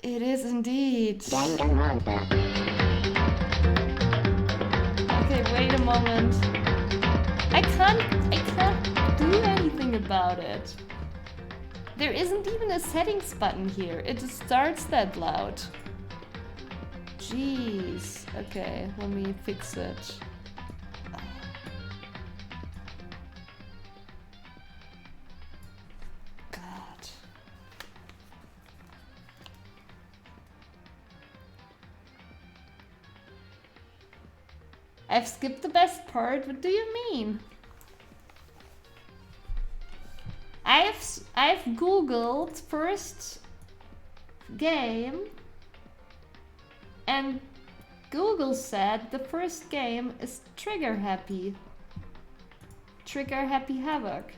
It is indeed. Danganronpa. Okay, wait a moment. I can't do anything about it. There isn't even a settings button here. It just starts that loud. Jeez. Okay, let me fix it. God. I've skipped the best part. What do you mean? I've googled first game and Google said the first game is Trigger Happy Havoc.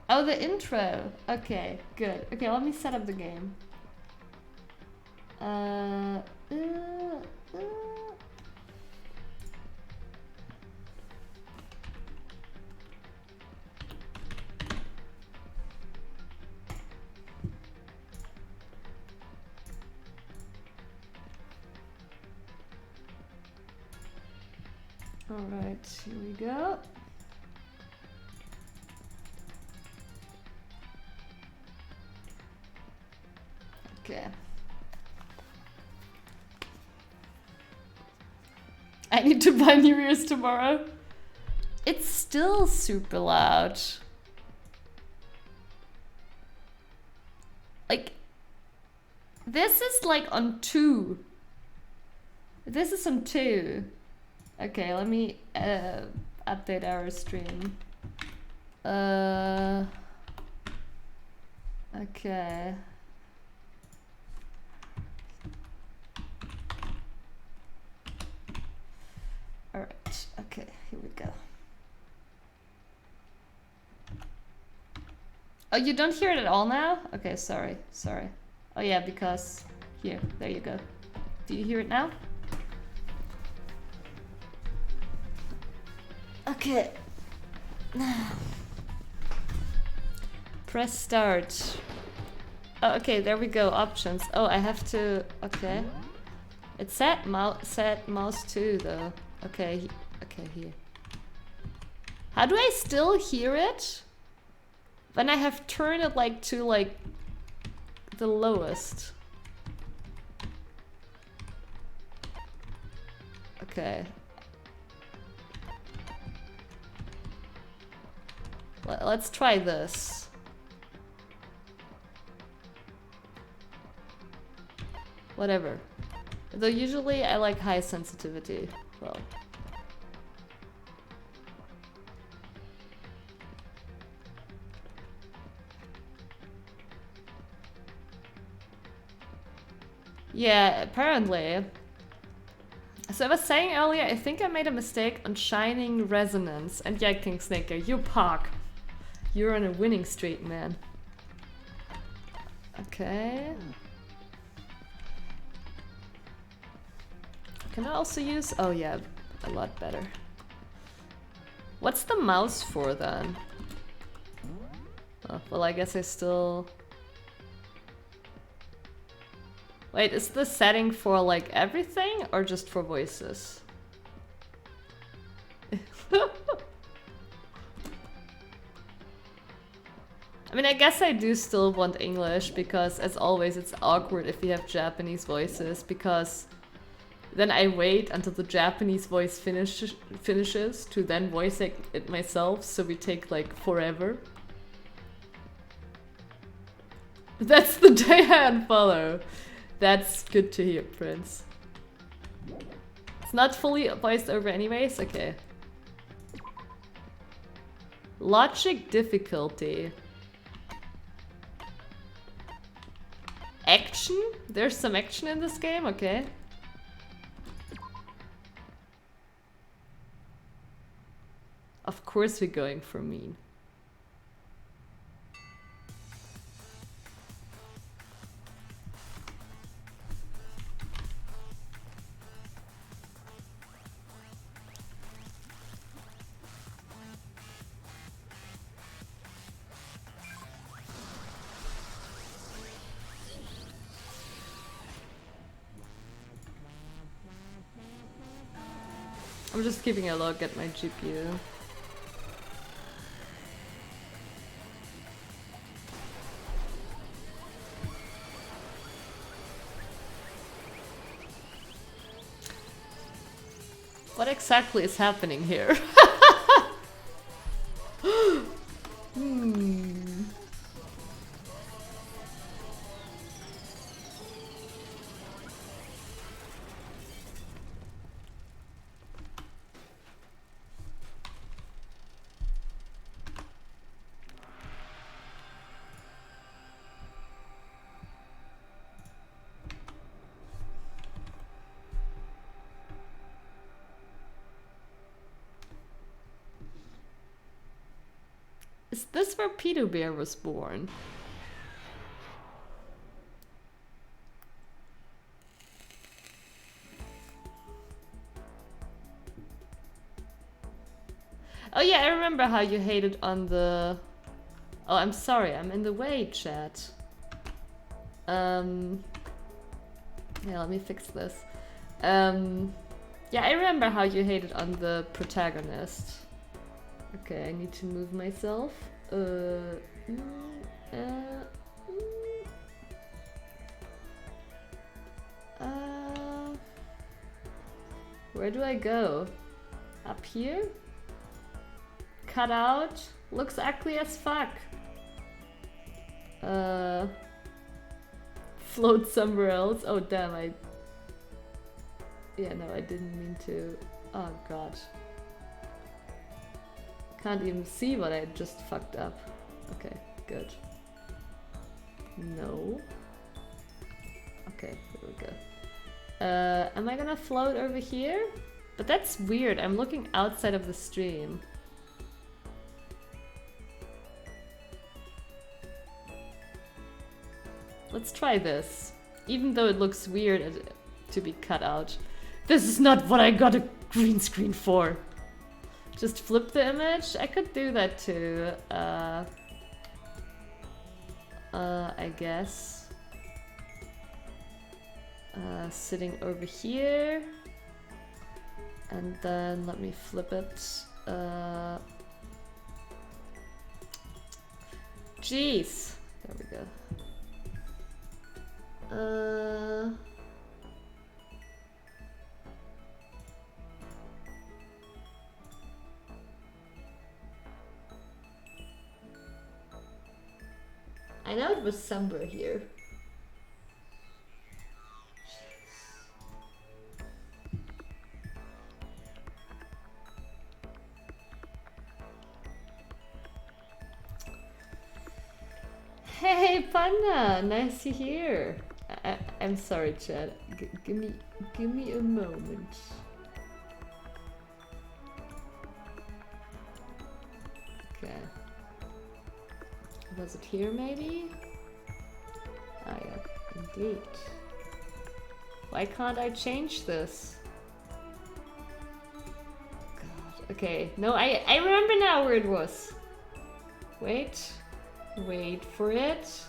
Oh, the intro. Okay, good. Okay, let me set up the game. Alright, here we go. Okay. I need to buy new ears tomorrow. It's still super loud. Like, this is like on 2. This is on 2. Okay, let me update our stream. Okay. Alright, okay, here we go. Oh, you don't hear it at all now? Okay, sorry. Oh yeah, because... Here, there you go. Do you hear it now? Okay. Press start. Oh, okay, there we go. Options. Oh, I have to... Okay. It's set mouse 2 though. Okay, okay, here. How do I still hear it? When I have turned it like to like the lowest. Okay. Let's try this. Whatever. Though usually I like high sensitivity. Well. Yeah, apparently. So I was saying earlier, I think I made a mistake on Shining Resonance. And yeah, King Snaker, you park. You're on a winning streak, man. Okay. Can I also use... Oh yeah, a lot better. What's the mouse for then? Oh, well, I guess I still... Wait, is the setting for like everything or just for voices? I mean, I guess I do still want English because, as always, it's awkward if you have Japanese voices because then I wait until the Japanese voice finishes to then voice it myself, so we take like forever. That's the day I unfollow. That's good to hear, Prince. It's not fully voiced over anyways? Okay. Logic difficulty. Action? There's some action in this game? Okay. Of course we're going for mean. I'm just keeping a look at my GPU. What exactly is happening here? Is this where Pedo Bear was born? Oh yeah, I remember how you hated on the... Oh, I'm sorry, I'm in the way, chat. Yeah, let me fix this. Yeah, I remember how you hated on the protagonist. Okay, I need to move myself. Where do I go? Up here? Cut out? Looks ugly as fuck. Float somewhere else. Oh damn, yeah, no, I didn't mean to. Oh god. Can't even see what I just fucked up. Okay, good. No. Okay, here we go. Am I gonna float over here? But that's weird, I'm looking outside of the stream. Let's try this. Even though it looks weird to be cut out. This is not what I got a green screen for. Just flip the image? I could do that too. I guess. Sitting over here. And then let me flip it. Jeez. There we go. I know it was somewhere here. Hey Panda, nice to hear. I'm sorry, Chad. Give me a moment. Okay. Was it here, maybe? Ah, yeah, indeed. Why can't I change this? God. Okay. No, I remember now where it was. Wait for it.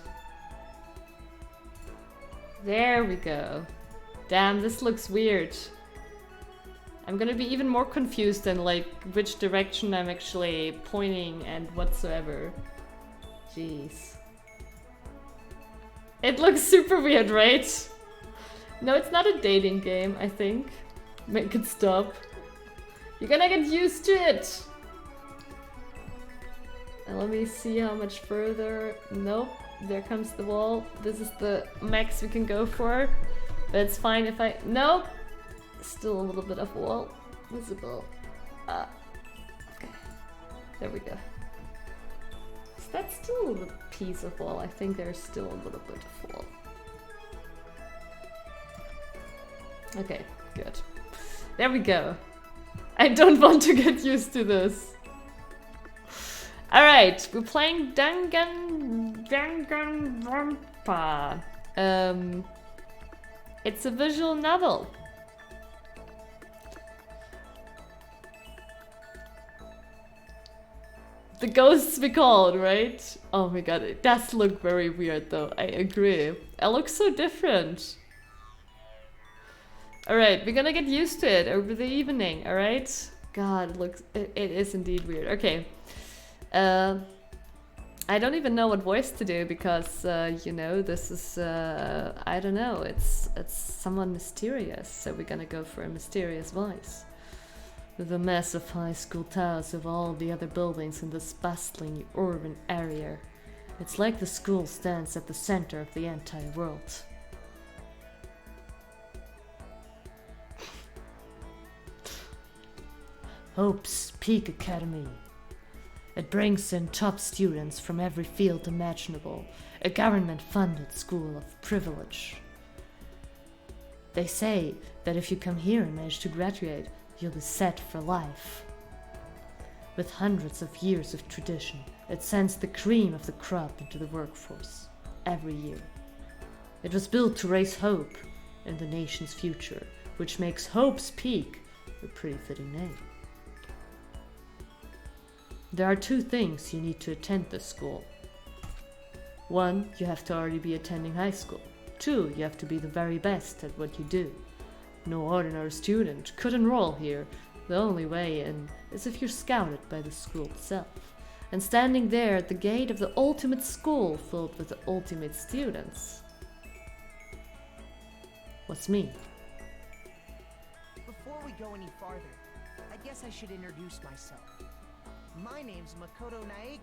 There we go. Damn, this looks weird. I'm gonna be even more confused than like which direction I'm actually pointing and whatsoever. Jeez. It looks super weird, right? No, it's not a dating game, I think. Make it stop. You're gonna get used to it. And let me see how much further. Nope. There comes the wall. This is the max we can go for. But it's fine if I... Nope! Still a little bit of wall visible. Okay. There we go. Is that still a piece of wall? I think there's still a little bit of wall. Okay, good. There we go. I don't want to get used to this. Alright, we're playing Danganronpa. It's a visual novel. The ghosts we called, right? Oh my god, it does look very weird though, I agree. It looks so different. Alright, we're gonna get used to it over the evening, alright? God, it is indeed weird. Okay. I don't even know what voice to do because, you know, this is, I don't know, it's someone mysterious. So we're gonna go for a mysterious voice. The massive high school towers of all the other buildings in this bustling urban area. It's like the school stands at the center of the entire world. Hope's Peak Academy. It brings in top students from every field imaginable, a government-funded school of privilege. They say that if you come here and manage to graduate, you'll be set for life. With hundreds of years of tradition, it sends the cream of the crop into the workforce every year. It was built to raise hope in the nation's future, which makes Hope's Peak a pretty fitting name. There are two things you need to attend this school. One, you have to already be attending high school. Two, you have to be the very best at what you do. No ordinary student could enroll here. The only way in is if you're scouted by the school itself. And standing there at the gate of the ultimate school filled with the ultimate students was me. Before we go any farther, I guess I should introduce myself. My name's Makoto Naegi.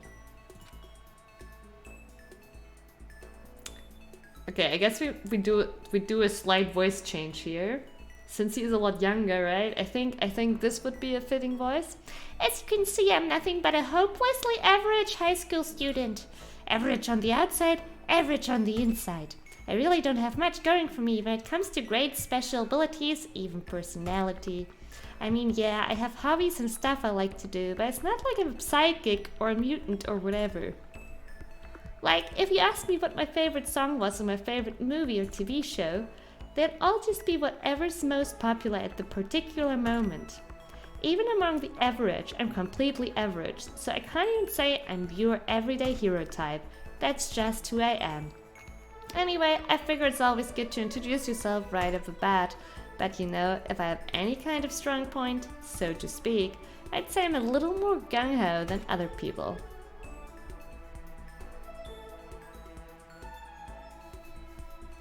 Okay, I guess we do a slight voice change here. Since he's a lot younger, right? I think this would be a fitting voice. As you can see, I'm nothing but a hopelessly average high school student. Average on the outside, average on the inside. I really don't have much going for me when it comes to grades, special abilities, even personality. I mean, yeah, I have hobbies and stuff I like to do, but it's not like I'm psychic or a mutant or whatever. Like, if you ask me what my favorite song was or my favorite movie or TV show, they'd all just be whatever's most popular at the particular moment. Even among the average, I'm completely average, so I can't even say I'm your everyday hero type. That's just who I am. Anyway, I figure it's always good to introduce yourself right off the bat, but you know, if I have any kind of strong point, so to speak, I'd say I'm a little more gung-ho than other people.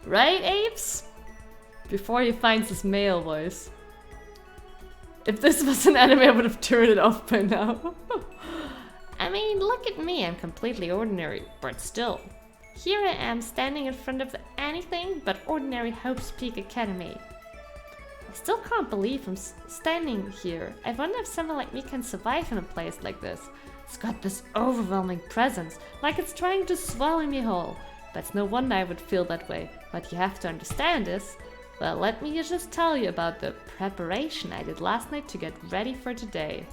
Right, Apes? Before he finds his male voice. If this was an anime, I would have turned it off by now. I mean, look at me, I'm completely ordinary, but still. Here I am standing in front of the anything but ordinary Hope's Peak Academy. I still can't believe I'm standing here. I wonder if someone like me can survive in a place like this. It's got this overwhelming presence, like it's trying to swallow me whole. But it's no wonder I would feel that way. What you have to understand is, well, let me just tell you about the preparation I did last night to get ready for today.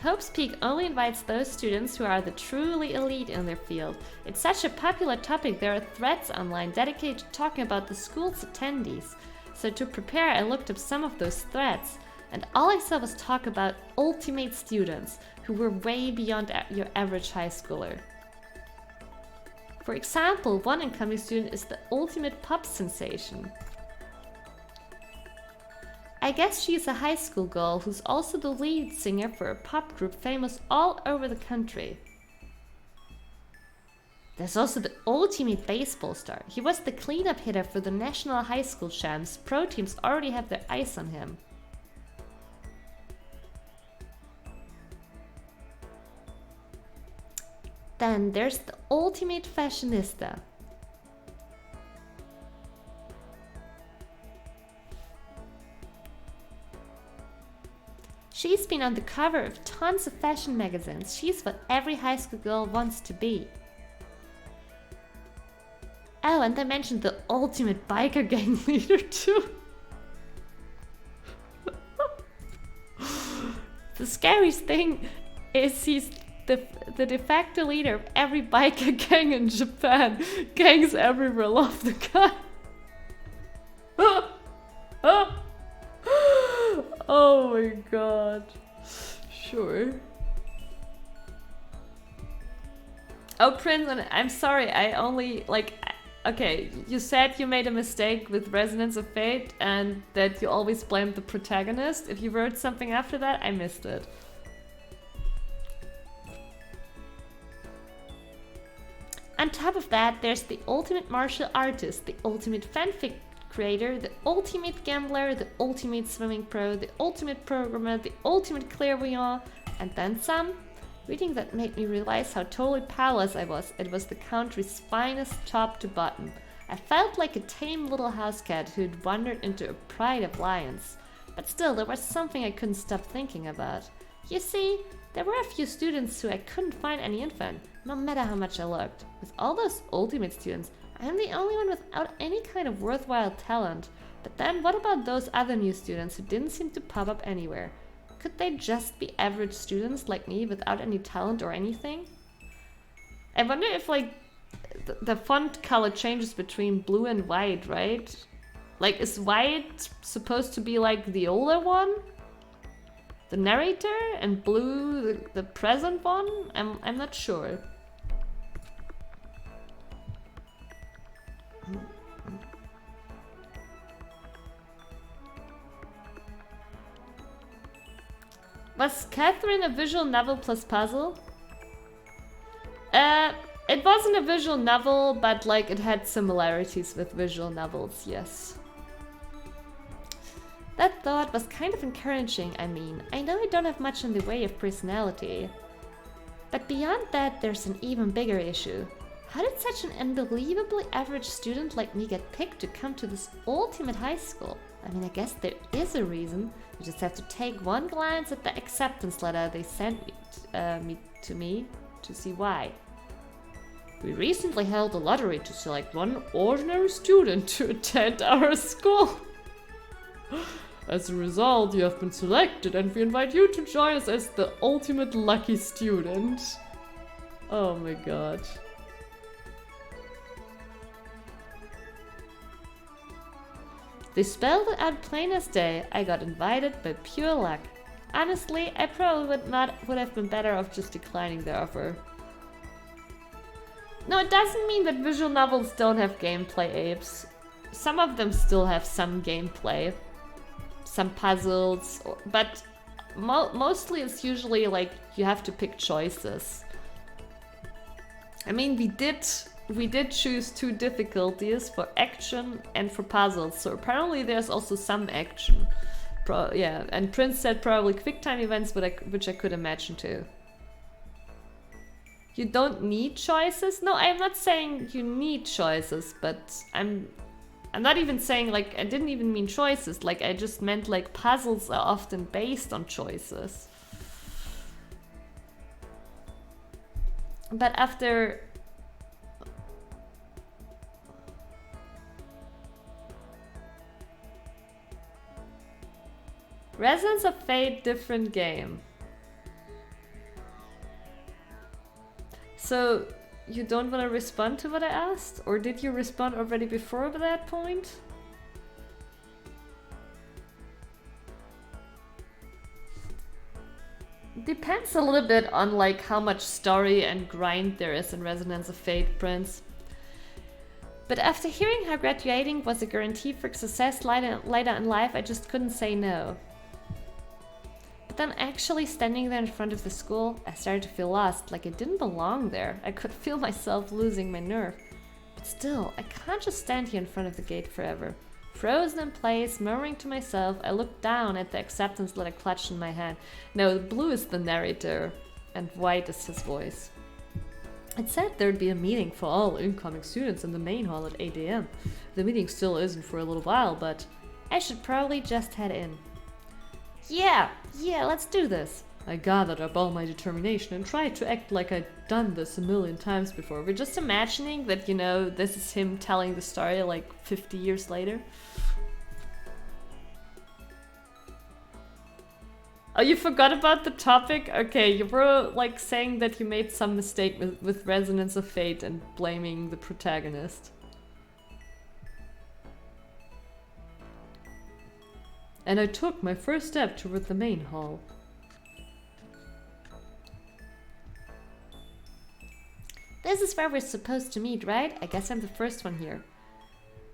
Hope's Peak only invites those students who are the truly elite in their field. It's such a popular topic, there are threads online dedicated to talking about the school's attendees. So to prepare, I looked up some of those threads, and all I saw was talk about ultimate students who were way beyond your average high schooler. For example, one incoming student is the ultimate pop sensation. I guess she's a high school girl who's also the lead singer for a pop group famous all over the country. There's also the ultimate baseball star. He was the cleanup hitter for the national high school champs. Pro teams already have their eyes on him. Then there's the ultimate fashionista. She's been on the cover of tons of fashion magazines. She's what every high school girl wants to be. Oh, and I mentioned the ultimate biker gang leader too. The scariest thing is he's the de facto leader of every biker gang in Japan. Gangs everywhere love the guy. Oh my god. Sure. Oh, Prince, I'm sorry, I only, like, Okay, you said you made a mistake with Resonance of Fate and that you always blamed the protagonist. If you wrote something after that, I missed it. On top of that, there's the ultimate martial artist, the ultimate fanfic creator, the ultimate gambler, the ultimate swimming pro, the ultimate programmer, the ultimate clairvoyant, and then some. Reading that made me realize how totally powerless I was. It was the country's finest top to bottom. I felt like a tame little house cat who'd wandered into a pride of lions. But still, there was something I couldn't stop thinking about. You see, there were a few students who I couldn't find any info on, no matter how much I looked. With all those ultimate students, I'm the only one without any kind of worthwhile talent. But then what about those other new students who didn't seem to pop up anywhere? Could they just be average students like me without any talent or anything? I wonder if like the font color changes between blue and white, right? Like is white supposed to be like the older one? The narrator, and blue the present one? I'm not sure. Was Catherine a visual novel plus puzzle? It wasn't a visual novel, but like it had similarities with visual novels, yes. That thought was kind of encouraging, I mean. I know I don't have much in the way of personality. But beyond that, there's an even bigger issue. How did such an unbelievably average student like me get picked to come to this ultimate high school? I mean, I guess there is a reason. You just have to take one glance at the acceptance letter they sent to me to see why. We recently held a lottery to select one ordinary student to attend our school. As a result, you have been selected and we invite you to join us as the ultimate lucky student. Oh my god. They spelled it out plain as day. I got invited by pure luck. Honestly, I probably would have been better off just declining the offer. No, it doesn't mean that visual novels don't have gameplay, Apes. Some of them still have some gameplay. Some puzzles, but mostly it's usually like you have to pick choices. I mean, we did choose 2 difficulties for action and for puzzles, so apparently there's also some action. Yeah, and Prince said probably quick time events, which I could imagine too. You don't need choices? No, I'm not saying you need choices, but I'm not even saying like, I didn't even mean choices, like I just meant like puzzles are often based on choices. But after... Resonance of Fate, different game. So, you don't want to respond to what I asked? Or did you respond already before that point? Depends a little bit on like how much story and grind there is in Resonance of Fate, Prince. But after hearing how graduating was a guarantee for success later in life, I just couldn't say no. But then actually standing there in front of the school, I started to feel lost, like I didn't belong there. I could feel myself losing my nerve. But still, I can't just stand here in front of the gate forever. Frozen in place, murmuring to myself, I looked down at the acceptance letter clutched in my hand. No, blue is the narrator, and white is his voice. It said there'd be a meeting for all incoming students in the main hall at 8 AM. The meeting still isn't for a little while, but I should probably just head in. Yeah, let's do this. I gathered up all my determination and tried to act like I'd done this a million times before. We're just imagining that, you know, this is him telling the story like 50 years later. Oh, you forgot about the topic? Okay, you were like saying that you made some mistake with Resonance of Fate and blaming the protagonist. And I took my first step toward the main hall. This is where we're supposed to meet, right? I guess I'm the first one here.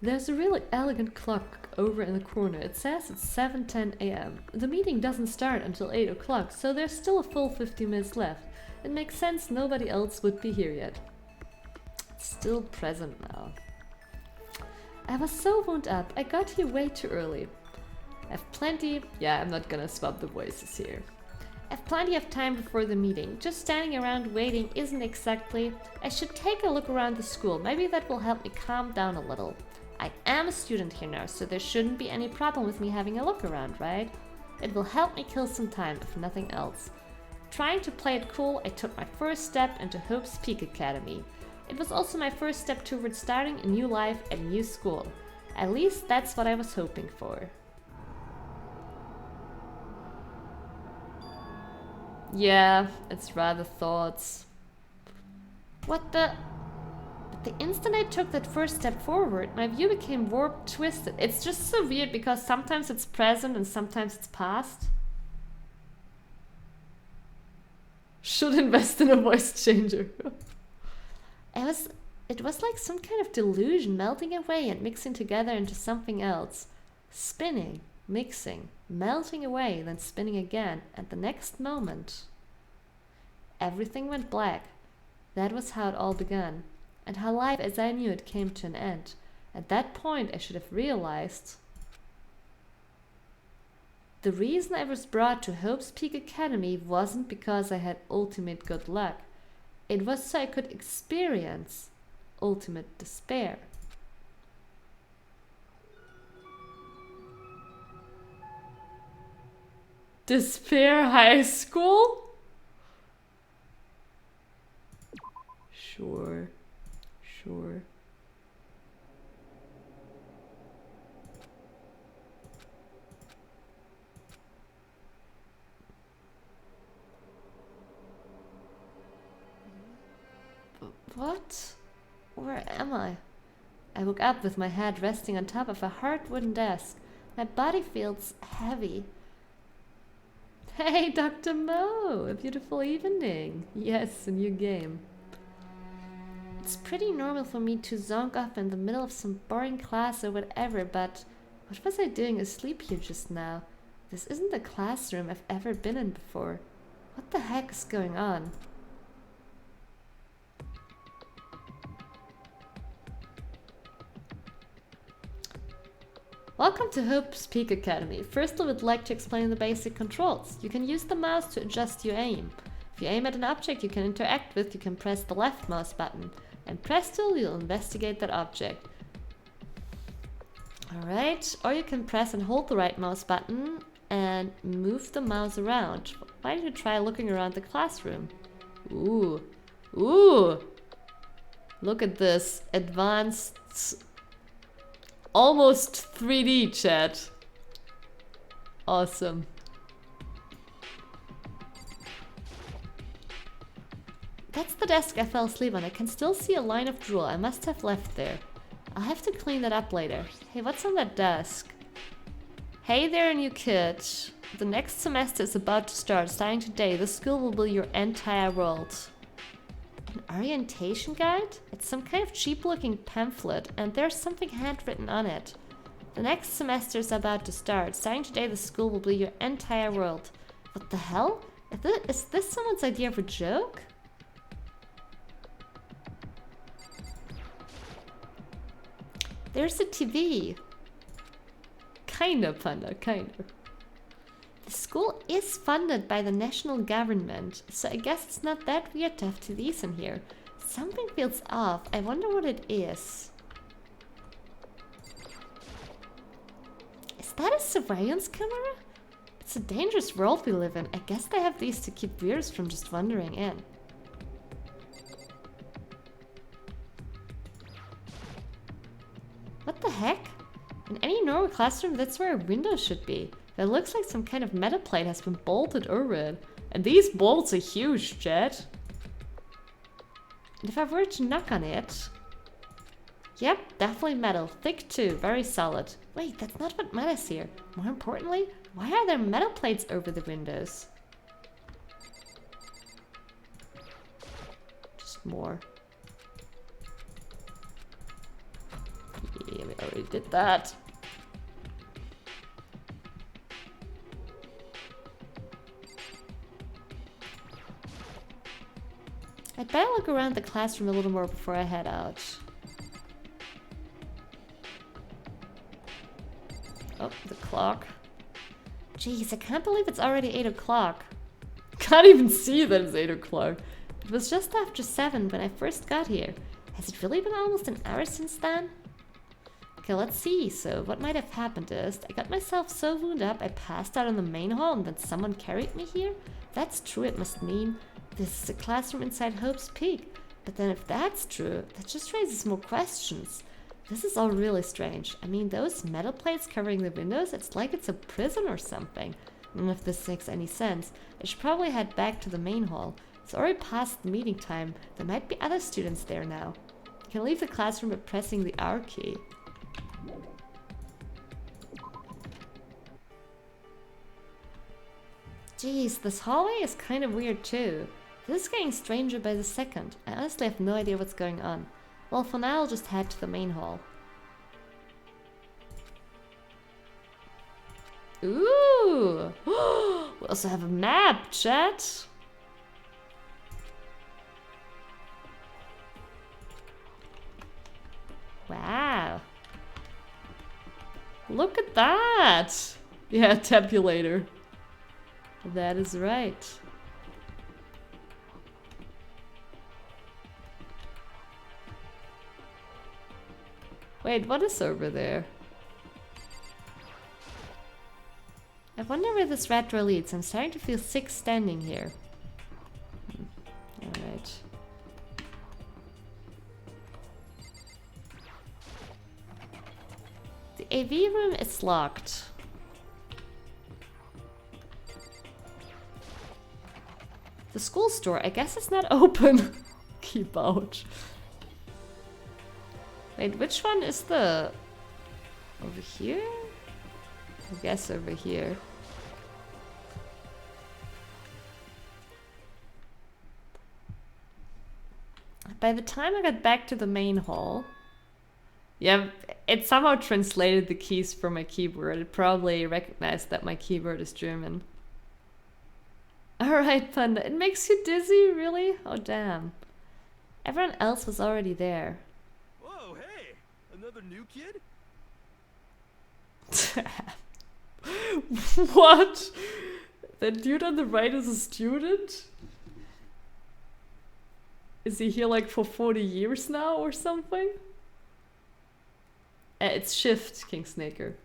There's a really elegant clock over in the corner. It says it's 7:10 a.m. The meeting doesn't start until 8 o'clock, so there's still a full 50 minutes left. It makes sense nobody else would be here yet. It's still present now. I was so wound up. I got here way too early. I've plenty... Yeah, I'm not gonna swap the voices here. I've plenty of time before the meeting. Just standing around waiting isn't exactly... I should take a look around the school. Maybe that will help me calm down a little. I am a student here now, so there shouldn't be any problem with me having a look around, right? It will help me kill some time, if nothing else. Trying to play it cool, I took my first step into Hope's Peak Academy. It was also my first step towards starting a new life at a new school. At least that's what I was hoping for. Yeah, it's rather thoughts. What the... The instant I took that first step forward, my view became warped, twisted. It's just so weird because sometimes it's present and sometimes it's past. Should invest in a voice changer. It was like some kind of delusion melting away and mixing together into something else. Spinning, mixing, melting away, then spinning again, and the next moment... Everything went black. That was how it all began. And how life as I knew it came to an end. At that point I should have realized the reason I was brought to Hope's Peak Academy wasn't because I had ultimate good luck. It was so I could experience ultimate despair. Despair High School? Sure. Sure. What? Where am I? I woke up with my head resting on top of a hard wooden desk. My body feels heavy. Hey, Dr. Mo! A beautiful evening. Yes, a new game. It's pretty normal for me to zonk off in the middle of some boring class or whatever, but what was I doing asleep here just now? This isn't the classroom I've ever been in before. What the heck is going on? Welcome to Hope's Peak Academy. First I would like to explain the basic controls. You can use the mouse to adjust your aim. If you aim at an object you can interact with, you can press the left mouse button. And presto, you'll investigate that object. Alright, or you can press and hold the right mouse button and move the mouse around. Why don't you try looking around the classroom? Ooh, ooh! Look at this advanced, almost 3D chat. Awesome. That's the desk I fell asleep on. I can still see a line of drool I must have left there. I'll have to clean that up later. Hey, what's on that desk? Hey there, new kid. The next semester is about to start. Starting today, the school will be your entire world. An orientation guide? It's some kind of cheap-looking pamphlet, and there's something handwritten on it. The next semester is about to start. Starting today, the school will be your entire world. What the hell? Is this someone's idea of a joke? There's a TV. Kinda, Panda, kinda. The school is funded by the national government, so I guess it's not that weird to have TVs in here. Something feels off. I wonder what it is. Is that a surveillance camera? It's a dangerous world we live in. I guess they have these to keep viewers from just wandering in. What the heck? In any normal classroom, that's where a window should be. That looks like some kind of metal plate has been bolted over it. And these bolts are huge, Jet. And if I were to knock on it... Yep, definitely metal. Thick too, very solid. Wait, that's not what matters here. More importantly, why are there metal plates over the windows? Just more. I already did that. I'd better look around the classroom a little more before I head out. Oh, the clock. Jeez, I can't believe it's already 8 o'clock. Can't even see that it's 8 o'clock. It was just after 7 when I first got here. Has it really been almost an hour since then? Okay, let's see. So what might have happened is I got myself so wound up I passed out in the main hall and then someone carried me here? If that's true, it must mean this is a classroom inside Hope's Peak. But then if that's true, that just raises more questions. This is all really strange. I mean, those metal plates covering the windows, it's like it's a prison or something. And if this makes any sense, I should probably head back to the main hall. It's already past the meeting time. There might be other students there now. You can leave the classroom by pressing the R key. Jeez, this hallway is kind of weird too. This is getting stranger by the second. I honestly have no idea what's going on. Well, for now I'll just head to the main hall. Ooh! We also have a map, chat! Wow! Look at that! Yeah, tabulator. That is right. Wait, what is over there? I wonder where this red door leads. I'm starting to feel sick standing here. Alright. The AV room is locked. The school store, I guess it's not open. Keep out. Wait, which one is the... over here? I guess over here. By the time I got back to the main hall... Yeah, it somehow translated the keys from my keyboard. It probably recognized that my keyboard is German. Alright, Panda. It makes you dizzy, really? Oh, damn. Everyone else was already there. Whoa, hey! Another new kid? What? That dude on the right is a student? Is he here like for 40 years now or something? It's Shift, King Snaker.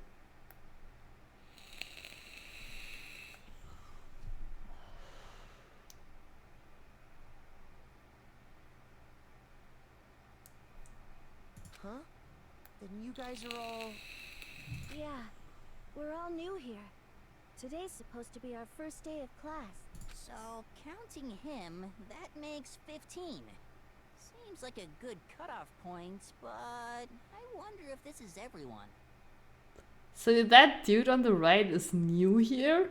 Huh? Then you guys are all... Yeah, we're all new here. Today's supposed to be our first day of class. So, counting him, that makes 15. Seems like a good cutoff point, but I wonder if this is everyone. So that dude on the right is new here?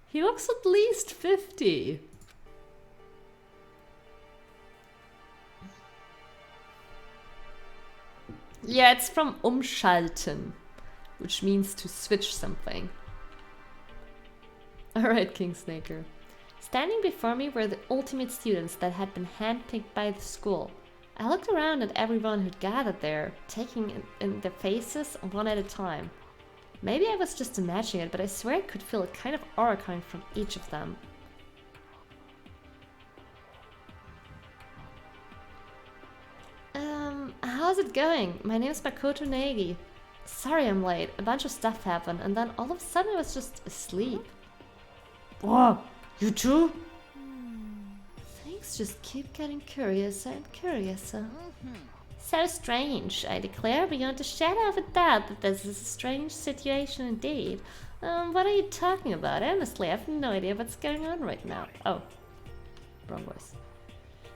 He looks at least 50. Yeah, it's from umschalten, which means to switch something. Alright, King Snaker. Standing before me were the ultimate students that had been handpicked by the school. I looked around at everyone who'd gathered there, taking in their faces one at a time. Maybe I was just imagining it, but I swear I could feel a kind of aura coming from each of them. How's it going? My name's Makoto Negi. Sorry I'm late. A bunch of stuff happened, and then all of a sudden I was just asleep. Whoa! You too? Things just keep getting curiouser and curiouser. So strange, I declare beyond a shadow of a doubt that this is a strange situation indeed. What are you talking about? Honestly, I have no idea what's going on right now. Oh, wrong voice.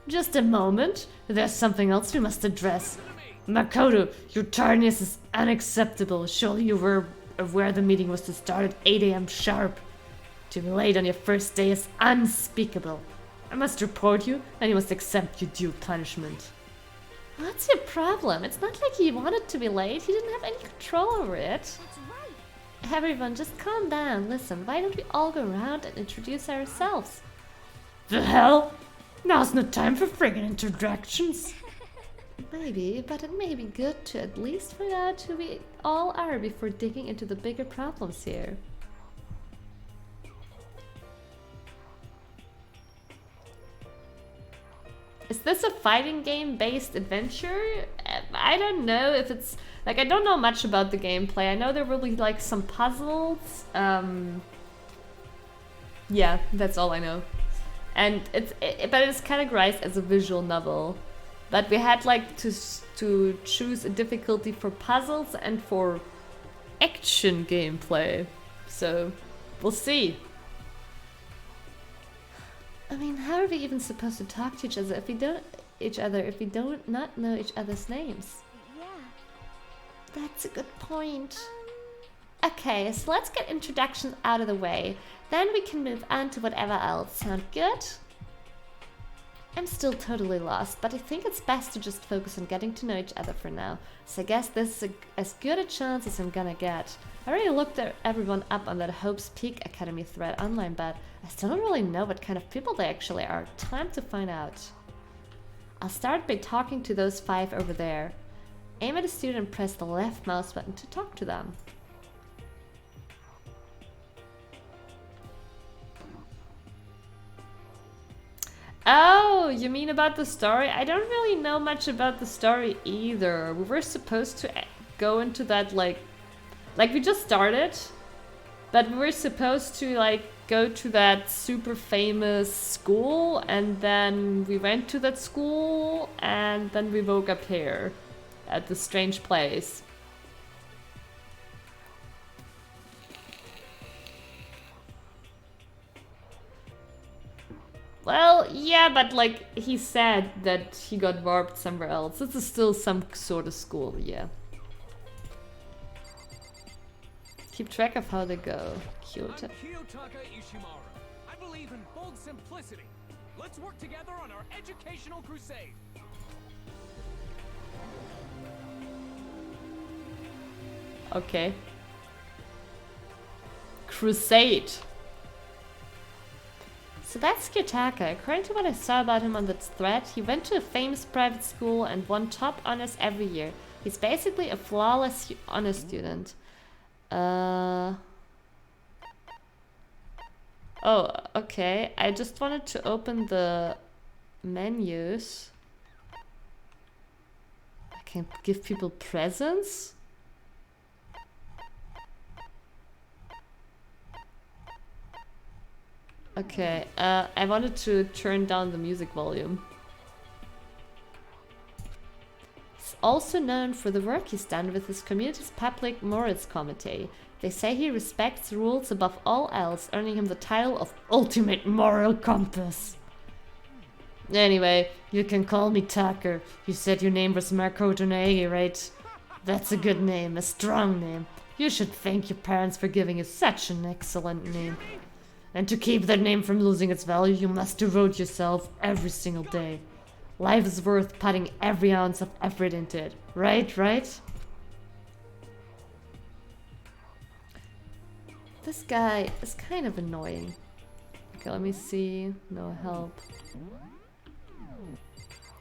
Just a moment. There's something else we must address. Makoto, your tardiness is unacceptable. Surely you were aware the meeting was to start at 8 AM sharp. To be late on your first day is unspeakable. I must report you, and you must accept your due punishment. What's your problem? It's not like he wanted to be late. He didn't have any control over it. That's right. Everyone, just calm down. Listen, why don't we all go around and introduce ourselves? The hell? Now's no time for friggin' introductions. Maybe, but it may be good to at least find out who we all are before digging into the bigger problems here. Is this a fighting game based adventure? I don't know if it's like, I don't know much about the gameplay. I know there will be like some puzzles. Yeah, that's all I know. And but it's categorized as a visual novel. But we had like to choose a difficulty for puzzles and for action gameplay. So we'll see. I mean, how are we even supposed to talk to each other if we don't not know each other's names? Yeah. That's a good point. Okay, so let's get introductions out of the way. Then we can move on to whatever else. Sound good? I'm still totally lost, but I think it's best to just focus on getting to know each other for now. So I guess this is as good a chance as I'm gonna get. I already looked at everyone up on that Hope's Peak Academy thread online, but I still don't really know what kind of people they actually are. Time to find out. I'll start by talking to those 5 over there. Aim at a student and press the left mouse button to talk to them. Oh, you mean about the story? I don't really know much about the story either. We were supposed to go into that like we just started, but we were supposed to like go to that super famous school, and then we went to that school, and then we woke up here at this strange place. Well, yeah, but like he said that he got warped somewhere else. This is still some sort of school, yeah. Keep track of how they go. Kyoto. I'm Kiyotaka Ishimaru. I believe in bold simplicity. Let's work together on our educational crusade. Okay. Crusade. So that's Kiyotaka. According to what I saw about him on that thread, he went to a famous private school and won top honors every year. He's basically a flawless honor student. Oh, okay. I just wanted to open the menus. I can give people presents? Okay, I wanted to turn down the music volume. He's also known for the work he's done with his community's public morals committee. They say he respects rules above all else, earning him the title of Ultimate Moral Compass. Anyway, you can call me Tucker. You said your name was Makoto Naegi, right? That's a good name, a strong name. You should thank your parents for giving you such an excellent name. And to keep that name from losing its value, you must devote yourself every single day. Life is worth putting every ounce of effort into it. Right? This guy is kind of annoying. Okay, let me see. No help.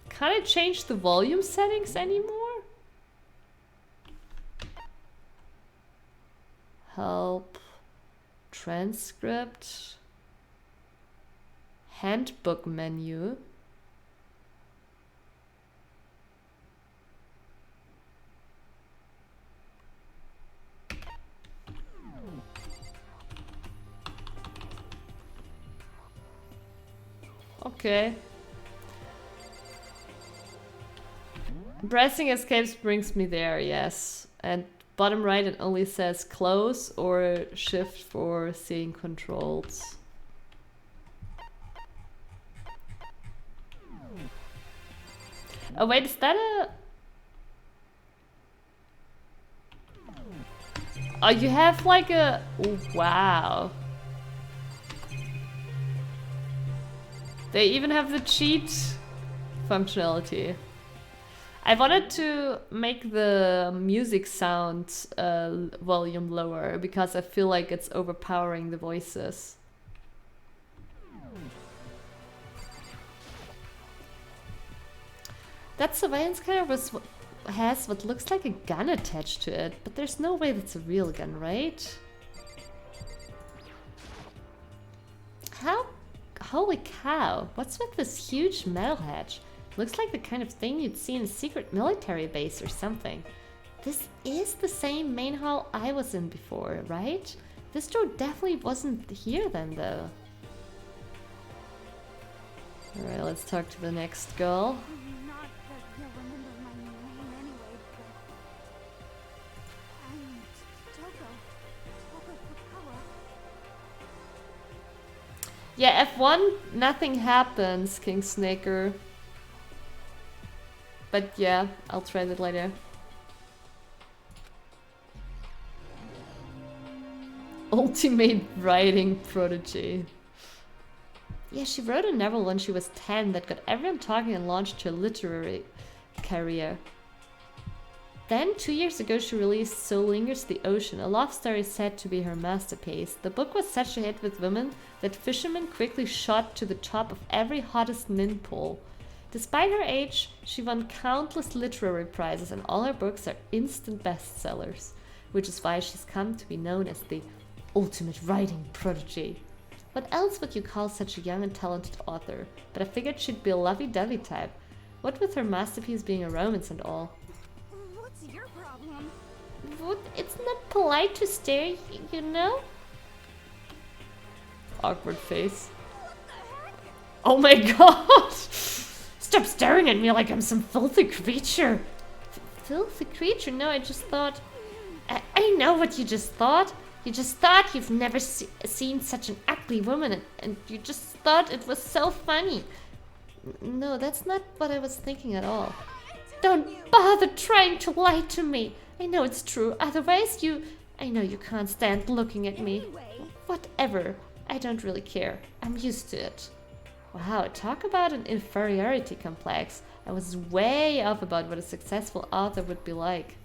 Can't I change the volume settings anymore? Help. Transcript. Handbook menu. Okay. Pressing escapes brings me there, yes. And bottom right it only says close or shift for seeing controls. Oh wait, is that a... Oh, you have like a... Oh, wow. They even have the cheat functionality. I wanted to make the music sound volume lower because I feel like it's overpowering the voices. That surveillance camera has what looks like a gun attached to it, but there's no way that's a real gun, right? How? Holy cow, what's with this huge metal hatch? Looks like the kind of thing you'd see in a secret military base or something. This is the same main hall I was in before, right? This door definitely wasn't here then, though. Alright, let's talk to the next girl. Not that you'll remember my name anyway, but I'm TOKO FUKAWA. Yeah, F1, nothing happens, King Snaker. But yeah, I'll try that later. Ultimate writing prodigy. Yeah, she wrote a novel when she was 10 that got everyone talking and launched her literary career. Then, 2 years ago, she released So Lingers the Ocean, a love story said to be her masterpiece. The book was such a hit with women that fishermen quickly shot to the top of every hottest min poll. Despite her age, she won countless literary prizes and all her books are instant bestsellers, which is why she's come to be known as the ultimate writing prodigy. What else would you call such a young and talented author? But I figured she'd be a lovey-dovey type. What with her masterpiece being a romance and all. What's your problem? What? It's not polite to stare, you know? Awkward face. Oh my god! Stop staring at me like I'm some filthy creature. Filthy creature? No, I just thought... I know what you just thought. You just thought you've never seen such an ugly woman and you just thought it was so funny. No, that's not what I was thinking at all. Don't bother trying to lie to me. I know it's true. Otherwise I know you can't stand looking at me. Whatever. I don't really care. I'm used to it. Wow, talk about an inferiority complex. I was way off about what a successful author would be like.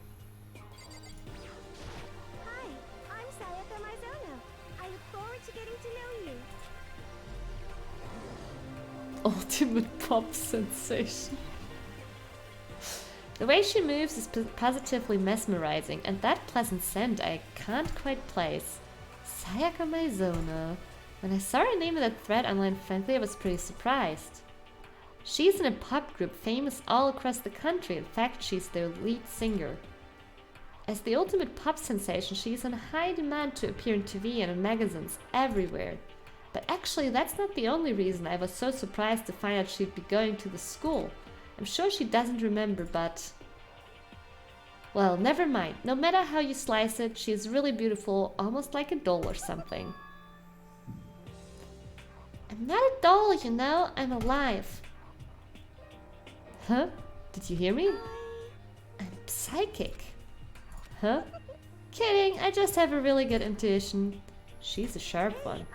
Hi, I'm Sayaka Mizono. I look forward to getting to know you. Ultimate pop sensation. The way she moves is positively mesmerizing, and that pleasant scent I can't quite place. Sayaka Mizono. When I saw her name in that thread online, frankly, I was pretty surprised. She's in a pop group famous all across the country. In fact, she's their lead singer. As the ultimate pop sensation, she is in high demand to appear in TV and in magazines everywhere. But actually, that's not the only reason I was so surprised to find out she'd be going to the school. I'm sure she doesn't remember, but... Well, never mind. No matter how you slice it, she is really beautiful, almost like a doll or something. I'm not a doll, you know, I'm alive. Huh? Did you hear me? I'm psychic. Huh? Kidding, I just have a really good intuition. She's a sharp one.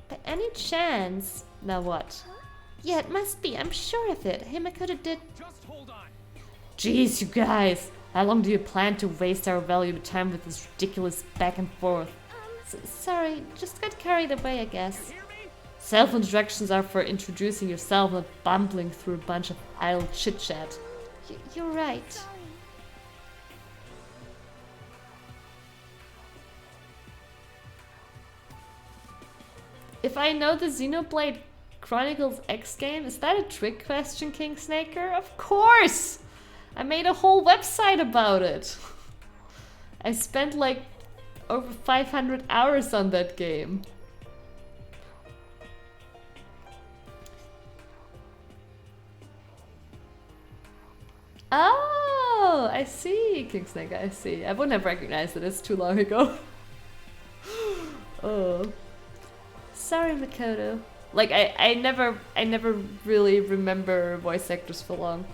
By any chance... Now what? Yeah, it must be, I'm sure of it. Himakoto did... Just hold on. Jeez, you guys! How long do you plan to waste our valuable time with this ridiculous back and forth? Sorry, just got carried away, I guess. Self-introductions are for introducing yourself, not bumbling through a bunch of idle chit-chat. You're right. If I know the Xenoblade Chronicles X game, is that a trick question, King Snaker? Of course! I made a whole website about it. I spent like over 500 hours on that game. Oh, I see, King Snake, I see. I wouldn't have recognized it, it's too long ago. Oh. Sorry, Makoto. Like, I never really remember voice actors for long.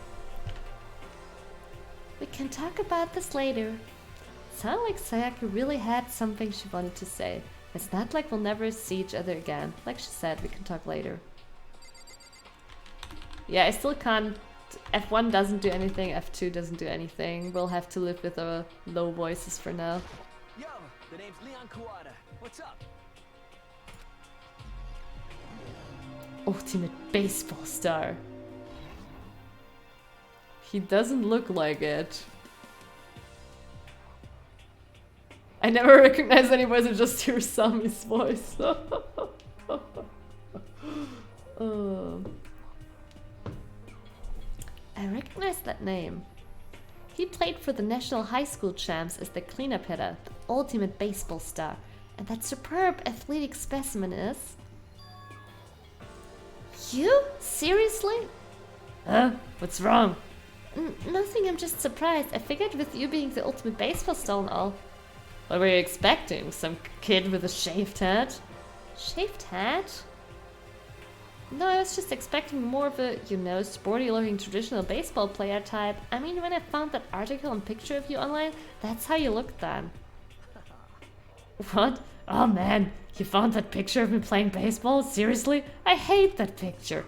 We can talk about this later. Sounded like Sayaka really had something she wanted to say. It's not like we'll never see each other again. Like she said, we can talk later. Yeah, I still can't F1 doesn't do anything, F2 doesn't do anything. We'll have to live with our low voices for now. Yo, the name's Leon Kawada. What's up? Ultimate baseball star. He doesn't look like it. I never recognize any voice, I just hear Sami's voice. I recognize that name. He played for the national high school champs as the cleanup hitter, the ultimate baseball star. And that superb athletic specimen is... You? Seriously? Huh? What's wrong? Nothing, I'm just surprised. I figured with you being the ultimate baseball star and all. What were you expecting? Some kid with a shaved head? Shaved head? No, I was just expecting more of a, you know, sporty-looking traditional baseball player type. I mean, when I found that article and picture of you online, that's how you looked then. What? Oh man, you found that picture of me playing baseball? Seriously? I hate that picture.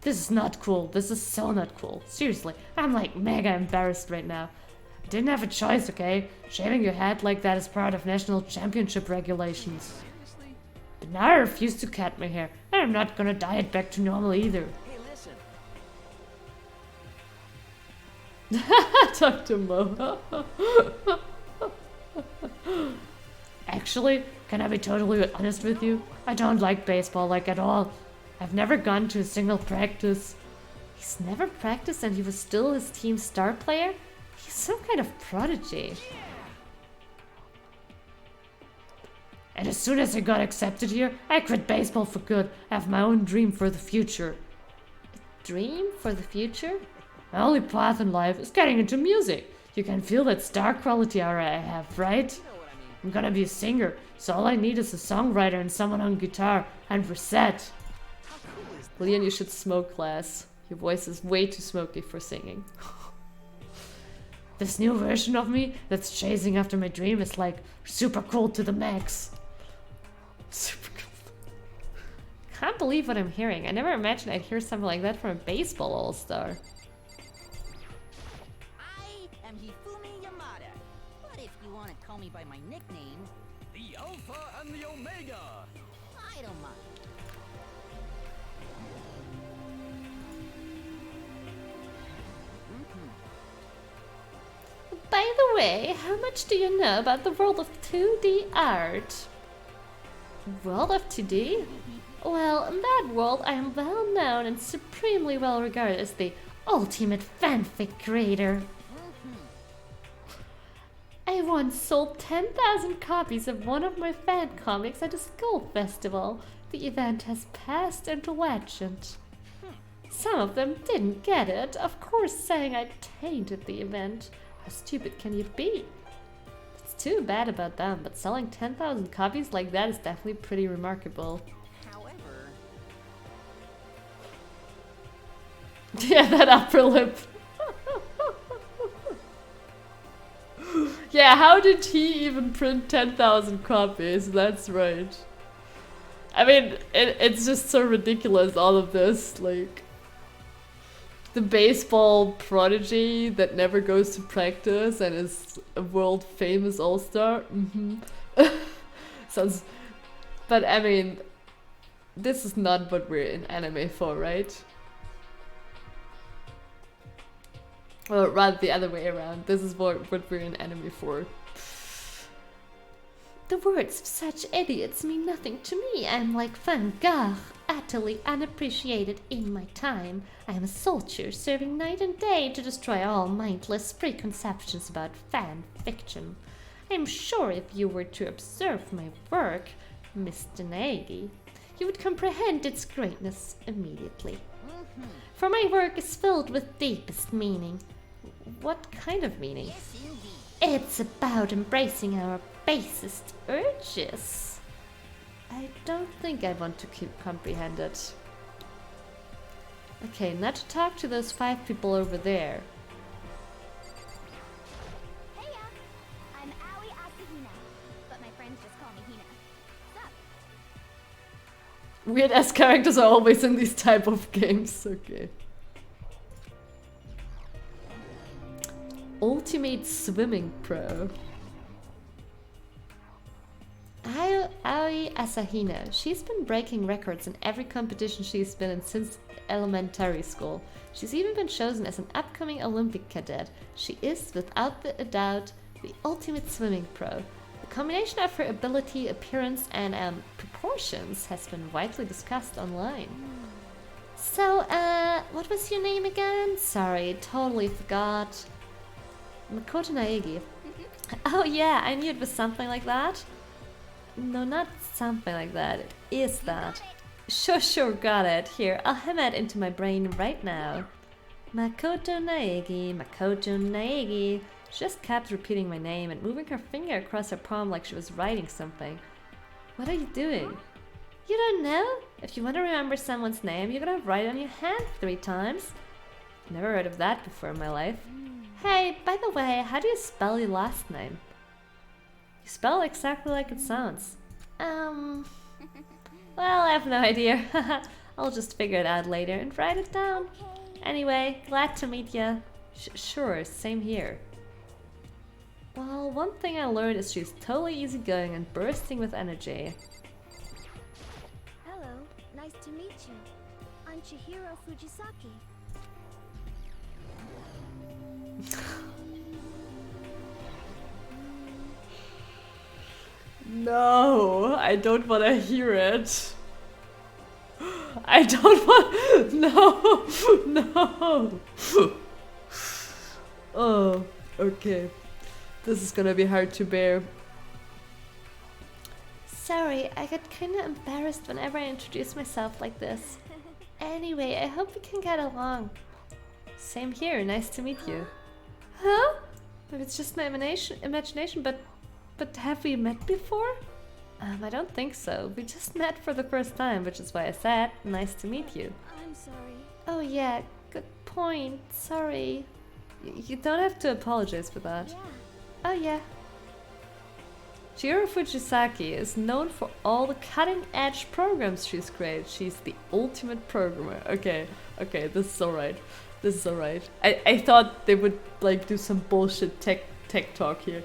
This is not cool. This is so not cool. Seriously, I'm like mega embarrassed right now. I didn't have a choice, okay? Shaving your head like that is part of national championship regulations. But now I refuse to cut my hair, and I'm not gonna dye it back to normal either. Hey, listen. Talk to Mo. Actually, can I be totally honest with you? I don't like baseball, like at all. I've never gone to a single practice. He's never practiced and he was still his team's star player? He's some kind of prodigy. And as soon as I got accepted here, I quit baseball for good. I have my own dream for the future. A dream for the future? My only path in life is getting into music. You can feel that star quality aura I have, right? I'm gonna be a singer, so all I need is a songwriter and someone on guitar, and we're set. Leon, you should smoke less. Your voice is way too smoky for singing. This new version of me that's chasing after my dream is like super cool to the max. Super cool. Can't believe what I'm hearing. I never imagined I'd hear something like that from a baseball all-star. I am HIFUMI YAMADA, but if you want to call me by my nickname, The Alpha and the Omega. I don't mind. By the way, how much do you know about the world of 2D art? World of 2D? Well, in that world I am well known and supremely well regarded as the ultimate fanfic creator. I once sold 10,000 copies of one of my fan comics at a school festival. The event has passed into legend. Some of them didn't get it, of course saying I tainted the event. How stupid can you be? It's too bad about them, but selling 10,000 copies like that is definitely pretty remarkable. However, Yeah, that upper lip. Yeah, how did he even print 10,000 copies? That's right. I mean, it's just so ridiculous, all of this, like... The baseball prodigy that never goes to practice and is a world famous all-star. Sounds... But I mean, this is not what we're in anime for, right? Or rather the other way around. This is what we're in anime for. The words of such idiots mean nothing to me. I am like Van Gogh, utterly unappreciated in my time. I am a soldier serving night and day to destroy all mindless preconceptions about fan fiction. I am sure if you were to observe my work, Mr. Nagy, you would comprehend its greatness immediately. For my work is filled with deepest meaning. What kind of meaning? yes indeed. It's about embracing our basest urges. I don't think I want to comprehend it. Okay, now to talk to those 5 people over there. Heya! I'm Aoi Asahina, but my friends just call me Hina. Sup? Weird ass characters are always in these type of games, okay. ultimate swimming pro. Aoi Asahina. She's been breaking records in every competition she's been in since elementary school. She's even been chosen as an upcoming Olympic cadet. She is, without a doubt, the ultimate swimming pro. The combination of her ability, appearance, and proportions has been widely discussed online. So, what was your name again? Sorry, totally forgot. Makoto Naegi. Oh yeah, I knew it was something like that. No, not something like that. It is that. Sure, got it. Here, I'll hammer it into my brain right now. Makoto Naegi. She just kept repeating my name and moving her finger across her palm like she was writing something. What are you doing? You don't know? If you want to remember someone's name, you're gonna write it on your hand 3 times. Never heard of that before in my life. Hey, by the way, how do you spell your last name? You spell it exactly like it sounds. Well, I have no idea. I'll just figure it out later and write it down. Anyway, glad to meet ya. Sure, same here. Well, one thing I learned is she's totally easygoing and bursting with energy. Hello, nice to meet you. I'm CHIHIRO FUJISAKI. No, I don't want to hear it. I don't want... No. Oh, okay. This is gonna be hard to bear. Sorry, I get kinda embarrassed whenever I introduce myself like this. Anyway, I hope we can get along. Same here, nice to meet you. Huh? Maybe it's just my imagination, but have we met before? I don't think so. We just met for the first time, which is why I said, nice to meet you. I'm sorry. Oh yeah, good point. Sorry. You don't have to apologize for that. Yeah. Oh yeah. CHIHIRO FUJISAKI is known for all the cutting-edge programs she's created. She's the ultimate programmer. Okay, this is alright. This is alright. I thought they would like do some bullshit tech talk here.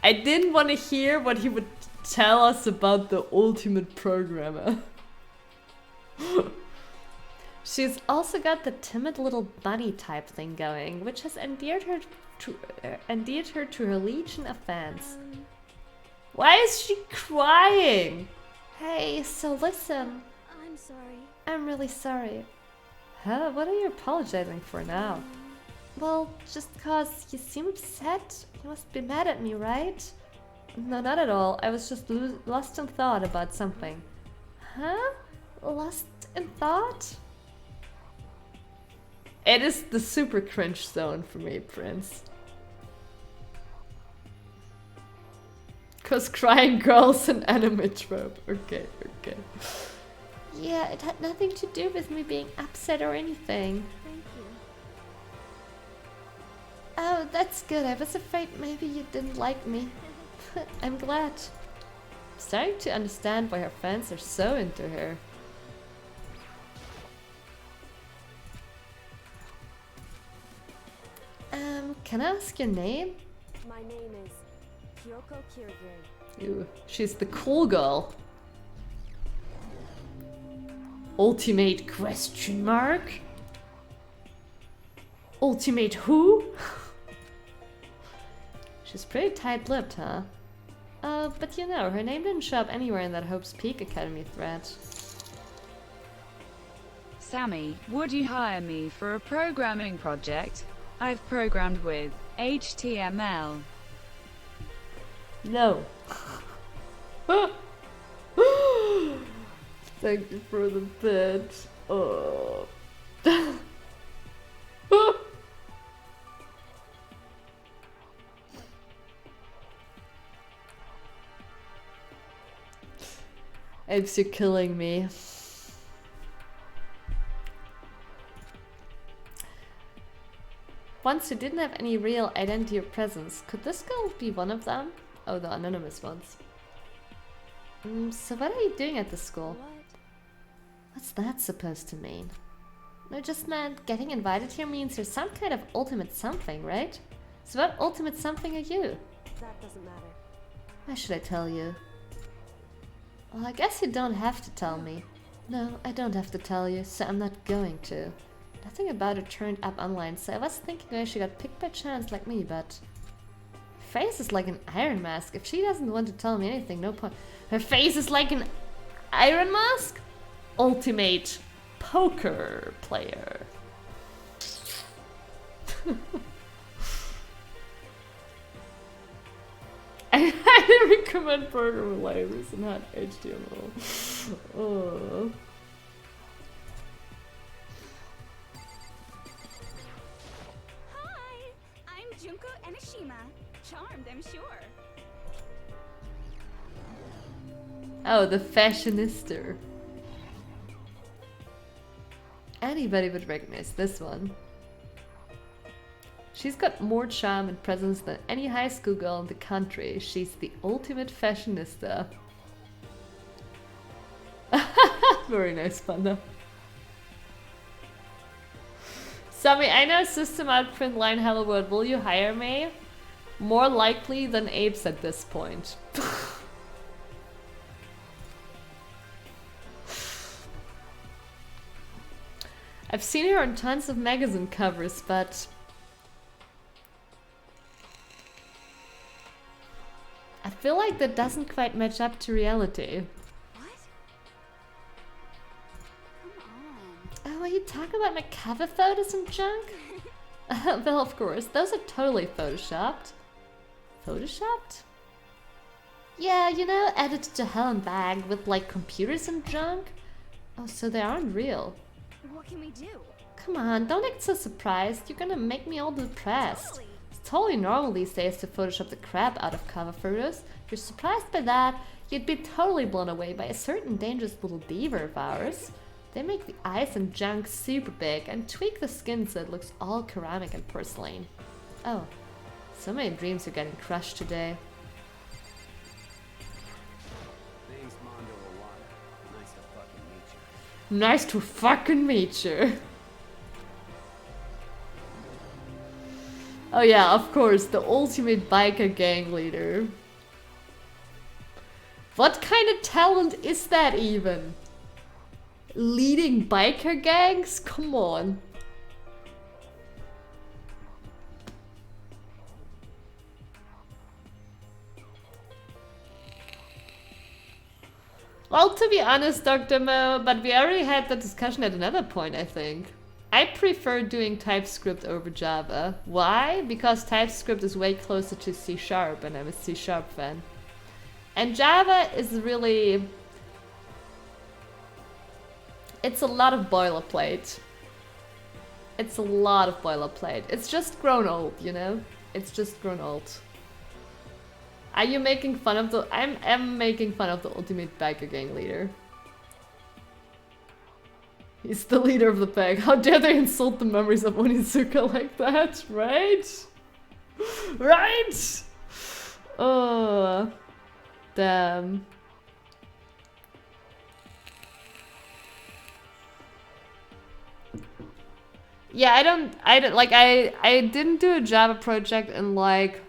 I didn't want to hear what he would tell us about the ultimate programmer. She's also got the timid little bunny type thing going, which has endeared her to her legion of fans. Why is she crying? Hey, so listen. I'm sorry. I'm really sorry. Huh? What are you apologizing for now? Well, just cause you seem upset. You must be mad at me, right? No, not at all. I was just lost in thought about something. Huh? Lost in thought? It is the super cringe zone for me, Prince. Cause crying girl's an anime trope. Okay. Yeah, it had nothing to do with me being upset or anything. Thank you. Oh, that's good. I was afraid maybe you didn't like me. I'm glad. I'm starting to understand why her fans are so into her. Can I ask your name? My name is Kyoko Kirigiri. Ew, she's the cool girl. Ultimate question mark? Ultimate who? She's pretty tight-lipped, huh? But you know, her name didn't show up anywhere in that Hope's Peak Academy thread. Sammy, would you hire me for a programming project? I've programmed with HTML. No. Thank you for the bit. Oh. Apes, you're killing me. Once you didn't have any real identity or presence. Could this girl be one of them? Oh, the anonymous ones. So what are you doing at the school? What? What's that supposed to mean? No, just meant getting invited here means you're some kind of ultimate something, right? So what ultimate something are you? That doesn't matter. Why should I tell you? Well, I guess you don't have to tell me. No, I don't have to tell you, so I'm not going to. Nothing about her turned up online, so I was thinking maybe she got picked by chance like me, but... Her face is like an iron mask. If she doesn't want to tell me anything, no point. Her face is like an iron mask? Ultimate poker player. I highly recommend program libraries and not HTML. Oh. Hi, I'm JUNKO ENOSHIMA. Charmed, I'm sure. Oh, the Fashionista. Anybody would recognize this one. She's got more charm and presence than any high school girl in the country. She's the ultimate fashionista. Very nice, Panda. Sami, I know system outprint line hello world. Will you hire me? More likely than Apes at this point. I've seen her on tons of magazine covers, but I feel like that doesn't quite match up to reality. What? Come on. Oh, are you talking about my cover photos and junk? Well, of course, those are totally photoshopped. Photoshopped? Yeah, you know, edited to hell and back with like computers and junk. Oh, so they aren't real. What can we do? Come on, don't act so surprised. You're gonna make me all depressed. Totally. It's totally normal these days to Photoshop the crap out of cover photos. If you're surprised by that, you'd be totally blown away by a certain dangerous little beaver of ours. They make the eyes and junk super big and tweak the skin so it looks all ceramic and porcelain. Oh, so many dreams are getting crushed today. Name's Mondo OWADA. Nice to fucking meet you. Nice to fucking meet you. Oh yeah, of course, the ultimate biker gang leader. What kind of talent is that even? Leading biker gangs? Come on. Well, to be honest, Dr. Mo, but we already had that discussion at another point, I think. I prefer doing TypeScript over Java. Why? Because TypeScript is way closer to C# and I'm a C# fan. And Java is really... It's a lot of boilerplate. It's a lot of boilerplate. It's just grown old, you know? It's just grown old. Are you making fun of the... I'm making fun of the ultimate biker gang leader. He's the leader of the pack. How dare they insult the memories of Onizuka like that, right? Right? Oh, damn. Yeah, I didn't do a Java project in like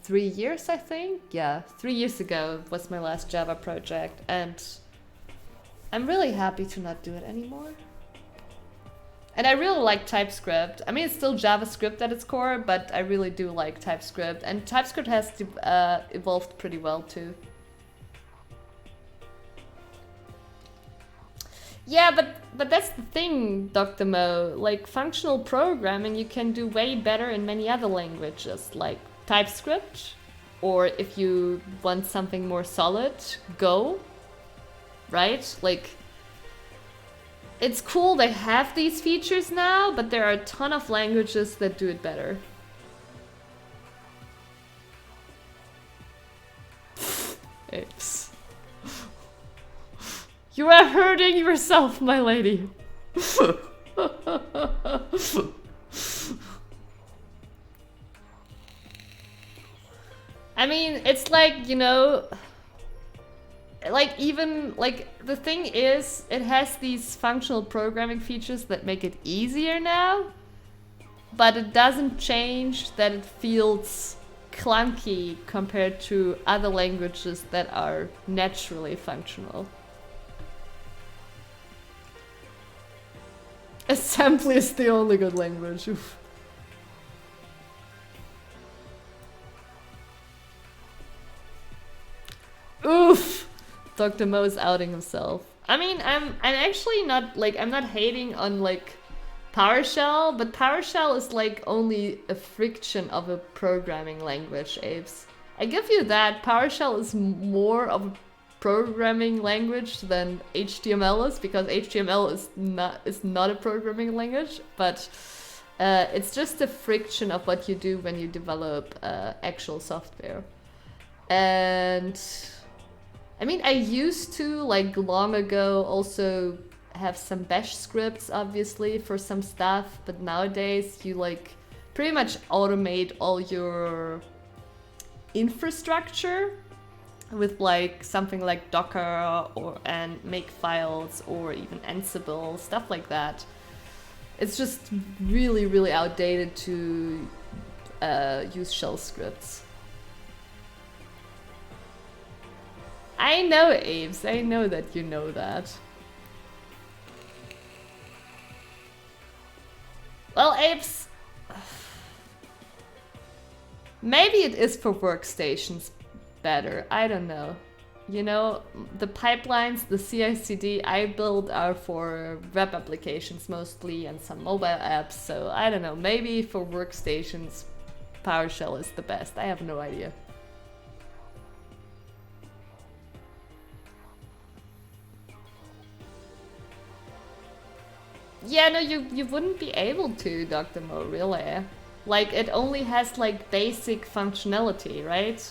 3 years, I think. Yeah, 3 years ago was my last Java project, and I'm really happy to not do it anymore. And I really like TypeScript. I mean, it's still JavaScript at its core, but I really do like TypeScript. And TypeScript has evolved pretty well too. Yeah, but that's the thing, Dr. Mo. Like, functional programming you can do way better in many other languages, like TypeScript, or if you want something more solid, Go. Right? Like, it's cool they have these features now, but there are a ton of languages that do it better. Apes. You are hurting yourself, my lady. I mean, it's like, you know... like, even, like, the thing is, it has these functional programming features that make it easier now, but it doesn't change that it feels clunky compared to other languages that are naturally functional. Assembly is the only good language. Oof. Oof! Dr. Mo is outing himself. I mean, I'm actually not, like, I'm not hating on, like, PowerShell, but PowerShell is, like, only a friction of a programming language, Apes. I give you that. PowerShell is more of a programming language than HTML is, because HTML is not a programming language, but it's just a friction of what you do when you develop actual software. And I mean, I used to, like, long ago also have some bash scripts, obviously, for some stuff, but nowadays you, like, pretty much automate all your infrastructure with, like, something like Docker and make files or even Ansible, stuff like that. It's just really, really outdated to use shell scripts. I know, Apes, I know that you know that. Well, Apes, maybe it is for workstations better, I don't know. You know, the pipelines, the CI/CD I build are for web applications mostly and some mobile apps, so I don't know, maybe for workstations PowerShell is the best, I have no idea. Yeah, no, you wouldn't be able to, Dr. Mo, really. Like, it only has, like, basic functionality, right?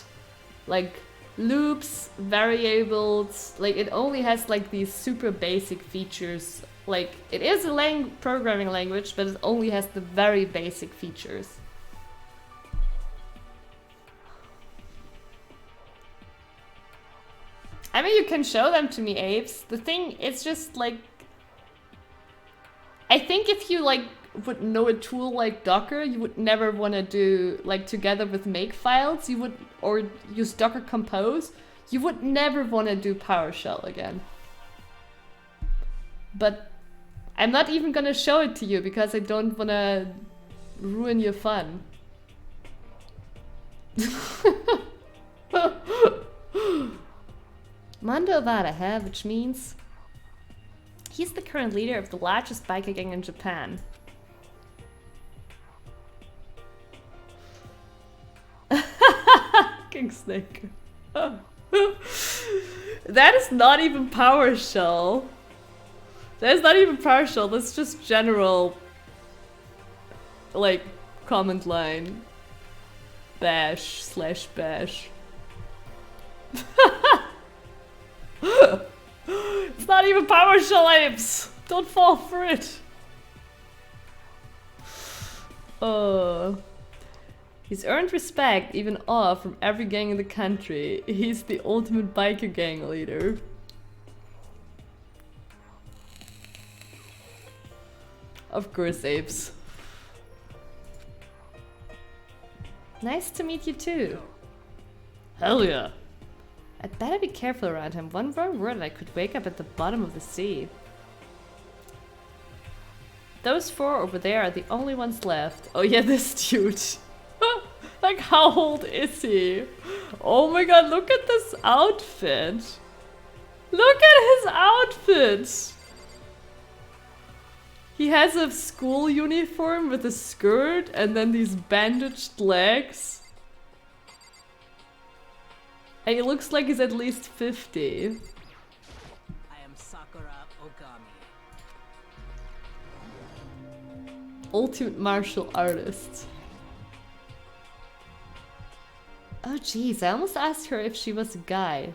Like, loops, variables, like, it only has, like, these super basic features. Like, it is a programming language, but it only has the very basic features. I mean, you can show them to me, Apes. The thing, it's just, like, I think if you, like, would know a tool like Docker, you would never want to do, like, together with makefiles, you would, or use Docker Compose, you would never want to do PowerShell again. But I'm not even gonna show it to you because I don't want to ruin your fun. Mondo OWADA, which means he's the current leader of the largest biker gang in Japan. King Snake. That is not even PowerShell. That is not even PowerShell, that's just general, like, command line. Bash/bash. It's not even PowerShell, Apes! Don't fall for it! He's earned respect, even awe, from every gang in the country. He's the ultimate biker gang leader. Of course, Apes. Nice to meet you too. Hell yeah. I'd better be careful around him. One wrong word and I could wake up at the bottom of the sea. Those four over there are the only ones left. Oh yeah, this dude. Like, how old is he? Oh my god, look at this outfit. Look at his outfit. He has a school uniform with a skirt and then these bandaged legs. And he looks like he's at least 50. I am Sakura Ogami. Ultimate martial artist. Oh jeez, I almost asked her if she was a guy.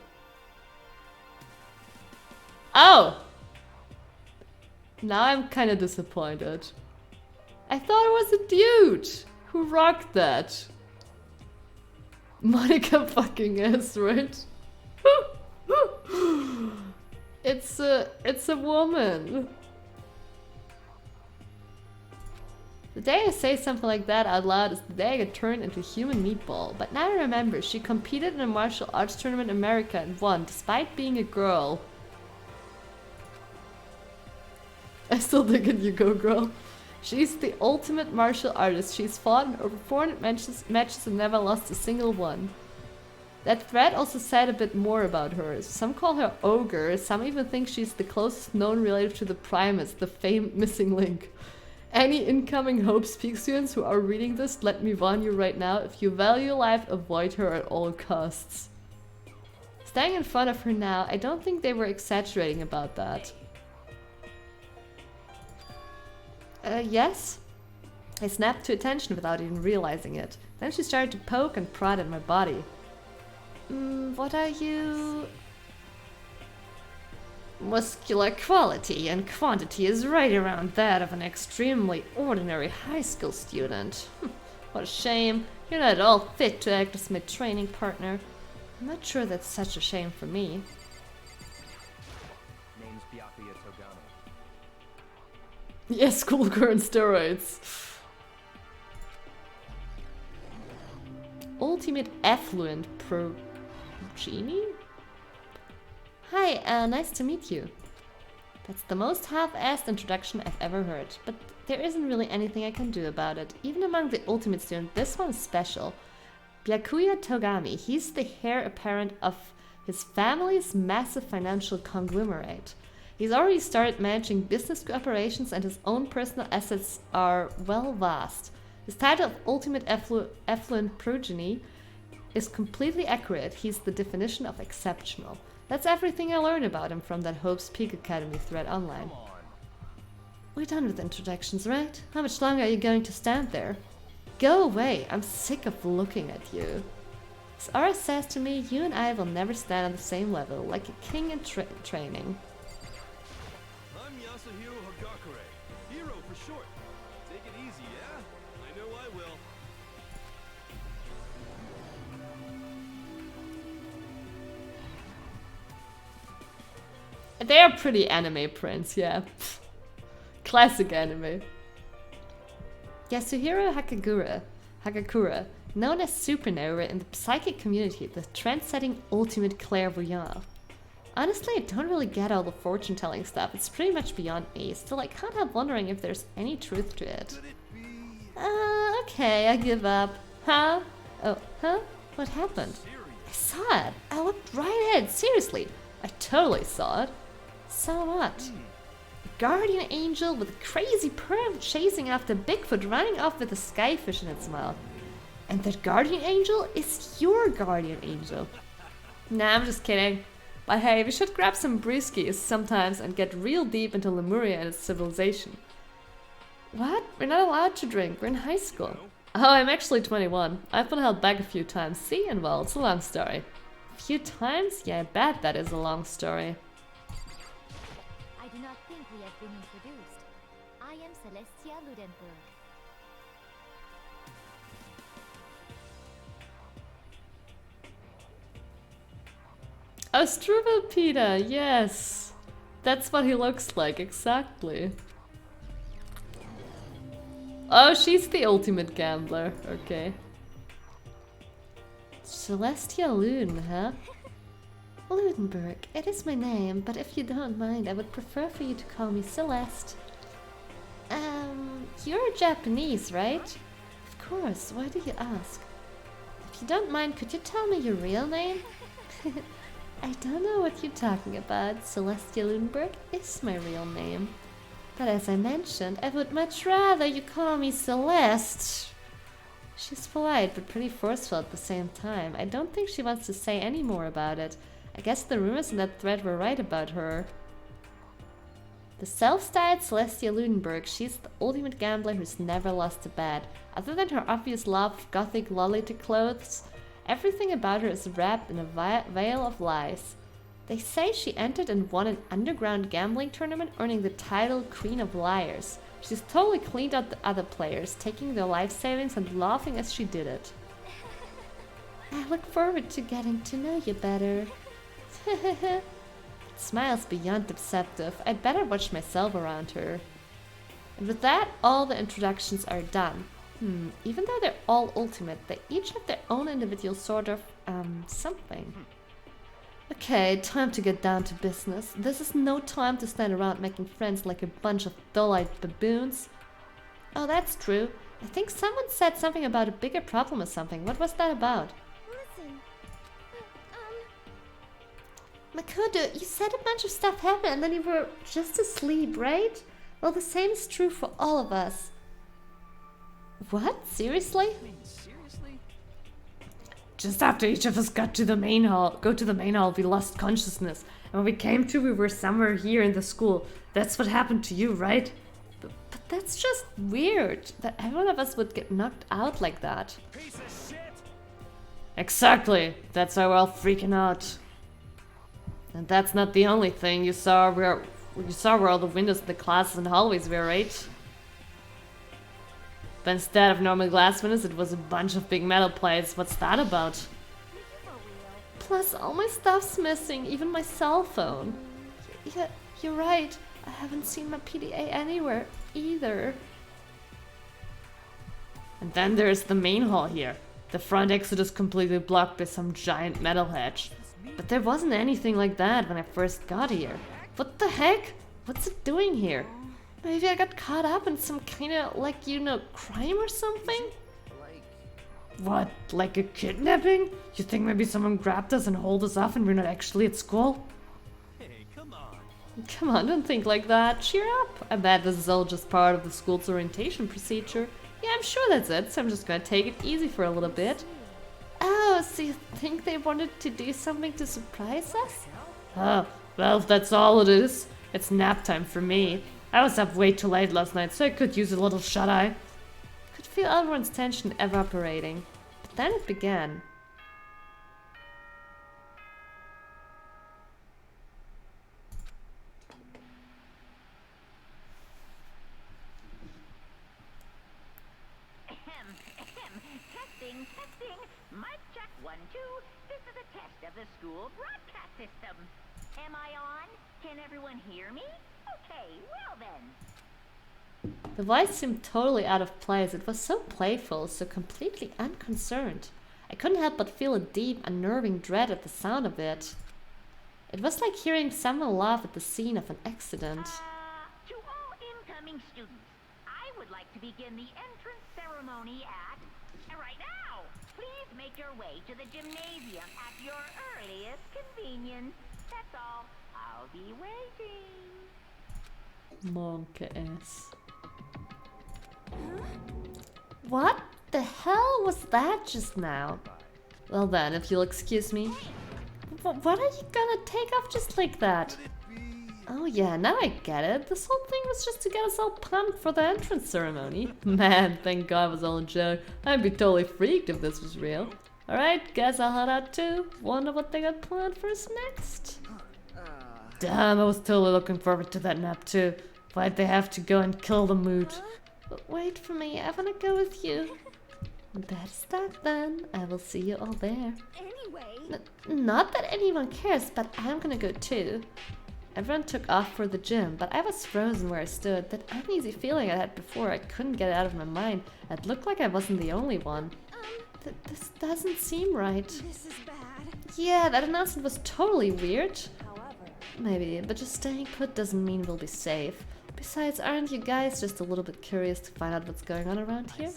Oh! Now I'm kinda disappointed. I thought it was a dude who rocked that. Monica fucking is, right? It's a woman. The day I say something like that out loud is the day I get turned into a human meatball. But now I remember, she competed in a martial arts tournament in America and won, despite being a girl. I still think it, you go, girl. She's the ultimate martial artist. She's fought in over 400 matches and never lost a single one. That thread also said a bit more about her. Some call her ogre, some even think she's the closest known relative to the Primus, the famed missing link. Any incoming Hope's Peak students who are reading this, let me warn you right now, if you value life, avoid her at all costs. Standing in front of her now, I don't think they were exaggerating about that. Yes? I snapped to attention without even realizing it. Then she started to poke and prod at my body. What are you? Muscular quality and quantity is right around that of an extremely ordinary high school student. What a shame. You're not at all fit to act as my training partner. I'm not sure that's such a shame for me. Name's Byakuya Togano. Yes, schoolgirl on steroids. Ultimate Affluent Prodigy? Hi, nice to meet you. That's the most half-assed introduction I've ever heard, but there isn't really anything I can do about it. Even among the ultimate students, this one is special. Byakuya Togami, he's the heir apparent of his family's massive financial conglomerate. He's already started managing business operations and his own personal assets are, well, vast. His title of Ultimate Affluent Progeny is completely accurate. He's the definition of exceptional. That's everything I learned about him from that Hope's Peak Academy thread online. We're done with introductions, right? How much longer are you going to stand there? Go away, I'm sick of looking at you. As Aura says to me, you and I will never stand on the same level, like a king in training. I'm Yasuhiro Hagakure. Hero for short. Take it easy, yeah? I know I will. They are pretty anime prints, yeah. Classic anime. Yasuhiro Hagakure, known as Supernova in the psychic community, the trend-setting ultimate clairvoyant. Honestly, I don't really get all the fortune-telling stuff. It's pretty much beyond me. Still, I can't help wondering if there's any truth to it. Okay, I give up. Huh? Oh, huh? What happened? I saw it. I looked right at it. Seriously. I totally saw it. So what? A guardian angel with a crazy perm chasing after Bigfoot running off with a skyfish in its mouth. And that guardian angel is your guardian angel. Nah, I'm just kidding. But hey, we should grab some brewskis sometimes and get real deep into Lemuria and its civilization. What? We're not allowed to drink. We're in high school. Oh, I'm actually 21. I've been held back a few times. See, and well, it's a long story. A few times? Yeah, I bet that is a long story. I do not think we have been introduced. I am Celestia Ludenberg. Oh, Struble Peter, yes! That's what he looks like, exactly. Oh, she's the ultimate gambler, okay. Celestia Luden, huh? Ludenberg, it is my name, but if you don't mind, I would prefer for you to call me Celeste. You're Japanese, right? Of course, why do you ask? If you don't mind, could you tell me your real name? I don't know what you're talking about. Celestia Ludenberg is my real name. But as I mentioned, I would much rather you call me Celeste. She's polite, but pretty forceful at the same time. I don't think she wants to say any more about it. I guess the rumors in that thread were right about her. The self-styled Celestia Ludenberg, she's the ultimate gambler who's never lost a bet. Other than her obvious love of gothic lolita clothes, everything about her is wrapped in a veil of lies. They say she entered and won an underground gambling tournament, earning the title Queen of Liars. She's totally cleaned out the other players, taking their life savings and laughing as she did it. I look forward to getting to know you better. smiles beyond deceptive. I'd better watch myself around her. And with that, all the introductions are done. Even though they're all ultimate, they each have their own individual sort of, something. Okay, time to get down to business. This is no time to stand around making friends like a bunch of dull-eyed baboons. Oh, that's true. I think someone said something about a bigger problem or something. What was that about? Listen. Makoto, you said a bunch of stuff happened and then you were just asleep, right? Well, the same is true for all of us. What? Seriously? Seriously? Just after each of us go to the main hall, we lost consciousness. And when we came to, we were somewhere here in the school. That's what happened to you, right? But that's just weird, that every one of us would get knocked out like that. Piece of shit! Exactly. That's why we're all freaking out. And that's not the only thing. You saw where all the windows in the classes and hallways were, right? But instead of normal glass windows, it was a bunch of big metal plates. What's that about? Plus, all my stuff's missing, even my cell phone. Yeah, you're right. I haven't seen my PDA anywhere either. And then there's the main hall here. The front exit is completely blocked by some giant metal hedge. But there wasn't anything like that when I first got here. What the heck? What's it doing here? Maybe I got caught up in some kind of, like, you know, crime or something? What, like a kidnapping? You think maybe someone grabbed us and hauled us off and we're not actually at school? Hey, come on. Come on, don't think like that. Cheer up. I bet this is all just part of the school's orientation procedure. Yeah, I'm sure that's it, so I'm just gonna take it easy for a little bit. Oh, so you think they wanted to do something to surprise us? Oh, well, if that's all it is, it's nap time for me. I was up way too late last night, so I could use a little shut-eye. Could feel everyone's tension evaporating. But then it began. Testing. Mic check 1, 2. This is a test of the school broadcast system. Am I on? Can everyone hear me? Okay, well then. The voice seemed totally out of place. It was so playful, so completely unconcerned. I couldn't help but feel a deep, unnerving dread at the sound of it. It was like hearing someone laugh at the scene of an accident. To all incoming students, I would like to begin the entrance ceremony at... right now! Please make your way to the gymnasium at your earliest convenience. That's all. I'll be waiting. Monkey ass. What the hell was that just now? Well then, if you'll excuse me. What are you gonna take off just like that? Oh yeah, now I get it. This whole thing was just to get us all pumped for the entrance ceremony. Man, thank God it was all a joke. I'd be totally freaked if this was real. Alright, guess I'll head out too. Wonder what they got planned for us next. Damn, I was totally looking forward to that nap too. Why'd they have to go and kill the mood? But wait for me, I wanna go with you. Better start then. I will see you all there. Anyway... Not that anyone cares, but I'm gonna go too. Everyone took off for the gym, but I was frozen where I stood. That uneasy feeling I had before, I couldn't get it out of my mind. It looked like I wasn't the only one. This doesn't seem right. This is bad. Yeah, that announcement was totally weird. However... Maybe, but just staying put doesn't mean we'll be safe. Besides, aren't you guys just a little bit curious to find out what's going on around here?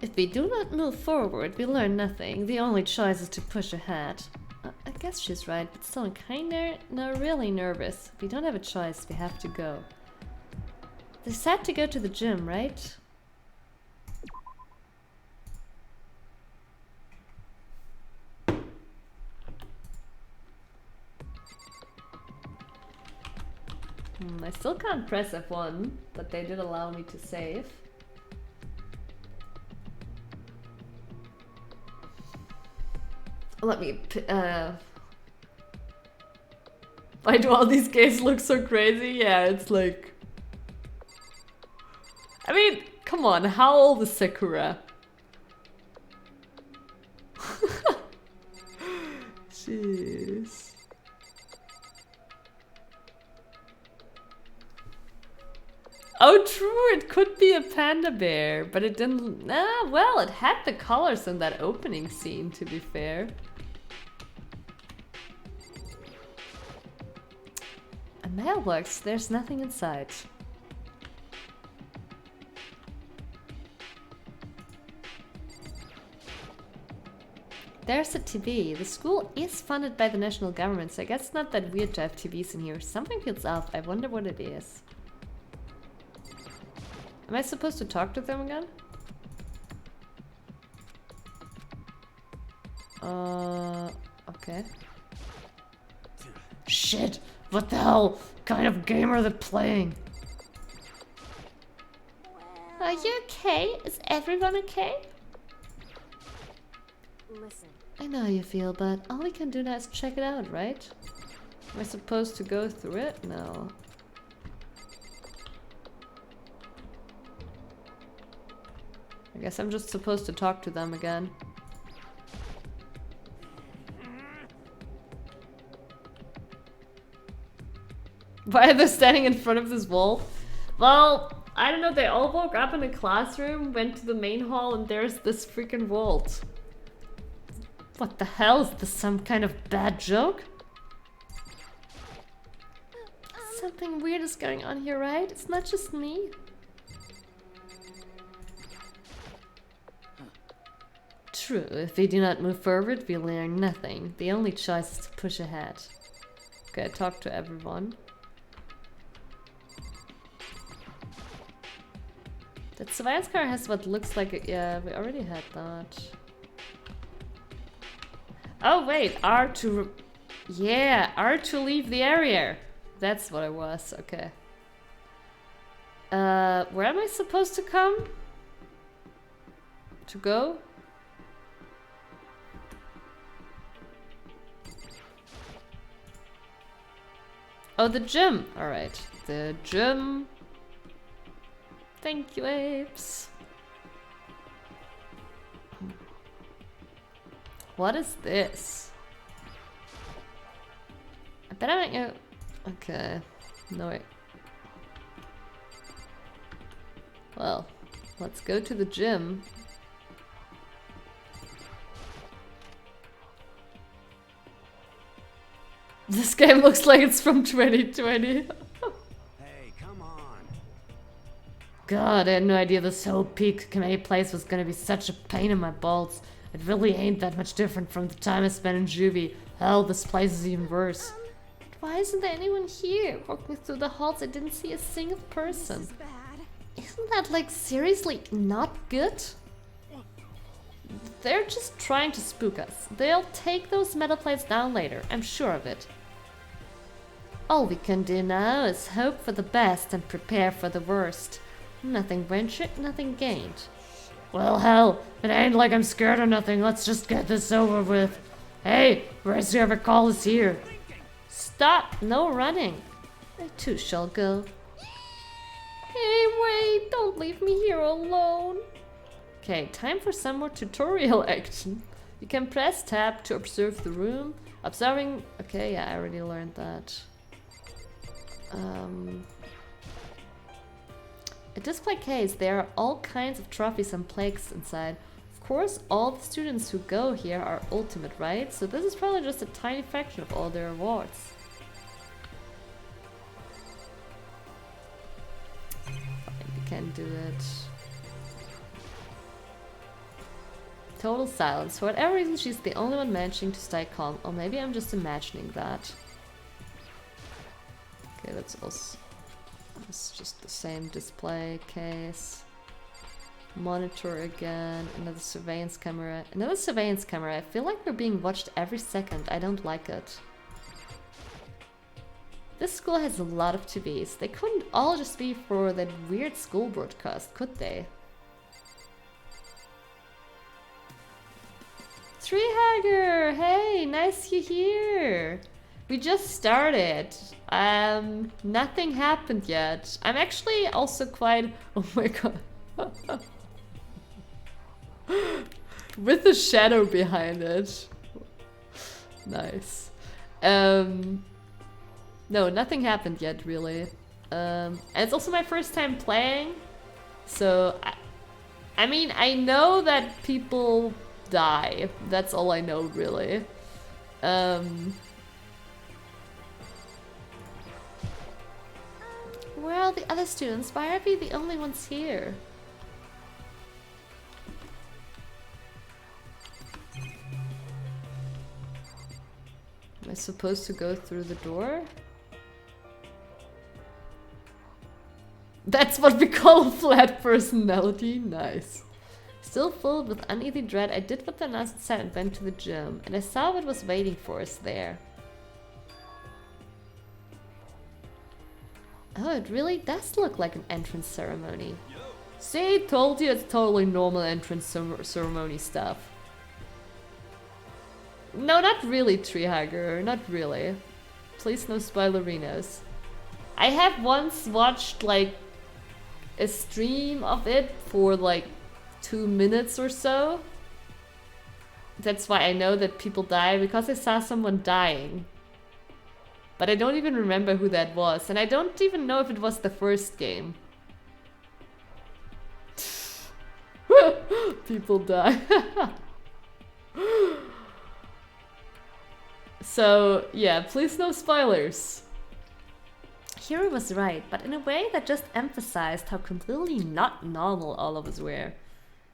If we do not move forward, we learn nothing. The only choice is to push ahead. I guess she's right, but still I'm kinda, really nervous. If we don't have a choice, we have to go. They said to go to the gym, right? I still can't press F1, but they did allow me to save. Let me, why do all these games look so crazy? Yeah, it's like... I mean, come on, how old is Sakura? jeez. Oh, true, it could be a panda bear, but it didn't. Well, it had the colors in that opening scene, to be fair. A mailbox, there's nothing inside. There's a TV. The school is funded by the national government, so I guess it's not that weird to have TVs in here. Something feels off. I wonder what it is. Am I supposed to talk to them again? Okay. Shit! What the hell kind of game are they playing? Are you okay? Is everyone okay? Listen. I know how you feel, but all we can do now is check it out, right? Am I supposed to go through it? No. I guess I'm just supposed to talk to them again. Why are they standing in front of this wall? Well, I don't know, they all woke up in a classroom, went to the main hall, and there's this freaking vault. What the hell? Is this some kind of bad joke? Something weird is going on here, right? It's not just me. True, if we do not move forward, we learn nothing. The only choice is to push ahead. Okay, talk to everyone. That surveillance car has what looks like a... Yeah, we already had that. Oh wait, R to... Yeah, R to leave the area. That's what it was, okay. Where am I supposed to come? To go? Oh, the gym! Alright, the gym. Thank you, Apes. What is this? I bet I might go... Okay. No, wait. Well, let's go to the gym. This game looks like it's from 2020. Hey, come on. God, I had no idea this whole peak comedy place was gonna be such a pain in my balls. It really ain't that much different from the time I spent in juvie. Hell, this place is even worse. Why isn't there anyone here? Walking through the halls, I didn't see a single person. This is bad. Isn't that, like, seriously not good? They're just trying to spook us. They'll take those metal plates down later, I'm sure of it. All we can do now is hope for the best and prepare for the worst. Nothing ventured, nothing gained. Well, hell, it ain't like I'm scared or nothing. Let's just get this over with. Hey, where's whoever call is here? Stop, no running. I too shall go. Hey, wait, don't leave me here alone. Okay, time for some more tutorial action. You can press tab to observe the room. Observing... Okay, yeah, I already learned that. A display case, there are all kinds of trophies and plaques inside. Of course, all the students who go here are ultimate, right? So this is probably just a tiny fraction of all their awards. Fine, we can do it. Total silence. For whatever reason, she's the only one managing to stay calm. Or maybe I'm just imagining that. Okay, that's also... It's just the same display case. Monitor again. Another surveillance camera. Another surveillance camera. I feel like we're being watched every second. I don't like it. This school has a lot of TVs. They couldn't all just be for that weird school broadcast, could they? Treehugger! Hey, nice you here! We just started. Nothing happened yet. I'm actually also quite... Oh my god. With the shadow behind it. Nice. No, nothing happened yet, really. And it's also my first time playing, so I mean, I know that people die. That's all I know, really. Where are the other students? Why are we the only ones here? Am I supposed to go through the door? That's what we call a flat personality. Nice. Still filled with uneasy dread, I did what the nurse said and went to the gym. And I saw what was waiting for us there. Oh, it really does look like an entrance ceremony. See, told you it's totally normal entrance ceremony stuff. No, not really, Treehugger. Not really. Please, no spoilerinos. I have once watched, like, a stream of it for, like, 2 minutes or so. That's why I know that people die, because I saw someone dying. But I don't even remember who that was, and I don't even know if it was the first game. People die. So, yeah, please no spoilers. Hiro was right, but in a way that just emphasized how completely not normal all of us were.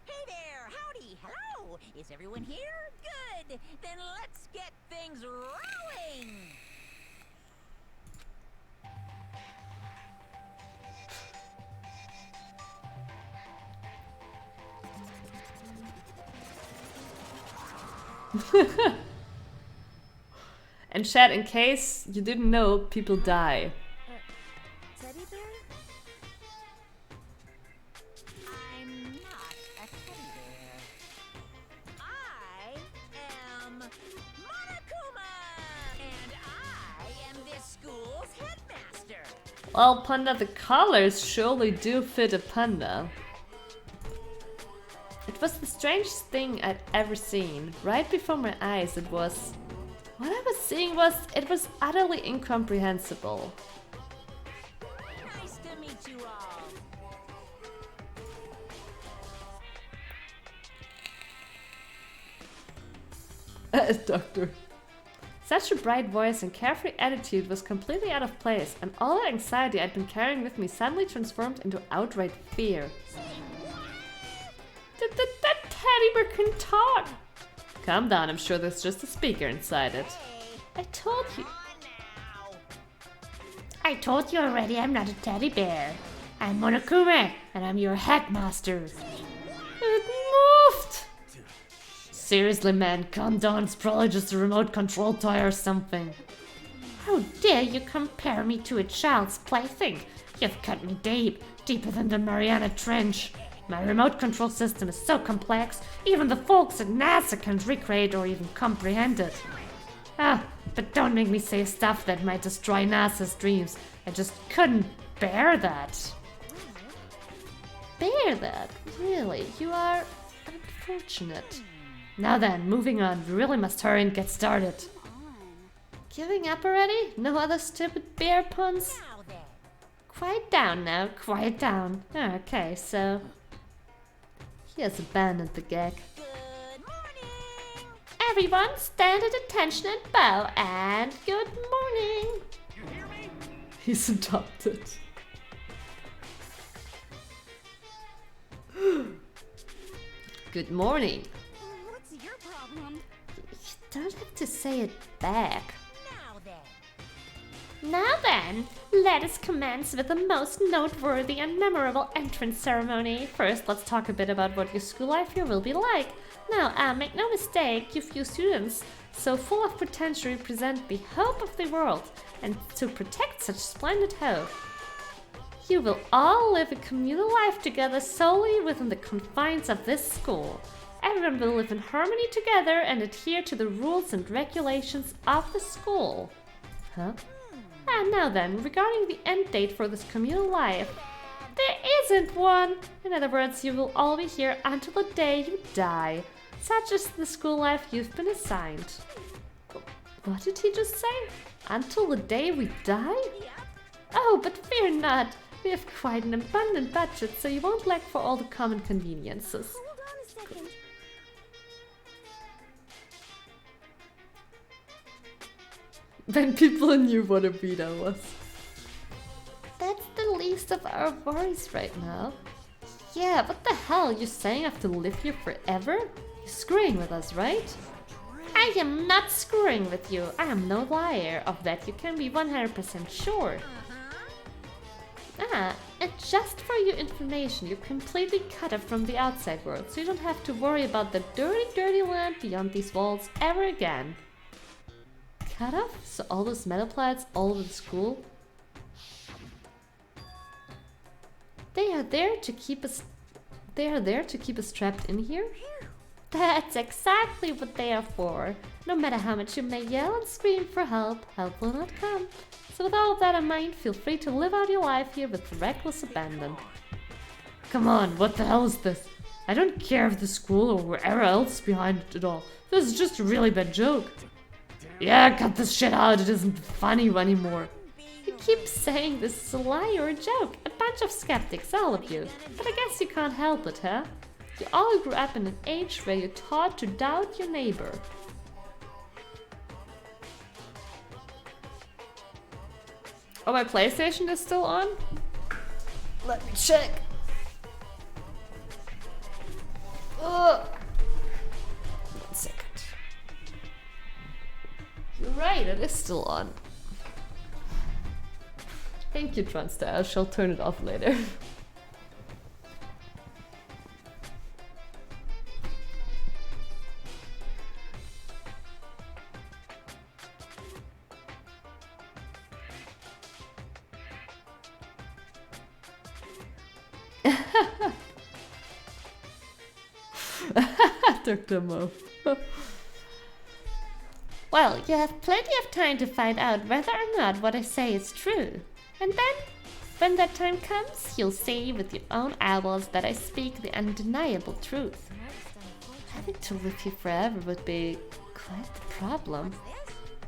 Hey there, howdy, hello. Is everyone here? Good. Then let's get things rolling. And chat, in case you didn't know, people die. Teddy bear? I'm not a teddy bear. I am Monokuma, and I am this school's headmaster. Well, Panda, the colors surely do fit a panda. It was the strangest thing I'd ever seen. Right before my eyes, it was... What I was seeing was... It was utterly incomprehensible. Nice to meet you all. Doctor. Such a bright voice and carefree attitude was completely out of place, and all the anxiety I'd been carrying with me suddenly transformed into outright fear. That teddy bear can talk! Calm down, I'm sure there's just a speaker inside it. I told you. I told you already I'm not a teddy bear. I'm Monokuma, and I'm your headmaster. It moved! Seriously, man, calm down. It's probably just a remote control toy or something. How dare you compare me to a child's plaything? You've cut me deep, deeper than the Mariana Trench. My remote control system is so complex, even the folks at NASA can't recreate or even comprehend it. Ah, but don't make me say stuff that might destroy NASA's dreams. I just couldn't bear that. Bear that? Really? You are unfortunate. Now then, moving on. We really must hurry and get started. Giving up already? No other stupid bear puns? Quiet down now, quiet down. Okay, so... He has abandoned the gag. Good morning. Everyone, stand at attention and bow, and good morning. You hear me? He's adopted. Good morning. What's your problem? You don't have to say it back. Now then, let us commence with the most noteworthy and memorable entrance ceremony. First, let's talk a bit about what your school life here will be like. Now, make no mistake, you few students, so full of potential, represent the hope of the world, and to protect such splendid hope, you will all live a communal life together solely within the confines of this school. Everyone will live in harmony together and adhere to the rules and regulations of the school. Huh? And now then, regarding the end date for this communal life, there isn't one. In other words, you will all be here until the day you die. Such is the school life you've been assigned. What did he just say? Until the day we die? Oh, but fear not. We have quite an abundant budget, so you won't lack for all the common conveniences. Hold on a second. When people knew what a beta was. That's the least of our worries right now. Yeah, what the hell? You're saying I have to live here forever? You're screwing with us, right? I am not screwing with you. I am no liar. Of that you can be 100% sure. And just for your information, you're completely cut off from the outside world, so you don't have to worry about the dirty, dirty land beyond these walls ever again. Cut off? So all those metal plates all over the school? They are there to keep us trapped in here? That's exactly what they are for. No matter how much you may yell and scream for help, help will not come. So with all of that in mind, feel free to live out your life here with reckless abandon. Come on, what the hell is this? I don't care if the school or wherever else is behind it at all. This is just a really bad joke. Yeah, cut this shit out, it isn't funny anymore. You keep saying this is a lie or a joke. A bunch of skeptics, all of you. But I guess you can't help it, huh? You all grew up in an age where you're taught to doubt your neighbor. Oh, my PlayStation is still on? Let me check. Ugh. 1 second. You're right, it is still on. Thank you, Transter. I shall turn it off later. Dr. Mo. Well, you have plenty of time to find out whether or not what I say is true. And then, when that time comes, you'll see with your own eyeballs that I speak the undeniable truth. Having to live here forever would be quite the problem.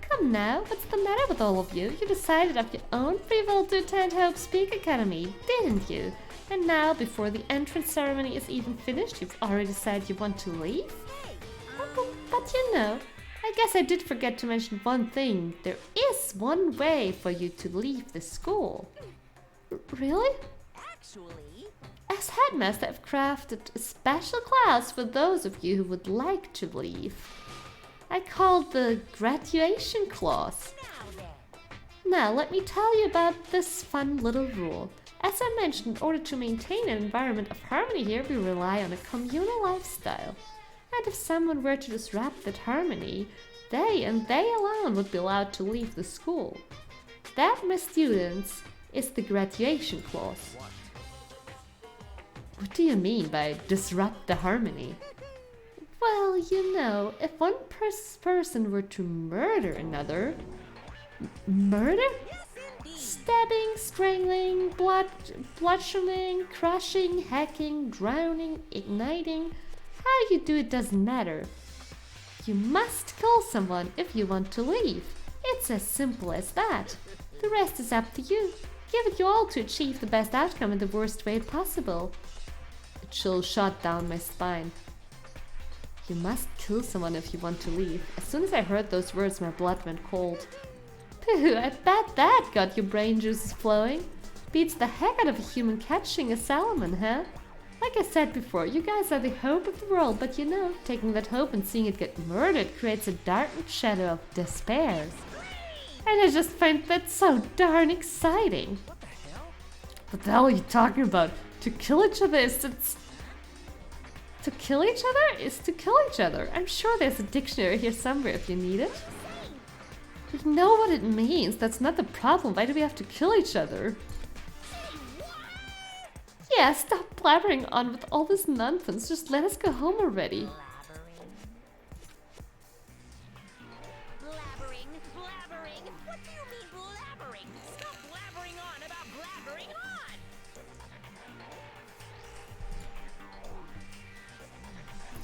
Come now, what's the matter with all of you? You decided of your own free will to attend Hope Speak Academy, didn't you? And now, before the entrance ceremony is even finished, you've already decided you want to leave? But you know, I guess I did forget to mention one thing. There is one way for you to leave the school. Really? Actually, as headmaster, I've crafted a special class for those of you who would like to leave. I call it the graduation clause. Now, let me tell you about this fun little rule. As I mentioned, in order to maintain an environment of harmony here, we rely on a communal lifestyle. And if someone were to disrupt that harmony, they and they alone would be allowed to leave the school. That, my students, is the graduation clause. What do you mean by disrupt the harmony? Well, you know, if one person were to murder another... Murder? Stabbing, strangling, bludgeoning, crushing, hacking, drowning, igniting... How you do it doesn't matter. You must kill someone if you want to leave. It's as simple as that. The rest is up to you. Give it your all to achieve the best outcome in the worst way possible. A chill shot down my spine. You must kill someone if you want to leave. As soon as I heard those words, my blood went cold. Pooh, I bet that got your brain juices flowing. Beats the heck out of a human catching a salmon, huh? Like I said before, you guys are the hope of the world, but you know, taking that hope and seeing it get murdered creates a darkened shadow of despair. And I just find that so darn exciting. What the hell are you talking about? To kill each other is to kill each other is to kill each other. I'm sure there's a dictionary here somewhere if you need it. We know what it means. That's not the problem. Why do we have to kill each other? Yeah, stop blabbering on with all this nonsense. Just let us go home already. blabbering. What do you mean blabbering? Stop blabbering on about blabbering on!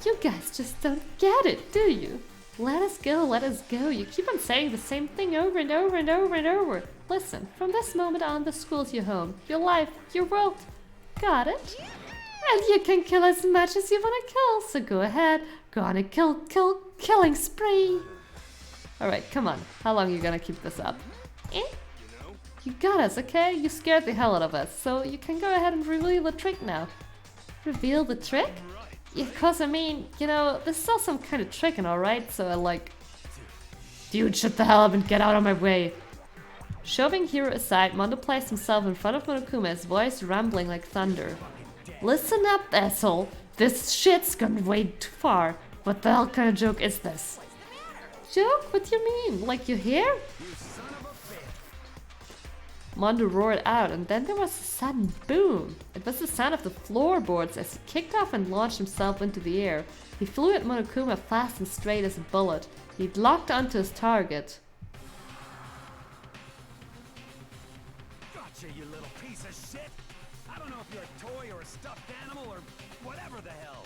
You guys just don't get it, do you? Let us go, let us go. You keep on saying the same thing over and over and over and over. Listen, from this moment on, the school's your home, your life, your world. Got it? And you can kill as much as you want to kill, so go ahead. Go on a killing spree. Alright, come on. How long are you gonna keep this up? Eh? You got us, okay? You scared the hell out of us, so you can go ahead and reveal the trick now. Reveal the trick? Yeah, cause I mean, you know, there's still some kind of trick and alright, so I like... Dude, shut the hell up and get out of my way! Shoving Hiro aside, Mondo placed himself in front of Monokuma, his voice rumbling like thunder. Listen up, asshole! This shit's gone way too far. What the hell kind of joke is this? Joke? What do you mean? Like you hear? Mondo roared out, and then there was a sudden boom. It was the sound of the floorboards as he kicked off and launched himself into the air. He flew at Monokuma fast and straight as a bullet. He'd locked onto his target. Gotcha, you little piece of shit! I don't know if you're a toy or a stuffed animal or whatever the hell.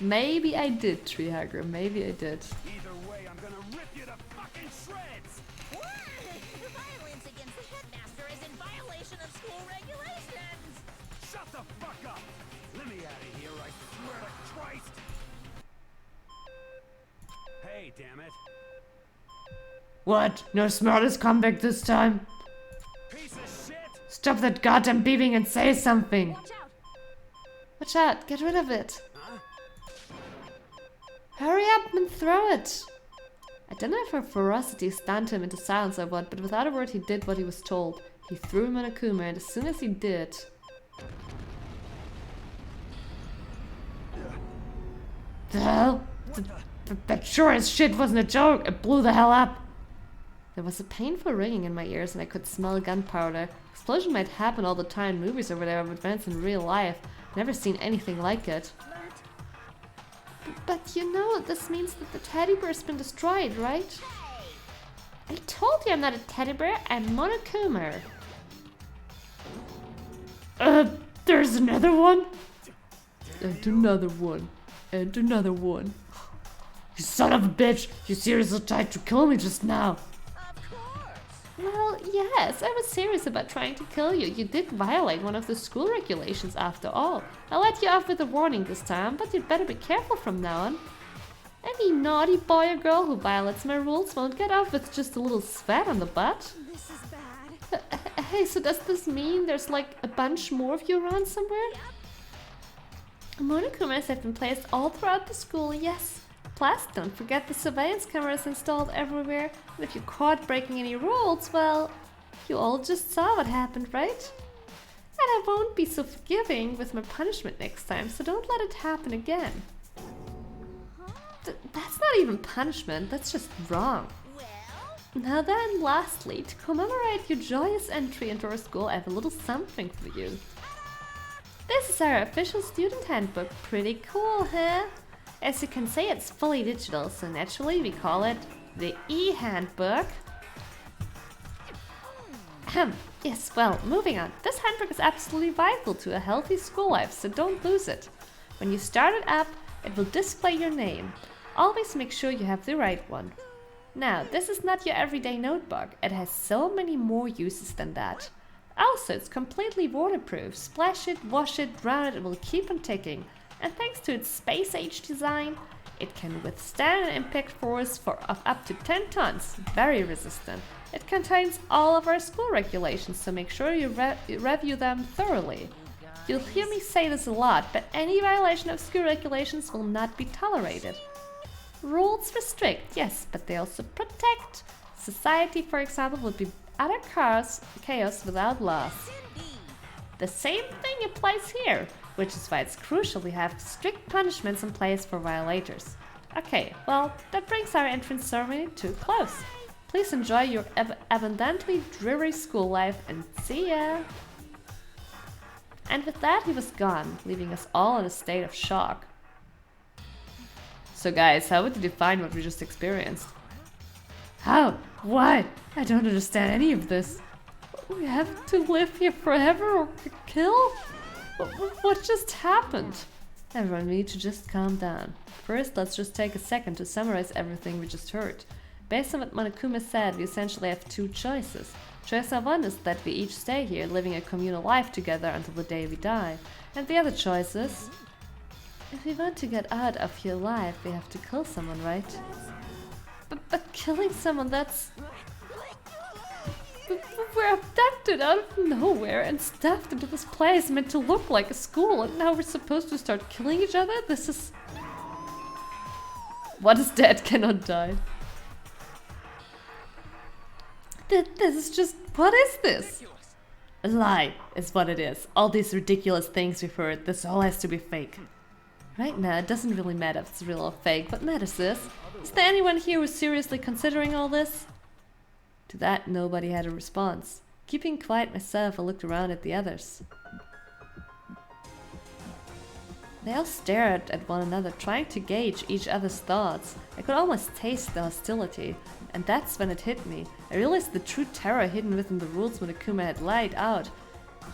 Maybe I did, CHIHIRO. Maybe I did. Either way, I'm gonna rip you to fucking shreds! Violence against the headmaster is in violation of school regulations! Shut the fuck up! Let me out of here, I swear to Christ! Hey, damn it. What? No smartest comeback this time? Piece of shit! Stop that goddamn beeping and say something! Watch out! Watch out, get rid of it! Huh? Hurry up and throw it! I don't know if her ferocity stunned him into silence or what, but without a word he did what he was told. He threw Monokuma, and as soon as he did... The hell? That sure as shit wasn't a joke! It blew the hell up! There was a painful ringing in my ears and I could smell gunpowder. Explosion might happen all the time in movies or whatever, but when it's in real life, never seen anything like it. But you know, this means that the teddy bear's been destroyed, right? I told you I'm not a teddy bear, I'm Monokuma. There's another one? And another one. And another one. You son of a bitch! You seriously tried to kill me just now! Of course! Well, yes, I was serious about trying to kill you. You did violate one of the school regulations after all. I let you off with a warning this time, but you'd better be careful from now on. Any naughty boy or girl who violates my rules won't get off with just a little sweat on the butt. This is bad. Hey, so does this mean there's like a bunch more of you around somewhere? Monokumas have been placed all throughout the school, yes. Plus, don't forget the surveillance cameras installed everywhere. And if you're caught breaking any rules, well, you all just saw what happened, right? And I won't be so forgiving with my punishment next time, so don't let it happen again. That's not even punishment, that's just wrong. Now then, lastly, to commemorate your joyous entry into our school, I have a little something for you. This is our official student handbook. Pretty cool, huh? As you can see, it's fully digital, so naturally we call it the e-handbook. Yes, well, moving on. This handbook is absolutely vital to a healthy school life, so don't lose it. When you start it up, it will display your name. Always make sure you have the right one. Now, this is not your everyday notebook. It has so many more uses than that. Also, it's completely waterproof. Splash it, wash it, drown it, it will keep on ticking. And thanks to its space-age design, it can withstand an impact force of up to 10 tons. Very resistant. It contains all of our school regulations, so make sure you review them thoroughly. You'll hear me say this a lot, but any violation of school regulations will not be tolerated. Rules restrict, yes, but they also protect. Society, for example, would be utter chaos without laws. The same thing applies here, which is why it's crucial we have strict punishments in place for violators. Okay, well, that brings our entrance ceremony to a close. Please enjoy your abundantly dreary school life and see ya! And with that, he was gone, leaving us all in a state of shock. So guys, how would you define what we just experienced? How? Why? I don't understand any of this. We have to live here forever or kill? What just happened? Everyone needs to just calm down. First, let's just take a second to summarize everything we just heard. Based on what Monokuma said, we essentially have two choices. Choice number one is that we each stay here, living a communal life together until the day we die. And the other choice is... if we want to get out of here alive, we have to kill someone, right? But killing someone, that's... We're abducted out of nowhere and stuffed into this place meant to look like a school, and now we're supposed to start killing each other? This is... What is dead cannot die. This is just... What is this? A lie is what it is. All these ridiculous things we've heard, this all has to be fake. Right now, it doesn't really matter if it's real or fake. What matters is there anyone here who's seriously considering all this? To that, nobody had a response. Keeping quiet myself, I looked around at the others. They all stared at one another, trying to gauge each other's thoughts. I could almost taste the hostility, and that's when it hit me. I realized the true terror hidden within the rules Monokuma had laid out.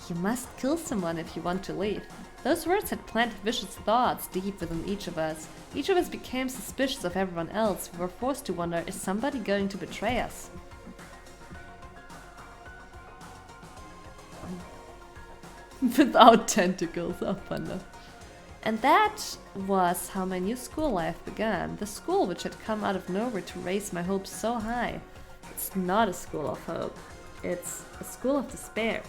You must kill someone if you want to leave. Those words had planted vicious thoughts deep within each of us. Each of us became suspicious of everyone else. We were forced to wonder, is somebody going to betray us? Without tentacles, oh fun. And that was how my new school life began. The school which had come out of nowhere to raise my hopes so high. It's not a school of hope. It's a school of despair.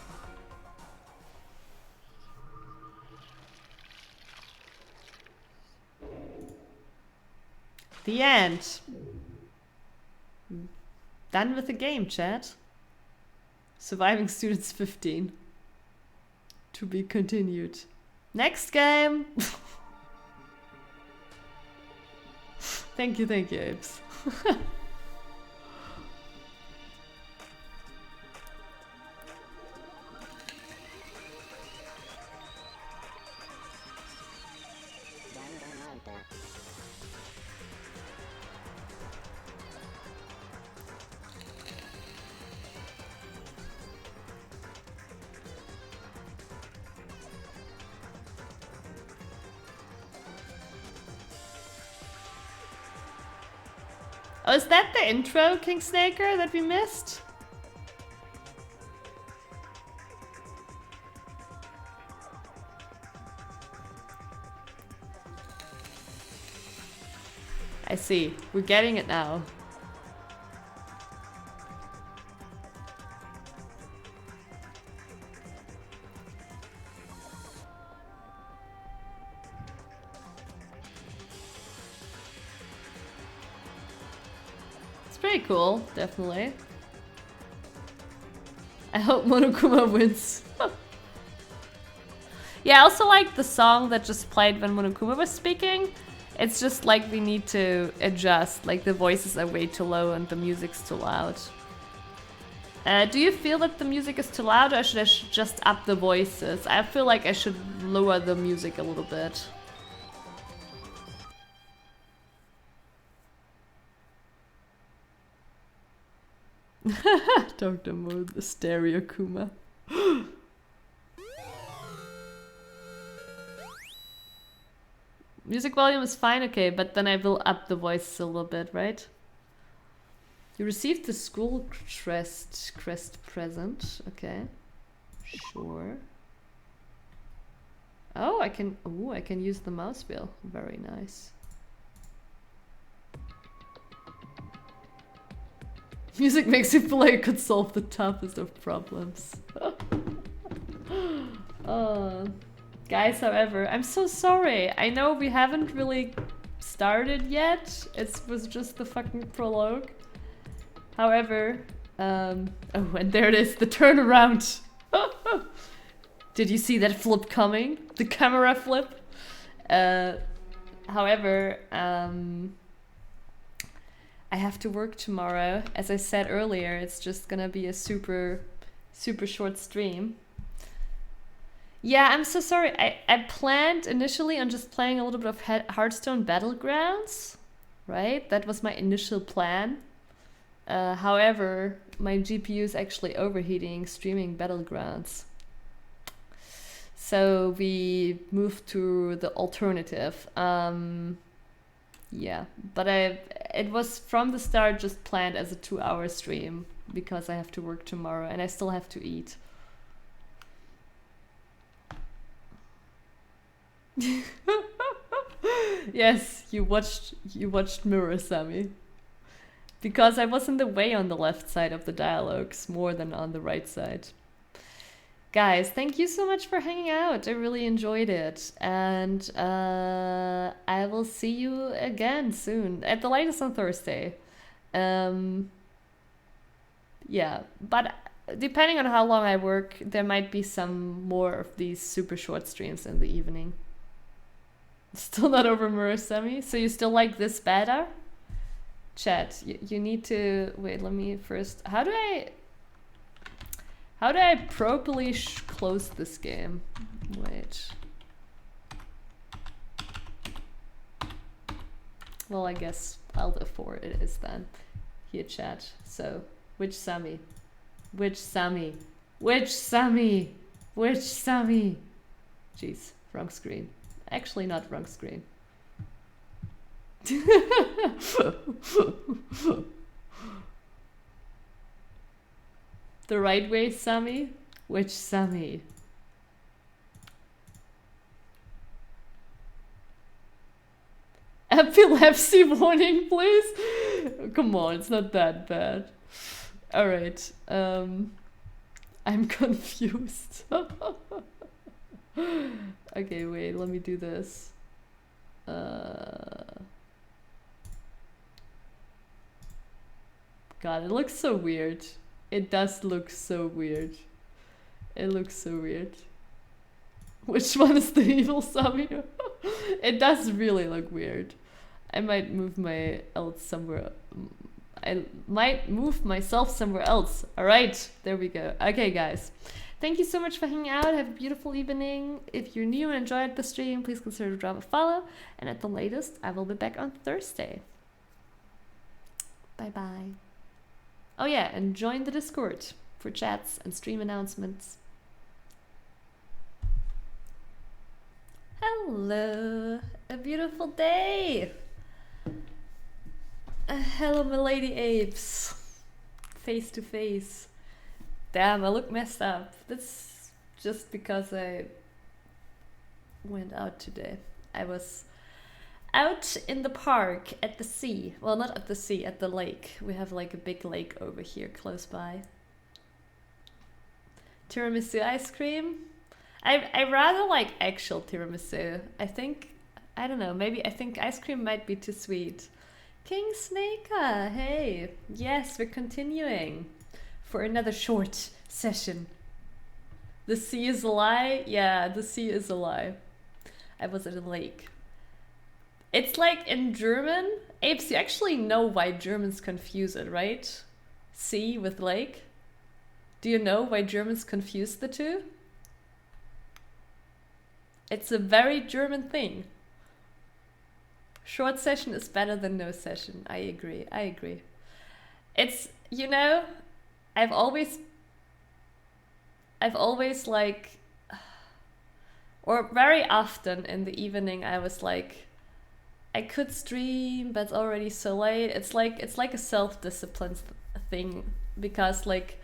The end. Done with the game, chat. Surviving Students 15. To be continued. Next game! Thank you, Apes. Oh, is that the intro, King Snaker, that we missed? I see. We're getting it now. Pretty cool, definitely. I hope Monokuma wins. Yeah, I also like the song that just played when Monokuma was speaking. It's just like we need to adjust, like the voices are way too low and the music's too loud. Do you feel that the music is too loud, or should I just up the voices? I feel like I should lower the music a little bit. Dr. Mode, the stereo Kuma. Music volume is fine, okay, but then I will up the voices a little bit, right? You received the school crest present, okay. Sure. Oh, I can use the mouse wheel. Very nice. Music makes you feel like it could solve the toughest of problems. Guys, however, I'm so sorry. I know we haven't really started yet. It was just the fucking prologue. However, oh, and there it is, the turnaround. Did you see that flip coming? The camera flip? However, I have to work tomorrow. As I said earlier, it's just gonna be a super short stream. Yeah, I'm so sorry. I planned initially on just playing a little bit of Hearthstone Battlegrounds, right? That was my initial plan. However, my GPU is actually overheating streaming Battlegrounds. So we moved to the alternative. Yeah, but it was from the start just planned as a 2-hour stream because I have to work tomorrow and I still have to eat. Yes, you watched Mirror, Sammy. Because I was in the way on the left side of the dialogues more than on the right side. Guys, thank you so much for hanging out. I really enjoyed it. And I will see you again soon. At the latest on Thursday. Yeah, but depending on how long I work, there might be some more of these super short streams in the evening. Still not over Murasemi? So you still like this better? Chat, you need to... Wait, let me first... How do I properly close this game? Wait. Well, I guess Alt F4 it is then. Here, chat. So, which Sammy? Which Sammy? Which Sammy? Which Sammy? Jeez, wrong screen. Actually not wrong screen. The right way, Sammy? Which Sammy? Epilepsy warning, please? Come on, it's not that bad. Alright, I'm confused. Okay, wait, let me do this. God, it looks so weird. It does look so weird. It looks so weird. Which one is the evil Sammy? It does really look weird. I might move my else somewhere. I might move myself somewhere else. Alright, there we go. Okay, guys. Thank you so much for hanging out. Have a beautiful evening. If you're new and enjoyed the stream, please consider to drop a follow. And at the latest, I will be back on Thursday. Bye-bye. Oh yeah, and join the Discord for chats and stream announcements. Hello, a beautiful day. Hello, my lady apes. Face to face. Damn, I look messed up. That's just because I went out today. I was out in the park at the sea. Well, not at the sea, at the lake. We have like a big lake over here close by. Tiramisu ice cream. I rather like actual tiramisu. I don't know, maybe I think ice cream might be too sweet. King Snaker, hey. Yes, we're continuing for another short session. The sea is a lie? Yeah, the sea is a lie. I was at a lake. It's like in German, Apes, you actually know why Germans confuse it, right? Sea with lake. Do you know why Germans confuse the two? It's a very German thing. Short session is better than no session. I agree. I agree. It's, you know, I've always like, or very often in the evening I was like, I could stream, but it's already so late. It's like a self-discipline thing because like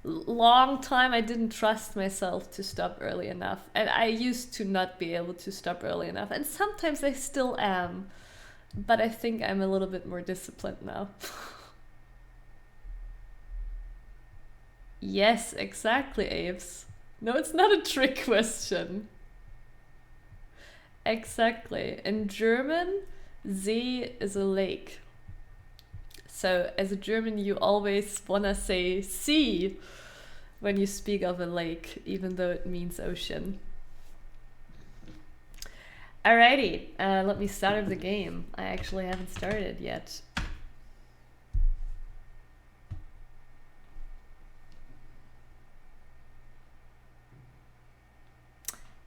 long time I didn't trust myself to stop early enough, and I used to not be able to stop early enough, and sometimes I still am, but I think I'm a little bit more disciplined now. Yes, exactly, Apes. No, it's not a trick question. Exactly. In German, See is a lake. So as a German, you always wanna say sea when you speak of a lake, even though it means ocean. Alrighty, let me start the game. I actually haven't started yet.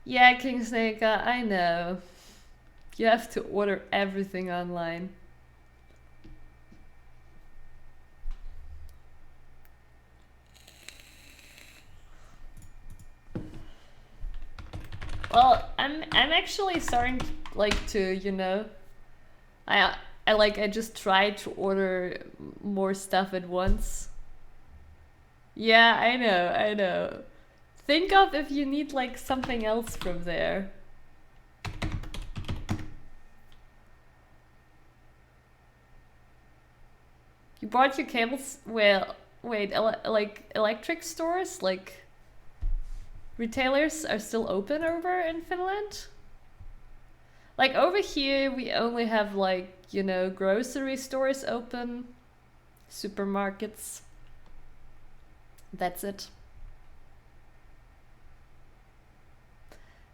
Yeah, King Snake, I know. You have to order everything online. I'm actually starting like to, you know, I just try to order more stuff at once. Yeah, I know. Think of if you need like something else from there. You bought your cables? Well, wait, like electric stores, like retailers are still open over in Finland? Like over here we only have like, you know, grocery stores open, supermarkets. That's it.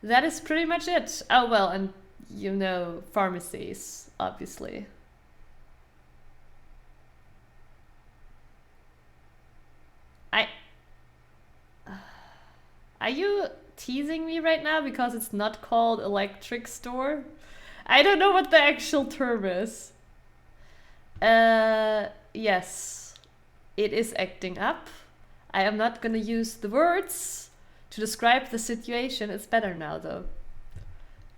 That is pretty much it. Oh well, and you know, pharmacies, obviously. Are you teasing me right now because it's not called electric store? I don't know what the actual term is. Yes. It is acting up. I am not gonna use the words to describe the situation. It's better now though.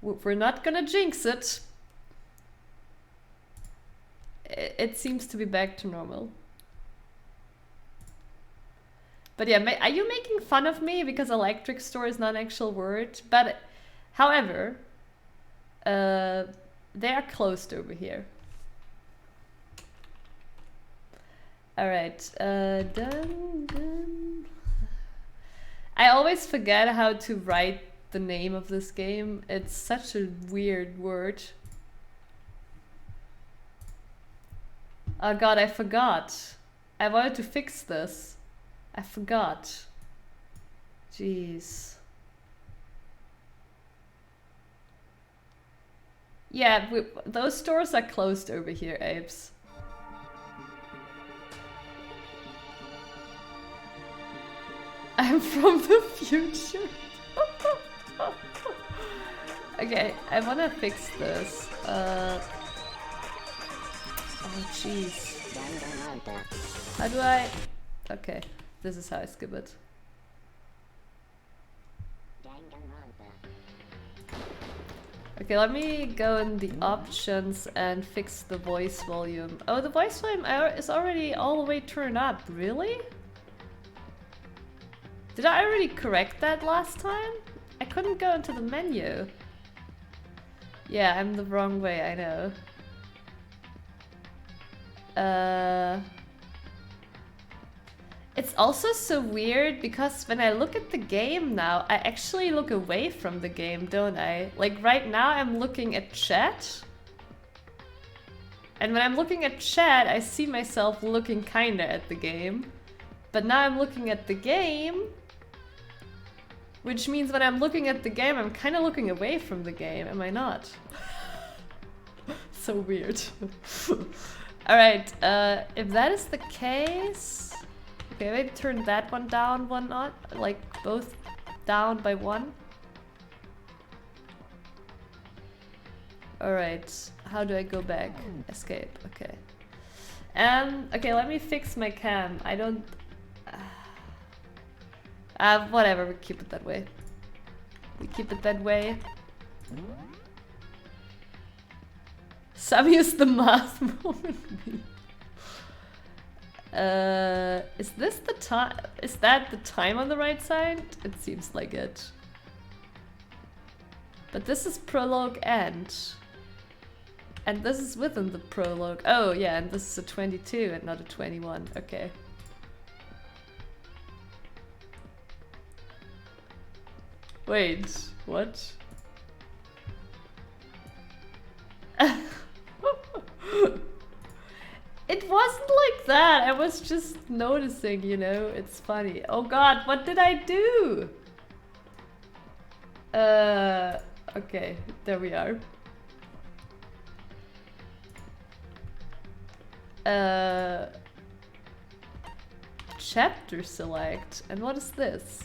We're not gonna jinx it. It seems to be back to normal. But yeah, are you making fun of me because electric store is not an actual word? But, however, they are closed over here. Alright, done. I always forget how to write the name of this game. It's such a weird word. Oh god, I forgot. I wanted to fix this. I forgot. Jeez. Yeah, those stores are closed over here, Apes. I'm from the future. Okay, I wanna fix this. Oh jeez. How do I... Okay. This is how I skip it. Okay, let me go in the options and fix the voice volume. Oh, the voice volume is already all the way turned up. Really? Did I already correct that last time? I couldn't go into the menu. Yeah, I'm the wrong way, I know. It's also so weird because when I look at the game now, I actually look away from the game, don't I? Like right now I'm looking at chat. And when I'm looking at chat, I see myself looking kinda at the game. But now I'm looking at the game, which means when I'm looking at the game, I'm kinda looking away from the game, am I not? So weird. Alright, if that is the case... Okay, maybe turn that one down, one not, like both down by one. Alright, how do I go back? Escape, okay. Okay, let me fix my cam. I don't... whatever, we keep it that way. We keep it that way. Sammy is the math moment. Is this the time? Is that the time on the right side? It seems like it. But this is prologue end. And this is within the prologue. Oh yeah, and this is a 22 and not a 21. Okay. Wait, what? It wasn't like that. I was just noticing, you know, it's funny. Oh god, what did I do? Okay, there we are. Chapter select. And what is this?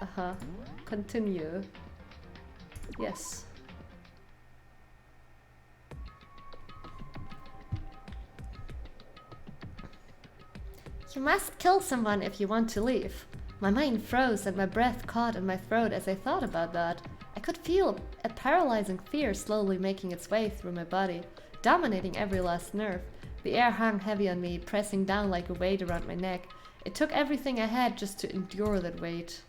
Uh-huh. Continue. Yes. You must kill someone if you want to leave. My mind froze and my breath caught in my throat as I thought about that. I could feel a paralyzing fear slowly making its way through my body, dominating every last nerve. The air hung heavy on me, pressing down like a weight around my neck. It took everything I had just to endure that weight.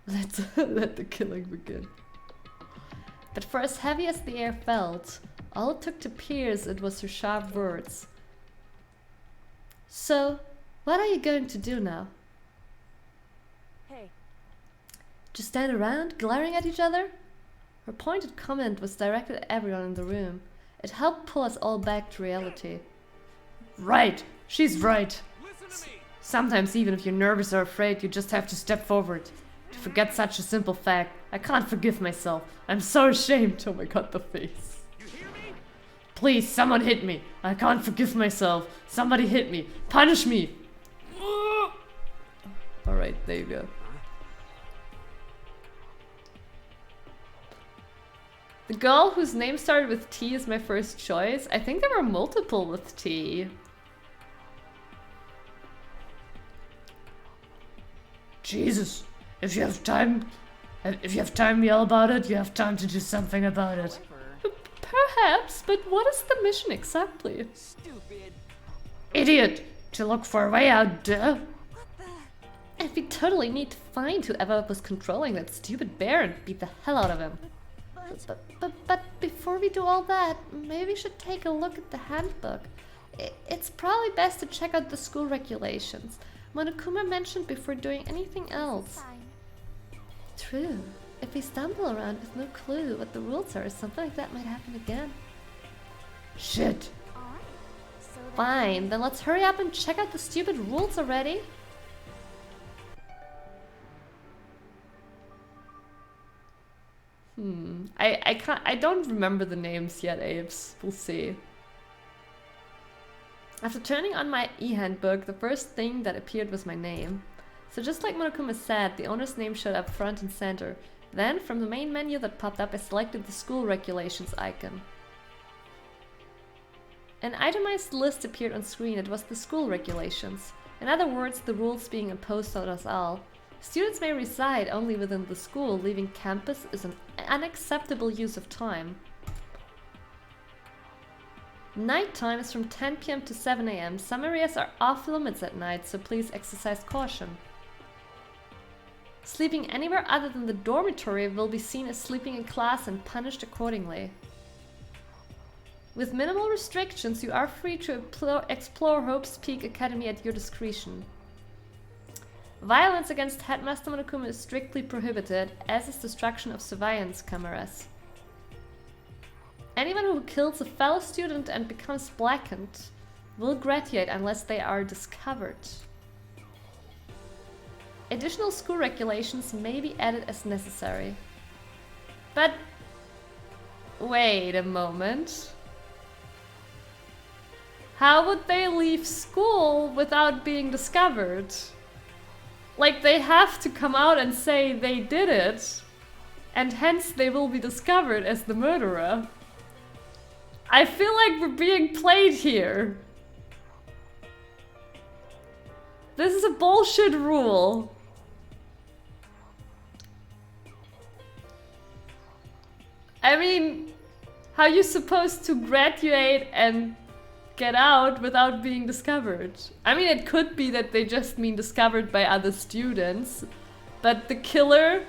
Let's let the killing begin. But for as heavy as the air felt, all it took to pierce it was her sharp words. So, what are you going to do now? Hey. Just stand around, glaring at each other? Her pointed comment was directed at everyone in the room. It helped pull us all back to reality. Right, she's right. Sometimes even if you're nervous or afraid, you just have to step forward. To forget such a simple fact, I can't forgive myself. I'm so ashamed. Oh my god, the face. Please, someone hit me. I can't forgive myself. Somebody hit me. Punish me. Alright, there you go. The girl whose name started with T is my first choice. I think there were multiple with T. Jesus, if you have time, yell about it. You have time to do something about it. Perhaps, but what is the mission exactly? Stupid. Idiot! To look for a way out, duh! And we totally need to find whoever was controlling that stupid bear and beat the hell out of him. But before we do all that, maybe we should take a look at the handbook. It's probably best to check out the school regulations. Monokuma mentioned before doing anything else. True. If we stumble around with no clue what the rules are, something like that might happen again. Shit. Fine, then let's hurry up and check out the stupid rules already. I don't remember the names yet, Apes. We'll see. After turning on my e-handbook, the first thing that appeared was my name. So just like Monokuma said, the owner's name showed up front and center. Then, from the main menu that popped up, I selected the school regulations icon. An itemized list appeared on screen. It was the school regulations. In other words, the rules being imposed on us all. Students may reside only within the school. Leaving campus is an unacceptable use of time. Nighttime is from 10 PM to 7 AM. Some areas are off limits at night, so please exercise caution. Sleeping anywhere other than the dormitory will be seen as sleeping in class and punished accordingly. With minimal restrictions, you are free to explore Hope's Peak Academy at your discretion. Violence against Headmaster Monokuma is strictly prohibited, as is destruction of surveillance cameras. Anyone who kills a fellow student and becomes blackened will graduate unless they are discovered. Additional school regulations may be added as necessary. But wait a moment. How would they leave school without being discovered? Like, they have to come out and say they did it, and hence they will be discovered as the murderer. I feel like we're being played here. This is a bullshit rule. I mean, how are you supposed to graduate and get out without being discovered? I mean, it could be that they just mean discovered by other students, but the killer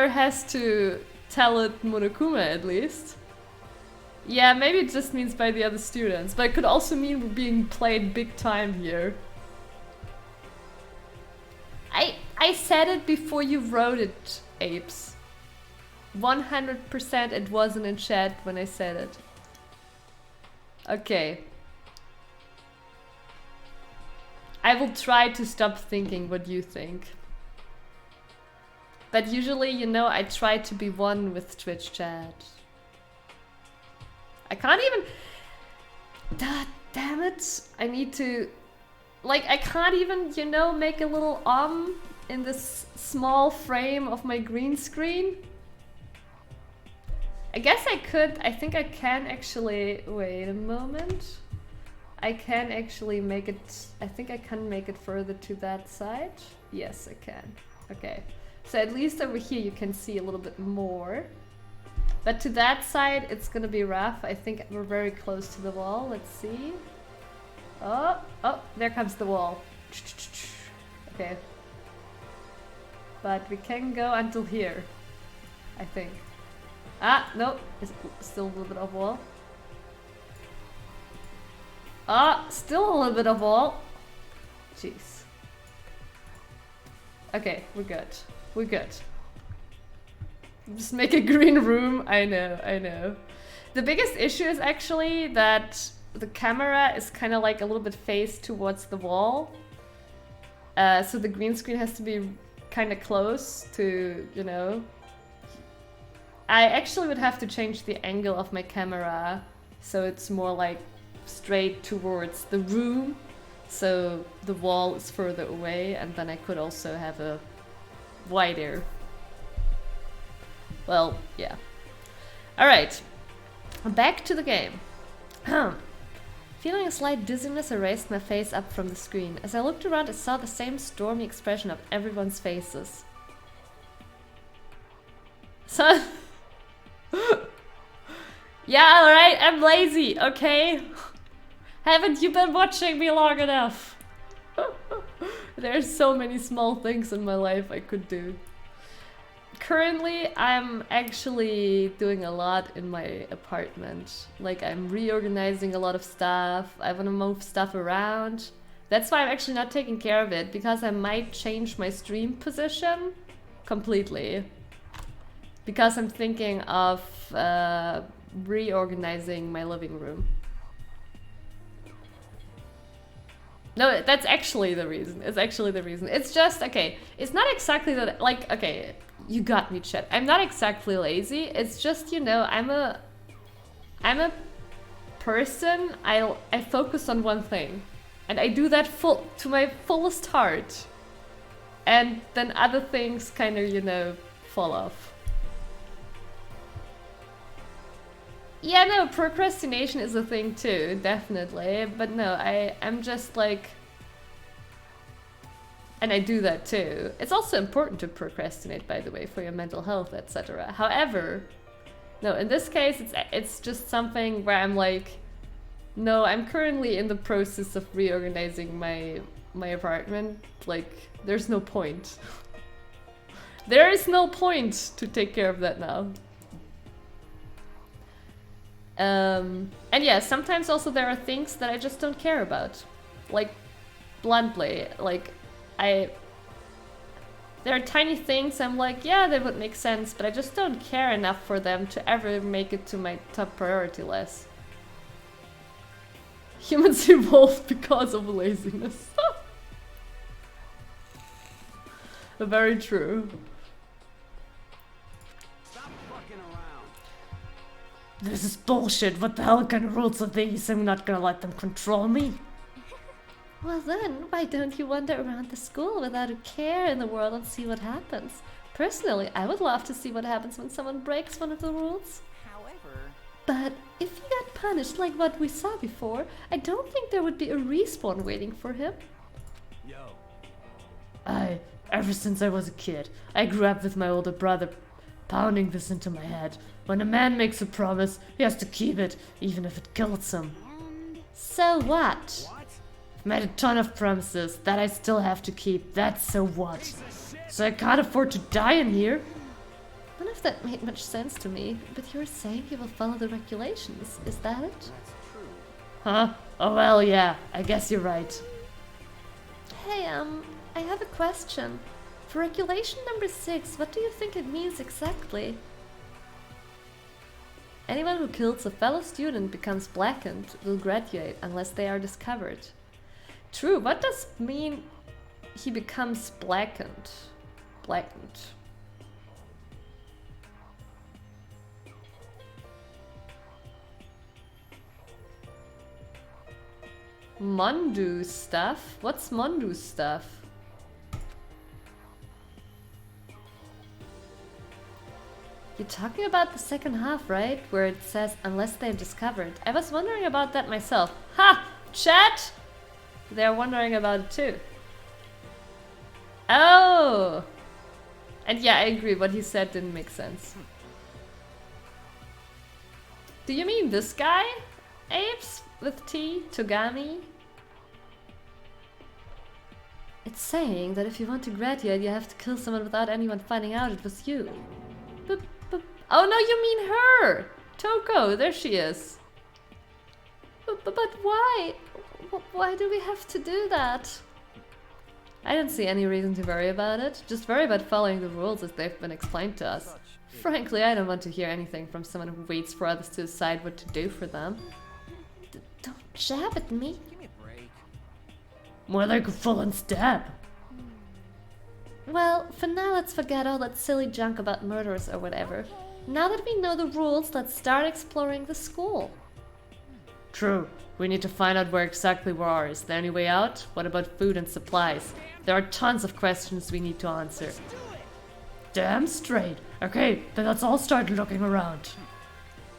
has to tell it Monokuma at least. Yeah, maybe it just means by the other students, but it could also mean we're being played big time here. I said it before you wrote it, Apes. 100% it wasn't in chat when I said it. Okay. I will try to stop thinking what you think. But usually, you know, I try to be one with Twitch chat. I can't even... Damn it. I need to... Like, I can't even, you know, make a little in this small frame of my green screen. I guess I could, I think I can actually, wait a moment. I can actually make it, I think I can make it further to that side. Yes, I can. Okay. So at least over here you can see a little bit more. But to that side, it's gonna be rough. I think we're very close to the wall. Let's see. Oh, there comes the wall. Okay. But we can go until here, I think. Ah, no, it's still a little bit of wall. Ah, still a little bit of wall. Jeez. Okay, we're good. We're good. Just make a green room. I know. The biggest issue is actually that the camera is kind of like a little bit faced towards the wall. So the green screen has to be kind of close to, you know. I actually would have to change the angle of my camera so it's more like straight towards the room. So the wall is further away, and then I could also have a wider. Well, yeah. Alright. Back to the game. Feeling a slight dizziness, I raised my face up from the screen. As I looked around, I saw the same stormy expression of everyone's faces. So... yeah, alright, I'm lazy, okay? Haven't you been watching me long enough? There's so many small things in my life I could do. Currently, I'm actually doing a lot in my apartment. Like, I'm reorganizing a lot of stuff. I want to move stuff around. That's why I'm actually not taking care of it, because I might change my stream position completely. Because I'm thinking of reorganizing my living room. No, that's actually the reason. It's actually the reason. It's just, okay, it's not exactly that, like, okay, you got me, Chet. I'm not exactly lazy. It's just, you know, I'm a person. I focus on one thing. And I do that to my fullest heart. And then other things kind of, you know, fall off. Yeah, no, procrastination is a thing too, definitely. But no, I'm just like... And I do that too. It's also important to procrastinate, by the way, for your mental health, etc. However, no, in this case, it's just something where I'm like... No, I'm currently in the process of reorganizing my apartment. Like, there's no point. There is no point to take care of that now. And yeah, sometimes also there are things that I just don't care about. Like, bluntly, like, there are tiny things I'm like, yeah, they would make sense, but I just don't care enough for them to ever make it to my top priority list. Humans evolved because of laziness. Very true. This is bullshit. What the hell kind of rules are these? I'm not gonna let them control me. Well then, why don't you wander around the school without a care in the world and see what happens? Personally, I would love to see what happens when someone breaks one of the rules. However... But if he got punished like what we saw before, I don't think there would be a respawn waiting for him. Yo. Ever since I was a kid, I grew up with my older brother pounding this into my head. When a man makes a promise, he has to keep it, even if it kills him. So what? I've made a ton of promises that I still have to keep. That's so what? So I can't afford to die in here? None of that made much sense to me, but you're saying you will follow the regulations, is that it? That's true. Huh? Oh well, yeah, I guess you're right. Hey, I have a question. For regulation number 6, what do you think it means exactly? Anyone who kills a fellow student becomes blackened, will graduate unless they are discovered. True, what does mean he becomes blackened? Blackened. Mondo stuff? What's Mondo stuff? You talking about the second half, right? Where it says, unless they're discovered. I was wondering about that myself. Ha! Chat! They're wondering about it too. Oh! And yeah, I agree, what he said didn't make sense. Do you mean this guy? Apes? With T? Togami? It's saying that if you want to graduate, you have to kill someone without anyone finding out it was you. Oh no, you mean her! Toko, there she is. But why? Why do we have to do that? I don't see any reason to worry about it. Just worry about following the rules as they've been explained to us. Frankly, I don't want to hear anything from someone who waits for others to decide what to do for them. Don't jab at me. Give me a break. More like a full-on stab. Well, for now let's forget all that silly junk about murders or whatever. Now that we know the rules, let's start exploring the school. True. We need to find out where exactly we are. Is there any way out? What about food and supplies? There are tons of questions we need to answer. Damn straight. Okay, then let's all start looking around.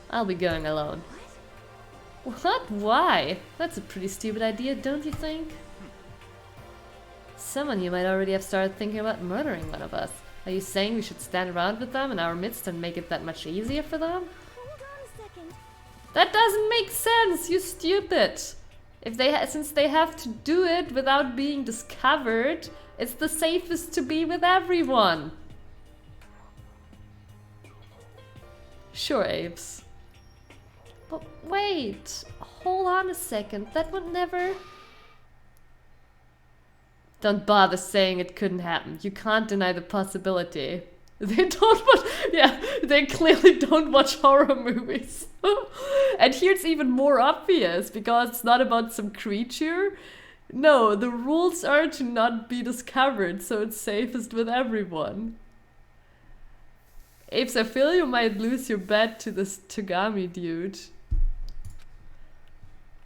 I'll be going alone. What? Why? That's a pretty stupid idea, don't you think? Someone you might already have started thinking about murdering one of us. Are you saying we should stand around with them in our midst and make it that much easier for them? Hold on a second. That doesn't make sense, you stupid! If they since they have to do it without being discovered, it's the safest to be with everyone. Sure, Apes. But wait, hold on a second, that would never... Don't bother saying it couldn't happen. You can't deny the possibility. They don't watch... Yeah, they clearly don't watch horror movies. And here it's even more obvious, because it's not about some creature. No, the rules are to not be discovered, so it's safest with everyone. Apes, I feel you might lose your bet to this Togami dude.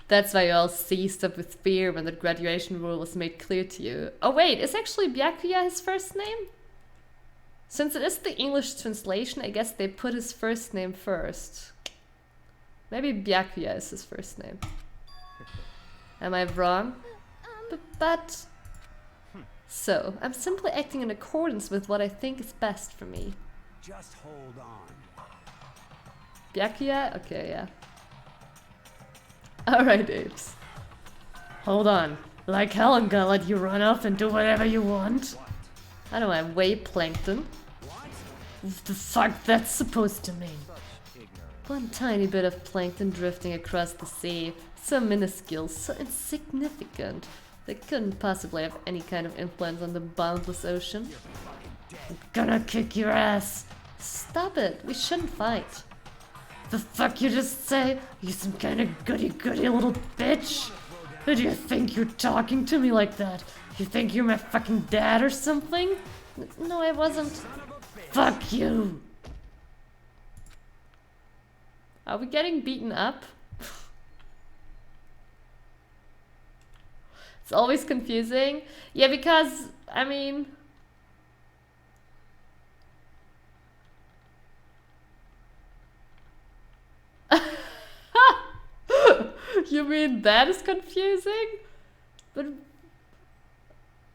That's why you all seized up with fear when the graduation rule was made clear to you. Oh wait, is actually Byakuya his first name? Since it is the English translation, I guess they put his first name first. Maybe Byakuya is his first name. Am I wrong? But... So, I'm simply acting in accordance with what I think is best for me. Just hold on. Byakuya? Okay, yeah. Alright, Apes. Hold on. Like hell I'm gonna let you run off and do whatever you want. How do I weigh plankton? What the fuck that's supposed to mean? One tiny bit of plankton drifting across the sea. So minuscule, so insignificant. They couldn't possibly have any kind of influence on the boundless ocean. I'm gonna kick your ass. Stop it, we shouldn't fight. The fuck you just say? You some kind of goody-goody little bitch? Who do you think you're talking to me like that? You think you're my fucking dad or something? No, I wasn't. Fuck you! Are we getting beaten up? It's always confusing. Yeah, because, I mean... You mean that is confusing? But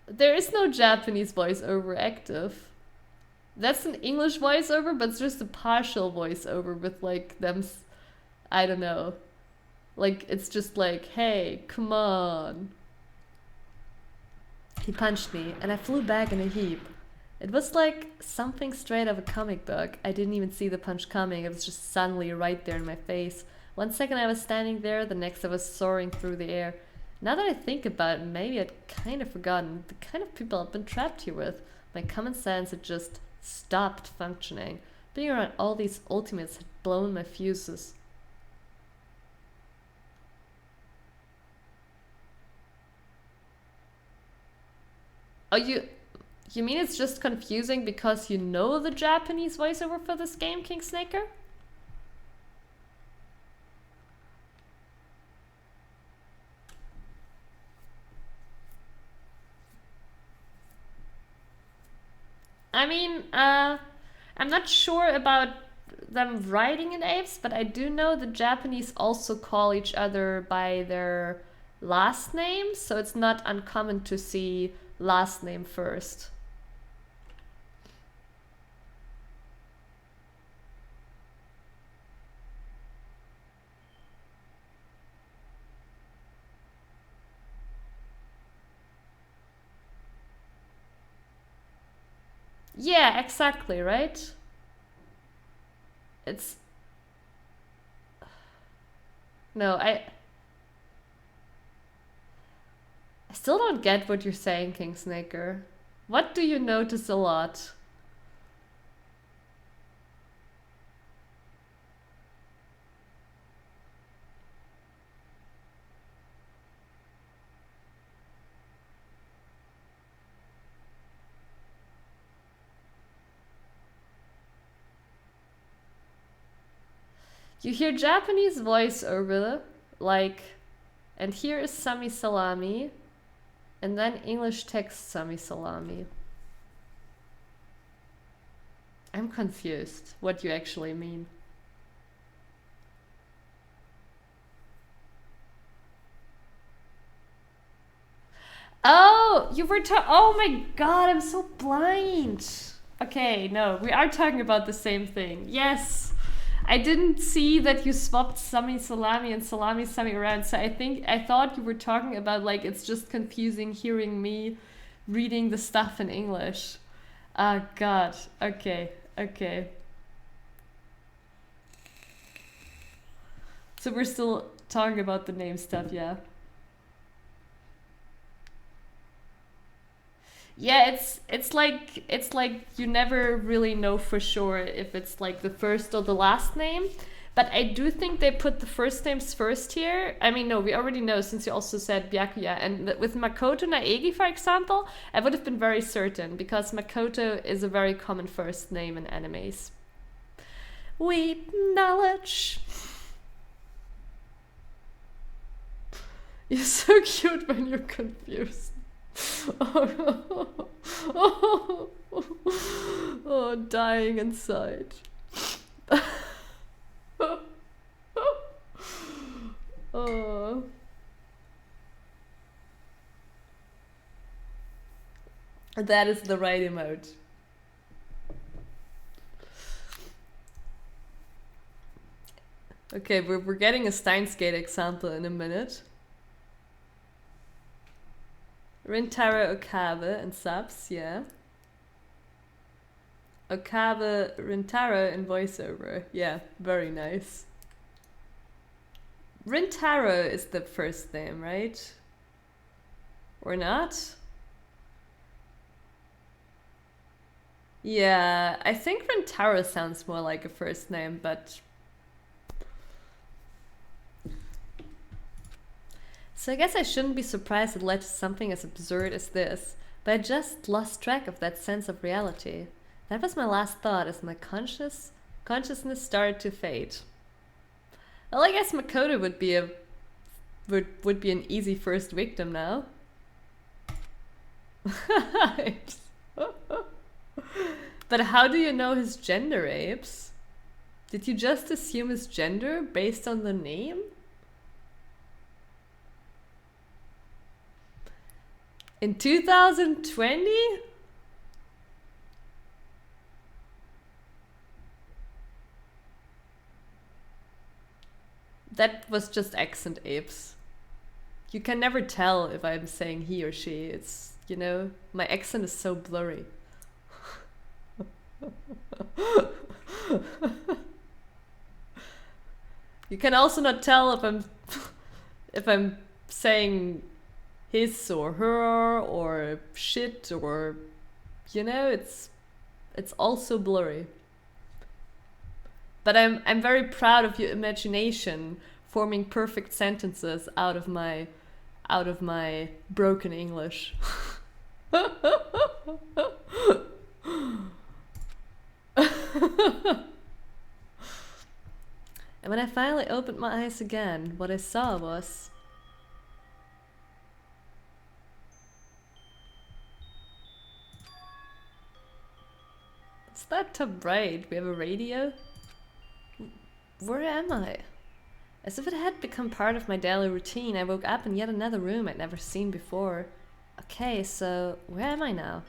there is no Japanese voiceover active. That's an English voiceover, but it's just a partial voiceover with like them, I don't know. Like it's just like, hey, come on. He punched me and I flew back in a heap. It was like something straight out of a comic book. I didn't even see the punch coming, it was just suddenly right there in my face. One second I was standing there, the next I was soaring through the air. Now that I think about it, maybe I'd kind of forgotten the kind of people I've been trapped here with. My common sense had just stopped functioning. Being around all these ultimates had blown my fuses. Oh, you mean it's just confusing because you know the Japanese voiceover for this game, King Snaker? I mean, I'm not sure about them writing in Apes, but I do know the Japanese also call each other by their last name, so it's not uncommon to see last name first. Yeah, exactly, right? It's... No, I still don't get what you're saying, Kingsnaker. What do you notice a lot? You hear Japanese voiceover, like, and here is Sami Salami, and then English text Sami Salami. I'm confused what you actually mean. Oh, you were oh my god, I'm so blind. Okay, no, we are talking about the same thing. Yes. I didn't see that you swapped Sami Salami and Salami Sami around, so I thought you were talking about, like, it's just confusing hearing me reading the stuff in English. Ah, god. Okay, okay. So we're still talking about the name stuff, yeah. Yeah, it's like you never really know for sure if it's like the first or the last name. But I do think they put the first names first here. I mean, no, we already know since you also said Byakuya. And with Makoto Naegi, for example, I would have been very certain because Makoto is a very common first name in animes. Weep knowledge. You're so cute when you're confused. Oh, dying inside. Oh. That is the right emote. Okay, we're getting a Steins Gate example in a minute. Rintaro Okabe and subs, yeah. Okabe Rintaro in voiceover, yeah, very nice. Rintaro is the first name, right? Or not? Yeah, I think Rintaro sounds more like a first name, but... So I guess I shouldn't be surprised it led to something as absurd as this, but I just lost track of that sense of reality. That was my last thought as my consciousness started to fade. Well, I guess Makoto would be an easy first victim now. But how do you know his gender, Apes? Did you just assume his gender based on the name? In 2020? That was just accent, Apes. You can never tell if I'm saying he or she. It's, you know, my accent is so blurry. You can also not tell if I'm saying his or her or shit or, you know, it's also blurry. But I'm very proud of your imagination forming perfect sentences out of my broken English. And when I finally opened my eyes again, what I saw was... What's that top right? We have a radio? Where am I? As if it had become part of my daily routine, I woke up in yet another room I'd never seen before. Okay, so where am I now?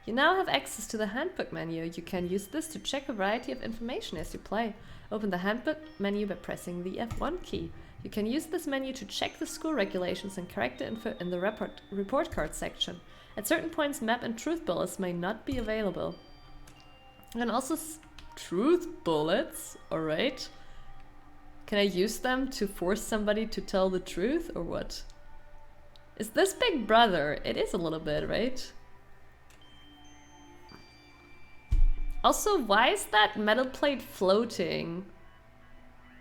You now have access to the handbook menu. You can use this to check a variety of information as you play. Open the handbook menu by pressing the F1 key. You can use this menu to check the school regulations and character info in the report card section. At certain points, map and truth bullets may not be available. You can also truth bullets? Alright. Can I use them to force somebody to tell the truth or what? Is this Big Brother? It is a little bit, right? Also, why is that metal plate floating?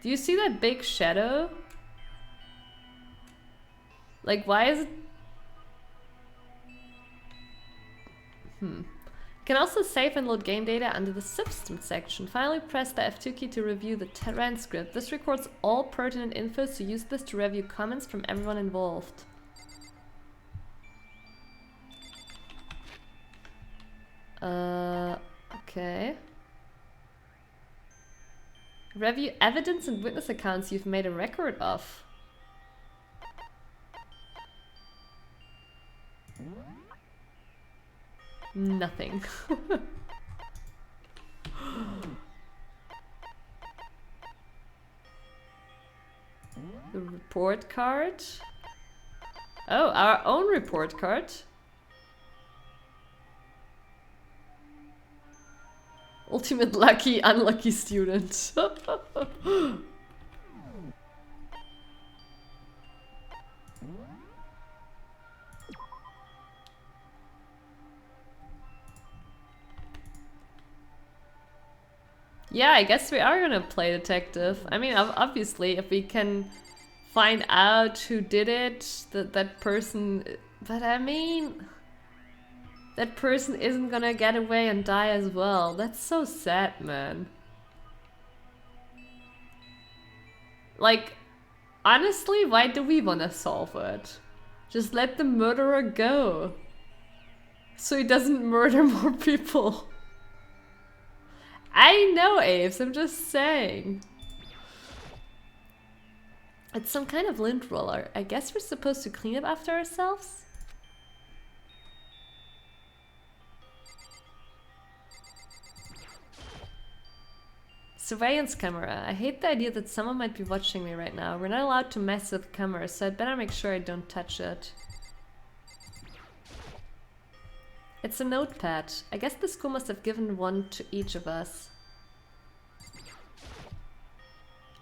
Do you see that big shadow? Like, why is it... You can also save and load game data under the Systems section. Finally, press the F2 key to review the transcript. This records all pertinent info, so use this to review comments from everyone involved. Okay. Review evidence and witness accounts you've made a record of. Nothing. The report card. Oh, our own report card. Ultimate lucky, unlucky student. Yeah, I guess we are gonna play detective. I mean, obviously, if we can find out who did it, that person... But I mean... That person isn't gonna get away and die as well. That's so sad, man. Like, honestly, why do we wanna solve it? Just let the murderer go. So he doesn't murder more people. I know, Apes, I'm just saying. It's some kind of lint roller. I guess we're supposed to clean up after ourselves? Surveillance camera. I hate the idea that someone might be watching me right now. We're not allowed to mess with cameras, so I'd better make sure I don't touch it. It's a notepad. I guess the school must have given one to each of us.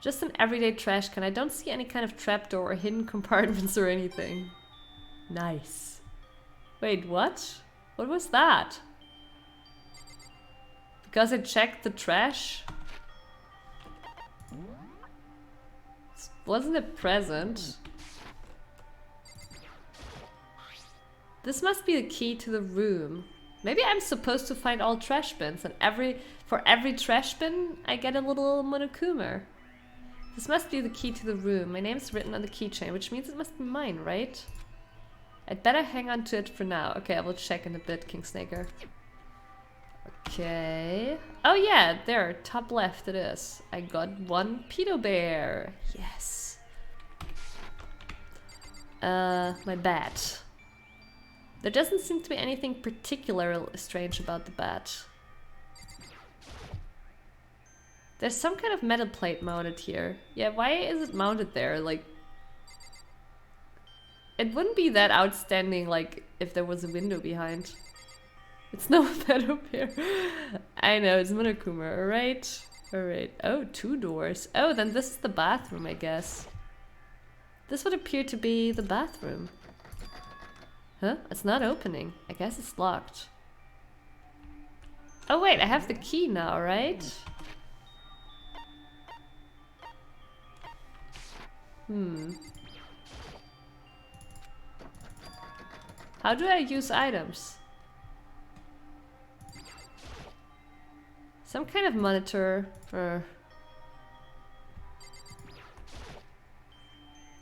Just an everyday trash can. I don't see any kind of trapdoor or hidden compartments or anything. Nice. Wait, what? What was that? Because I checked the trash? Wasn't a present. This must be the key to the room. Maybe I'm supposed to find all trash bins, and for every trash bin I get a little Monokuma. This must be the key to the room. My name's written on the keychain, which means it must be mine, right? I'd better hang on to it for now. Okay, I will check in a bit, Kingsnaker. Okay. Oh yeah, there, top left it is. I got one pedo bear. Yes. My bat. There doesn't seem to be anything particularly strange about the bat. There's some kind of metal plate mounted here. Yeah, why is it mounted there? Like, it wouldn't be that outstanding, like, if there was a window behind. It's no metal here. I know, it's Monokuma, alright? Alright. Oh, 2 doors. Oh, then this is the bathroom, I guess. This would appear to be the bathroom. Huh? It's not opening. I guess it's locked. Oh wait, I have the key now, right? How do I use items? Some kind of monitor or...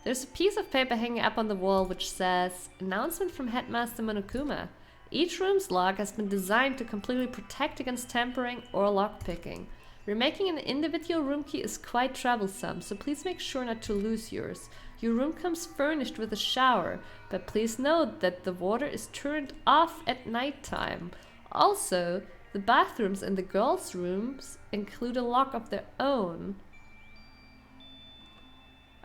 There's a piece of paper hanging up on the wall which says, "Announcement from Headmaster Monokuma. Each room's lock has been designed to completely protect against tampering or lockpicking. Remaking an individual room key is quite troublesome, so please make sure not to lose yours. Your room comes furnished with a shower, but please note that the water is turned off at nighttime. Also, the bathrooms in the girls' rooms include a lock of their own.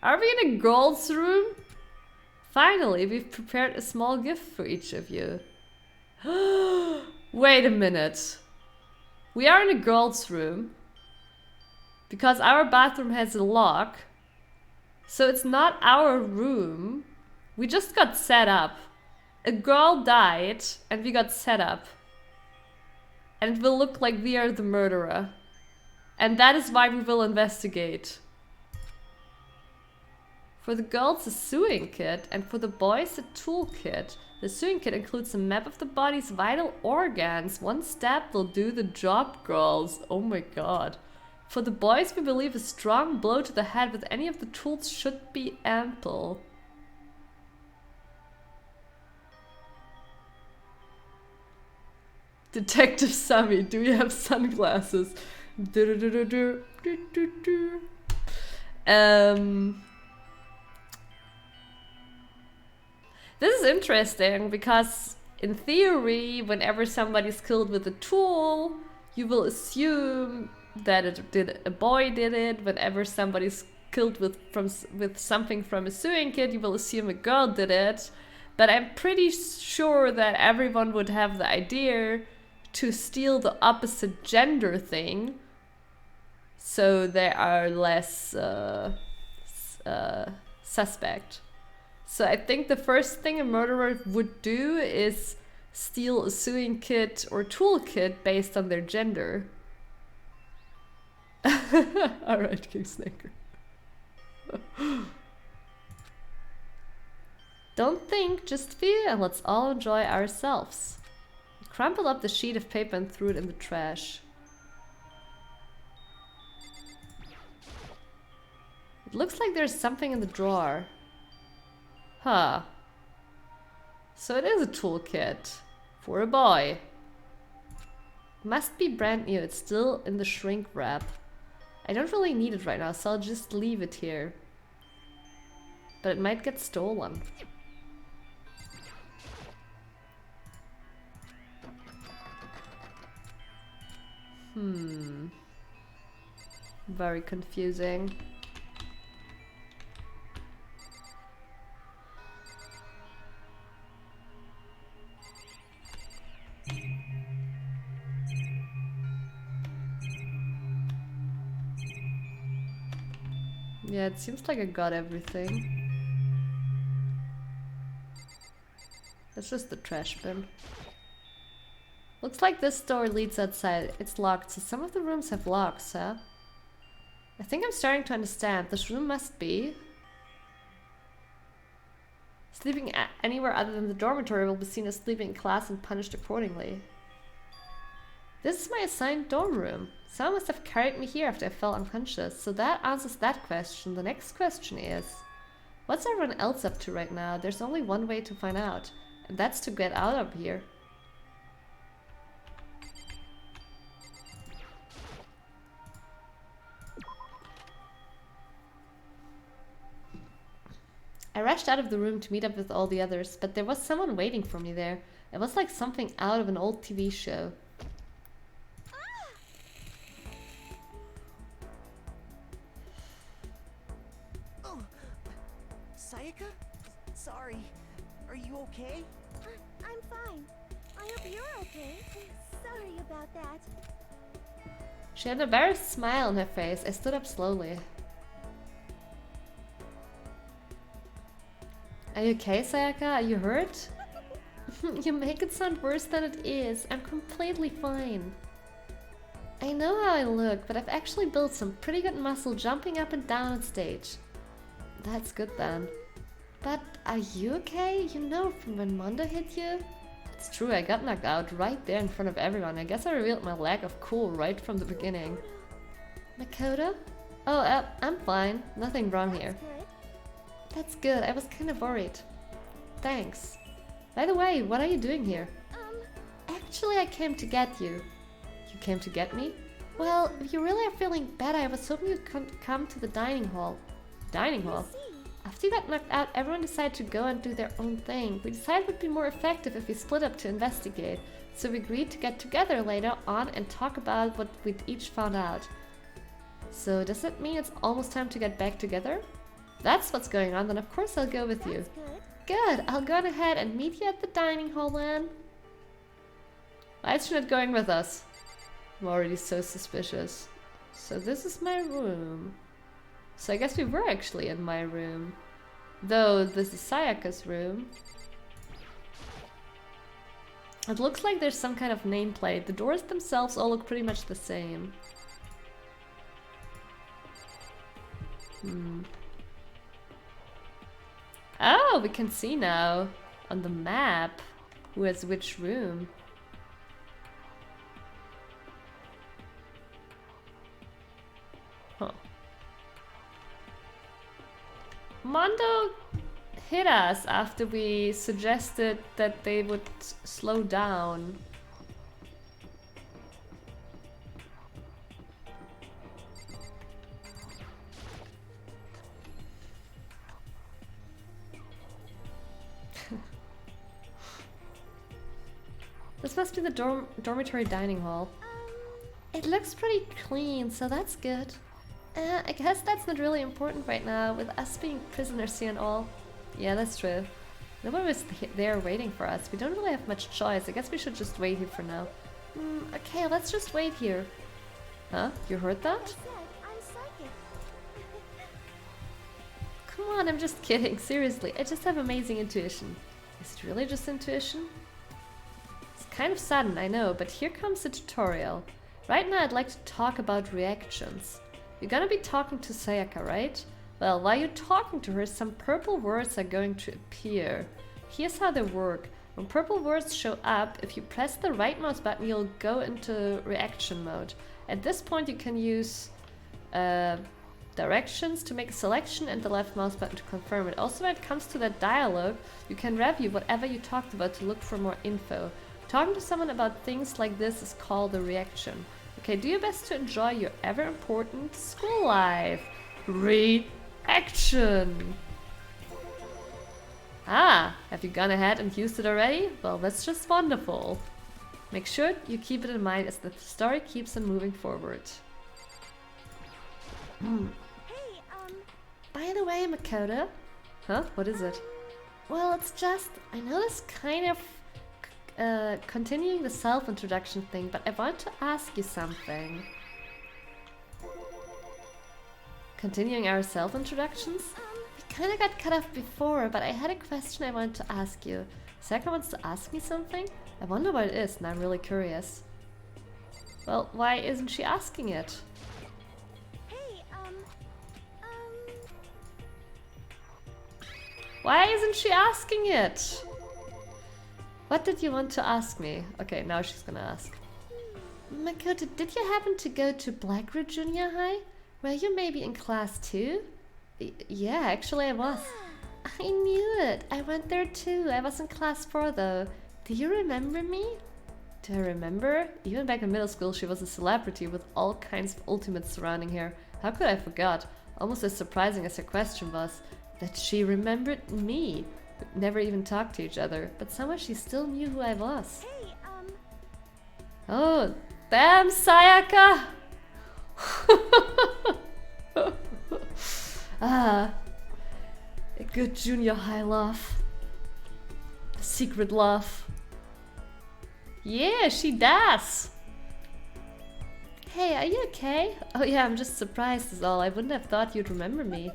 Are we in a girls' room? Finally, we've prepared a small gift for each of you. Wait a minute. We are in a girls' room because our bathroom has a lock. So it's not our room. We just got set up. A girl died and we got set up. And it will look like we are the murderer. And that is why we will investigate. For the girls, a sewing kit, and for the boys, a toolkit. The sewing kit includes a map of the body's vital organs. One step will do the job, girls. Oh my god. For the boys, we believe a strong blow to the head with any of the tools should be ample. Detective Sammy, do you have sunglasses? This is interesting because in theory, whenever somebody's killed with a tool, you will assume that a boy did it. Whenever somebody's killed with something from a sewing kit, you will assume a girl did it. But I'm pretty sure that everyone would have the idea to steal the opposite gender thing, so they are less suspect. So I think the first thing a murderer would do is steal a sewing kit or toolkit based on their gender. Alright, King Snaker. Don't think, just feel, and let's all enjoy ourselves. He crumpled up the sheet of paper and threw it in the trash. It looks like there's something in the drawer. Huh. So it is a toolkit. For a boy. Must be brand new, it's still in the shrink wrap. I don't really need it right now, so I'll just leave it here. But it might get stolen. Very confusing. Yeah, it seems like I got everything. That's just the trash bin. Looks like this door leads outside. It's locked, so some of the rooms have locks, huh? I think I'm starting to understand. This room must be... Sleeping anywhere other than the dormitory will be seen as sleeping in class and punished accordingly. This is my assigned dorm room. Someone must have carried me here after I fell unconscious, so that answers that question. The next question is... What's everyone else up to right now? There's only one way to find out, and that's to get out of here. I rushed out of the room to meet up with all the others, but there was someone waiting for me there. It was like something out of an old TV show. Oh, Sayaka? Sorry. Are you okay? I'm fine. I hope you're okay. Sorry about that. She had an embarrassed smile on her face. I stood up slowly. Are you okay, Sayaka? Are you hurt? You make it sound worse than it is. I'm completely fine. I know how I look, but I've actually built some pretty good muscle jumping up and down on stage. That's good then. But are you okay? You know from when Mondo hit you? It's true, I got knocked out right there in front of everyone. I guess I revealed my lack of cool right from the beginning. Makoto? Oh, I'm fine. Nothing wrong here. That's good. I was kind of worried. Thanks. By the way, what are you doing here? Actually, I came to get you. You came to get me? Well, if you really are feeling bad, I was hoping you'd come to the dining hall. Dining hall? After you got knocked out, everyone decided to go and do their own thing. We decided it would be more effective if we split up to investigate. So we agreed to get together later on and talk about what we'd each found out. So does that mean it's almost time to get back together? That's what's going on, then of course I'll go with you. Good, I'll go ahead and meet you at the dining hall then. Why is she not going with us? I'm already so suspicious. So this is my room. So I guess we were actually in my room. Though this is Sayaka's room. It looks like there's some kind of nameplate. The doors themselves all look pretty much the same. Oh, we can see now on the map who has which room. Huh. Mondo hit us after we suggested that they would slow down. This must be the dormitory dining hall. It looks pretty clean, so that's good. I guess that's not really important right now, with us being prisoners here and all. Yeah, that's true. Nobody was there waiting for us. We don't really have much choice. I guess we should just wait here for now. Okay, let's just wait here. Huh? You heard that? I'm psychic. Come on, I'm just kidding. Seriously, I just have amazing intuition. Is it really just intuition? It's kind of sudden, I know, but here comes the tutorial. Right now I'd like to talk about reactions. You're gonna be talking to Sayaka, right? Well, while you're talking to her, some purple words are going to appear. Here's how they work. When purple words show up, if you press the right mouse button, you'll go into reaction mode. At this point, you can use directions to make a selection and the left mouse button to confirm it. Also, when it comes to that dialogue, you can review whatever you talked about to look for more info. Talking to someone about things like this is called a reaction. Okay, do your best to enjoy your ever-important school life. Reaction! Ah, have you gone ahead and used it already? Well, that's just wonderful. Make sure you keep it in mind as the story keeps on moving forward. Hey, By the way, Makoto. Huh? What is it? Well, it's just, I know this kind of continuing the self-introduction thing, but I want to ask you something. Continuing our self-introductions? We kinda got cut off before, but I had a question I wanted to ask you. Sayaka wants to ask me something? I wonder what it is, and I'm really curious. Well, why isn't she asking it? hey, Why isn't she asking it? What did you want to ask me? Okay, now she's gonna ask. Makoto, did you happen to go to Blackroot Junior High? Were you maybe in class 2? Yeah, actually I was. I knew it. I went there too. I was in class 4 though. Do you remember me? Do I remember? Even back in middle school she was a celebrity with all kinds of ultimates surrounding her. How could I forget? Almost as surprising as her question was. That she remembered me. We never even talked to each other, but somehow she still knew who I was. hey, Oh, damn, Sayaka! Ah, a good junior high love. A secret love. Yeah, she does! Hey, are you okay? Oh yeah, I'm just surprised is all. I wouldn't have thought you'd remember me.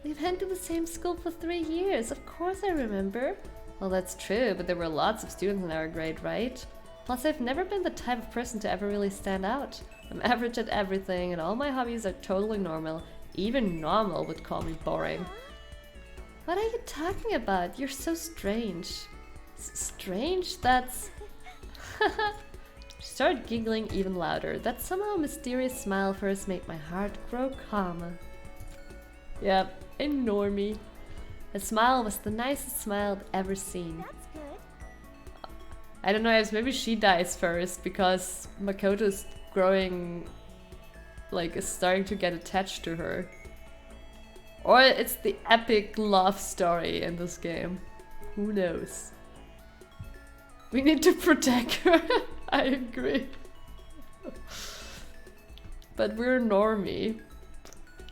We went to the same school for 3 years. Of course I remember. Well, that's true, but there were lots of students in our grade, right? Plus, I've never been the type of person to ever really stand out. I'm average at everything, and all my hobbies are totally normal. Even normal would call me boring. What are you talking about? You're so strange. Strange? That's... She started giggling even louder. That somehow mysterious smile of hers made my heart grow calmer. Yep. A normie. Her smile was the nicest smile I've ever seen. that's good. I don't know if maybe she dies first because Makoto's growing like is starting to get attached to her. Or it's the epic love story in this game. Who knows? We need to protect her. I agree. But we're normie.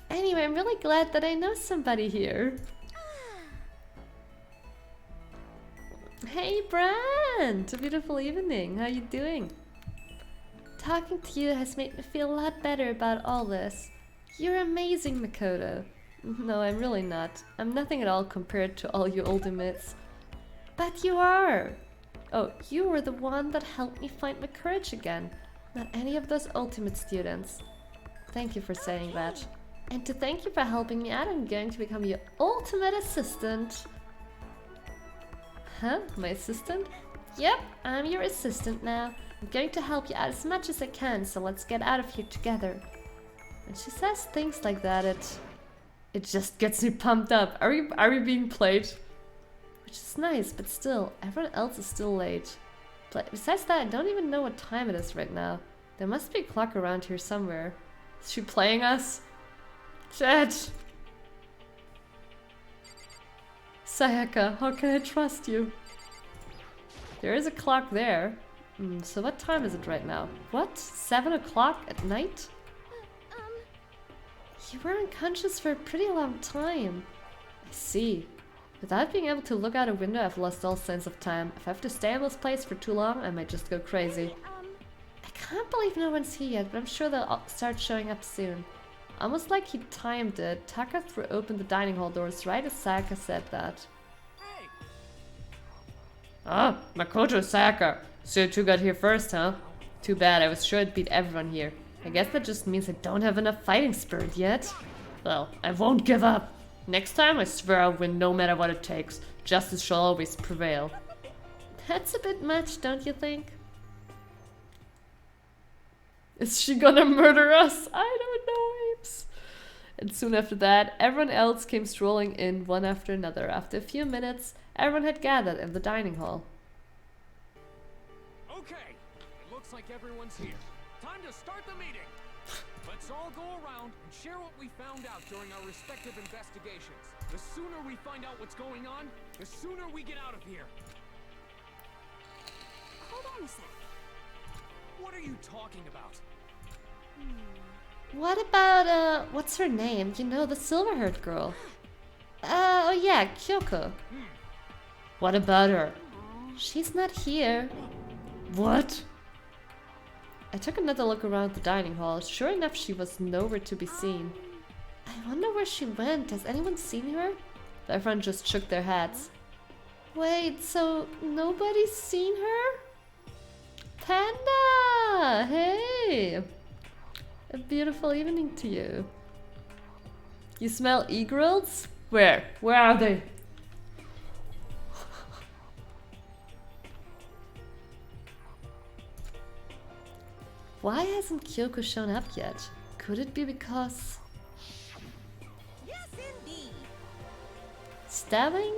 Anyway, I'm really glad that I know somebody here. Hey Brand! A beautiful evening. How you doing? Talking to you has made me feel a lot better about all this. You're amazing, Makoto. No, I'm really not. I'm nothing at all compared to all you ultimates. But you are! Oh, you were the one that helped me find my courage again. Not any of those ultimate students. Thank you for saying that. And to thank you for helping me out, I'm going to become your ultimate assistant. Huh? My assistant? Yep, I'm your assistant now. I'm going to help you out as much as I can, so let's get out of here together. When she says things like that, it just gets me pumped up. Are we being played? Which is nice, but still, everyone else is still late. But besides that, I don't even know what time it is right now. There must be a clock around here somewhere. Is she playing us? Chat! Sayaka, how can I trust you? There is a clock there. So what time is it right now? What? 7 o'clock at night? You were unconscious for a pretty long time. I see. Without being able to look out a window, I've lost all sense of time. If I have to stay in this place for too long, I might just go crazy. I can't believe no one's here yet, but I'm sure they'll start showing up soon. Almost like he timed it, Taka threw open the dining hall doors right as Sayaka said that. Hey. Ah, Makoto, Sayaka. So you two got here first, huh? Too bad, I was sure I'd beat everyone here. I guess that just means I don't have enough fighting spirit yet. Well, I won't give up. Next time, I swear I'll win no matter what it takes. Justice shall always prevail. That's a bit much, don't you think? Is she gonna murder us? I don't know, Apes. And soon after that, everyone else came strolling in one after another. After a few minutes, everyone had gathered in the dining hall. Okay, it looks like everyone's here. Time to start the meeting. Let's all go around and share what we found out during our respective investigations. The sooner we find out what's going on, the sooner we get out of here. Hold on a sec. What are you talking about? What about, what's her name? You know, the silver-haired girl. Oh yeah, Kyoko. What about her? She's not here. What? I took another look around the dining hall. Sure enough, she was nowhere to be seen. I wonder where she went. Has anyone seen her? Everyone just shook their heads. Wait, so nobody's seen her? Panda! Hey! A beautiful evening to you. You smell e-grills? Where? Where are they? Why hasn't Kyoko shown up yet? Could it be because... Yes, indeed. Stabbing?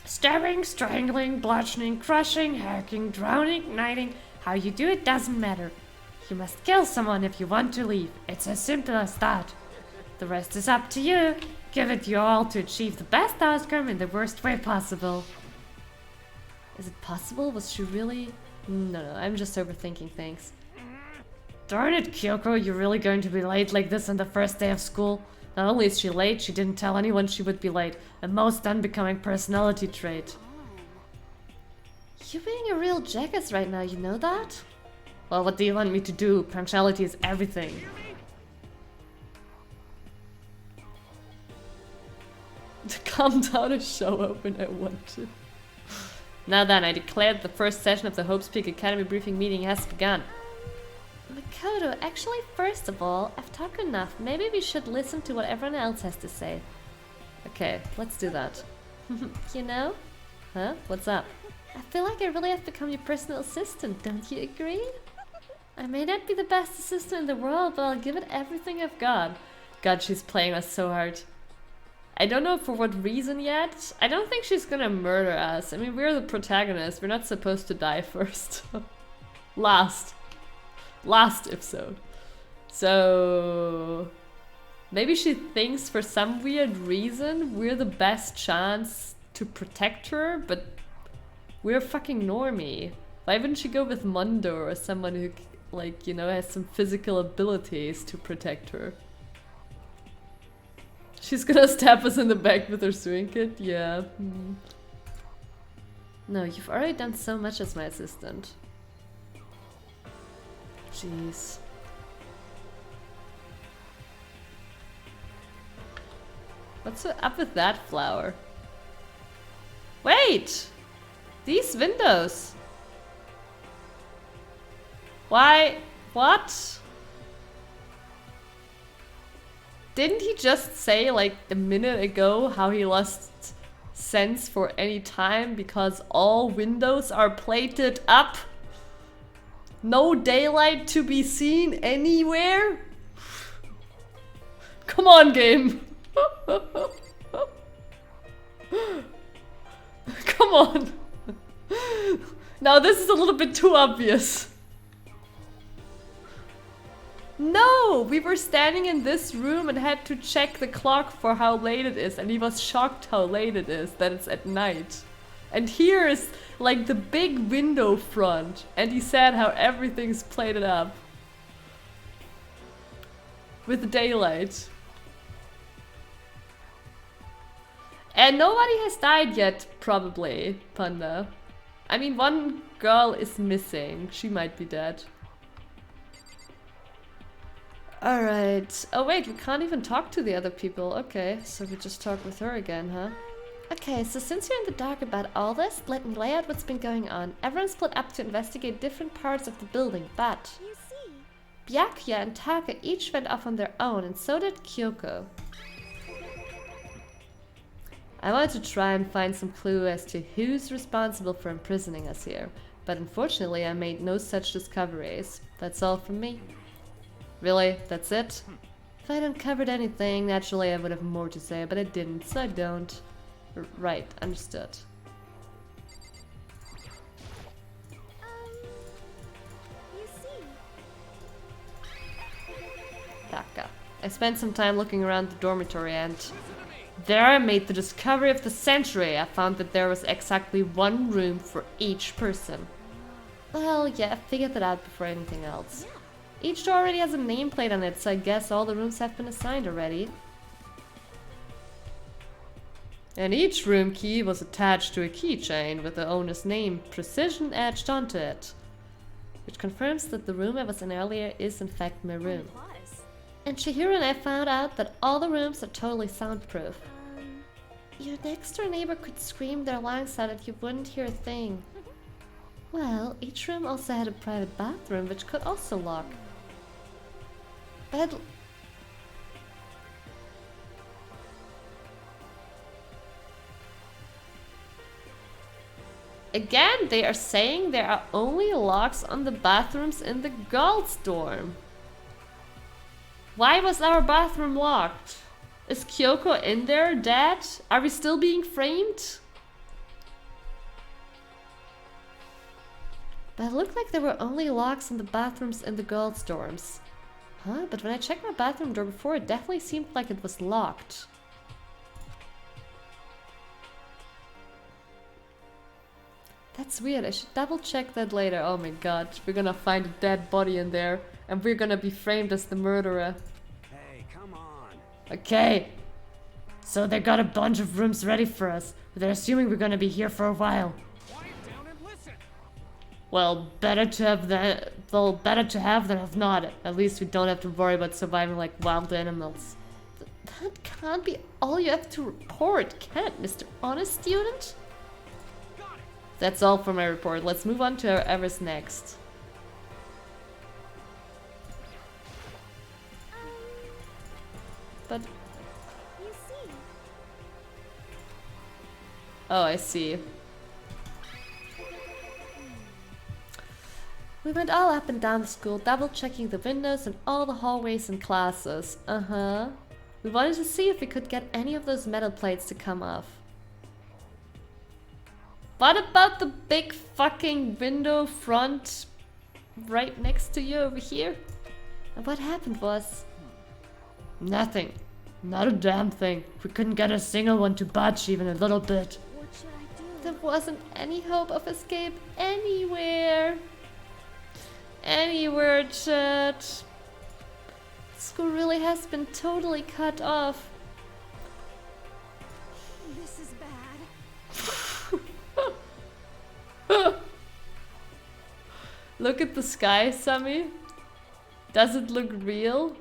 Stabbing, strangling, bludgeoning, crushing, hacking, drowning, igniting. How you do it doesn't matter. You must kill someone if you want to leave. It's as simple as that. The rest is up to you. Give it your all to achieve the best outcome in the worst way possible. Is it possible? Was she really... No, I'm just overthinking things. Darn it, Kyoko, you're really going to be late like this on the first day of school? Not only is she late, she didn't tell anyone she would be late. A most unbecoming personality trait. You're being a real jackass right now, you know that? Well, what do you want me to do? Punctuality is everything. Calm down and show up when I want to. Now then, I declare that the first session of the Hope's Peak Academy briefing meeting has begun. Makoto, actually, first of all, I've talked enough. Maybe we should listen to what everyone else has to say. Okay, let's do that. You know? Huh? What's up? I feel like I really have become your personal assistant, don't you agree? I may not be the best assistant in the world, but I'll give it everything I've got. God, she's playing us so hard. I don't know for what reason yet. I don't think she's gonna murder us. I mean, we're the protagonists. We're not supposed to die first. Last episode. So maybe she thinks for some weird reason we're the best chance to protect her, but we're fucking normie. Why wouldn't she go with Mondo or someone who, like, you know, has some physical abilities to protect her? She's gonna stab us in the back with her swing kit? Yeah. No, you've already done so much as my assistant. Jeez. What's up with that flower? Wait! These windows! Why? What? Didn't he just say like a minute ago how he lost sense for any time because all windows are plated up? No daylight to be seen anywhere? Come on, game! Come on! Now this is a little bit too obvious. No! We were standing in this room and had to check the clock for how late it is, and he was shocked how late it is, that it's at night. And here is like the big window front, and he said how everything's plated up. With daylight. And nobody has died yet, probably, Panda. I mean, one girl is missing. She might be dead. Alright. Oh wait, we can't even talk to the other people. Okay, so we just talk with her again, huh? Okay, so since you're in the dark about all this, let me lay out what's been going on. Everyone split up to investigate different parts of the building, but... You see? Byakuya and Taka each went off on their own, and so did Kyoko. I wanted to try and find some clue as to who's responsible for imprisoning us here, but unfortunately I made no such discoveries. That's all from me. Really? That's it? If I'd uncovered anything, naturally I would have more to say, but I didn't, so I don't. Right, understood. You see? Taka. I spent some time looking around the dormitory and... there I made the discovery of the century. I found that there was exactly one room for each person. Well, yeah, I figured that out before anything else. Each door already has a nameplate on it, so I guess all the rooms have been assigned already. And each room key was attached to a keychain with the owner's name precision etched onto it, which confirms that the room I was in earlier is in fact my room. And CHIHIRO and I found out that all the rooms are totally soundproof. Your next door neighbor could scream their lungs out and you wouldn't hear a thing. Well, each room also had a private bathroom which could also lock. But again, they are saying there are only locks on the bathrooms in the girls' dorm. Why was our bathroom locked? Is Kyoko in there dead? Are we still being framed? But it looked like there were only locks on the bathrooms in the girls' dorms. Huh? But when I checked my bathroom door before, it definitely seemed like it was locked. That's weird. I should double check that later. Oh my god. We're gonna find a dead body in there. And we're gonna be framed as the murderer. Hey, come on. Okay. So they got a bunch of rooms ready for us. They're assuming we're gonna be here for a while. Quiet down and listen. Well, better to have that. Well, better to have than have not. At least we don't have to worry about surviving like wild animals. That can't be all you have to report, can it, Mr. Honest Student? Got it. That's all for my report. Let's move on to whoever's next. But... You see? oh, I see. We went all up and down the school, double checking the windows and all the hallways and classes. Uh-huh. We wanted to see if we could get any of those metal plates to come off. What about the big fucking window front right next to you over here? And what happened was... Nothing. Not a damn thing. We couldn't get a single one to budge even a little bit. What should I do? There wasn't any hope of escape anywhere. Anywhere, chat. School really has been totally cut off. This is bad. Look at the sky, Sammy. Does it look real?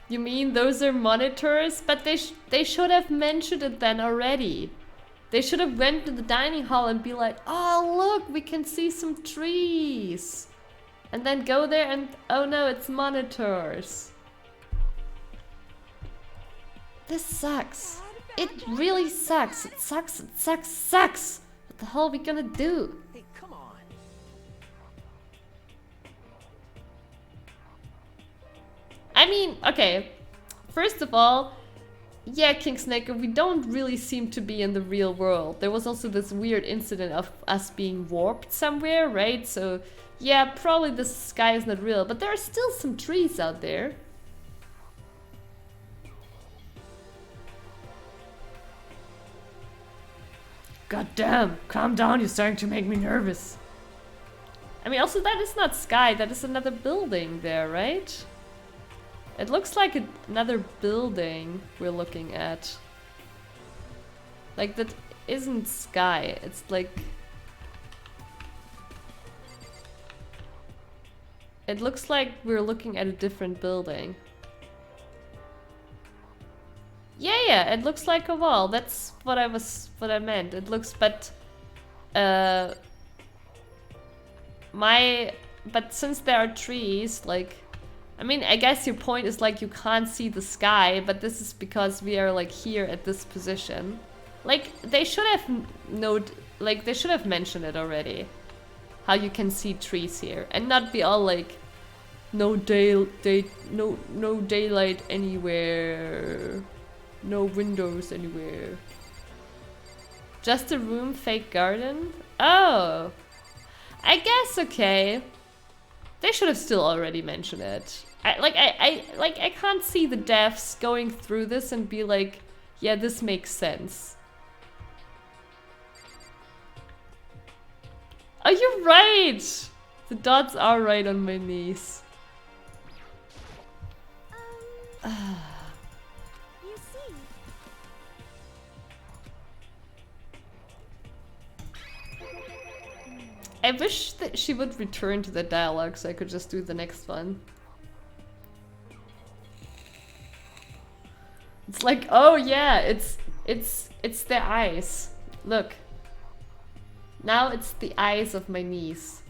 You mean those are monitors? But they should have mentioned it then already. They should have went to the dining hall and be like, oh look, we can see some trees. And then go there and, oh no, it's monitors. This sucks. It really sucks. It sucks, it sucks, sucks. What the hell are we gonna do? Hey, come on. I mean, okay. First of all, yeah, King Snaker, we don't really seem to be in the real world. There was also this weird incident of us being warped somewhere, right? So, yeah, probably the sky is not real, but there are still some trees out there. God damn, calm down, you're starting to make me nervous. I mean, also that is not sky, that is another building there, right? It looks like another building we're looking at. Like, that isn't sky, it's like... It looks like we're looking at a different building. Yeah, it looks like a wall. That's what I meant. It looks, but since there are trees, like, I mean, I guess your point is like you can't see the sky, but this is because we are like here at this position. Like, they should have they should have mentioned it already. How you can see trees here and not be all like no daylight anywhere. No windows anywhere. Just a room, fake garden? Oh! I guess, okay. They should have still already mentioned it. I can't see the devs going through this and be like, yeah, this makes sense. Oh, you're right! The dots are right on my knees. You see. I wish that she would return to the dialogue so I could just do the next one. It's like, oh yeah, it's their eyes. Look. Now it's the eyes of my niece.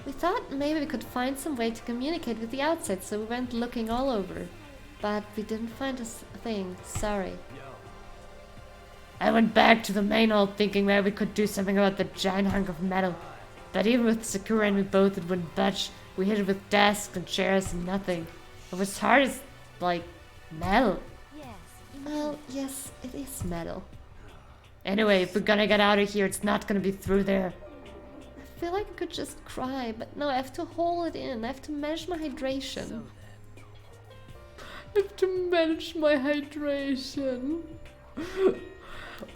We thought maybe we could find some way to communicate with the outside, so we went looking all over. But we didn't find a thing, sorry. I went back to the main hall thinking maybe we could do something about the giant hunk of metal. But even with Sakura and me both, it wouldn't budge. We hit it with desks and chairs and nothing. It was hard as, like, metal. Yes. Well, yes, it is metal. Anyway, if we're gonna get out of here, it's not gonna be through there. I feel like I could just cry, but no, I have to hold it in. I have to manage my hydration. I have to manage my hydration.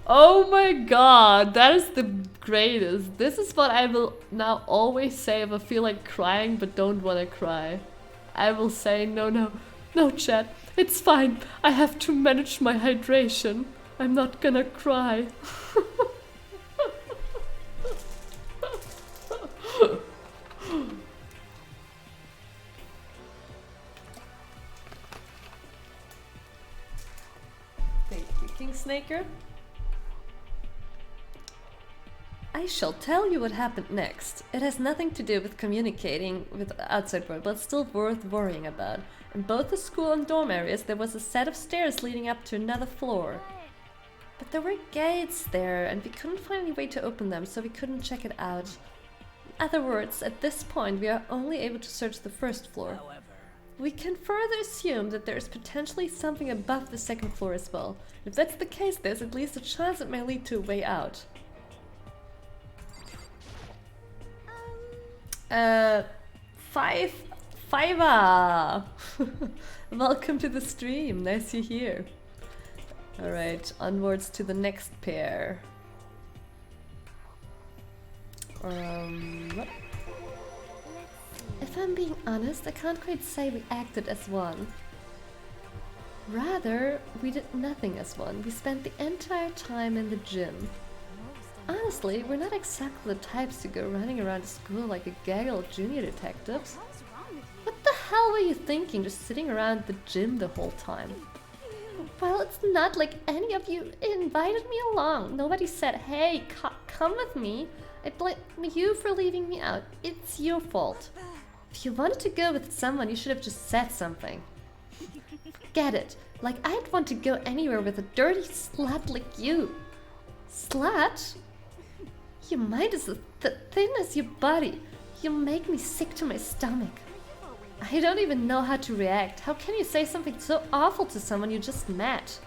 Oh my god, that is the greatest. This is what I will now always say if I feel like crying but don't want to cry. I will say, no, chat, it's fine. I have to manage my hydration. I'm not gonna cry. Thank you, King Snaker. I shall tell you what happened next. It has nothing to do with communicating with the outside world, but still worth worrying about. In both the school and dorm areas, there was a set of stairs leading up to another floor. But there were gates there, and we couldn't find any way to open them, so we couldn't check it out. In other words, at this point, we are only able to search the first floor. We can further assume that there is potentially something above the second floor as well. If that's the case, there's at least a chance it may lead to a way out. Fiverr! Welcome to the stream, nice you're here. Alright, onwards to the next pair. What? If I'm being honest, I can't quite say we acted as one. Rather, we did nothing as one. We spent the entire time in the gym. Honestly, we're not exactly the types to go running around school like a gaggle of junior detectives. What the hell were you thinking, just sitting around the gym the whole time? Well, it's not like any of you invited me along. Nobody said, hey, come with me. I blame you for leaving me out. It's your fault. If you wanted to go with someone, you should have just said something. Get it. Like, I'd want to go anywhere with a dirty slut like you. Slut? Your mind is thin as your body. You make me sick to my stomach. I don't even know how to react. How can you say something so awful to someone you just met?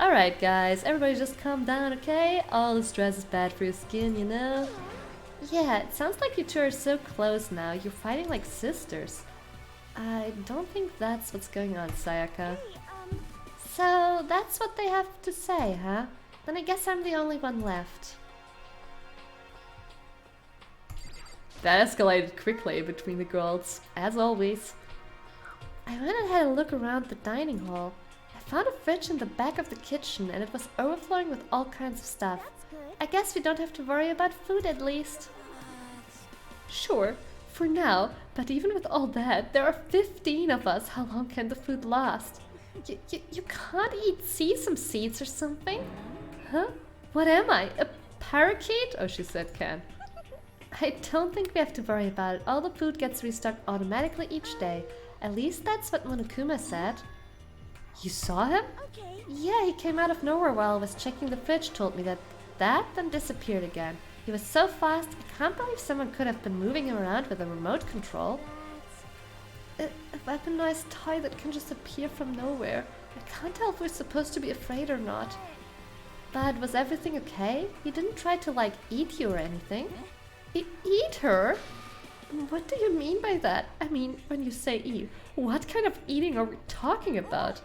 Alright guys, everybody just calm down, okay? All the stress is bad for your skin, you know? Yeah, it sounds like you two are so close now. You're fighting like sisters. I don't think that's what's going on, Sayaka. So, that's what they have to say, huh? Then I guess I'm the only one left. That escalated quickly between the girls, as always. I went and had a look around the dining hall. I found a fridge in the back of the kitchen and it was overflowing with all kinds of stuff. I guess we don't have to worry about food at least. Sure, for now, but even with all that, there are 15 of us. How long can the food last? You can't eat sesame seeds or something? Huh? What am I? A parakeet? Oh, she said can. I don't think we have to worry about it. All the food gets restocked automatically each day. At least that's what Monokuma said. You saw him? Okay. Yeah, he came out of nowhere while I was checking the fridge, told me that, then disappeared again. He was so fast, I can't believe someone could have been moving him around with a remote control. A weaponized toy that can just appear from nowhere. I can't tell if we're supposed to be afraid or not. But was everything okay? He didn't try to, like, eat you or anything. Eat her? What do you mean by that? I mean, when you say eat, what kind of eating are we talking about?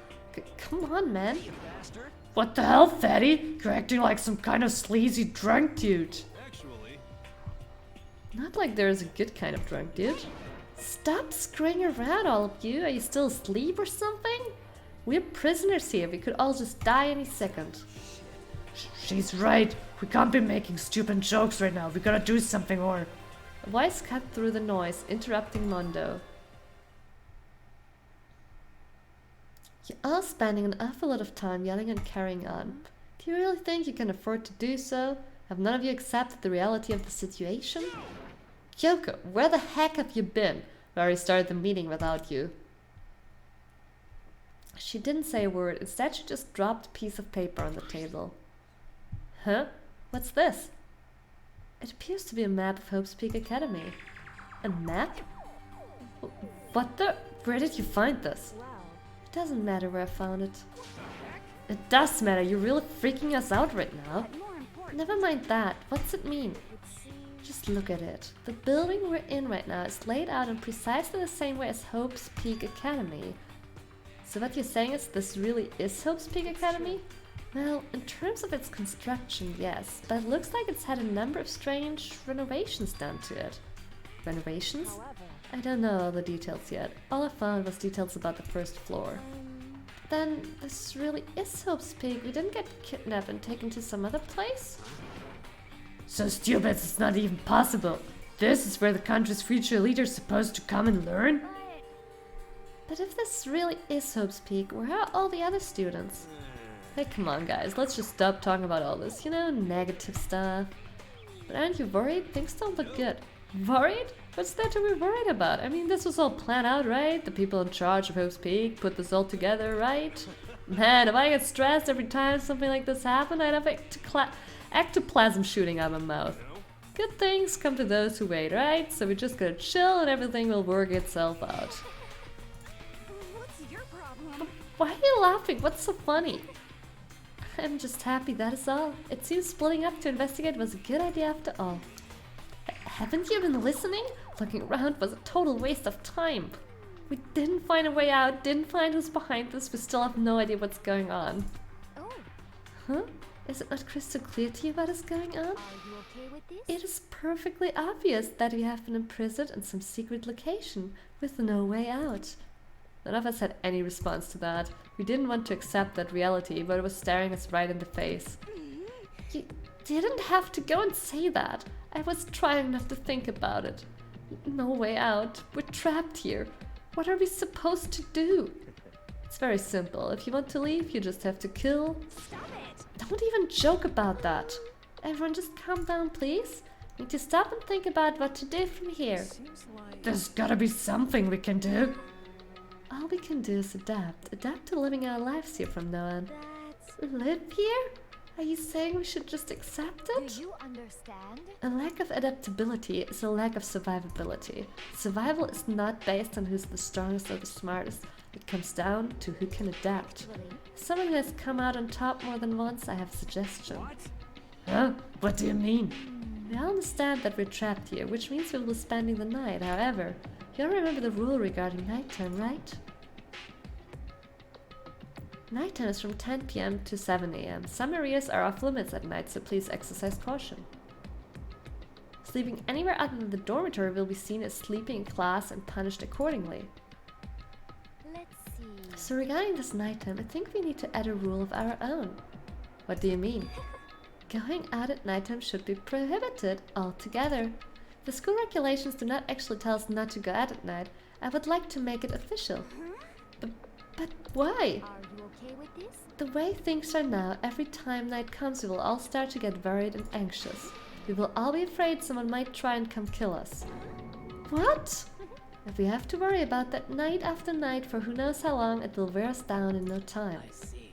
Come on, man. What the hell, fatty? You're acting like some kind of sleazy drunk dude. Actually. Not like there's a good kind of drunk dude. Stop screwing around, all of you. Are you still asleep or something? We're prisoners here. We could all just die any second. She's right. We can't be making stupid jokes right now. We gotta do something or... A voice cut through the noise, interrupting Mondo. You're all spending an awful lot of time yelling and carrying on. Do you really think you can afford to do so? Have none of you accepted the reality of the situation? Kyoko, where the heck have you been? We already started the meeting without you. She didn't say a word. Instead, she just dropped a piece of paper on the table. Huh? What's this? It appears to be a map of Hope's Peak Academy. A map? What the? Where did you find this? It doesn't matter where I found it. It does matter. You're really freaking us out right now. Never mind that. What's it mean? Just look at it. The building we're in right now is laid out in precisely the same way as Hope's Peak Academy. So what you're saying is this really is Hope's Peak Academy? Well, in terms of its construction, yes, but it looks like it's had a number of strange renovations done to it. Renovations? I don't know all the details yet. All I found was details about the first floor. Then, this really is Hope's Peak. We didn't get kidnapped and taken to some other place? So stupid, it's not even possible. This is where the country's future leader's supposed to come and learn? But if this really is Hope's Peak, where are all the other students? Hey, come on guys, let's just stop talking about all this, you know, negative stuff. But aren't you worried? Things don't look good. Worried? What's there to be worried about? I mean, this was all planned out, right? The people in charge of Hope's Peak put this all together, right? Man, if I get stressed every time something like this happened, I'd have ectoplasm shooting out of my mouth. Good things come to those who wait, right? So we just gotta chill and everything will work itself out. What's your problem? Why are you laughing? What's so funny? I'm just happy, that is all. It seems splitting up to investigate was a good idea after all. Haven't you been listening? Looking around was a total waste of time. We didn't find a way out, didn't find who's behind this, we still have no idea what's going on. Oh, Huh? Is it not crystal clear to you what is going on? are you okay with this? It is perfectly obvious that we have been imprisoned in some secret location with no way out. None of us had any response to that. We didn't want to accept that reality, but it was staring us right in the face. You didn't have to go and say that. I was trying not to think about it. No way out. We're trapped here. What are we supposed to do? It's very simple. If you want to leave, you just have to kill. Stop it! Don't even joke about that. Everyone just calm down, please. Need to stop and think about what to do from here. Seems like... There's gotta be something we can do. All we can do is adapt. Adapt to living our lives here from now on. That's... Live here? Are you saying we should just accept it? Do you understand? A lack of adaptability is a lack of survivability. Survival is not based on who's the strongest or the smartest. It comes down to who can adapt. Really? As someone who has come out on top more than once, I have a suggestion. What? Huh? What do you mean? We all understand that we're trapped here, which means we'll be spending the night. However, you all remember the rule regarding nighttime, right? Nighttime is from 10 PM to 7 AM. Some areas are off limits at night, so please exercise caution. Sleeping anywhere other than the dormitory will be seen as sleeping in class and punished accordingly. Let's see. So regarding this nighttime, I think we need to add a rule of our own. What do you mean? Going out at nighttime should be prohibited altogether. The school regulations do not actually tell us not to go out at night. I would like to make it official. But why? Are you okay with this? The way things are now, every time night comes we will all start to get worried and anxious. We will all be afraid someone might try and come kill us. What? If we have to worry about that night after night for who knows how long, it will wear us down in no time. I see.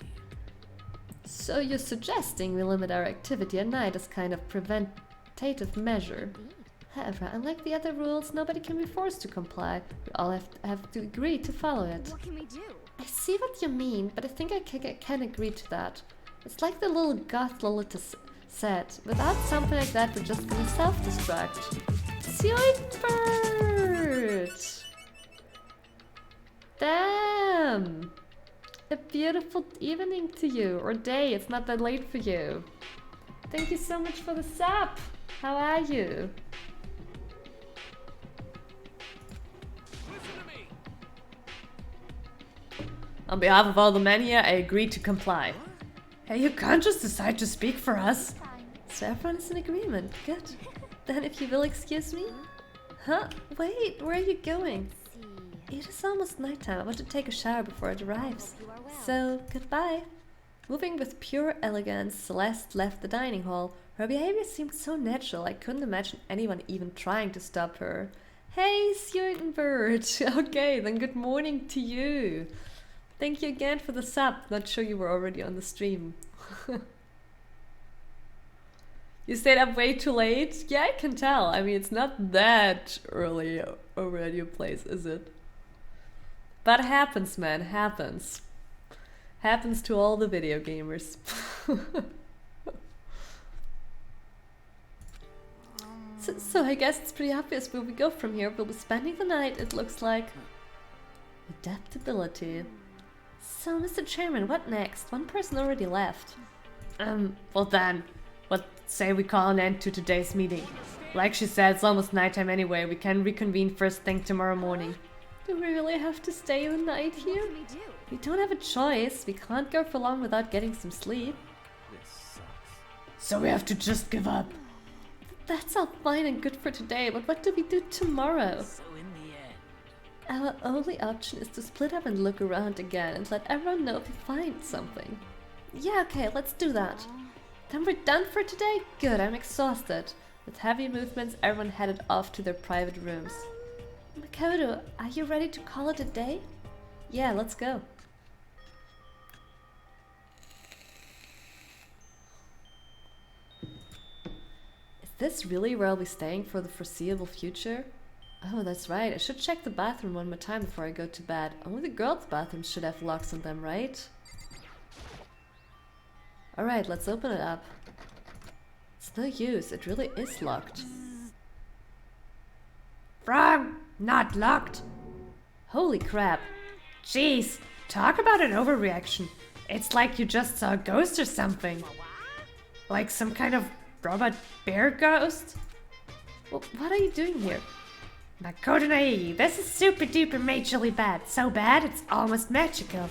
So you're suggesting we limit our activity at night as kind of preventative measure. Indeed. However, unlike the other rules, nobody can be forced to comply. We all have to agree to follow it. What can we do? I see what you mean, but I think I can agree to that. It's like the little goth Lolita said. Without something like that, we're just gonna self-destruct. Sweetbird! Damn! A beautiful evening to you, or day, it's not that late for you. Thank you so much for the sub! How are you? Listen to me. On behalf of all the men here, I agree to comply. Hey, you can't just decide to speak for us. So everyone is in agreement. Good. Then if you will excuse me? Huh? Wait, where are you going? Let's see. It is almost nighttime. I want to take a shower before it arrives. You are well. So, goodbye. Moving with pure elegance, Celeste left the dining hall. Her behavior seemed so natural, I couldn't imagine anyone even trying to stop her. Hey, student bird! Okay, then good morning to you. Thank you again for the sub. Not sure you were already on the stream. You stayed up way too late? Yeah, I can tell. I mean, it's not that early over at your place, is it? But happens, man, happens. Happens to all the video gamers. So I guess it's pretty obvious where we go from here. We'll be spending the night, it looks like. Adaptability. So, Mr. Chairman, what next? One person already left. Well then, what say we call an end to today's meeting? Like she said, it's almost nighttime anyway. We can reconvene first thing tomorrow morning. Do we really have to stay the night here? What can we do? We don't have a choice. We can't go for long without getting some sleep. This sucks. So we have to just give up. That's all fine and good for today, but what do we do tomorrow? So in the end, Our only option is to split up and look around again and let everyone know if we find something. Yeah, okay, let's do that. Then we're done for today? Good, I'm exhausted. With heavy movements, everyone headed off to their private rooms. Makoto, are you ready to call it a day? Yeah, let's go. Is this really where I'll be staying for the foreseeable future? Oh, that's right. I should check the bathroom one more time before I go to bed. Only the girls' bathrooms should have locks on them, right? Alright, let's open it up. It's no use. It really is locked. Frog! Not locked. Holy crap. Jeez, talk about an overreaction. It's like you just saw a ghost or something. Like some kind of robot bear ghost? Well, what are you doing here? Makoto Naegi, this is super duper majorly bad. So bad it's almost magical.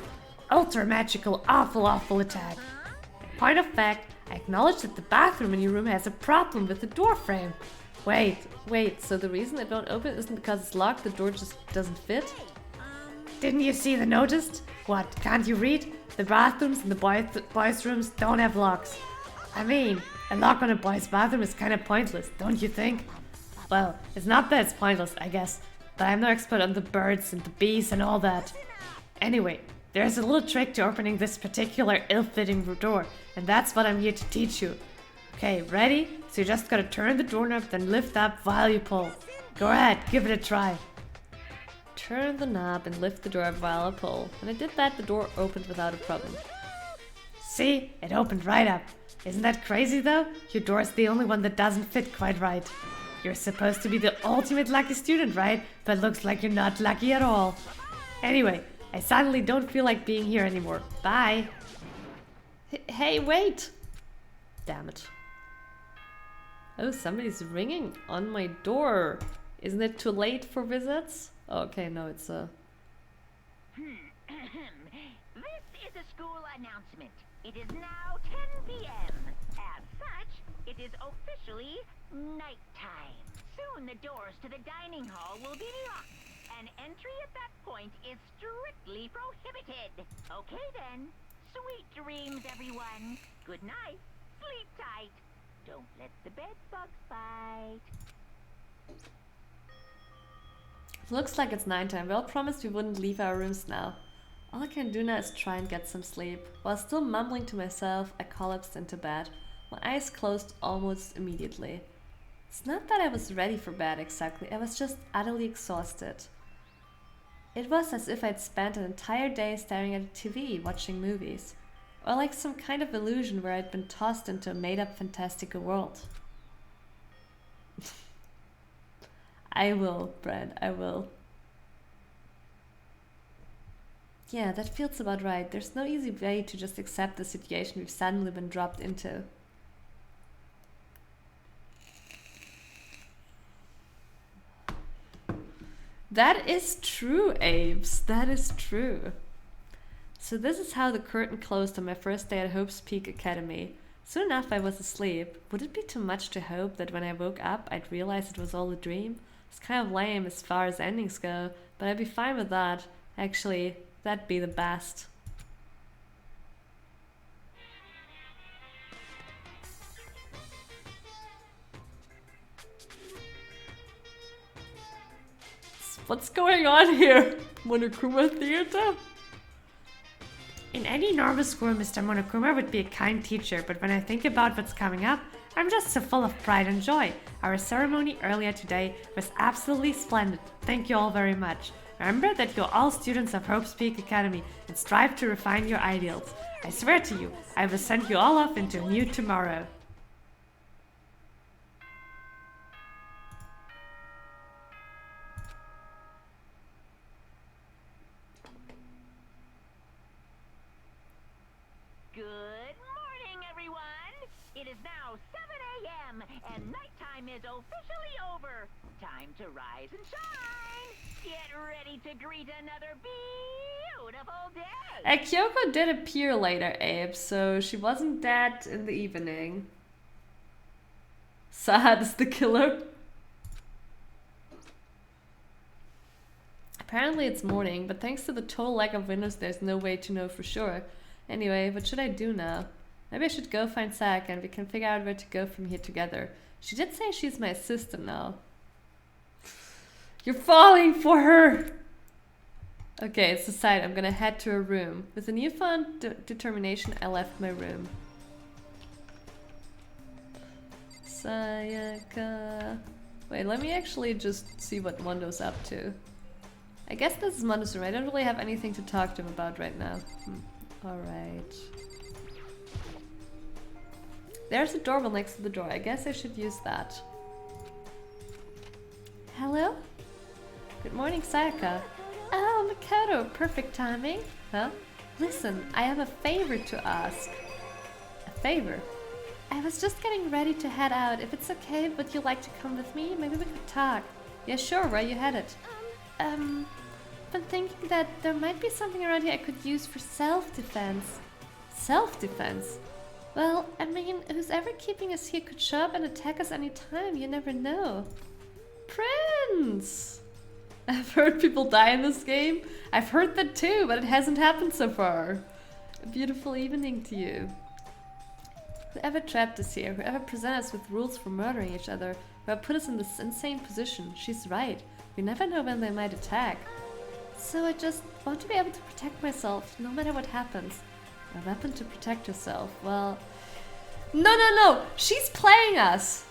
Ultra magical, awful attack. Point of fact, I acknowledge that the bathroom in your room has a problem with the door frame. Wait, so the reason it won't open isn't because it's locked, the door just doesn't fit? Didn't you see the notice? What, can't you read? The bathrooms in the boys' rooms don't have locks. I mean, a lock on a boy's bathroom is kind of pointless, don't you think? Well, it's not that it's pointless, I guess, but I'm no expert on the birds and the bees and all that. Anyway, there's a little trick to opening this particular ill-fitting door, and that's what I'm here to teach you. Okay, ready? So you just gotta turn the doorknob, then lift up while you pull. Go ahead, give it a try. Turn the knob and lift the door up while I pull. When I did that, the door opened without a problem. See? It opened right up. Isn't that crazy though? Your door's the only one that doesn't fit quite right. You're supposed to be the ultimate lucky student, right? But looks like you're not lucky at all. Anyway, I suddenly don't feel like being here anymore. Bye. Hey, wait! Damn it. Oh, somebody's ringing on my door. Isn't it too late for visits? Oh, okay, no, it's a... This is a school announcement. It is now 10 p.m. As such, it is officially nighttime. Soon the doors to the dining hall will be locked, and entry at that point is strictly prohibited. Okay then. Sweet dreams, everyone. Good night. Sleep tight. Don't let the bed bugs bite. Looks like it's nighttime. We all promised we wouldn't leave our rooms now. All I can do now is try and get some sleep. While still mumbling to myself, I collapsed into bed. My eyes closed almost immediately. It's not that I was ready for bed exactly, I was just utterly exhausted. It was as if I'd spent an entire day staring at a TV, watching movies. Or like some kind of illusion where I'd been tossed into a made-up fantastical world. I will, Brad, I will. Yeah, that feels about right. There's no easy way to just accept the situation we've suddenly been dropped into. That is true, Apes. That is true. So this is how the curtain closed on my first day at Hope's Peak Academy. Soon enough I was asleep. Would it be too much to hope that when I woke up I'd realize it was all a dream? It's kind of lame as far as endings go, but I'd be fine with that. Actually, that'd be the best. What's going on here? Monokuma Theater? In any normal school, Mr. Monokuma would be a kind teacher, but when I think about what's coming up, I'm just so full of pride and joy. Our ceremony earlier today was absolutely splendid. Thank you all very much. Remember that you're all students of Hope's Peak Academy and strive to refine your ideals. I swear to you, I will send you all off into a new tomorrow. Good morning, everyone. It is now 7 a.m. and nighttime is officially over. Time to rise and shine. Get ready to greet another beautiful day. Kyoko did appear later, Abe, so she wasn't dead in the evening. Sad is the killer. Apparently it's morning, but thanks to the total lack of windows, there's no way to know for sure. Anyway, what should I do now? Maybe I should go find Sak and we can figure out where to go from here together. She did say she's my assistant now. You're falling for her! Okay, it's decided. I'm gonna head to her room. With a newfound determination, I left my room. Sayaka... Wait, let me actually just see what Mondo's up to. I guess this is Mondo's room. I don't really have anything to talk to him about right now. Alright. There's a doorbell next to the door. I guess I should use that. Hello? Good morning, Sayaka. Oh, Makoto, perfect timing. Huh? Listen, I have a favor to ask. A favor? I was just getting ready to head out. If it's okay, would you like to come with me? Maybe we could talk. Yeah, sure, where you headed? Been thinking that there might be something around here I could use for self-defense. Self-defense? Well, I mean, who's ever keeping us here could show up and attack us anytime, you never know. Prince! I've heard people die in this game. I've heard that too, but it hasn't happened so far. A beautiful evening to you. Whoever trapped us here, whoever presented us with rules for murdering each other, whoever put us in this insane position, she's right. We never know when they might attack. So I just want to be able to protect myself, no matter what happens. A weapon to protect yourself, well... No! She's playing us!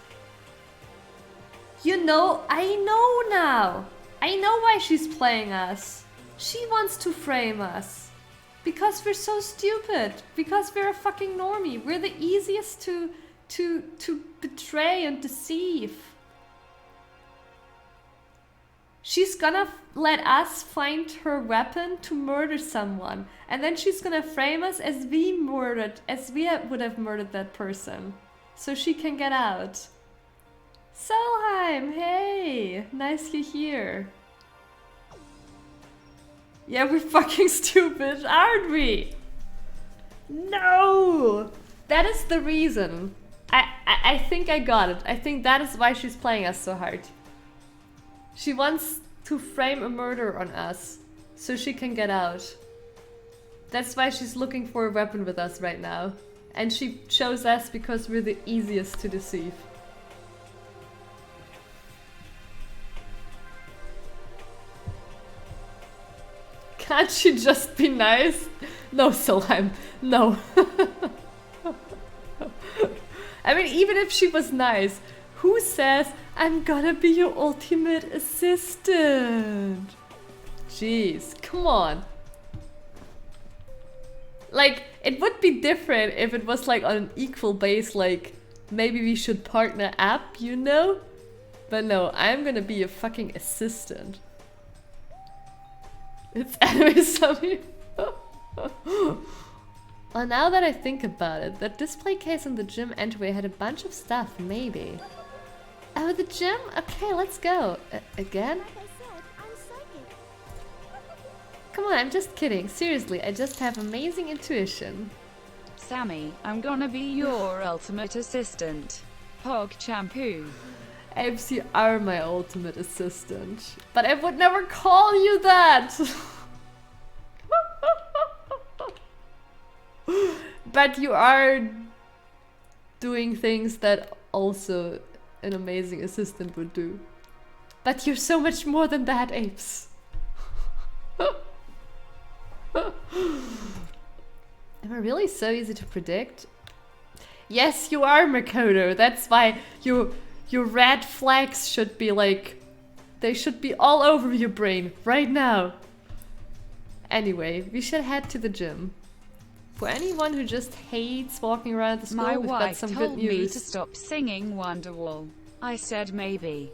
You know, I know now! I know why she's playing us. She wants to frame us. Because we're so stupid. Because we're a fucking normie. We're the easiest to betray and deceive. She's gonna let us find her weapon to murder someone. And then she's gonna frame us as we would have murdered that person. So she can get out. Solheim, hey! Nice you're here. Yeah, we're fucking stupid, aren't we? No! That is the reason. I think I got it. I think that is why she's playing us so hard. She wants to frame a murder on us so she can get out. That's why she's looking for a weapon with us right now. And she chose us because we're the easiest to deceive. Can't she just be nice? No, Solheim, no. I mean, even if she was nice, who says, I'm gonna be your ultimate assistant? Jeez, come on. Like, it would be different if it was like on an equal base, like, maybe we should partner up, you know? But no, I'm gonna be your fucking assistant. It's anime Sammy. Well, now that I think about it, that display case in the gym entryway had a bunch of stuff, maybe. Oh, the gym? Okay, let's go. Again? Like I said, I'm psychic. Come on, I'm just kidding. Seriously, I just have amazing intuition. Sammy, I'm gonna be your ultimate assistant. Hog Shampoo. Apes, you are my ultimate assistant. But I would never call you that! But you are doing things that also an amazing assistant would do. But you're so much more than that, Apes. Am I really so easy to predict? Yes, you are, Makoto. That's why your red flags should be like... They should be all over your brain right now. Anyway, we should head to the gym. For anyone who just hates walking around the school, My we've got wife some told good news. me to stop singing Wonderwall. I said maybe.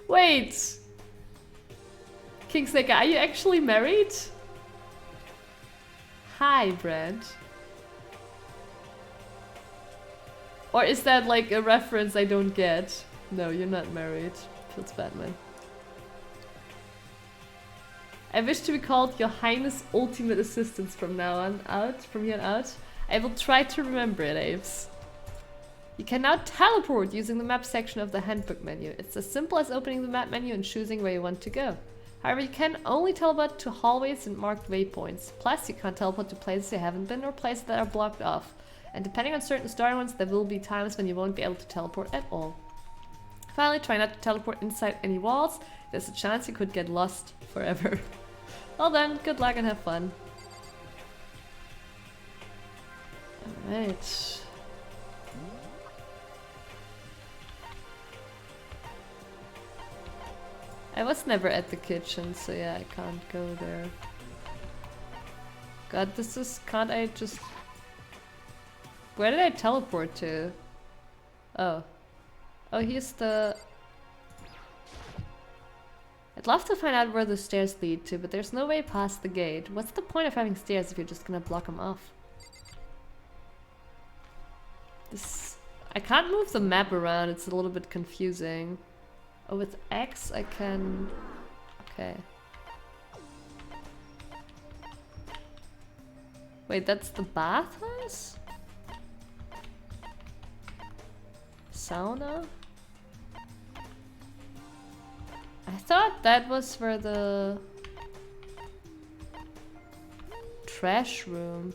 Wait! Kingslaker, are you actually married? Hi, Brad. Or is that like a reference I don't get? No, you're not married. Feels Batman. I wish to be called Your Highness Ultimate Assistance from now on out. From here on out. I will try to remember it, Apes. You can now teleport using the map section of the handbook menu. It's as simple as opening the map menu and choosing where you want to go. However, you can only teleport to hallways and marked waypoints. Plus, you can't teleport to places you haven't been or places that are blocked off. And depending on certain story ones, there will be times when you won't be able to teleport at all. Finally, try not to teleport inside any walls. There's a chance you could get lost forever. Well then, good luck and have fun. Alright. I was never at the kitchen, so yeah, I can't go there. God, this is... Can't I just... Where did I teleport to? Oh. Oh, here's the... I'd love to find out where the stairs lead to, but there's no way past the gate. What's the point of having stairs if you're just gonna block them off? This... I can't move the map around, it's a little bit confusing. Oh, with X I can... Okay. Wait, that's the bathhouse? Sauna? I thought that was where the... trash room.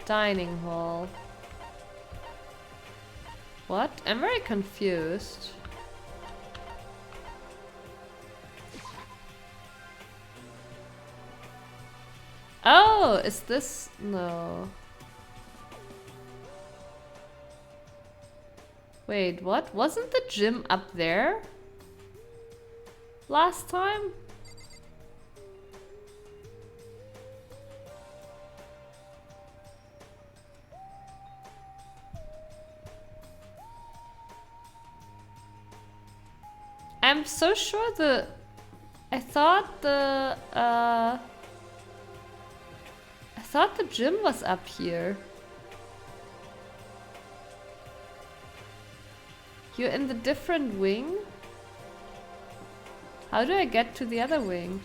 Dining hall. What? I'm very confused. Oh, is this... No. Wait, what? Wasn't the gym up there? Last time? I'm so sure the... I thought the gym was up here. You're in the different wing? How do I get to the other wing?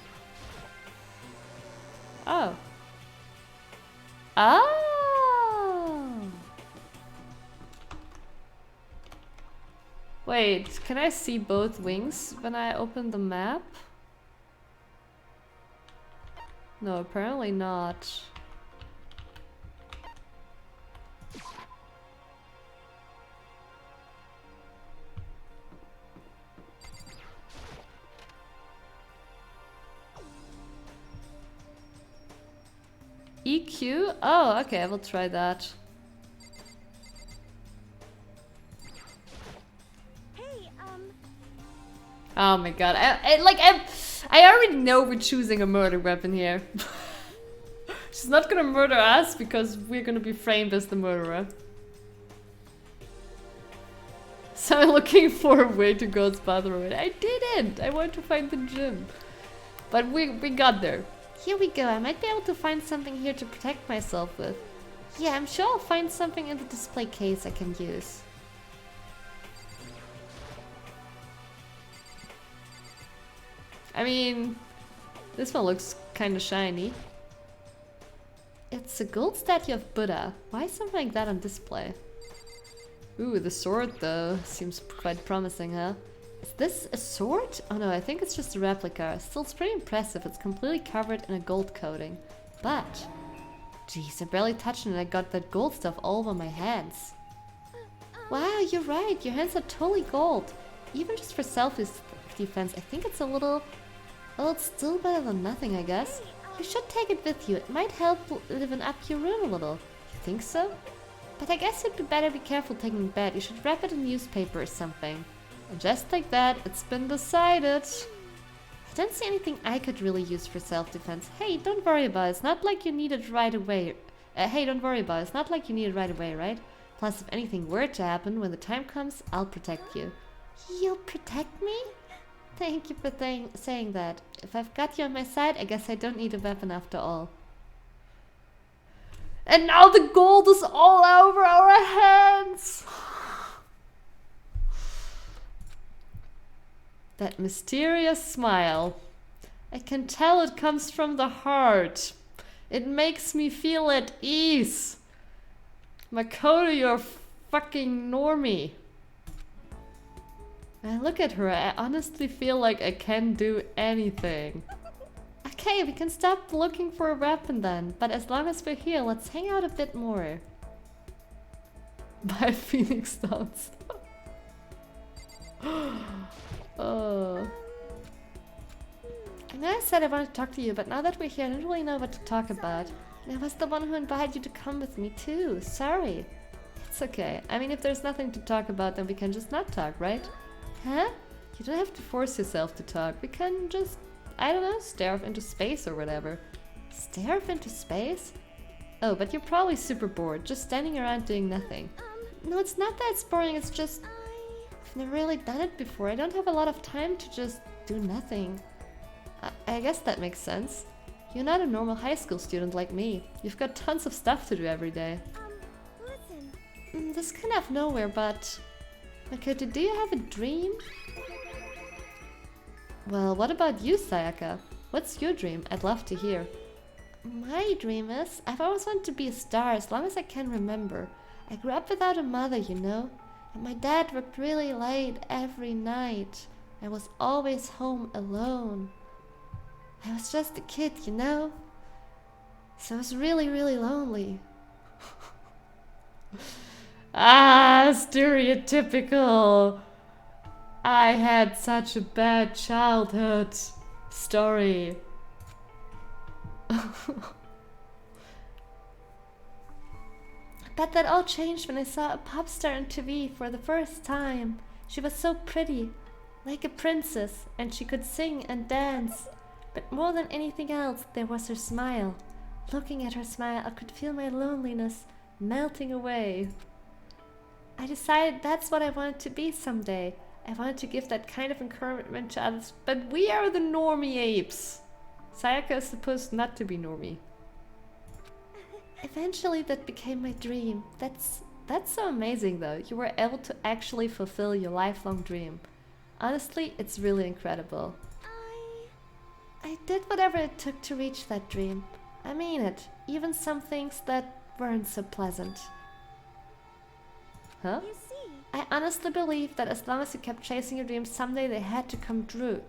Oh. Oh! Wait, can I see both wings when I open the map? No, apparently not. EQ? Oh, okay, I will try that. Hey, Oh my god, I already know we're choosing a murder weapon here. She's not gonna murder us because we're gonna be framed as the murderer. So I'm looking for a way to go to the bathroom. I didn't! I wanted to find the gym. But we got there. Here we go, I might be able to find something here to protect myself with. Yeah, I'm sure I'll find something in the display case I can use. I mean, this one looks kinda shiny. It's a gold statue of Buddha. Why is something like that on display? Ooh, the sword though seems quite promising, huh? Is this a sword? Oh no, I think it's just a replica. Still, it's pretty impressive. It's completely covered in a gold coating. But, jeez, I barely touched it and I got that gold stuff all over my hands. Wow, you're right. Your hands are totally gold. Even just for self-defense, I think it's a little... Well, it's still better than nothing, I guess. You should take it with you. It might help liven up your room a little. You think so? But I guess it'd be better be careful taking it back. You should wrap it in newspaper or something. And just like that, it's been decided. I don't see anything I could really use for self-defense. Hey, don't worry about it. It's not like you need it right away. Hey, don't worry about it. It's not like you need it right away, right? Plus, if anything were to happen, when the time comes, I'll protect you. You'll protect me? Thank you for saying that. If I've got you on my side, I guess I don't need a weapon after all. And now the gold is all over our hands! That mysterious smile. I can tell it comes from the heart. It makes me feel at ease. Makoto, you're a fucking normie. I look at her, I honestly feel like I can do anything. Okay, we can stop looking for a weapon then, but as long as we're here, let's hang out a bit more. Bye, Phoenix Dance. Oh. I know I said I wanted to talk to you, but now that we're here, I don't really know what to talk about. And I was the one who invited you to come with me too. Sorry. It's okay. I mean, if there's nothing to talk about, then we can just not talk, right? Huh? You don't have to force yourself to talk. We can just, I don't know, stare off into space or whatever. Stare off into space? Oh, but you're probably super bored, just standing around doing nothing. No, it's not that it's boring, it's just... I've never really done it before. I don't have a lot of time to just do nothing. I guess that makes sense. You're not a normal high school student like me. You've got tons of stuff to do every day. Listen. This kind of nowhere, but... Okay, do you have a dream? Well, what about you, Sayaka? What's your dream? I'd love to hear. My dream is, I've always wanted to be a star as long as I can remember. I grew up without a mother, you know, and my dad worked really late every night. I was always home alone. I was just a kid, you know, so I was really, really lonely. Ah, stereotypical. I had such a bad childhood. Story. But that all changed when I saw a pop star on TV for the first time. She was so pretty, like a princess, and she could sing and dance. But more than anything else, there was her smile. Looking at her smile, I could feel my loneliness melting away. I decided that's what I wanted to be someday. I wanted to give that kind of encouragement to others, but we are the normie apes. Sayaka is supposed not to be normie. Eventually that became my dream. That's so amazing though. You were able to actually fulfill your lifelong dream. Honestly, it's really incredible. I did whatever it took to reach that dream. I mean it. Even some things that weren't so pleasant. Huh? You see. I honestly believe that as long as you kept chasing your dreams, someday they had to come true.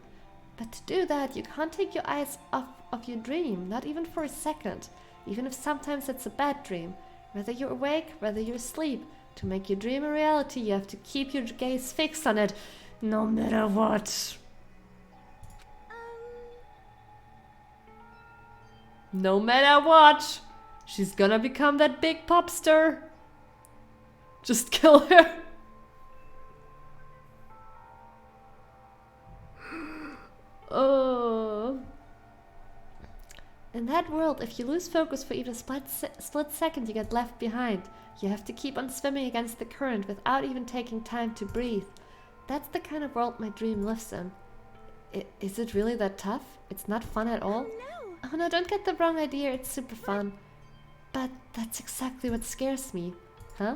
But to do that, you can't take your eyes off of your dream, not even for a second. Even if sometimes it's a bad dream. Whether you're awake, whether you're asleep. To make your dream a reality, you have to keep your gaze fixed on it, no matter what. No matter what. She's gonna become that big pop star. Just kill her. Oh. In that world, if you lose focus for even a split second, you get left behind. You have to keep on swimming against the current without even taking time to breathe. That's the kind of world my dream lives in. Is it really that tough? It's not fun at all? Oh no, don't get the wrong idea, it's super fun. But that's exactly what scares me. Huh?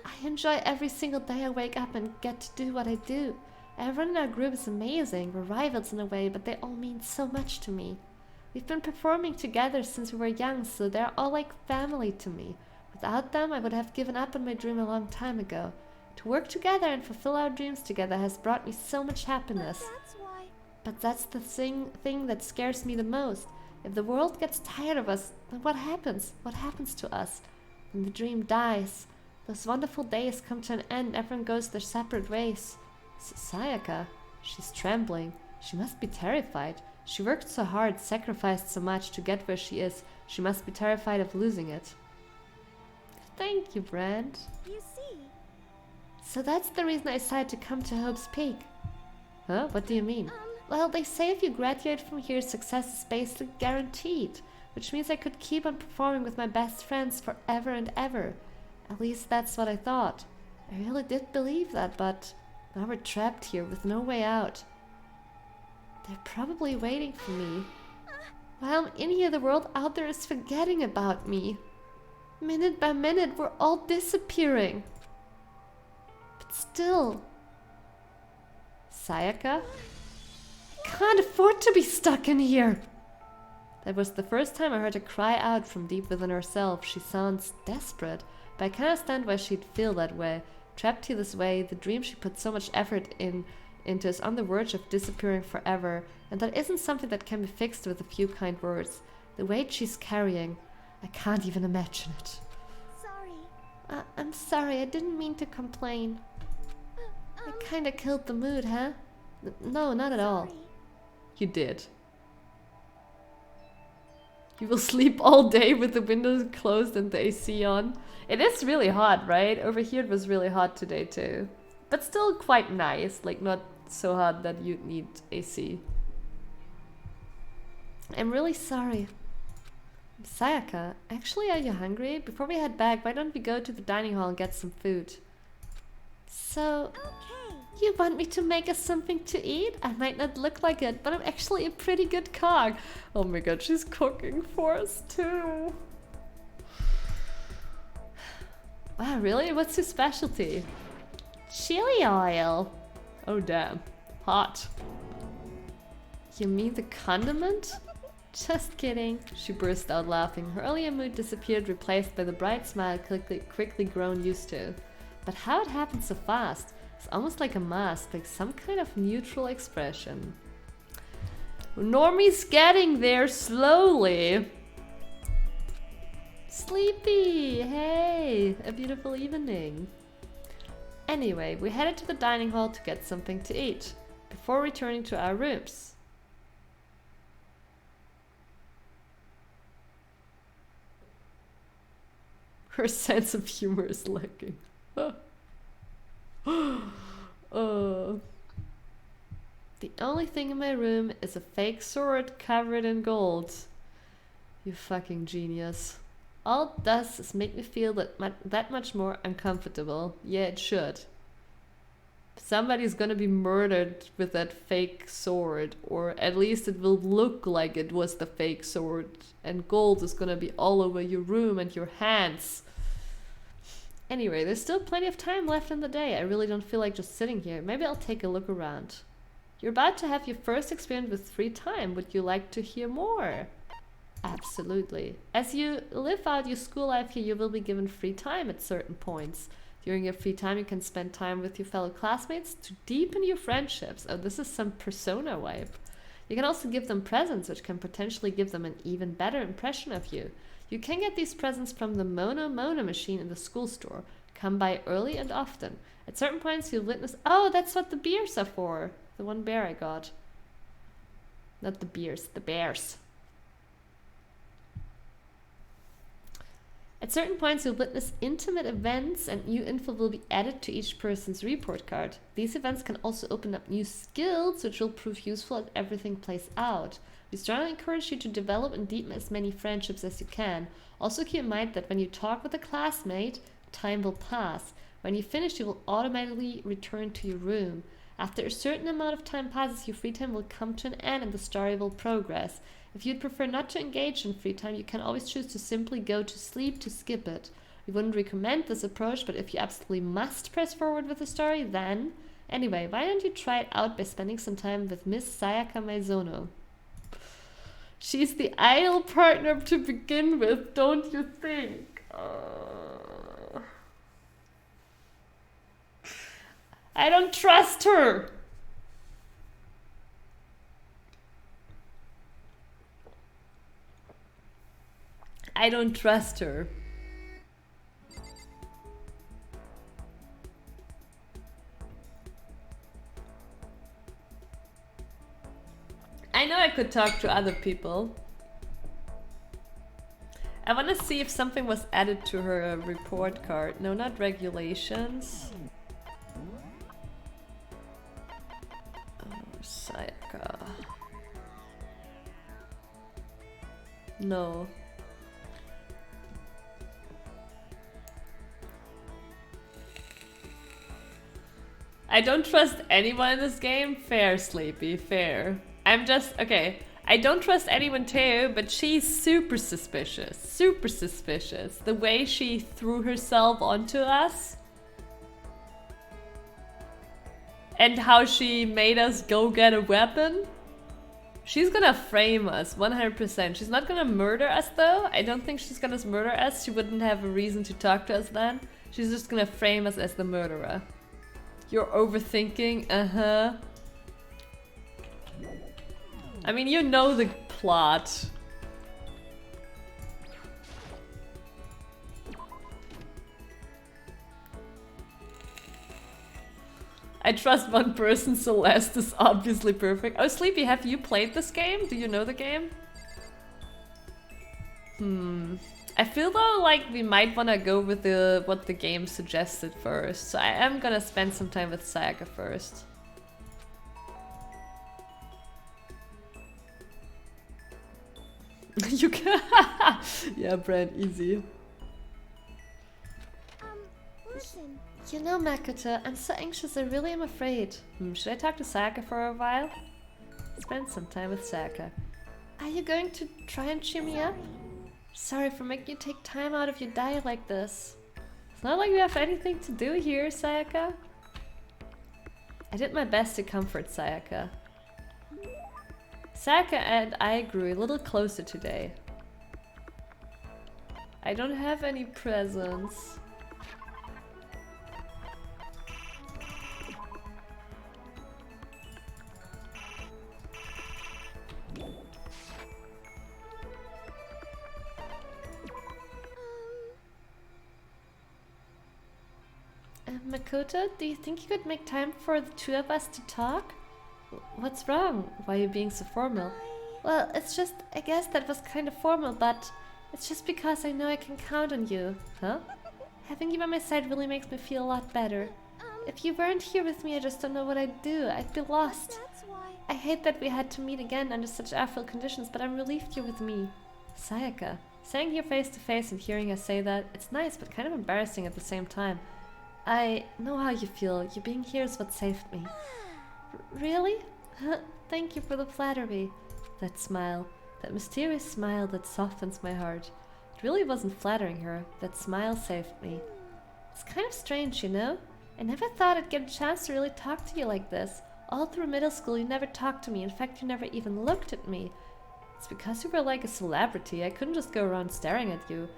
I enjoy every single day I wake up and get to do what I do. Everyone in our group is amazing. We're rivals in a way, but they all mean so much to me. We've been performing together since we were young, so they're all like family to me. Without them, I would have given up on my dream a long time ago. To work together and fulfill our dreams together has brought me so much happiness. But that's the thing that scares me the most. If the world gets tired of us, then what happens? What happens to us? When the dream dies, those wonderful days come to an end, everyone goes their separate ways. Sayaka, she's trembling. She must be terrified. She worked so hard, sacrificed so much to get where she is. She must be terrified of losing it. Thank you, Brand. You see. So that's the reason I decided to come to Hope's Peak. Huh? What do you mean? Well, they say if you graduate from here, success is basically guaranteed. Which means I could keep on performing with my best friends forever and ever. At least that's what I thought. I really did believe that, but now we're trapped here with no way out. They're probably waiting for me. While I'm in here, the world out there is forgetting about me. Minute by minute, we're all disappearing. But still... Sayaka? I can't afford to be stuck in here! That was the first time I heard her cry out from deep within herself. She sounds desperate, but I can understand why she'd feel that way. Trapped here this way, the dream she put so much effort into is on the verge of disappearing forever, and that isn't something that can be fixed with a few kind words. The weight she's carrying, I can't even imagine it. Sorry. I'm sorry, I didn't mean to complain. I kinda killed the mood, huh? No, not at all. You did. You will sleep all day with the windows closed and the AC on. It is really hot, right? Over here it was really hot today too. But still quite nice, like not so hot that you'd need AC. I'm really sorry. Sayaka, actually, are you hungry? Before we head back, why don't we go to the dining hall and get some food? So, you want me to make us something to eat? I might not look like it, but I'm actually a pretty good cook. Oh my god, she's cooking for us too. Wow, really? What's your specialty? Chili oil. Oh damn, hot. You mean the condiment? Just kidding. She burst out laughing. Her earlier mood disappeared, replaced by the bright smile quickly grown used to. But how it happened so fast? It's almost like a mask, like some kind of neutral expression. Normie's getting there slowly. Sleepy! Hey! A beautiful evening. Anyway, we headed to the dining hall to get something to eat, before returning to our rooms. Her sense of humor is lacking. The only thing in my room is a fake sword covered in gold. You fucking genius. All it does is make me feel that much more uncomfortable. Yeah, it should. Somebody's gonna be murdered with that fake sword, or at least it will look like it was the fake sword, and gold is gonna be all over your room and your hands. Anyway, there's still plenty of time left in the day. I really don't feel like just sitting here. Maybe I'll take a look around. You're about to have your first experience with free time. Would you like to hear more? Absolutely. As you live out your school life here, you will be given free time at certain points. During your free time, you can spend time with your fellow classmates to deepen your friendships. Oh, this is some Persona vibe. You can also give them presents, which can potentially give them an even better impression of you. You can get these presents from the Mono machine in the school store. Come by early and often. At certain points, you'll witness... Oh, that's what the beers are for. The one bear I got. Not the beers, the bears. At certain points, you'll witness intimate events and new info will be added to each person's report card. These events can also open up new skills, which will prove useful as everything plays out. We strongly encourage you to develop and deepen as many friendships as you can. Also keep in mind that when you talk with a classmate, time will pass. When you finish, you will automatically return to your room. After a certain amount of time passes, your free time will come to an end and the story will progress. If you'd prefer not to engage in free time, you can always choose to simply go to sleep to skip it. We wouldn't recommend this approach, but if you absolutely must press forward with the story, then... Anyway, why don't you try it out by spending some time with Miss Sayaka Maizono? She's the ideal partner to begin with, don't you think? I don't trust her! I don't trust her. I know I could talk to other people. I want to see if something was added to her report card. No, not regulations. Oh, Sayaka. No. I don't trust anyone in this game. Fair, Sleepy, fair. I'm just, okay. I don't trust anyone too, but she's super suspicious. Super suspicious. The way she threw herself onto us. And how she made us go get a weapon. She's gonna frame us, 100%. She's not gonna murder us though. I don't think she's gonna murder us. She wouldn't have a reason to talk to us then. She's just gonna frame us as the murderer. You're overthinking, uh-huh. I mean, you know the plot. I trust one person, Celeste is obviously perfect. Oh, Sleepy, have you played this game? Do you know the game? I feel though like we might want to go with what the game suggested first. So I am gonna spend some time with Sayaka first. You can. Yeah, Brand, easy. Listen. You know, Makoto, I'm so anxious, I really am afraid. Should I talk to Sayaka for a while? Spend some time with Sayaka. Are you going to try and cheer me up? Sorry for making you take time out of your diet like this. It's not like we have anything to do here, Sayaka. I did my best to comfort Sayaka. Sayaka and I grew a little closer today. I don't have any presents. Makoto, do you think you could make time for the two of us to talk? What's wrong? Why are you being so formal? Well, it's just, I guess that was kind of formal, but it's just because I know I can count on you. Huh? Having you by my side really makes me feel a lot better. If you weren't here with me, I just don't know what I'd do. I'd be lost. I hate that we had to meet again under such awful conditions, but I'm relieved you're with me. Sayaka, saying here face to face and hearing her say that, it's nice, but kind of embarrassing at the same time. I know how you feel. You being here is what saved me. Really? Thank you for the flattery. That smile. That mysterious smile that softens my heart. It really wasn't flattering her. That smile saved me. It's kind of strange, you know? I never thought I'd get a chance to really talk to you like this. All through middle school, you never talked to me. In fact, you never even looked at me. It's because you were like a celebrity. I couldn't just go around staring at you.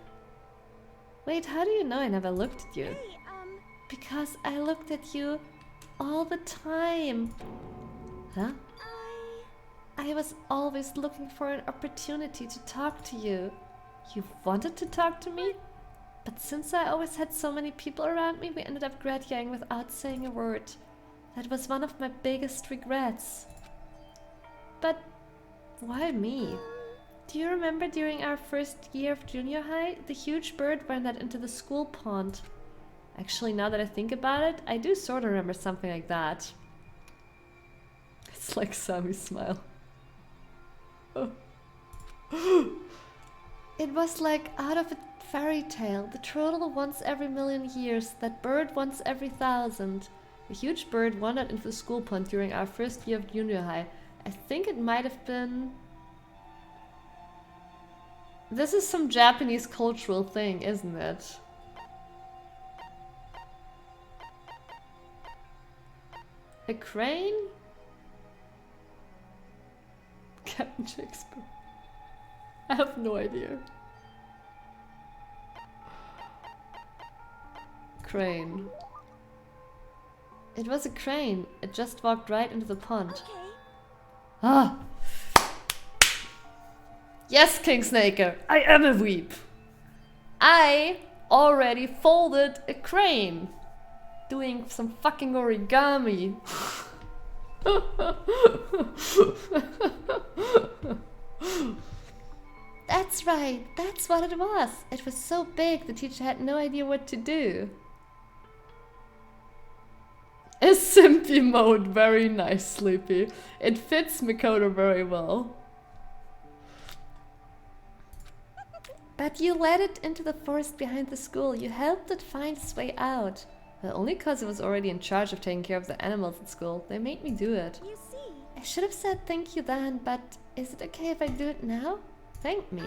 Wait, how do you know I never looked at you? Because I looked at you all the time. Huh? I was always looking for an opportunity to talk to you. You wanted to talk to me? But since I always had so many people around me, we ended up graduating without saying a word. That was one of my biggest regrets. But why me? Do you remember during our first year of junior high, the huge bird wandered into the school pond? Actually, now that I think about it, I do sort of remember something like that. It's like Sammy's smile. It was like out of a fairy tale. The turtle once every million years, that bird once every 1,000. A huge bird wandered into the school pond during our first year of junior high. I think it might have been... This is some Japanese cultural thing, isn't it? A crane? Captain Shakespeare. I have no idea. Crane. It was a crane. It just walked right into the pond. Okay. Ah! Yes, King Snaker, I am a weep. I already folded a crane. Doing some fucking origami. That's right, that's what it was. It was so big the teacher had no idea what to do. A simpy mode, very nice, Sleepy. It fits Makoto very well. But you led it into the forest behind the school. You helped it find its way out. Well, only because I was already in charge of taking care of the animals at school. They made me do it. You see, I should have said thank you then, but is it okay if I do it now? Thank me.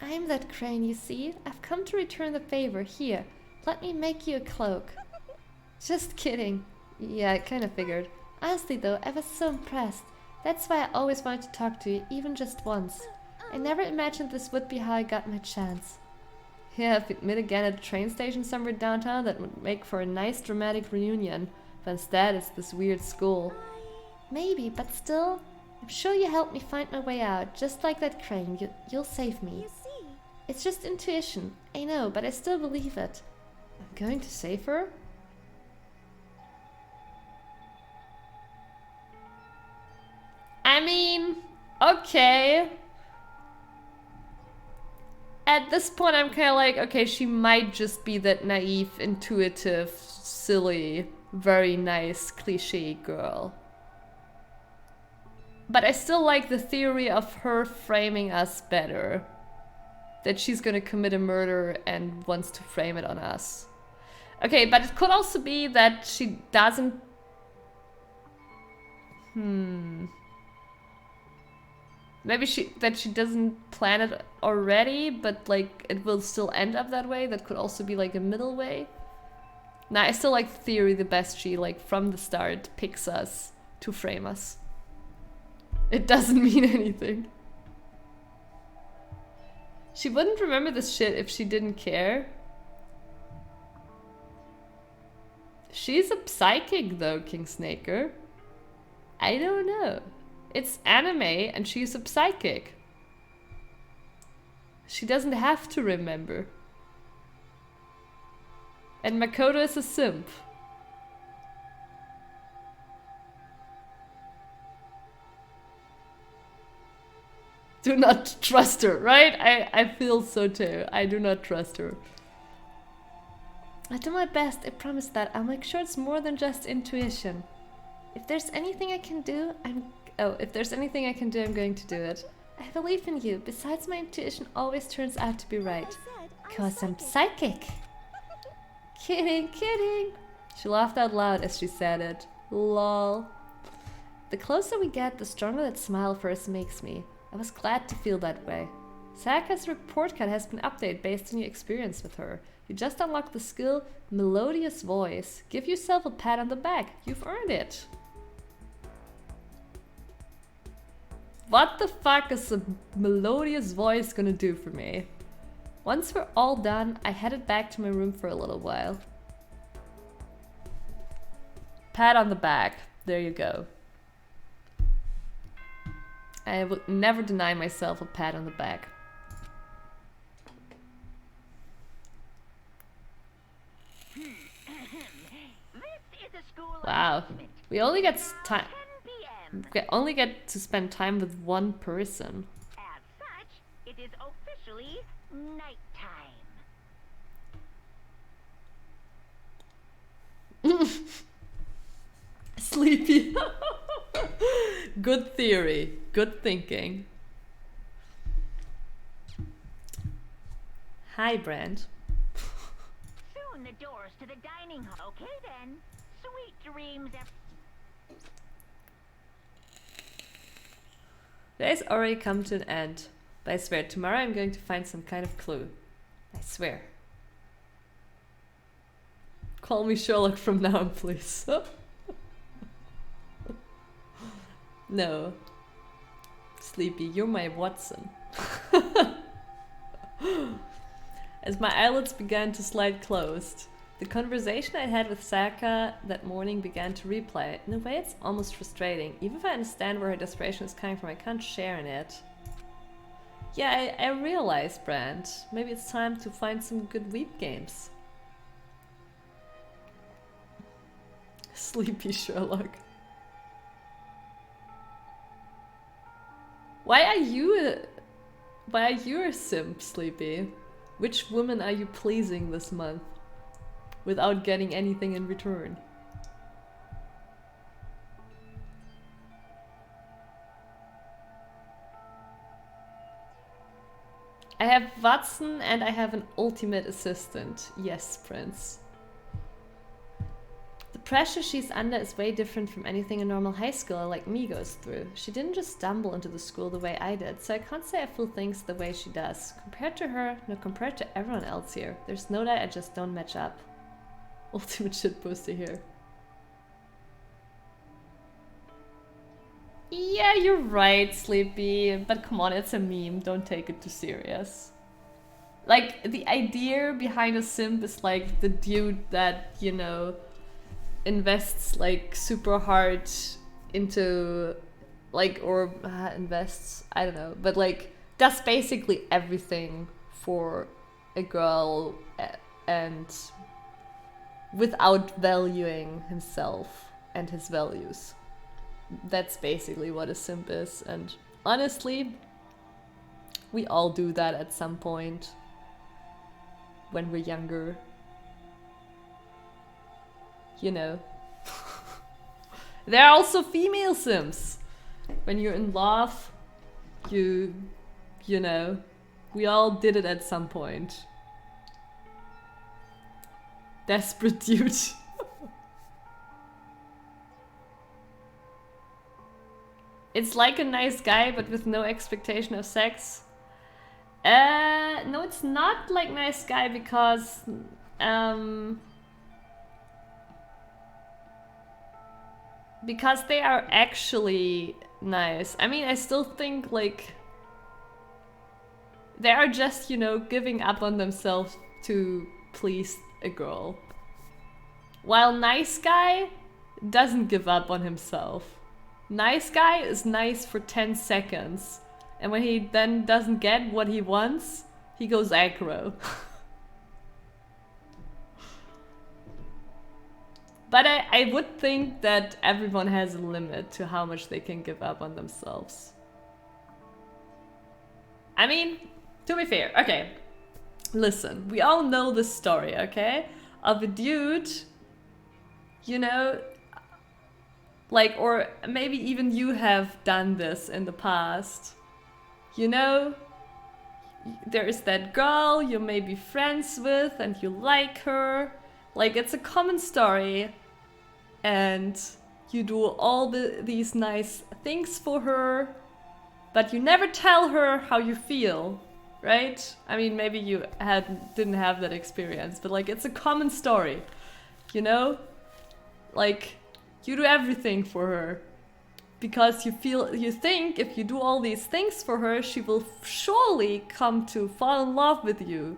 I'm that crane, you see. I've come to return the favor. Here, let me make you a cloak. Just kidding. Yeah, I kind of figured. Honestly though, I was so impressed. That's why I always wanted to talk to you, even just once. I never imagined this would be how I got my chance. Yeah, if we'd met again at a train station somewhere downtown, that would make for a nice dramatic reunion. But instead, it's this weird school. Maybe, but still, I'm sure you helped me find my way out. Just like that crane, you'll save me. you see. It's just intuition, I know, but I still believe it. I'm going to save her? I mean, okay. At this point, I'm kind of like, okay, she might just be that naive, intuitive, silly, very nice, cliche girl. But I still like the theory of her framing us better. That she's gonna commit a murder and wants to frame it on us. Okay, but it could also be that she doesn't... Maybe she doesn't plan it already, but like it will still end up that way. That could also be like a middle way. Nah, I still like the theory the best. She like from the start picks us to frame us. It doesn't mean anything. She wouldn't remember this shit if she didn't care. She's a psychic though, King Snaker. I don't know. It's anime and she's a psychic. She doesn't have to remember. And Makoto is a simp. Do not trust her, right? I feel so too. I do not trust her. I do my best, I promise that. I'll make sure it's more than just intuition. If there's anything I can do, I'm going to do it. I believe in you. Besides, my intuition always turns out to be right. Cause I'm psychic. Kidding, kidding. She laughed out loud as she said it. Lol. The closer we get, the stronger that smile first makes me. I was glad to feel that way. Sayaka's report card has been updated based on your experience with her. You just unlocked the skill Melodious Voice. Give yourself a pat on the back. You've earned it. What the fuck is a melodious voice gonna do for me? Once we're all done, I headed back to my room for a little while. Pat on the back. There you go. I would never deny myself a pat on the back. Wow. We only get time. We only get to spend time with one person. As such, it is officially nighttime. Sleepy. Good theory. Good thinking. Hi, Brand. Soon the doors to the dining hall. Okay then. Sweet dreams. Today's already come to an end, but I swear tomorrow I'm going to find some kind of clue. I swear. Call me Sherlock from now on, please. No. Sleepy, you're my Watson. As my eyelids began to slide closed, the conversation I had with Sayaka that morning began to replay. In a way, it's almost frustrating. Even if I understand where her desperation is coming from, I can't share in it. Yeah, I realize, Brand. Maybe it's time to find some good weep games. Sleepy Sherlock. Why are you a simp, Sleepy? Which woman are you pleasing this month without getting anything in return? I have Watson and I have an ultimate assistant. Yes, Prince. The pressure she's under is way different from anything a normal high schooler like me goes through. She didn't just stumble into the school the way I did, so I can't say I feel things the way she does. Compared to her, no, compared to everyone else here, there's no doubt I just don't match up. Ultimate shitposter here. Yeah, you're right, Sleepy, but come on, it's a meme, don't take it too serious. Like, the idea behind a simp is like the dude that, you know, invests like super hard into like, or invests, I don't know, but like does basically everything for a girl and without valuing himself and his values. That's basically what a simp is, and honestly, we all do that at some point when we're younger. You know. There are also female sims. When you're in love, you know, we all did it at some point. Desperate dude. It's like a nice guy, but with no expectation of sex. No, it's not like nice guy because they are actually nice. I mean, I still think like they are just, you know, giving up on themselves to please a girl. While nice guy doesn't give up on himself. Nice guy is nice for 10 seconds. And when he then doesn't get what he wants, he goes aggro. But I would think that everyone has a limit to how much they can give up on themselves. I mean, to be fair, okay. Listen, we all know the story, okay? Of a dude, you know, like, or maybe even you have done this in the past. You know, there is that girl you may be friends with and you like her. Like, it's a common story. And you do all these nice things for her, but you never tell her how you feel, right? I mean, maybe you didn't have that experience, but like, it's a common story, you know? Like, you do everything for her because you think if you do all these things for her, she will surely come to fall in love with you.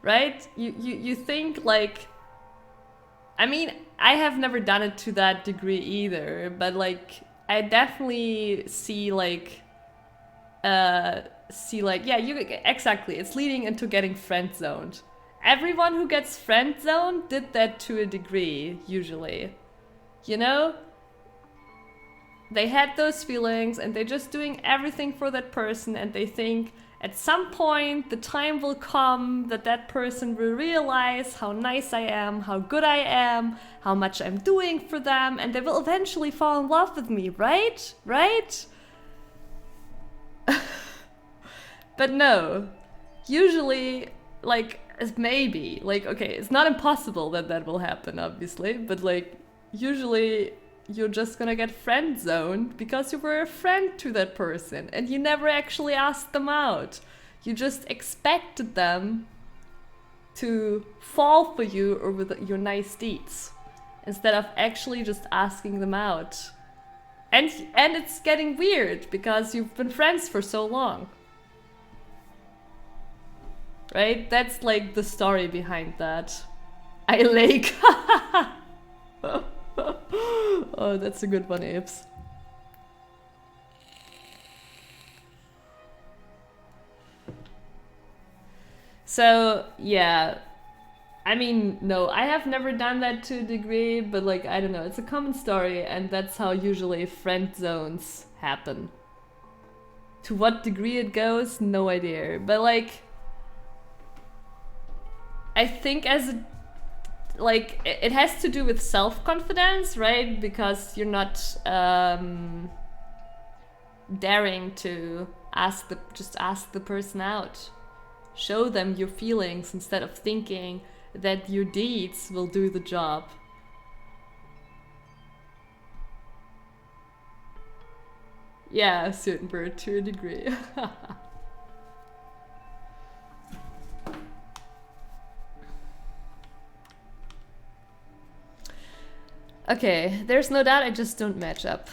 Right? You think like, I mean, I have never done it to that degree either, but like, I definitely see like, yeah, exactly, it's leading into getting friend-zoned. Everyone who gets friend-zoned did that to a degree, usually. You know? They had those feelings and they're just doing everything for that person and they think, at some point, the time will come that that person will realize how nice I am, how good I am, how much I'm doing for them, and they will eventually fall in love with me, right? Right? But no. Usually, like, maybe. Like, okay, it's not impossible that that will happen, obviously, but like, usually you're just gonna get friend-zoned because you were a friend to that person and you never actually asked them out. You just expected them to fall for you or with your nice deeds instead of actually just asking them out. And it's getting weird because you've been friends for so long. Right? That's like the story behind that. I like. Oh, that's a good one, Apes. So, yeah. I mean, no, I have never done that to a degree, but like, I don't know, it's a common story and that's how usually friend zones happen. To what degree it goes, no idea. But like, I think as a like, it has to do with self-confidence, right? Because you're not daring to just ask the person out. Show them your feelings instead of thinking that your deeds will do the job. Yeah, certain bird to a degree. Okay, there's no doubt I just don't match up.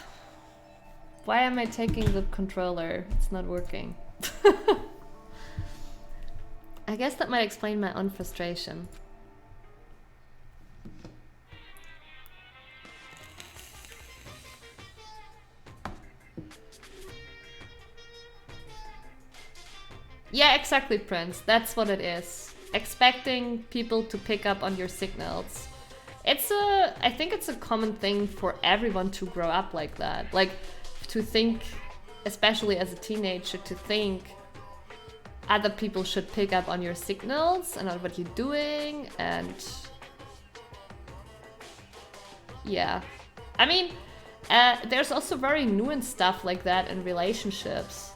Why am I taking the controller? It's not working. I guess that might explain my own frustration. Yeah, exactly, Prince. That's what it is. Expecting people to pick up on your signals. I think it's a common thing for everyone to grow up like that. Like, to think, especially as a teenager, to think other people should pick up on your signals and on what you're doing, and yeah, I mean, there's also very nuanced stuff like that in relationships.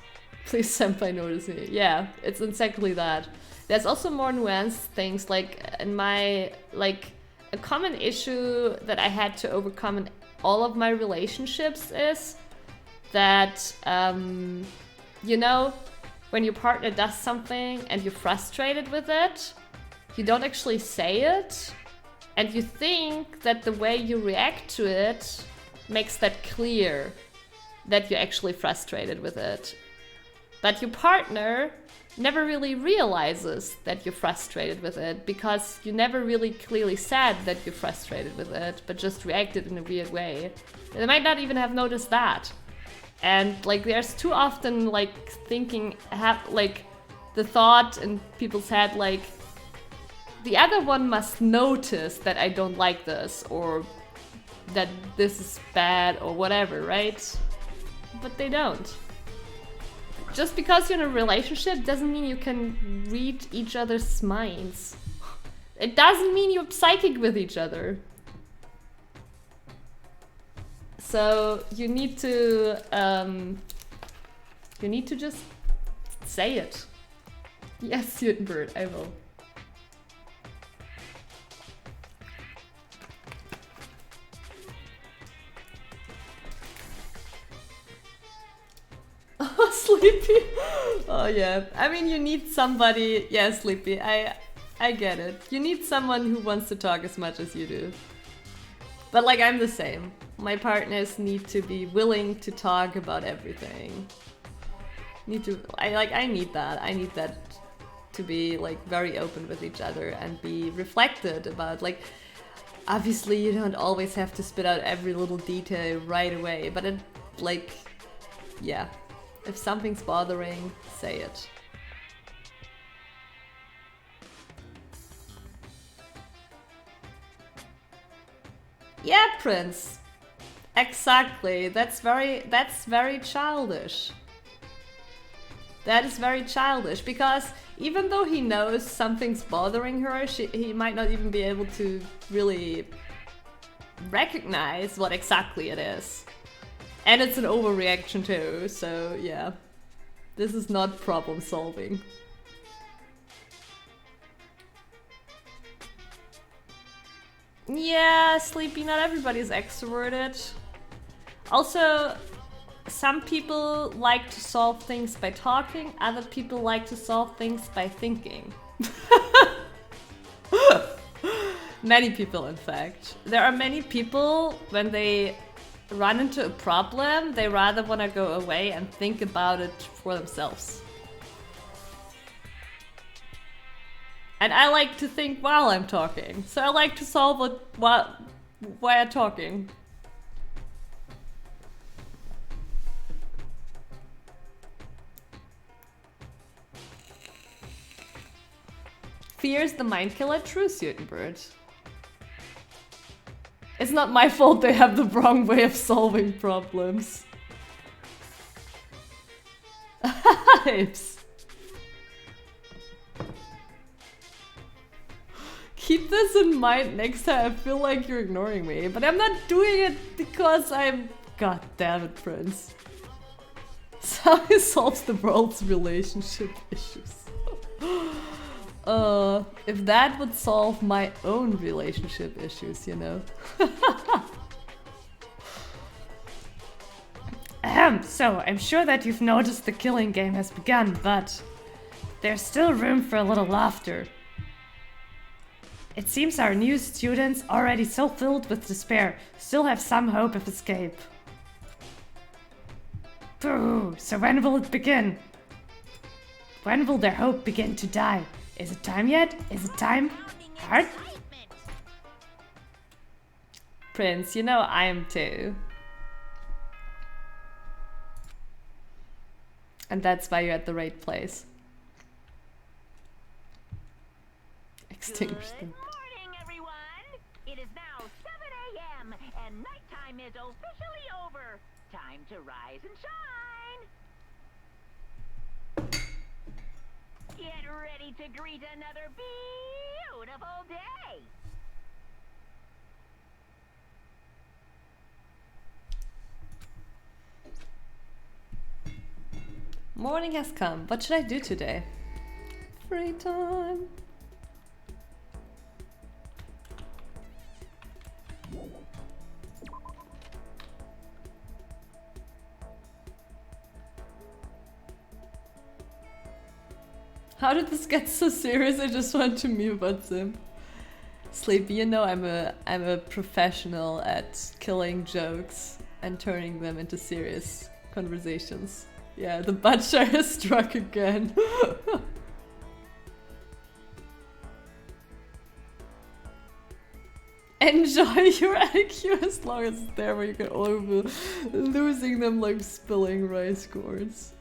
Please, senpai, notice me. Yeah, it's exactly that. There's also more nuanced things, like in my, like, a common issue that I had to overcome in all of my relationships is that, you know, when your partner does something and you're frustrated with it, you don't actually say it, and you think that the way you react to it makes that clear that you're actually frustrated with it. But your partner never really realizes that you're frustrated with it because you never really clearly said that you're frustrated with it, but just reacted in a weird way. They might not even have noticed that. And like there's too often like thinking, like the thought in people's head like, the other one must notice that I don't like this, or that this is bad, or whatever, right? But they don't. Just because you're in a relationship doesn't mean you can read each other's minds. It doesn't mean you're psychic with each other. So you need to just say it. Yes, Bird, I will. Oh, Sleepy. Oh yeah. I mean, you need somebody. Yeah, Sleepy. I get it. You need someone who wants to talk as much as you do. But like, I'm the same. My partners need to be willing to talk about everything. I need that. I need that to be like very open with each other and be reflected about, like, obviously you don't always have to spit out every little detail right away, but it, like, yeah. If something's bothering, say it. Yeah, Prince. Exactly. That's very childish. That is very childish, because even though he knows something's bothering her, he might not even be able to really recognize what exactly it is. And it's an overreaction too, so yeah. This is not problem solving. Yeah, Sleepy, not everybody's extroverted. Also, some people like to solve things by talking, other people like to solve things by thinking. Many people, in fact. There are many people, when they run into a problem, they rather want to go away and think about it for themselves. And I like to think while I'm talking, so I like to solve it while talking. Fear's the mind killer, true, Bird. It's not my fault they have the wrong way of solving problems. Apes. Keep this in mind next time I feel like you're ignoring me, but I'm not doing it because I'm... God damn it, Prince. That's how he solves the world's relationship issues. If that would solve my own relationship issues, you know. So, I'm sure that you've noticed the killing game has begun, but there's still room for a little laughter. It seems our new students, already so filled with despair, still have some hope of escape. Boo! So when will it begin? When will their hope begin to die? Is it time yet? Is it time? Heart? Prince, you know I am too. And that's why you're at the right place. Extinguish them. Good morning, everyone! It is now 7 a.m. and nighttime is officially over. Time to rise and shine! Get ready to greet another beautiful day! Morning has come. What should I do today? Free time. How did this get so serious? I just want to meme about Sim. Sleepy, you know I'm a professional at killing jokes and turning them into serious conversations. Yeah, the butcher has struck again. Enjoy your IQ as long as it's there, where you can only be losing them like spilling rice gourds.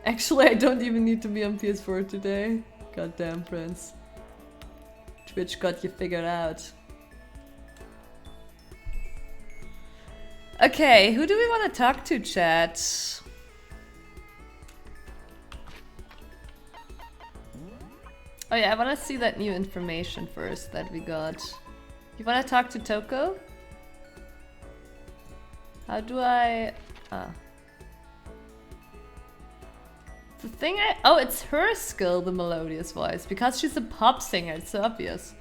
Actually, I don't even need to be on PS4 today. Goddamn, Prince. Twitch got you figured out. Okay, who do we want to talk to, chat? Oh yeah, I want to see that new information first that we got. You want to talk to Toko? How do I... The thing oh, it's her skill, the melodious voice, because she's a pop singer, it's so obvious.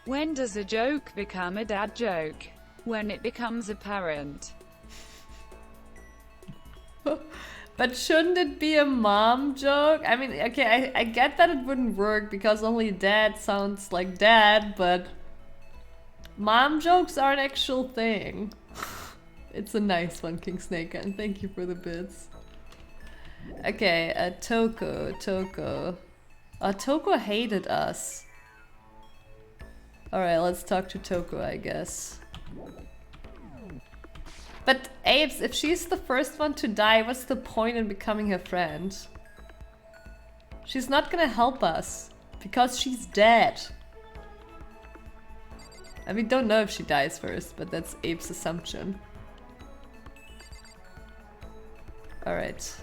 When does a joke become a dad joke? When it becomes apparent. But shouldn't it be a mom joke? I mean, okay, I get that it wouldn't work because only dad sounds like dad, but mom jokes are an actual thing. It's a nice one, King Snake, and thank you for the bits. Okay, Toko. Toko hated us. Alright, let's talk to Toko, I guess. But Apes, if she's the first one to die, what's the point in becoming her friend? She's not gonna help us, because she's dead. And we don't know if she dies first, but that's Apes' assumption. Alright.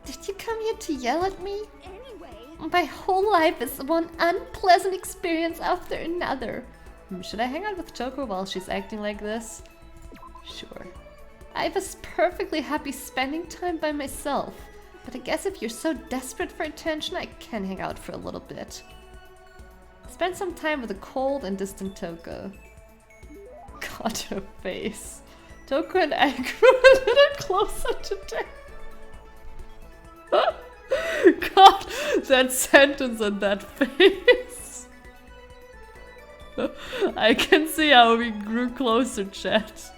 Did you come here to yell at me? Anyway. My whole life is one unpleasant experience after another. Should I hang out with Toko while she's acting like this? Sure. I was perfectly happy spending time by myself. But I guess if you're so desperate for attention, I can hang out for a little bit. Spend some time with a cold and distant Toko. God, her face. Toko and I grew a little closer today. God, that sentence and that face. I can see how we grew closer, chat.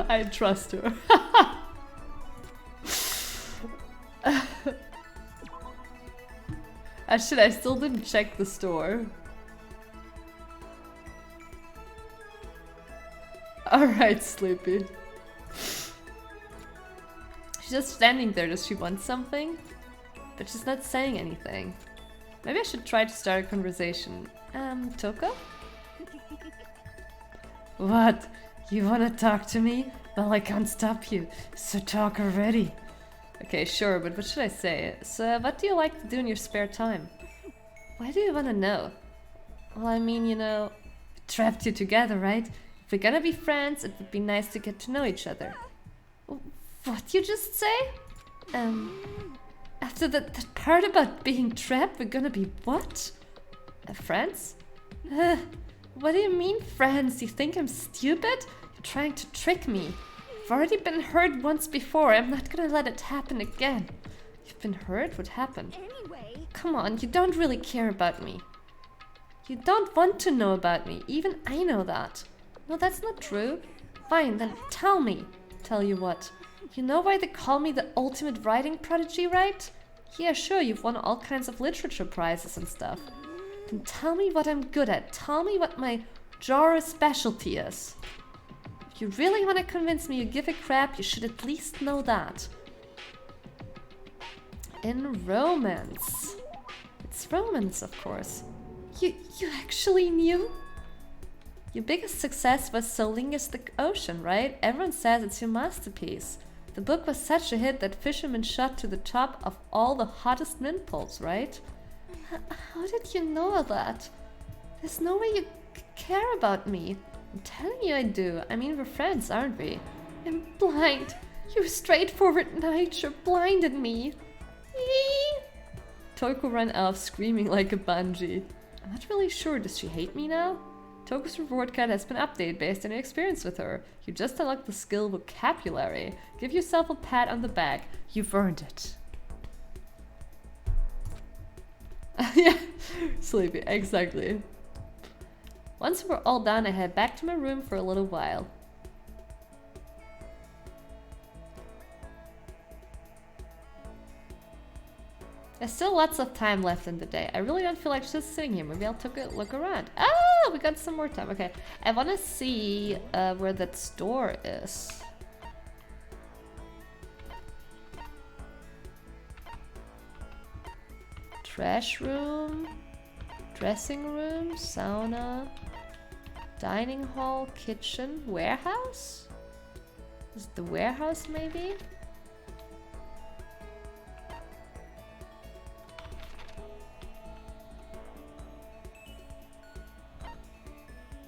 I trust her. Shit, I still didn't check the store. Alright, Sleepy. She's just standing there. Does she want something? But she's not saying anything. Maybe I should try to start a conversation. Toko? What? You wanna talk to me? Well, I can't stop you, so talk already. Okay, sure, but what should I say? So, what do you like to do in your spare time? Why do you wanna know? Well, I mean, you know, we trapped you together, right? If we're gonna be friends, it would be nice to get to know each other. What you just say? After that part about being trapped, we're gonna be what? Friends? What do you mean, friends? You think I'm stupid? You're trying to trick me. I've already been hurt once before. I'm not gonna let it happen again. You've been hurt? What happened? Anyway. Come on, you don't really care about me. You don't want to know about me. Even I know that. No, that's not true. Fine, then tell me. Tell you what. You know why they call me the ultimate writing prodigy, right? Yeah, sure, you've won all kinds of literature prizes and stuff. Then tell me what I'm good at. Tell me what my genre specialty is. If you really want to convince me you give a crap, you should at least know that. In romance. It's romance, of course. You actually knew? Your biggest success was Solingus the Ocean, right? Everyone says it's your masterpiece. The book was such a hit that fishermen shot to the top of all the hottest minpoles, right? How did you know that? There's no way you care about me. I'm telling you I do. I mean, we're friends, aren't we? I'm blind. Your straightforward nature blinded me. Toko ran off screaming like a bungee. I'm not really sure. Does she hate me now? Toko's reward card has been updated based on your experience with her. You just unlocked the skill vocabulary. Give yourself a pat on the back. You've earned it. Yeah, sleepy, exactly. Once we're all done, I head back to my room for a little while. There's still lots of time left in the day. I really don't feel like just sitting here. Maybe I'll take a look around. Ah, we got some more time. Okay, I want to see where that store is. Trash room, dressing room, sauna, dining hall, kitchen, warehouse? Is it the warehouse maybe?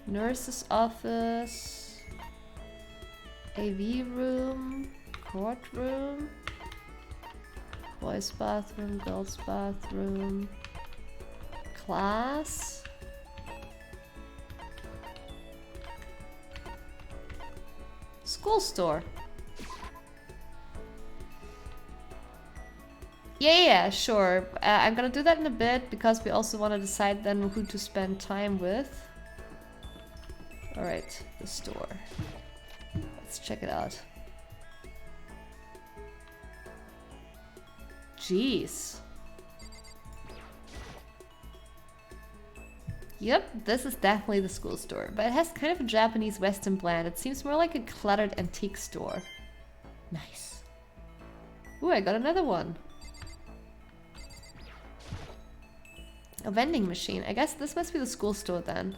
Nurse's office, AV room, courtroom, boys' bathroom, girls' bathroom, class, school store. Yeah, sure. I'm gonna do that in a bit because we also want to decide then who to spend time with. Alright, the store. Let's check it out. Jeez. Yep, this is definitely the school store, but it has kind of a Japanese Western blend. It seems more like a cluttered antique store. Nice. Ooh, I got another one. A vending machine. I guess this must be the school store then.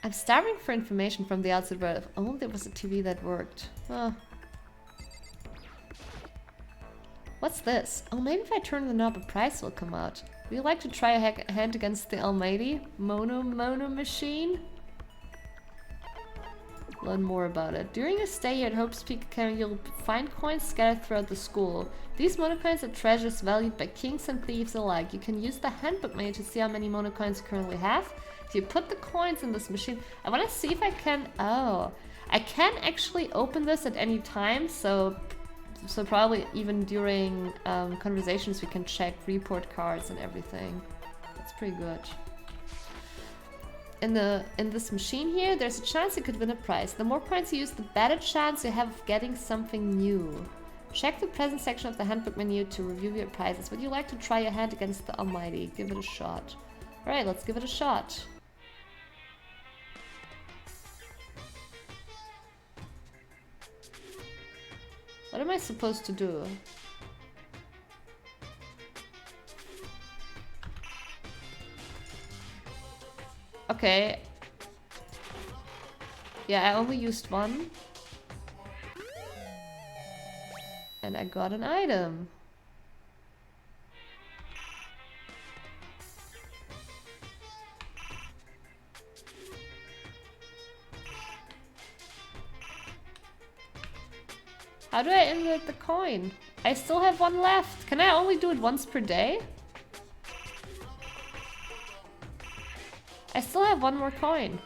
I'm starving for information from the outside world. If only there was a TV that worked. Oh. What's this? Oh, maybe if I turn the knob, a prize will come out. Would you like to try a hand against the almighty Mono machine? Learn more about it. During your stay here at Hope's Peak Academy, you'll find coins scattered throughout the school. These mono coins are treasures valued by kings and thieves alike. You can use the handbook menu to see how many mono coins you currently have. If you put the coins in this machine, I want to see if I can. Oh, I can actually open this at any time. So probably even during conversations, we can check report cards and everything. That's pretty good. In this machine here, there's a chance you could win a prize. The more coins you use, the better chance you have of getting something new. Check the present section of the handbook menu to review your prizes. Would you like to try your hand against the almighty? Give it a shot. Alright, let's give it a shot. What am I supposed to do? Okay. Yeah, I only used one. And I got an item. How do I invert the coin? I still have one left. Can I only do it once per day? I still have one more coin.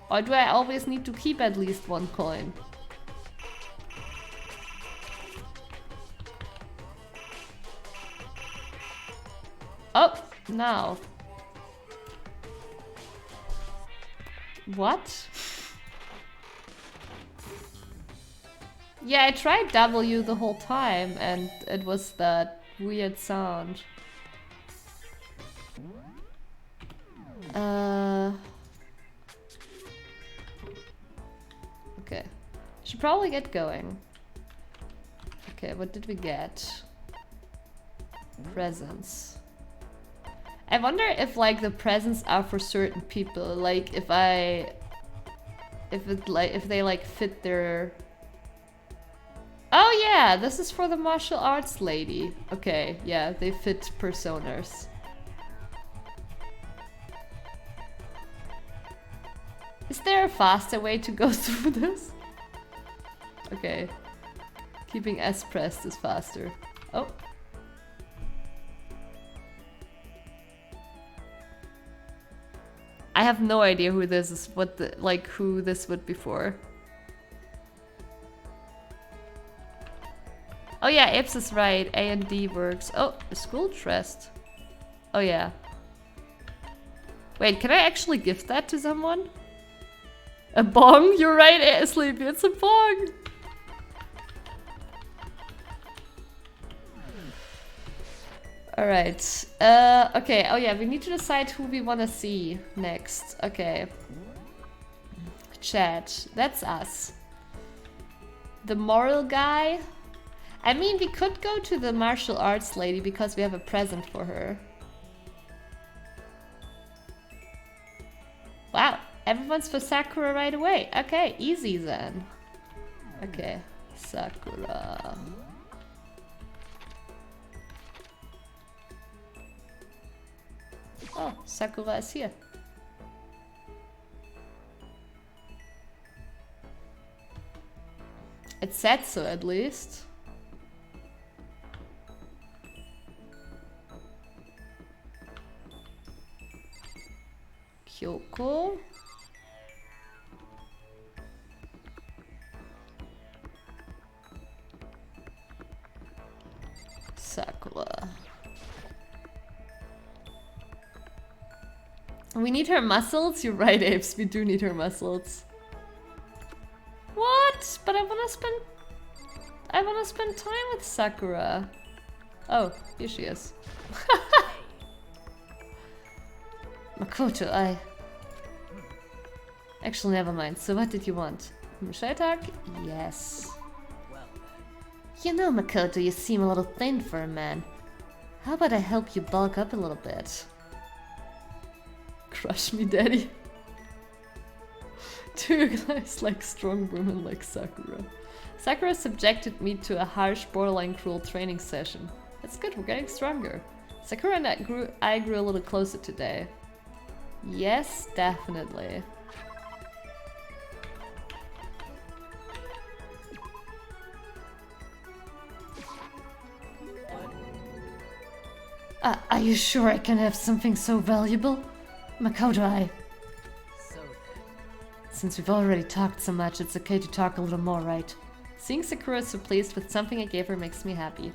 Or do I always need to keep at least one coin? Oh, now. What? Yeah, I tried W the whole time and it was that weird sound. Okay. Should probably get going. Okay, what did we get? Presents. I wonder if like the presents are for certain people, like if they like fit their... Oh yeah, this is for the martial arts lady. Okay, yeah, they fit personas. Is there a faster way to go through this? Okay. Keeping S pressed is faster. Oh. I have no idea who this is, who this would be for. Oh yeah, Apes is right. A and D works. Oh, a school chest. Oh yeah. Wait, can I actually gift that to someone? A bong? You're right, Sleepy. It's a bong. Alright. Okay. Oh yeah, we need to decide who we want to see next. Okay. Chat. That's us. The moral guy. I mean, we could go to the martial arts lady because we have a present for her. Wow. Everyone's for Sakura right away. Okay, easy then. Okay. Sakura. Oh, Sakura is here. It said so, at least. Kyoko. Sakura. We need her muscles? You're right, Apes. We do need her muscles. What? But I wanna spend time with Sakura. Oh, here she is. Makoto, Actually, never mind. So what did you want? Should I talk? Yes. You know, Makoto, you seem a little thin for a man. How about I help you bulk up a little bit? Crush me, daddy. Do you guys like strong women like Sakura? Sakura subjected me to a harsh, borderline cruel training session. That's good, we're getting stronger. Sakura and I grew a little closer today. Yes, definitely. Are you sure I can have something so valuable? Makoto, Since we've already talked so much, it's okay to talk a little more, right? Seeing Sakura so pleased with something I gave her makes me happy.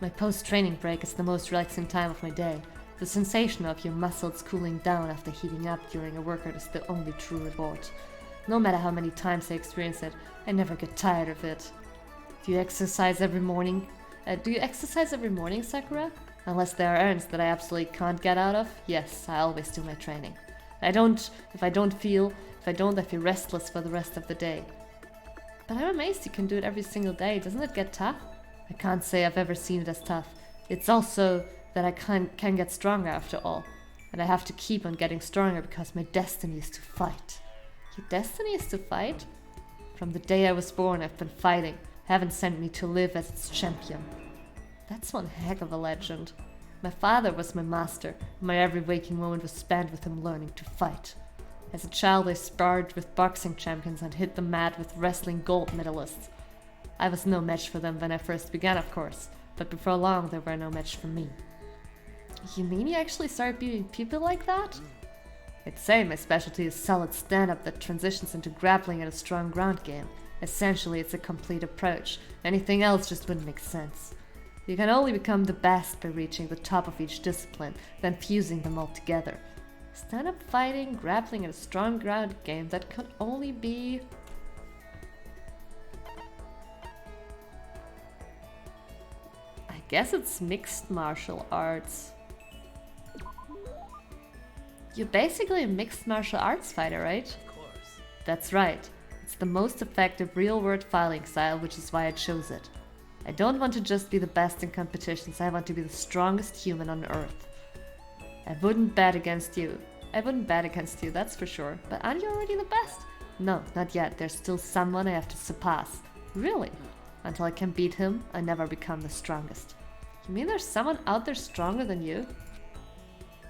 My post-training break is the most relaxing time of my day. The sensation of your muscles cooling down after heating up during a workout is the only true reward. No matter how many times I experience it, I never get tired of it. Do you exercise every morning? Sakura? Unless there are errands that I absolutely can't get out of, yes, I always do my training. If I feel restless for the rest of the day. But I'm amazed you can do it every single day. Doesn't it get tough? I can't say I've ever seen it as tough. It's also that I can get stronger after all. And I have to keep on getting stronger because my destiny is to fight. Your destiny is to fight? From the day I was born, I've been fighting. Heaven sent me to live as its champion. That's one heck of a legend. My father was my master, and my every waking moment was spent with him learning to fight. As a child I sparred with boxing champions and hit the mat with wrestling gold medalists. I was no match for them when I first began, of course, but before long they were no match for me. You mean you actually started beating people like that? I'd say my specialty is solid stand-up that transitions into grappling and a strong ground game. Essentially, it's a complete approach. Anything else just wouldn't make sense. You can only become the best by reaching the top of each discipline, then fusing them all together. Stand-up fighting, grappling, and a strong ground game that could only be... I guess it's mixed martial arts. You're basically a mixed martial arts fighter, right? Of course. That's right. It's the most effective real-world fighting style, which is why I chose it. I don't want to just be the best in competitions, I want to be the strongest human on Earth. I wouldn't bet against you. I wouldn't bet against you, that's for sure. But aren't you already the best? No, not yet. There's still someone I have to surpass. Really? Until I can beat him, I never become the strongest. You mean there's someone out there stronger than you?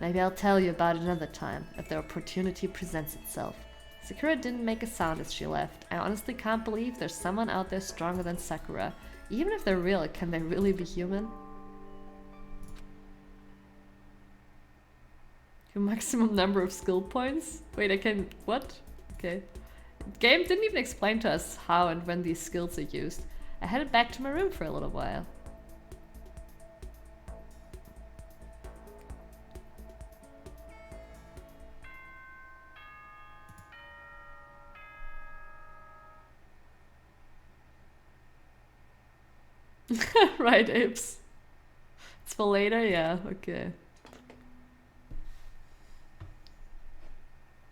Maybe I'll tell you about it another time, if the opportunity presents itself. Sakura didn't make a sound as she left. I honestly can't believe there's someone out there stronger than Sakura. Even if they're real, can they really be human? Your maximum number of skill points? Wait, I can... what? Okay. Game didn't even explain to us how and when these skills are used. I headed back to my room for a little while. Right, Apes. It's for later? Yeah, okay.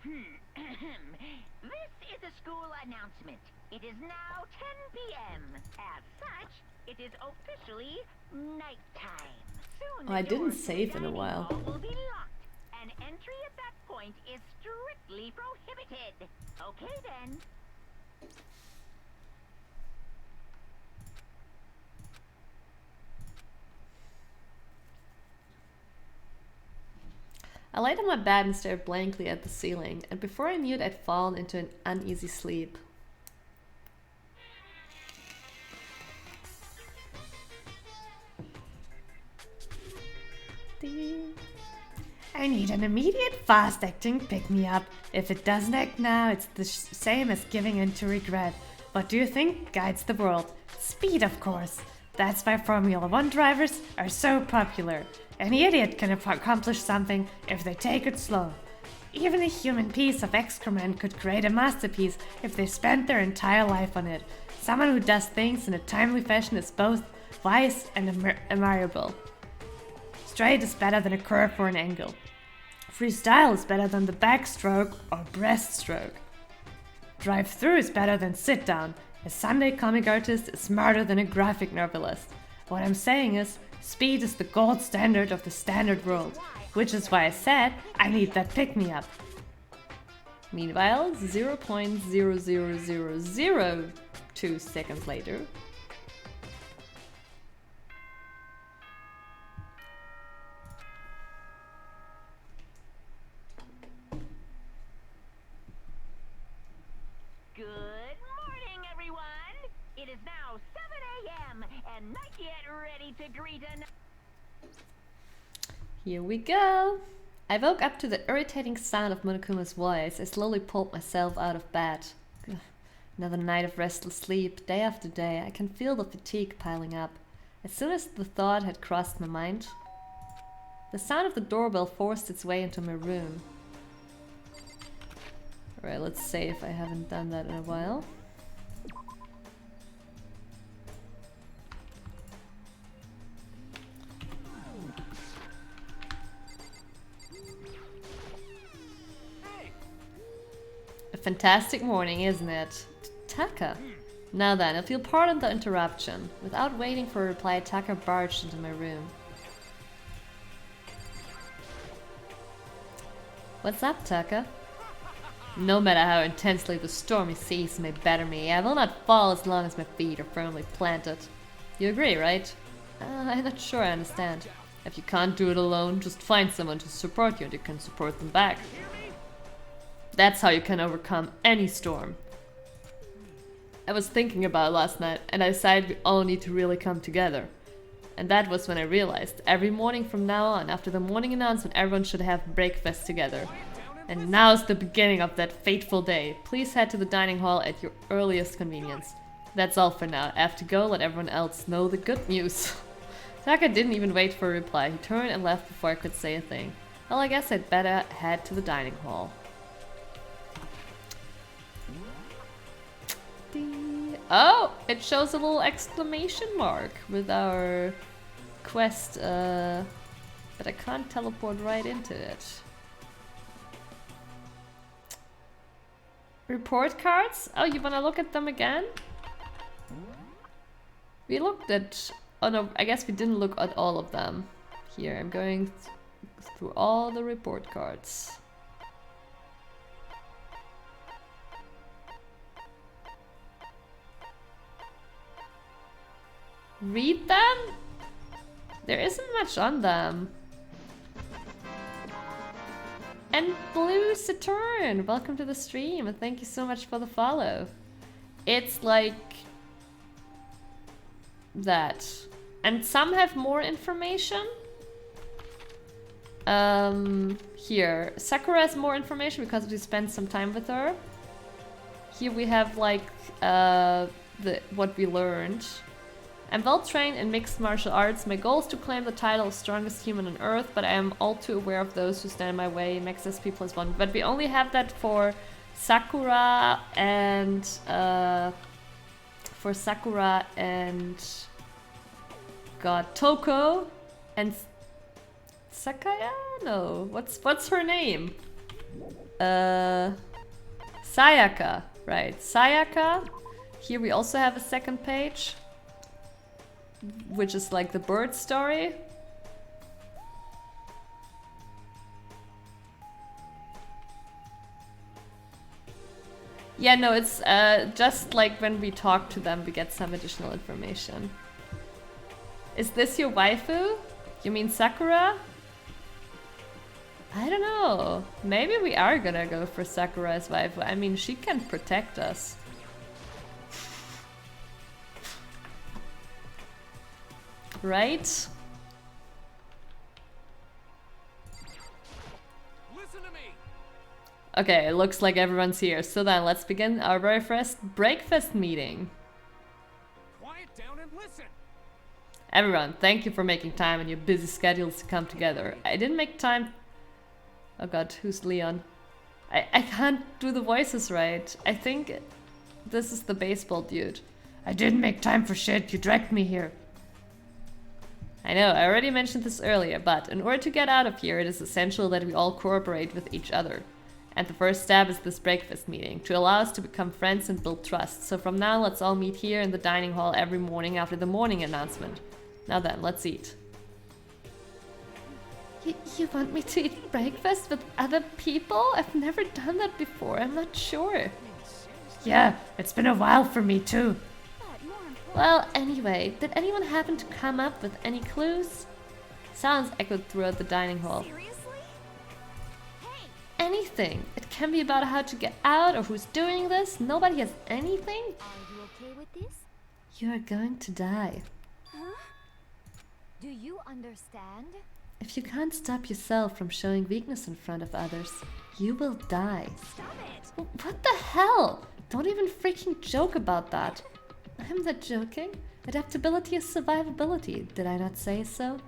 This is a school announcement. It is now 10 p.m. As such, it is officially nighttime. Soon Oh, I didn't save in a while. will be locked, and entry at that point is strictly prohibited. Okay then. I laid on my bed and stared blankly at the ceiling, and before I knew it, I'd fallen into an uneasy sleep. I need an immediate fast-acting pick-me-up. If it doesn't act now, it's the same as giving in to regret. What do you think guides the world? Speed, of course. That's why Formula 1 drivers are so popular. Any idiot can accomplish something if they take it slow. Even a human piece of excrement could create a masterpiece if they spent their entire life on it. Someone who does things in a timely fashion is both wise and admirable. Straight is better than a curve or an angle. Freestyle is better than the backstroke or breaststroke. Drive-through is better than sit-down. A Sunday comic artist is smarter than a graphic novelist. What I'm saying is, speed is the gold standard of the standard world, which is why I said I need that pick-me-up. Meanwhile, 0.00002 seconds later. Good morning, everyone. It is now 7 a.m. and not yet ready to greet an... Here we go! I woke up to the irritating sound of Monokuma's voice. I slowly pulled myself out of bed. Ugh. Another night of restless sleep, day after day. I can feel the fatigue piling up. As soon as the thought had crossed my mind, the sound of the doorbell forced its way into my room. Alright, let's save. I haven't done that in a while. A fantastic morning, isn't it? Taka. Now then, if you'll pardon the interruption. Without waiting for a reply, Taka barged into my room. What's up, Taka? No matter how intensely the stormy seas may batter me, I will not fall as long as my feet are firmly planted. You agree, right? I'm not sure I understand. If you can't do it alone, just find someone to support you and you can support them back. That's how you can overcome any storm. I was thinking about it last night and I decided we all need to really come together. And that was when I realized every morning from now on, after the morning announcement, everyone should have breakfast together. And now's the beginning of that fateful day. Please head to the dining hall at your earliest convenience. That's all for now. I have to go let everyone else know the good news. Taka didn't even wait for a reply. He turned and left before I could say a thing. Well, I guess I'd better head to the dining hall. Oh, it shows a little exclamation mark with our quest, but I can't teleport right into it. Report cards? Oh, you wanna look at them again? We looked at... oh no, I guess we didn't look at all of them. Here, I'm going through all the report cards. Read them? There isn't much on them. And Blue Saturn, welcome to the stream and thank you so much for the follow. It's like that. And some have more information. Here, Sakura has more information because we spent some time with her. Here we have like what we learned. I'm well trained in mixed martial arts. My goal is to claim the title of strongest human on earth, but I am all too aware of those who stand in my way. Max SP +1. But we only have that for Sakura and TOKO and Sakaya? No. What's her name? Sayaka, right. Sayaka. Here we also have a second page, which is like the bird story. Yeah, no, it's just like when we talk to them, we get some additional information. Is this your waifu? You mean Sakura? I don't know. Maybe we are gonna go for Sakura as waifu. I mean, she can protect us. Right? Listen to me. Okay, it looks like everyone's here. So then, let's begin our very first breakfast meeting. Quiet down and listen. Everyone, thank you for making time in your busy schedules to come together. I didn't make time... Oh god, who's Leon? I can't do the voices right. I think this is the baseball dude. I didn't make time for shit, you dragged me here. I know, I already mentioned this earlier, but in order to get out of here, it is essential that we all cooperate with each other. And the first step is this breakfast meeting, to allow us to become friends and build trust. So from now, let's all meet here in the dining hall every morning after the morning announcement. Now then, let's eat. You want me to eat breakfast with other people? I've never done that before, I'm not sure. Yeah, it's been a while for me too. Well, anyway, did anyone happen to come up with any clues? Sounds echoed throughout the dining hall. Seriously? Hey! Anything. It can be about how to get out or who's doing this. Nobody has anything? Are you okay with this? You are going to die. Huh? Do you understand? If you can't stop yourself from showing weakness in front of others, you will die. Stop it! What the hell? Don't even freaking joke about that. I'm not joking. Adaptability is survivability. Did I not say so?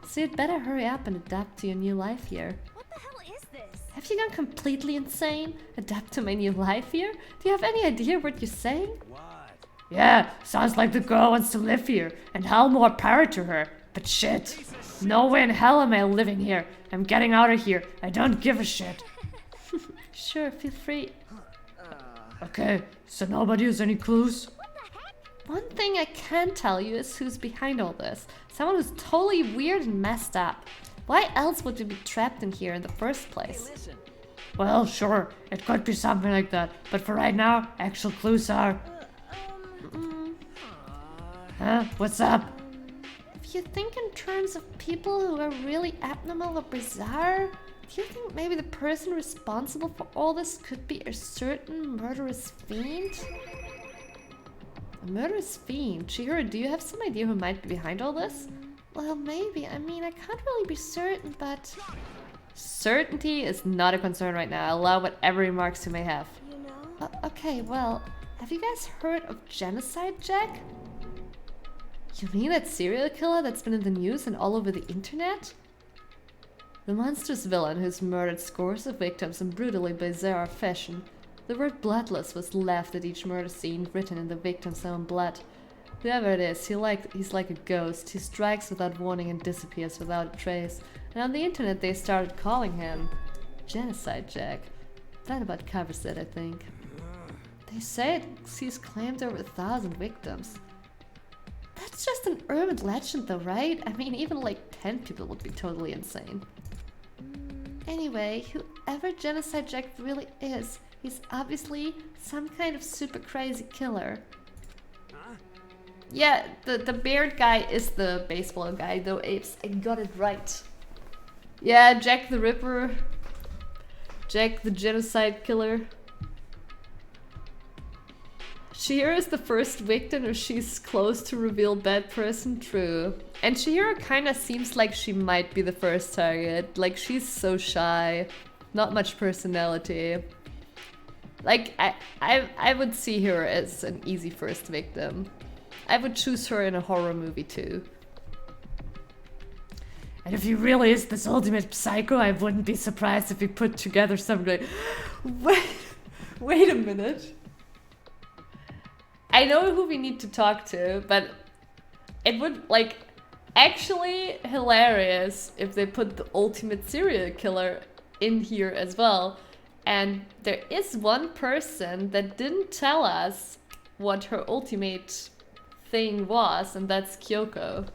So you'd better hurry up and adapt to your new life here. What the hell is this? Have you gone completely insane? Adapt to my new life here? Do you have any idea what you're saying? What? Yeah, sounds like the girl wants to live here, and hell more power to her. But shit, no way in hell am I living here. I'm getting out of here. I don't give a shit. Sure, feel free. Okay, so nobody has any clues? One thing I can tell you is who's behind all this. Someone who's totally weird and messed up. Why else would we be trapped in here in the first place? Hey, listen. Well, sure, it could be something like that. But for right now, actual clues are... Huh? What's up? If you think in terms of people who are really abnormal or bizarre, do you think maybe the person responsible for all this could be a certain murderous fiend? A murderous fiend? CHIHIRO, do you have some idea who might be behind all this? Well, maybe. I mean, I can't really be certain, but... Certainty is not a concern right now. I'll allow whatever remarks you may have. You know? Okay, well, have you guys heard of Genocide Jack? You mean that serial killer that's been in the news and all over the internet? The monstrous villain who's murdered scores of victims in brutally bizarre fashion. The word bloodless was left at each murder scene, written in the victim's own blood. Whoever it is, he's like a ghost. He strikes without warning and disappears without a trace. And on the internet they started calling him Genocide Jack. That about covers it, I think. They say he's claimed over 1,000 victims. That's just an urban legend though, right? I mean, even like 10 people would be totally insane. Anyway, whoever Genocide Jack really is, he's obviously some kind of super crazy killer. Huh? Yeah, the beard guy is the baseball guy, though, Apes. I got it right. Yeah, Jack the Ripper. Jack the Genocide Killer. Chihiro is the first victim, or she's close to reveal bad person, true. And Chihiro kinda seems like she might be the first target. Like, she's so shy. Not much personality. Like, I would see her as an easy first victim. I would choose her in a horror movie too. And if he really is this ultimate psycho, I wouldn't be surprised if he put together some like... Wait a minute. I know who we need to talk to, but it would, like, actually hilarious if they put the ultimate serial killer in here as well. And there is one person that didn't tell us what her ultimate thing was, and that's Kyoko.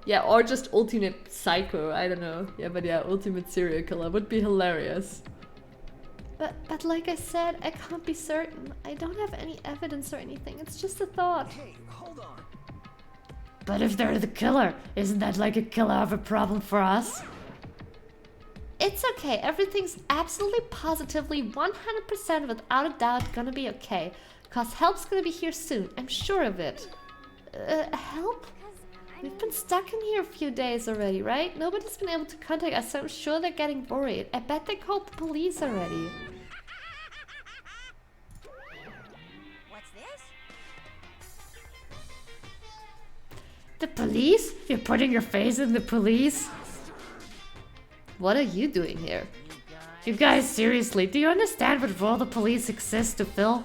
Yeah, or just ultimate psycho, I don't know. Yeah, but yeah, ultimate serial killer would be hilarious. But like I said, I can't be certain. I don't have any evidence or anything. It's just a thought. Hey, hold on. But if they're the killer, isn't that like a killer of a problem for us? It's okay. Everything's absolutely positively 100% without a doubt gonna be okay. Cause help's gonna be here soon. I'm sure of it. Help? We've been stuck in here a few days already, right? Nobody's been able to contact us, so I'm sure they're getting worried. I bet they called the police already. What's this? The police? You're putting your face in the police? What are you doing here? You guys, seriously, do you understand what role the police exist to fill?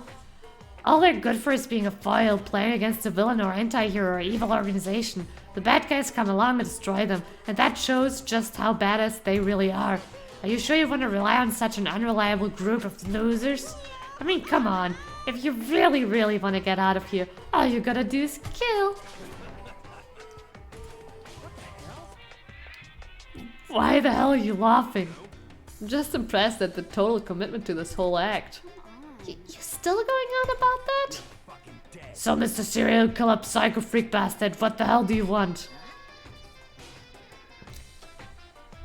All they're good for is being a foil, playing against a villain or anti-hero or evil organization. The bad guys come along and destroy them, and that shows just how badass they really are. Are you sure you want to rely on such an unreliable group of losers? I mean, come on. If you really, really want to get out of here, all you gotta do is kill. Why the hell are you laughing? I'm just impressed at the total commitment to this whole act. You still going on about that? So, Mr. Serial Killer Psycho Freak Bastard, what the hell do you want?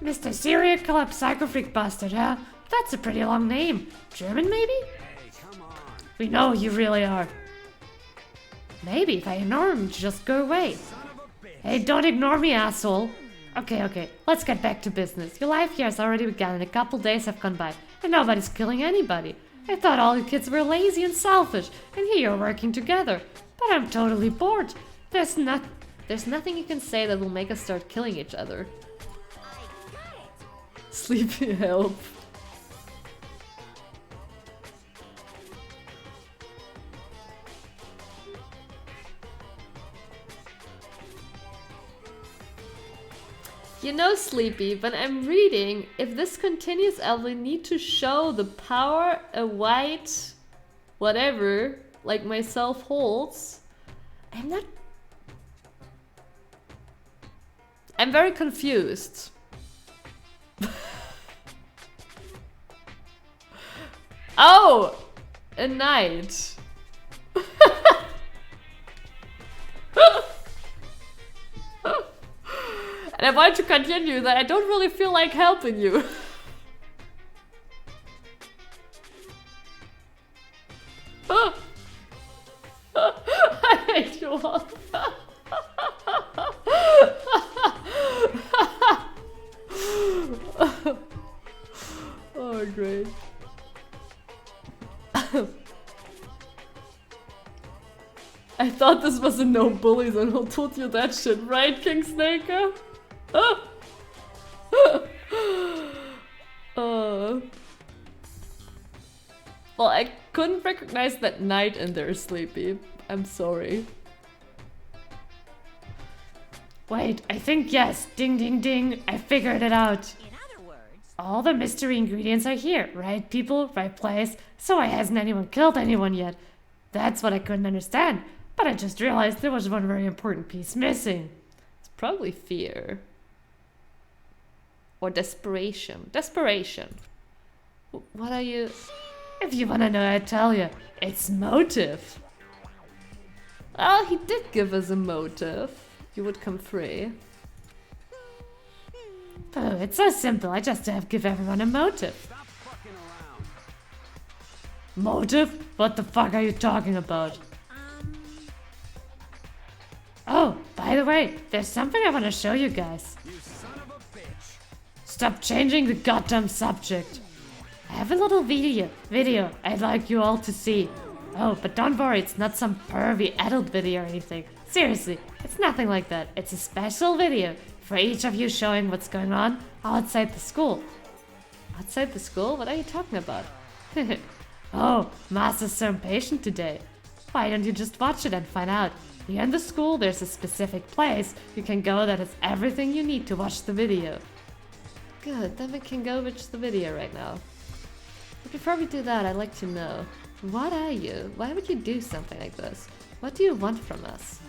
Mr. Serial Killer Psycho Freak Bastard, huh? That's a pretty long name. German, maybe? Hey, come on. We know who you really are. Maybe if I ignore him, just go away. Hey, don't ignore me, asshole. Okay, let's get back to business. Your life here has already begun and a couple days have gone by, and nobody's killing anybody. I thought all you kids were lazy and selfish, and here you're working together. But I'm totally bored. There's nothing you can say that will make us start killing each other. Sleepy help. You know, Sleepy, when I'm reading, if this continues, I will need to show the power a white whatever, like myself, holds. I'm very confused. Oh! A knight. And I want to continue that I don't really feel like helping you. I hate you all. Oh, great. I thought this was a no bullies and who told you that shit, right, King Snaker? Well, I couldn't recognize that knight in there, Sleepy. I'm sorry. Wait, I think yes. Ding, ding, ding. I figured it out. In other words, all the mystery ingredients are here. Right people, right place. So why hasn't anyone killed anyone yet? That's what I couldn't understand. But I just realized there was one very important piece missing. It's probably fear. Or desperation. Desperation. What are you... If you wanna know, I tell you, it's motive. Well, he did give us a motive. You would come free. Oh, it's so simple. I just have to give everyone a motive. Stop fucking around. Motive? What the fuck are you talking about? Oh, by the way, there's something I want to show you guys. You son of a bitch. Stop changing the goddamn subject. I have a little video I'd like you all to see. Oh, but don't worry, it's not some pervy adult video or anything. Seriously, it's nothing like that. It's a special video for each of you showing what's going on outside the school. Outside the school? What are you talking about? Oh, Master's so impatient today. Why don't you just watch it and find out? Here in the school, there's a specific place you can go that has everything you need to watch the video. Good, then we can go watch the video right now. But before we do that, I'd like to know, what are you? Why would you do something like this? What do you want from us?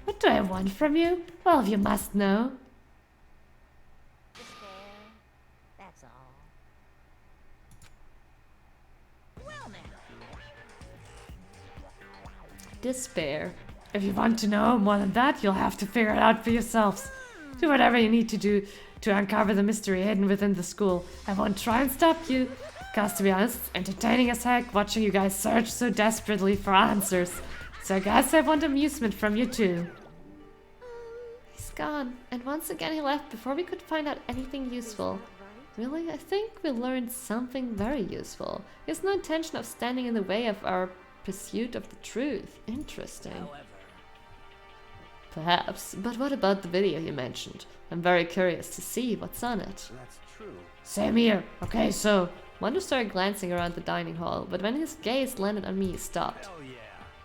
What do I want from you? Well, you must know. Despair. That's all. Well now. Despair. If you want to know more than that, you'll have to figure it out for yourselves. Do whatever you need to do to uncover the mystery hidden within the school. I won't try and stop you. Cause to be honest, it's entertaining as heck watching you guys search so desperately for answers. So I guess I want amusement from you too. He's gone, and once again he left before we could find out anything useful. Really? I think we learned something very useful. He has no intention of standing in the way of our pursuit of the truth. Interesting. Perhaps, but what about the video you mentioned? I'm very curious to see what's on it. That's true. Same here. Okay, so... Mondo started glancing around the dining hall, but when his gaze landed on me, he stopped. Hell yeah.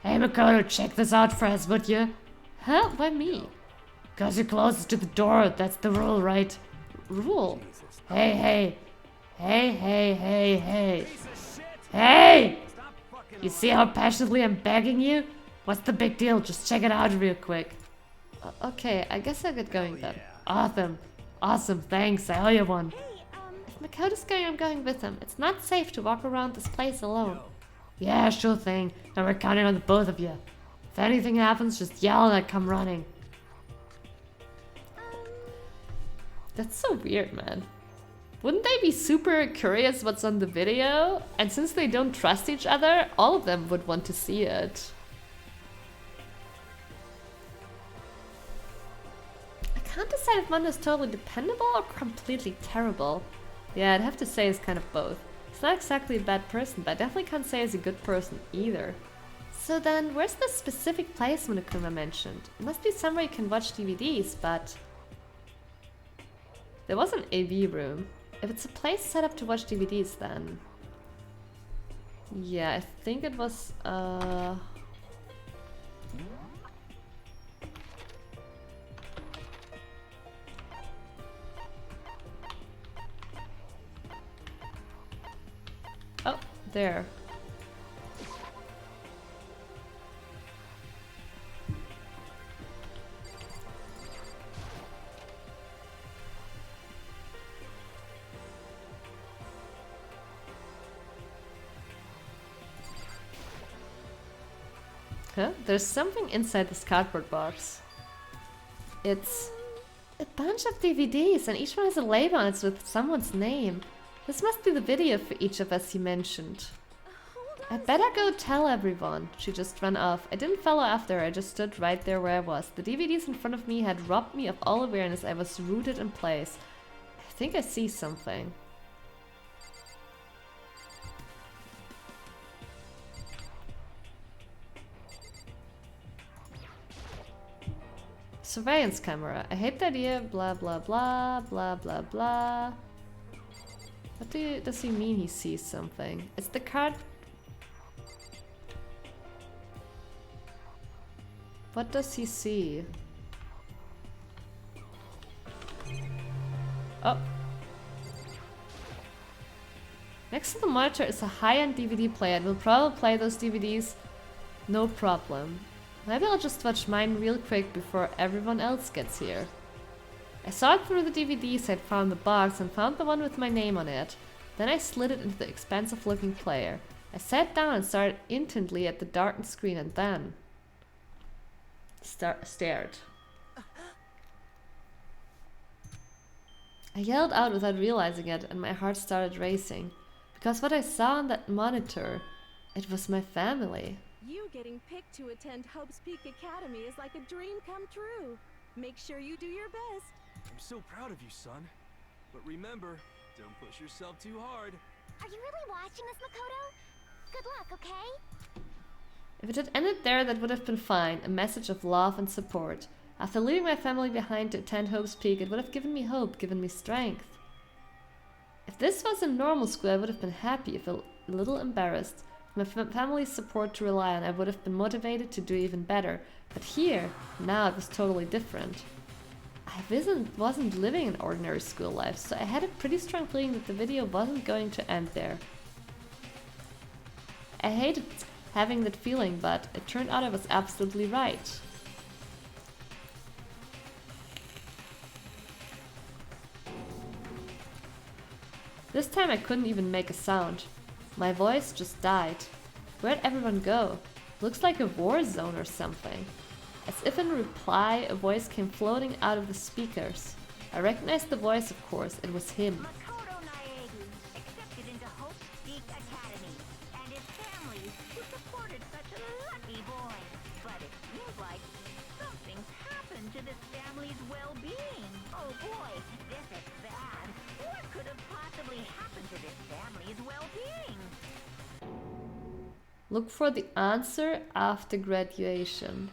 Hey Makoto, check this out for us, would you? Huh? Why me? Cause you're closest to the door, that's the rule, right? Rule? Hey! Hey! You see how passionately I'm begging you? What's the big deal? Just check it out real quick. Okay, I guess I'll get going then. Awesome, thanks, I owe you one. If Makoto's going, I'm going with him. It's not safe to walk around this place alone. Yeah, sure thing, and we're counting on the both of you. If anything happens, just yell and I come running. That's so weird, man. Wouldn't they be super curious what's on the video? And since they don't trust each other, all of them would want to see it. I can't decide if Mondo's totally dependable or completely terrible. Yeah, I'd have to say it's kind of both. He's not exactly a bad person, but I definitely can't say he's a good person either. So then, where's the specific place Monokuma mentioned? It must be somewhere you can watch DVDs, but... There was an AV room. If it's a place set up to watch DVDs, then... Yeah, I think it was, Oh, there. Huh? There's something inside this cardboard box. It's a bunch of DVDs, and each one has a label on it with someone's name. This must be the video for each of us you mentioned. I better go tell everyone. She just ran off. I didn't follow after her, I just stood right there where I was. The DVDs in front of me had robbed me of all awareness. I was rooted in place. I think I see something. Surveillance camera. I hate the idea, blah blah blah, blah blah blah. What does he mean he sees something? It's the card... What does he see? Oh. Next to the monitor is a high-end DVD player. It will probably play those DVDs. No problem. Maybe I'll just watch mine real quick before everyone else gets here. I sorted through the DVDs, I found the box and found the one with my name on it. Then I slid it into the expensive looking player. I sat down and stared intently at the darkened screen and then stared. I yelled out without realizing it and my heart started racing. Because what I saw on that monitor, it was my family. You getting picked to attend Hope's Peak Academy is like a dream come true. Make sure you do your best. I'm so proud of you, son. But remember, don't push yourself too hard. Are you really watching this, Makoto? Good luck, okay? If it had ended there, that would have been fine. A message of love and support. After leaving my family behind to attend Hope's Peak, it would have given me hope, given me strength. If this was in normal school, I would have been happy, if a little embarrassed. With my family's support to rely on, I would have been motivated to do even better. But here, now it was totally different. I wasn't living an ordinary school life, so I had a pretty strong feeling that the video wasn't going to end there. I hated having that feeling, but it turned out I was absolutely right. This time I couldn't even make a sound. My voice just died. Where'd everyone go? Looks like a war zone or something. As if in reply, a voice came floating out of the speakers. I recognized the voice, of course. It was him. Makoto Naegu, accepted into Hope's Peak Academy, and his family, who supported such a lucky boy. But it seems like something's happened to this family's well-being. Oh boy, this is bad. What could have possibly happened to this family's well-being? Look for the answer after graduation.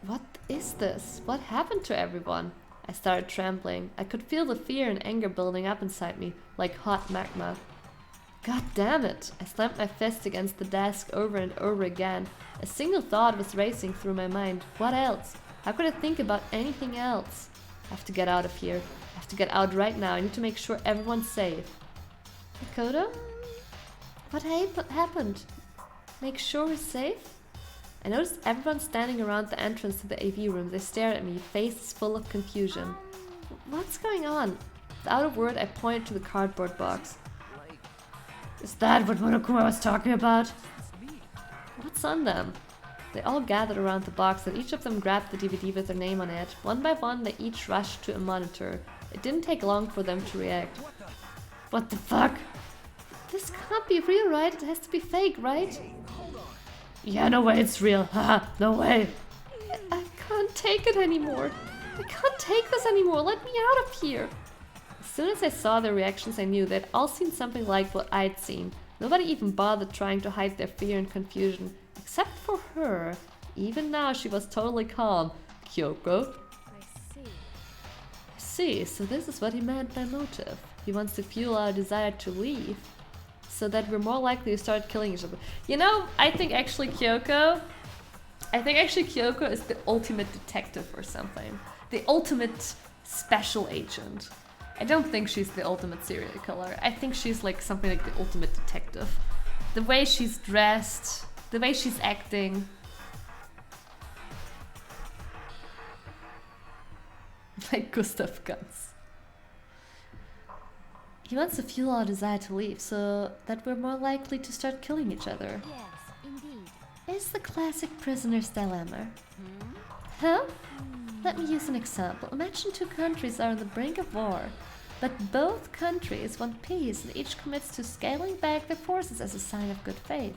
What is this? What happened to everyone? I started trembling. I could feel the fear and anger building up inside me, like hot magma. God damn it! I slammed my fist against the desk over and over again. A single thought was racing through my mind. What else? How could I think about anything else? I have to get out of here. I have to get out right now. I need to make sure everyone's safe. Makoto? What happened? Make sure we're safe? I noticed everyone standing around the entrance to the AV room. They stared at me, faces full of confusion. What's going on? Without a word, I pointed to the cardboard box. Is that what Monokuma was talking about? What's on them? They all gathered around the box and each of them grabbed the DVD with their name on it. One by one, they each rushed to a monitor. It didn't take long for them to react. What the fuck? This can't be real, right? It has to be fake, right? Yeah, no way it's real. Haha, no way. I can't take it anymore. I can't take this anymore. Let me out of here. As soon as I saw their reactions, I knew they'd all seen something like what I'd seen. Nobody even bothered trying to hide their fear and confusion. Except for her. Even now, she was totally calm. Kyoko? I see, so this is what he meant by motive. He wants to fuel our desire to leave. So that we're more likely to start killing each other. You know, I think actually Kyoko is the ultimate detective or something. The ultimate special agent. I don't think she's the ultimate serial killer. I think she's like something like the ultimate detective. The way she's dressed, the way she's acting. Like Gustav Guns. He wants to fuel our desire to leave, so that we're more likely to start killing each other. Yes, indeed. It's the classic prisoner's dilemma. Huh? Let me use an example. Imagine two countries are on the brink of war, but both countries want peace and each commits to scaling back their forces as a sign of good faith.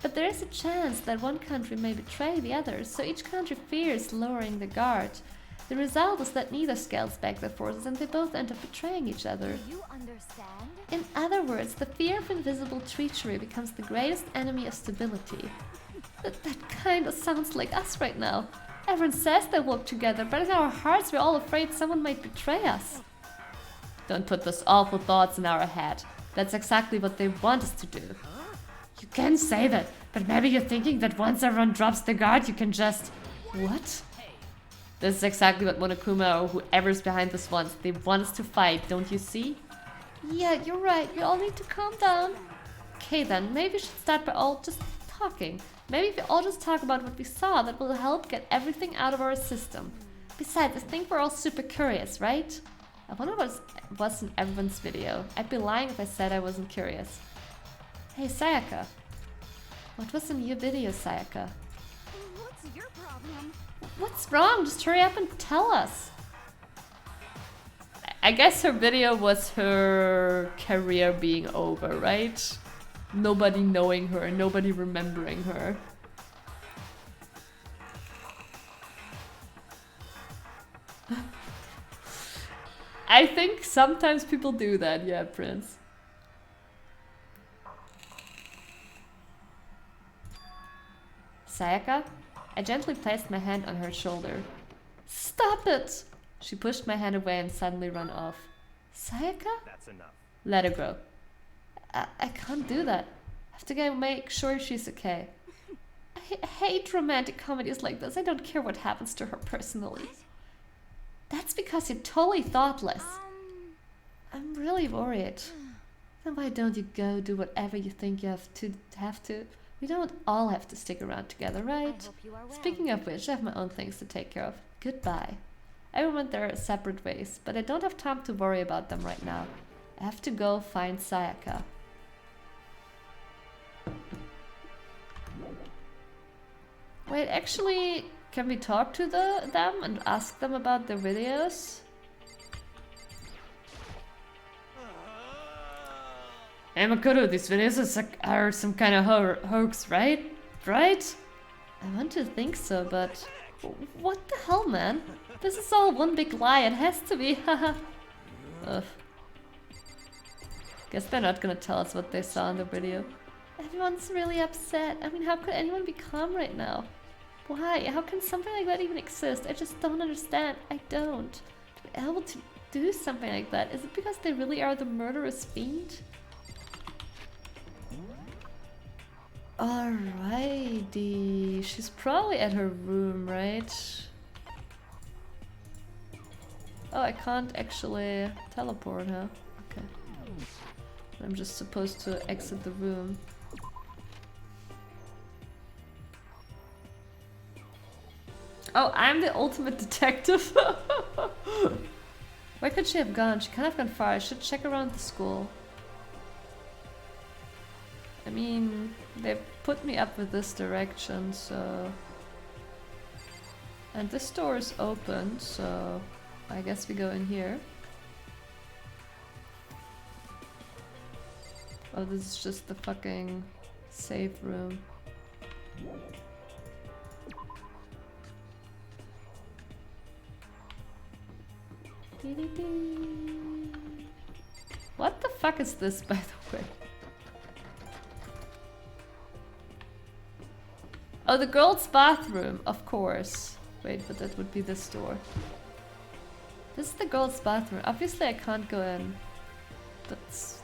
But there is a chance that one country may betray the other, so each country fears lowering the guard. The result is that neither scales back their forces and they both end up betraying each other. Do you understand? In other words, the fear of invisible treachery becomes the greatest enemy of stability. That kind of sounds like us right now. Everyone says they work together, but in our hearts we're all afraid someone might betray us. Don't put those awful thoughts in our head. That's exactly what they want us to do. You can say that, but maybe you're thinking that once everyone drops the guard, you can just... What? This is exactly what Monokuma or whoever's behind this wants. They want us to fight, don't you see? Yeah, you're right. We all need to calm down. Okay then, maybe we should start by all just talking. Maybe if we all just talk about what we saw, that will help get everything out of our system. Besides, I think we're all super curious, right? I wonder what was in everyone's video. I'd be lying if I said I wasn't curious. Hey, Sayaka. What was in your video, Sayaka? What's your problem? What's wrong? Just hurry up and tell us. I guess her video was her career being over, right? Nobody knowing her, nobody remembering her. I think sometimes people do that, yeah, Prince. Sayaka? I gently placed my hand on her shoulder. Stop it! She pushed my hand away and suddenly ran off. Sayaka? That's enough. Let her go. I can't do that. I have to go make sure she's okay. I hate romantic comedies like this. I don't care what happens to her personally. That's because you're totally thoughtless. I'm really worried. Then why don't you go do whatever you think you have to? We don't all have to stick around together, right? Speaking of which, I have my own things to take care of. Goodbye. Everyone went their separate ways, but I don't have time to worry about them right now. I have to go find Sayaka. Wait, actually, can we talk to them and ask them about their videos? Hey Makuru, these videos are some kind of hoax, right? Right? I want to think so, but what the hell, man? This is all one big lie. It has to be. Haha. Ugh. Guess they're not gonna tell us what they saw in the video. Everyone's really upset. I mean, how could anyone be calm right now? Why? How can something like that even exist? I just don't understand. I don't. To be able to do something like that, is it because they really are the murderous fiend? Alrighty. She's probably at her room, right? Oh, I can't actually teleport, huh? Okay. I'm just supposed to exit the room. Oh, I'm the ultimate detective. Where could she have gone? She can't have gone far. I should check around the school. I mean, they put me up with this direction, so... And this door is open, so... I guess we go in here. Oh, this is just the fucking safe room. What the fuck is this, by the way? Oh, the girls' bathroom, of course. Wait, but that would be this door. This is the girls' bathroom. Obviously I can't go in. But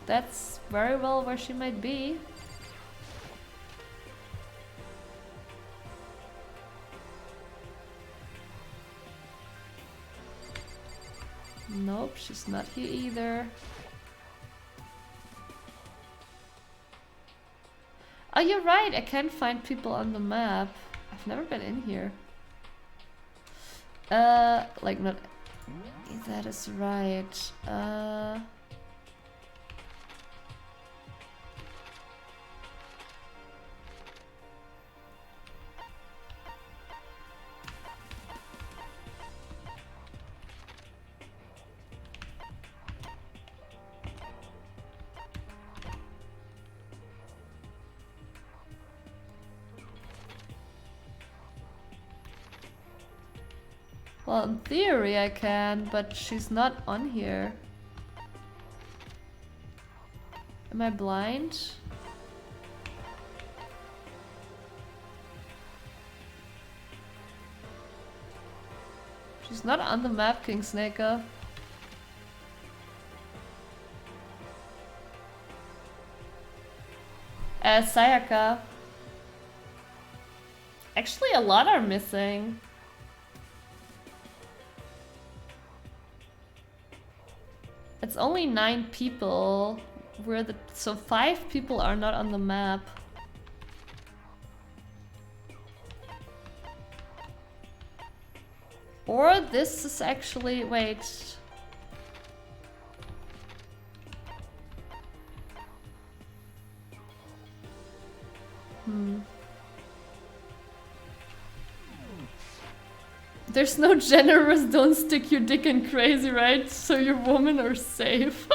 that's very well where she might be. Nope, she's not here either. Oh, you're right, I can't find people on the map. I've never been in here. Like not... That is right. Well, in theory I can, but she's not on here. Am I blind? She's not on the map, King Snaker. Sayaka. Actually, a lot are missing. It's only 9 people. So 5 people are not on the map. Or this is actually... wait. There's no generous don't stick your dick in crazy, right? So your women are safe.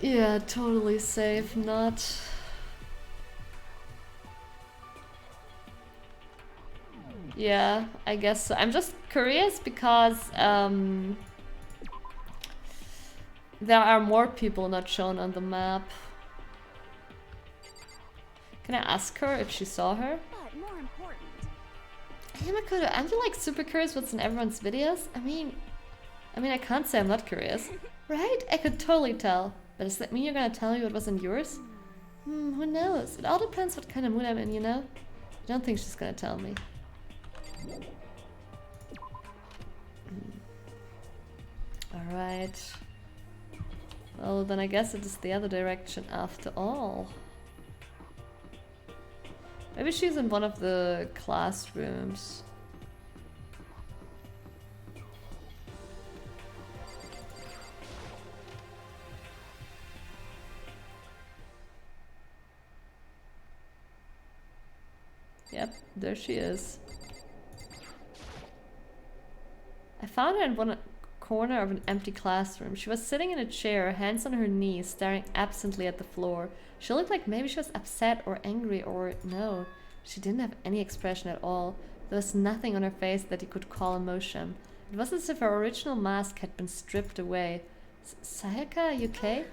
Yeah, totally safe, not... Yeah, I guess so. I'm just curious because there are more people not shown on the map. Can I ask her if she saw her? But more important. Hey Makoto, aren't you like super curious what's in everyone's videos? I mean I can't say I'm not curious. Right? I could totally tell. But does that mean you're gonna tell me what was in yours? Who knows? It all depends what kind of mood I'm in, you know? I don't think she's gonna tell me. Alright. Well, then I guess it is the other direction after all. Maybe she's in one of the classrooms. Yep, there she is. I found her in one corner of an empty classroom. She was sitting in a chair, hands on her knees, staring absently at the floor. She looked like maybe she was upset or angry or no. She didn't have any expression at all. There was nothing on her face that you could call emotion. It was as if her original mask had been stripped away. Sayaka, are you okay?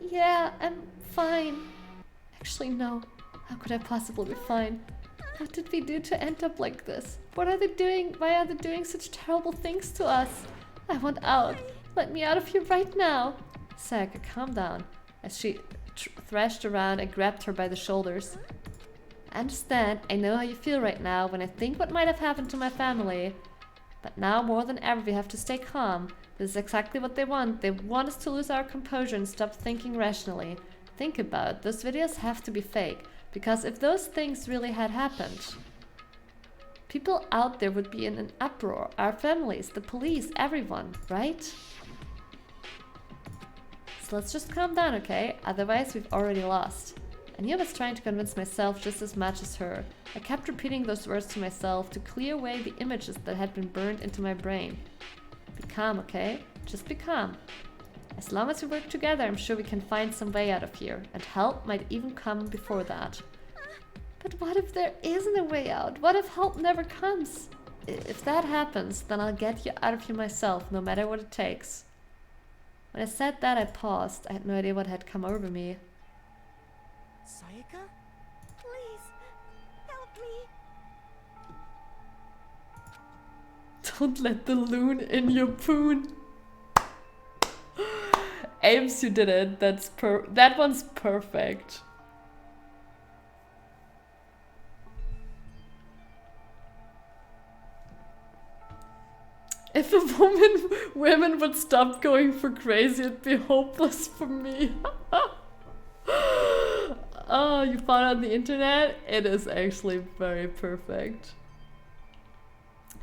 Yeah, I'm fine. Actually, no. How could I possibly be fine? What did we do to end up like this? What are they doing? Why are they doing such terrible things to us? I want out. Let me out of here right now. Sayaka, calm down. As she thrashed around, I grabbed her by the shoulders. I understand. I know how you feel right now when I think what might have happened to my family. But now more than ever we have to stay calm. This is exactly what they want. They want us to lose our composure and stop thinking rationally. Think about it. Those videos have to be fake. Because if those things really had happened, people out there would be in an uproar. Our families, the police, everyone, right? So let's just calm down, okay? Otherwise we've already lost. I knew I was trying to convince myself just as much as her. I kept repeating those words to myself to clear away the images that had been burned into my brain. Be calm, okay? Just be calm. As long as we work together, I'm sure we can find some way out of here, and help might even come before that. But what if there isn't a way out? What if help never comes? If that happens, then I'll get you out of here myself, no matter what it takes. When I said that, I paused. I had no idea what had come over me. Sayaka? Please, help me. Don't let the loon in your poon. Apes, you did it. That one's perfect. If women would stop going for crazy, it'd be hopeless for me. Oh, you found it on the internet? It is actually very perfect.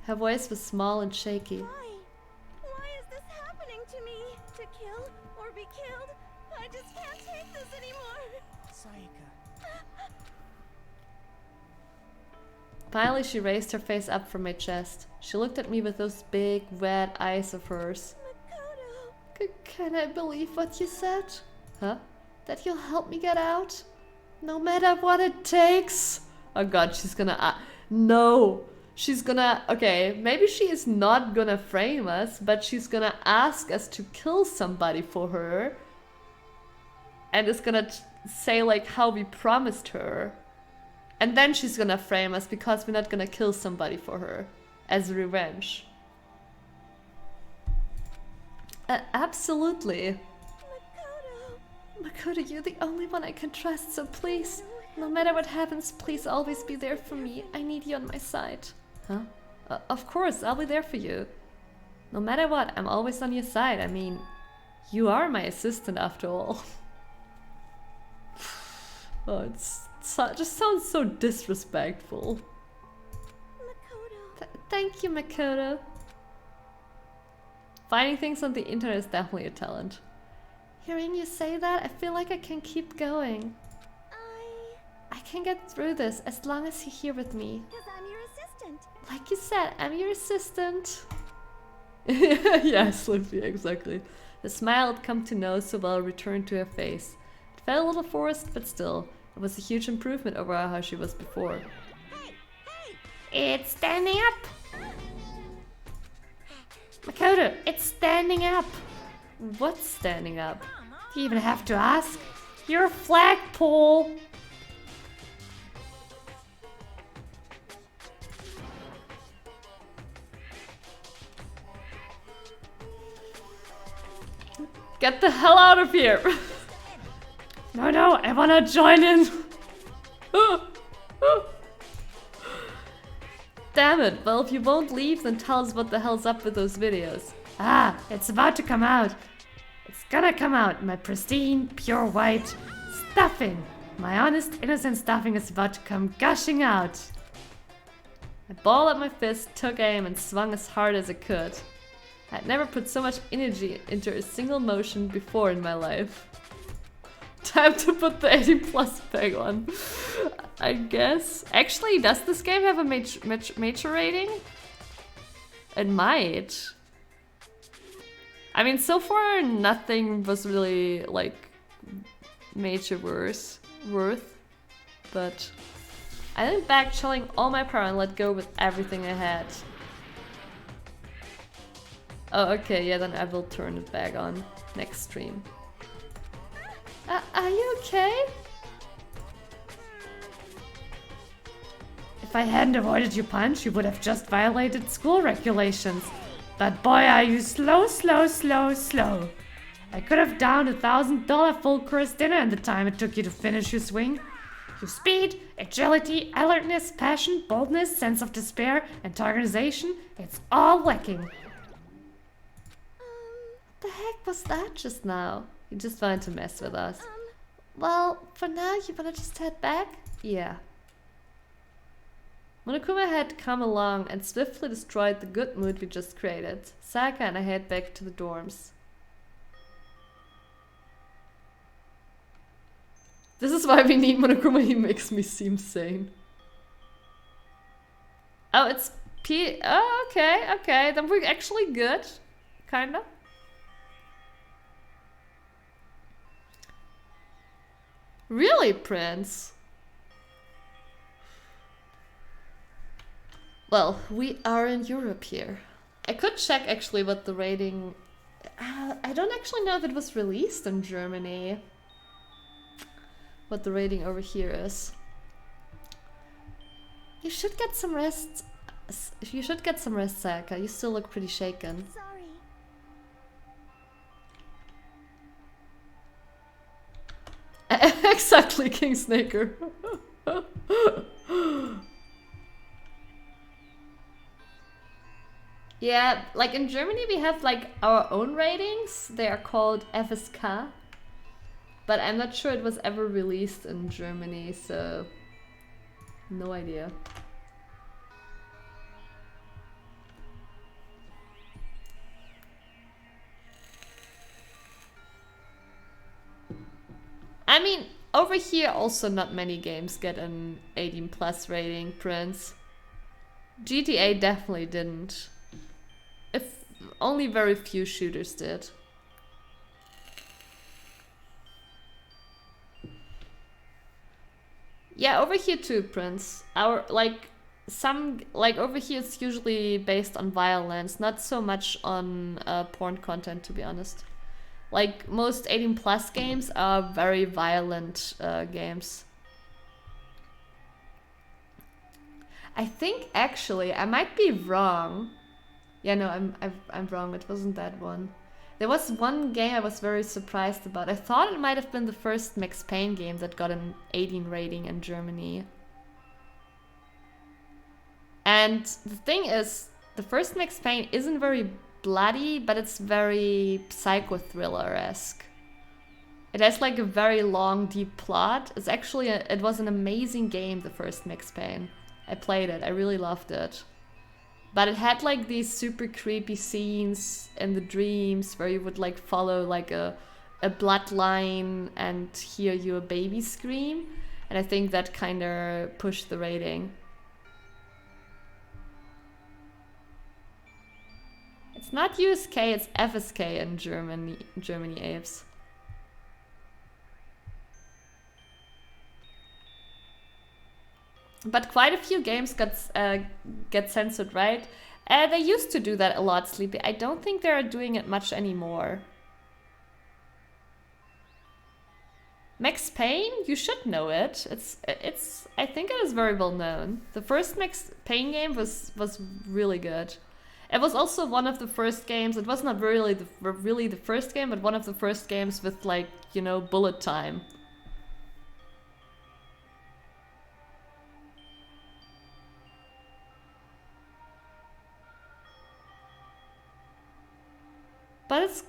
Her voice was small and shaky. Why is this happening to me? To kill or be killed? I just can't take this anymore. Sayaka. Finally, she raised her face up from my chest. She looked at me with those big, wet eyes of hers. Makoto. Can I believe what you said? Huh? That you'll help me get out? No matter what it takes? Oh god, she's gonna... no! She's gonna... okay, maybe she is not gonna frame us, but she's gonna ask us to kill somebody for her. And is gonna say like how we promised her. And then she's gonna frame us because we're not gonna kill somebody for her. As revenge. Absolutely. Makoto, you're the only one I can trust, so please, no matter what happens, please always be there for me. I need you on my side. Huh? Of course, I'll be there for you. No matter what, I'm always on your side. I mean, you are my assistant after all. Oh, it's just sounds so disrespectful. Thank you, Makoto. Finding things on the internet is definitely a talent. Hearing you say that, I feel like I can keep going. I can get through this as long as you're here with me. Because I'm your assistant. Like you said, I'm your assistant. Yes, Limpy, exactly. The smile I'd come to know so well returned to her face. It felt a little forced, but still, it was a huge improvement over how she was before. It's standing up! Makoto, it's standing up! What's standing up? Do you even have to ask? You're a flagpole! Get the hell out of here! No, I wanna join in! Damn it, well if you won't leave then tell us what the hell's up with those videos. Ah, it's about to come out. It's gonna come out, my pristine, pure white stuffing. My honest, innocent stuffing is about to come gushing out. I balled up my fist, took aim and swung as hard as I could. I'd never put so much energy into a single motion before in my life. Time to put the 18+ bag on, I guess. Actually, does this game have a major rating? It might. I mean, so far nothing was really like major worth, but I think back chilling all my power and let go with everything I had. Oh, okay, yeah, then I will turn it back on next stream. Are you okay? If I hadn't avoided your punch, you would have just violated school regulations. But boy, are you slow. I could have downed $1,000 full course dinner in the time it took you to finish your swing. Your speed, agility, alertness, passion, boldness, sense of despair, and organization, it's all lacking. What the heck was that just now? You just wanted to mess with us. Well, for now, you wanna just head back? Yeah. Monokuma had come along and swiftly destroyed the good mood we just created. Sayaka and I head back to the dorms. This is why we need Monokuma, he makes me seem sane. Oh, it's P. Oh, okay, then we're actually good. Kinda. Really, Prince? Well, we are in Europe here. I could check actually what the rating... I don't actually know if it was released in Germany. What the rating over here is. You should get some rest. You should get some rest, Sayaka. You still look pretty shaken. Sorry. Exactly, King Snaker. Yeah, like in Germany we have like our own ratings. They are called FSK. But I'm not sure it was ever released in Germany, so no idea. I mean, over here also not many games get an 18+ rating, Prince. GTA definitely didn't. If only very few shooters did. Yeah, over here too, Prince. Our over here it's usually based on violence, not so much on porn content, to be honest. Like most 18+ games are very violent games. I think actually I might be wrong. Yeah, no, I'm wrong. It wasn't that one. There was one game I was very surprised about. I thought it might have been the first Max Payne game that got an 18 rating in Germany. And the thing is, the first Max Payne isn't very bloody, but it's very psycho-thriller-esque. It has like a very long, deep plot. It's actually, it was an amazing game, the first Max Payne. I played it, I really loved it. But it had like these super creepy scenes in the dreams where you would like follow like a bloodline and hear your baby scream. And I think that kind of pushed the rating. It's not USK, it's FSK in Germany Apes. But quite a few games get censored, right? They used to do that a lot, Sleepy. I don't think they're doing it much anymore. Max Payne, you should know it. I think it is very well known. The first Max Payne game was really good. It was also one of the first games. It was not really the first game, but one of the first games with like, you know, bullet time. But it's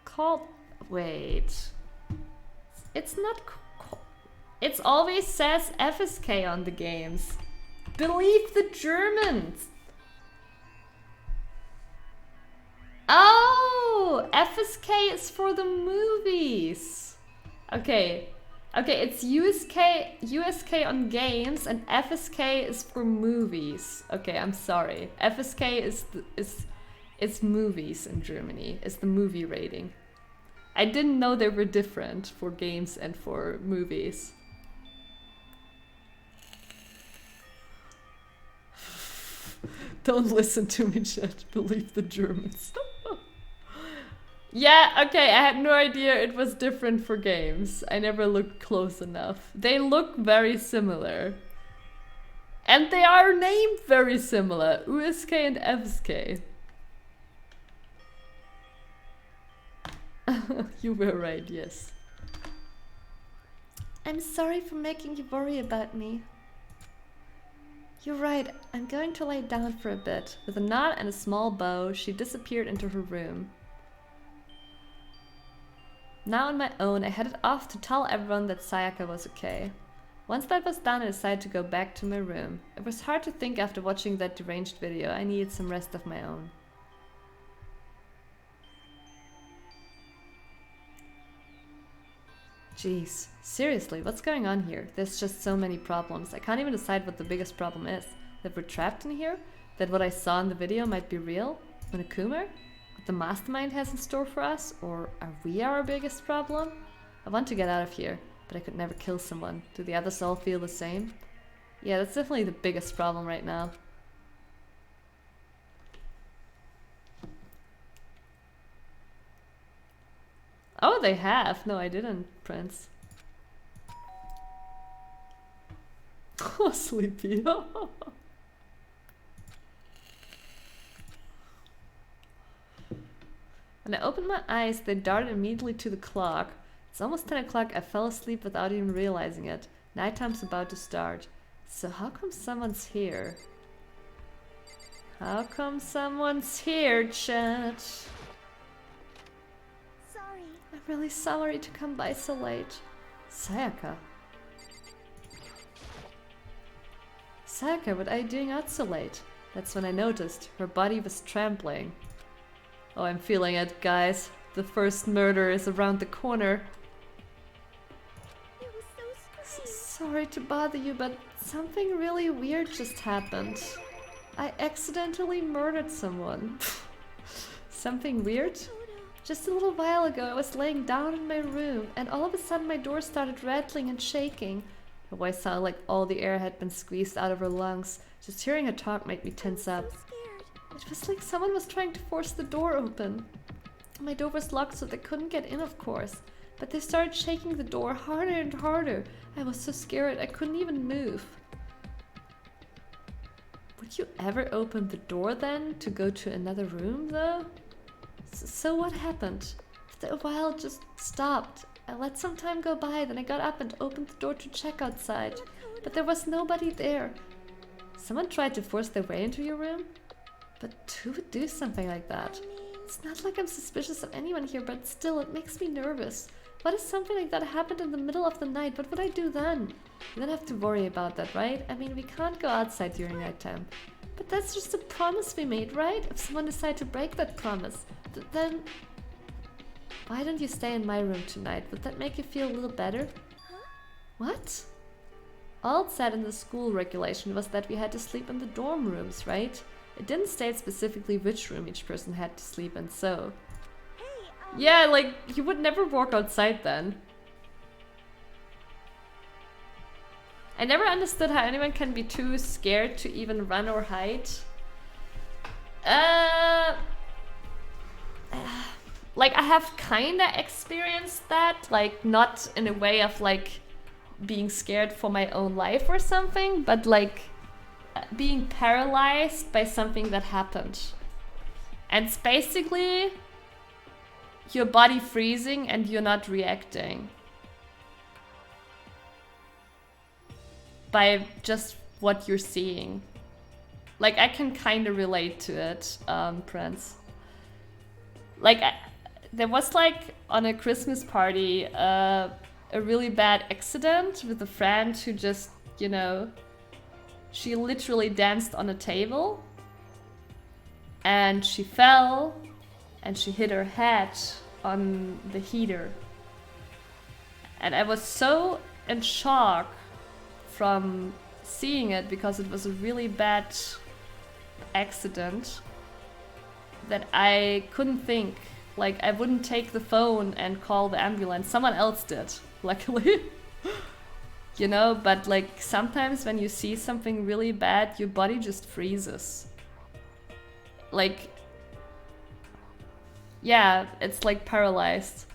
called... Wait. It's not... It always says FSK on the games. Believe the Germans! Oh! FSK is for the movies! Okay. Okay, it's USK on games and FSK is for movies. Okay, I'm sorry. FSK is movies in Germany. It's the movie rating. I didn't know they were different for games and for movies. Don't listen to me, chat. Believe the Germans. Yeah, okay, I had no idea it was different for games. I never looked close enough. They look very similar. And they are named very similar. USK and FSK. You were right, yes. I'm sorry for making you worry about me. You're right, I'm going to lay down for a bit. With a nod and a small bow, she disappeared into her room. Now on my own, I headed off to tell everyone that Sayaka was okay. Once that was done, I decided to go back to my room. It was hard to think after watching that deranged video. I needed some rest of my own. Jeez, seriously, what's going on here? There's just so many problems. I can't even decide what the biggest problem is. That we're trapped in here? That what I saw in the video might be real? Monokuma? What the mastermind has in store for us? Or are we our biggest problem? I want to get out of here, but I could never kill someone. Do the others all feel the same? Yeah, that's definitely the biggest problem right now. Oh, they have. No, I didn't, Prince. Oh, sleepy. When I opened my eyes, they darted immediately to the clock. It's almost 10 o'clock. I fell asleep without even realizing it. Nighttime's about to start. So how come someone's here? How come someone's here, chat? I'm really sorry to come by so late. Sayaka. Sayaka, what are you doing out so late? That's when I noticed her body was trampling. Oh, I'm feeling it, guys. The first murder is around the corner. It was so scary. Sorry to bother you, but something really weird just happened. I accidentally murdered someone. Something weird? Just a little while ago, I was laying down in my room, and all of a sudden my door started rattling and shaking. Her voice sounded like all the air had been squeezed out of her lungs. Just hearing her talk made me tense up. It was like someone was trying to force the door open. My door was locked, so they couldn't get in, of course. But they started shaking the door harder and harder. I was so scared, I couldn't even move. Would you ever open the door then, to go to another room, though? So what happened? After a while, it just stopped. I let some time go by, then I got up and opened the door to check outside. But there was nobody there. Someone tried to force their way into your room? But who would do something like that? It's not like I'm suspicious of anyone here, but still, it makes me nervous. What if something like that happened in the middle of the night? What would I do then? You don't have to worry about that, right? I mean, we can't go outside during nighttime. But that's just a promise we made, right? If someone decides to break that promise, then... Why don't you stay in my room tonight? Would that make you feel a little better? Huh? What? All it said in the school regulation was that we had to sleep in the dorm rooms, right? It didn't state specifically which room each person had to sleep in, so... Hey, Yeah, like, you would never walk outside then. I never understood how anyone can be too scared to even run or hide. Like, I have kinda experienced that, like, not in a way of, like, being scared for my own life or something, but, like, being paralyzed by something that happened. And it's basically your body freezing and you're not reacting. By just what you're seeing. Like, I can kind of relate to it, Prince. Like, there was, like, on a Christmas party, a really bad accident with a friend who just, you know, she literally danced on a table. And she fell, and she hit her head on the heater. And I was so in shock from seeing it because it was a really bad accident that I couldn't think. Like, I wouldn't take the phone and call the ambulance. Someone else did, luckily. You know, but like sometimes when you see something really bad, your body just freezes. Like, yeah, it's like paralyzed.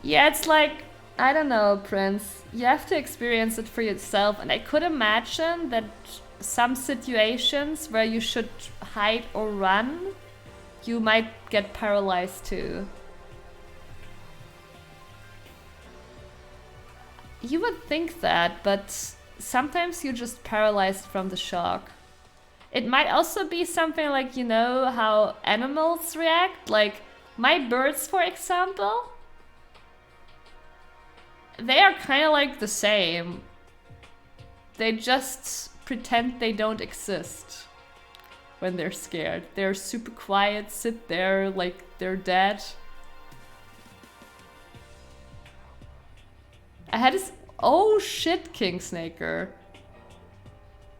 Yeah, it's like, I don't know, Prince. You have to experience it for yourself. And I could imagine that some situations where you should hide or run, you might get paralyzed too. You would think that, but sometimes you're just paralyzed from the shock. It might also be something like, you know, how animals react. Like, my birds, for example. They are kind of like the same. They just pretend they don't exist when they're scared. They're super quiet, sit there like they're dead. I had this... Oh shit, Kingsnaker.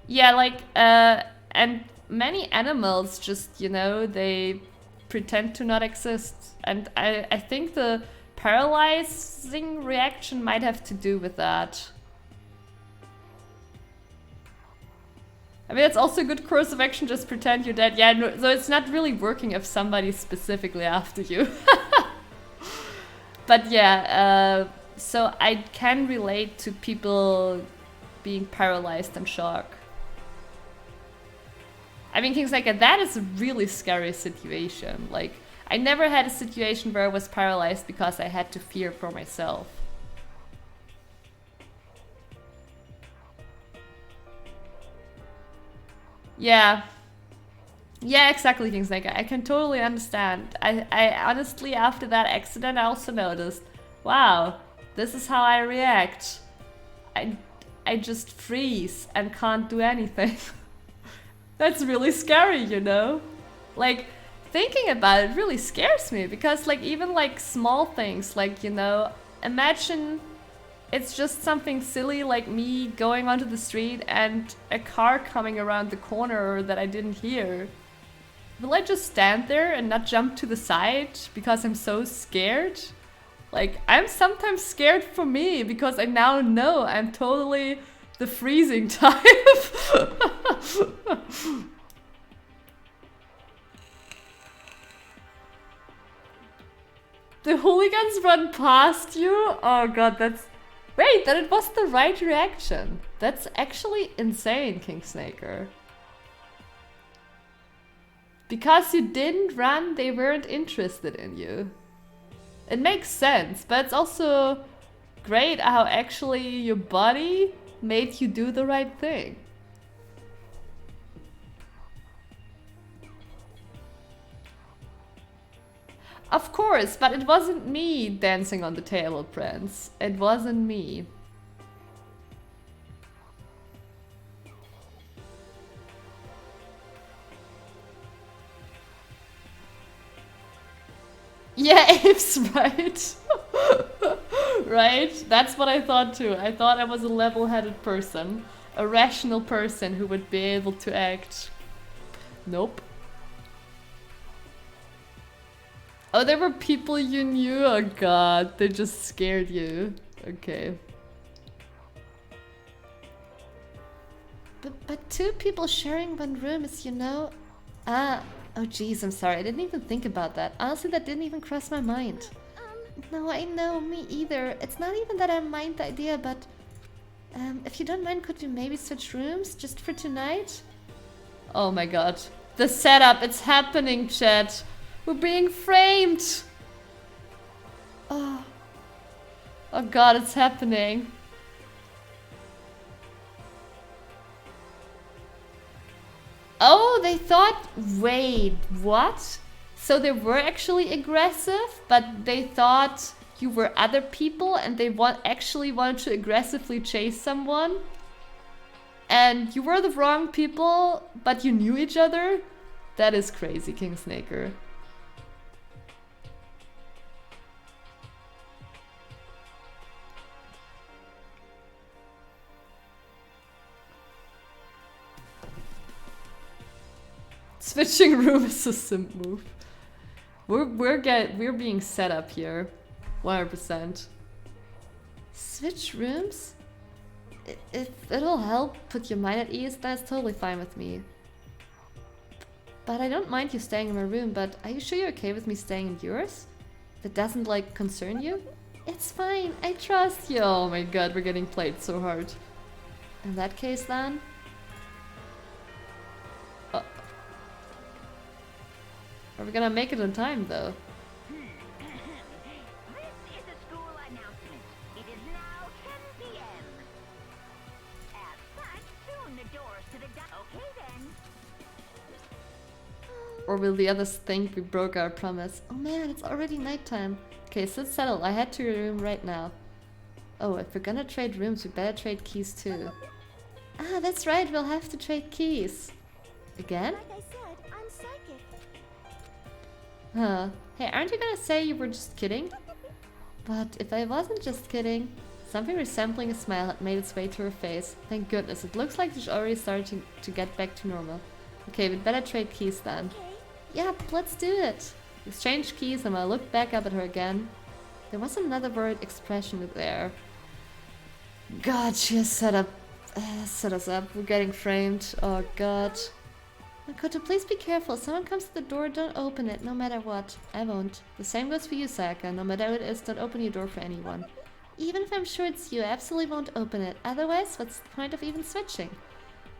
Yeah, like, and many animals just, you know, they pretend to not exist. And I think the paralyzing reaction might have to do with that. I mean, it's also a good course of action, just pretend you're dead. Yeah, no, so it's not really working if somebody's specifically after you. But yeah, so I can relate to people being paralyzed and shock. I mean, Kingsnaker, that is a really scary situation. Like, I never had a situation where I was paralyzed because I had to fear for myself. Yeah. Yeah, exactly, Kingsnaker. I can totally understand. I honestly, after that accident, I also noticed, wow, this is how I react. I just freeze and can't do anything. That's really scary, you know? Like, thinking about it really scares me because, like, even like small things, like, you know, imagine it's just something silly like me going onto the street and a car coming around the corner that I didn't hear. Will I just stand there and not jump to the side because I'm so scared? Like, I'm sometimes scared for me because I now know I'm totally the freezing type. The hooligans run past you? Oh god, that's... Wait, then it was the right reaction. That's actually insane, Kingsnaker. Because you didn't run, they weren't interested in you. It makes sense, but it's also great how actually your body made you do the right thing. Of course, but it wasn't me dancing on the table, Prince. It wasn't me. Yeah, Apes, right? Right? That's what I thought too. I thought I was a level-headed person. A rational person who would be able to act. Nope. Oh, there were people you knew? Oh god, they just scared you. Okay. But two people sharing one room is, you know... Ah, oh jeez, I'm sorry, I didn't even think about that. Honestly, that didn't even cross my mind. No, I know, me either. It's not even that I mind the idea, but... if you don't mind, could we maybe switch rooms, just for tonight? Oh my god. The setup, it's happening, chat. We're being framed! Oh. Oh god, it's happening. Oh, they thought... Wait, what? So they were actually aggressive, but they thought you were other people and they actually wanted to aggressively chase someone? And you were the wrong people, but you knew each other? That is crazy, King Snaker. Switching room is a simp move. We're being set up here, 100%. Switch rooms? If it'll help put your mind at ease, that's totally fine with me. But I don't mind you staying in my room. But are you sure you're okay with me staying in yours? That doesn't like concern you? It's fine. I trust you. Oh my god, we're getting played so hard. In that case, then. Are we gonna make it on time, though? This is a school announcement. It is now 10 p.m. As such, soon the doors to the okay then. Or will the others think we broke our promise? Oh man, it's already nighttime. Okay, so it's settled. I head to your room right now. Oh, if we're gonna trade rooms, we better trade keys too. Ah, that's right, we'll have to trade keys. Again? Like I said, I'm psychic. Huh. Hey, aren't you gonna say you were just kidding? But if I wasn't just kidding... Something resembling a smile had made its way to her face. Thank goodness, it looks like she's already starting to get back to normal. Okay, we'd better trade keys then. Okay. Yep, let's do it. We exchanged keys and I looked back up at her again. There was another worried expression there. God, she has set us up. We're getting framed. Oh god. Makoto, please be careful. If someone comes to the door, don't open it, no matter what. I won't. The same goes for you, Sayaka. No matter who it is, don't open your door for anyone. Even if I'm sure it's you, I absolutely won't open it. Otherwise, what's the point of even switching?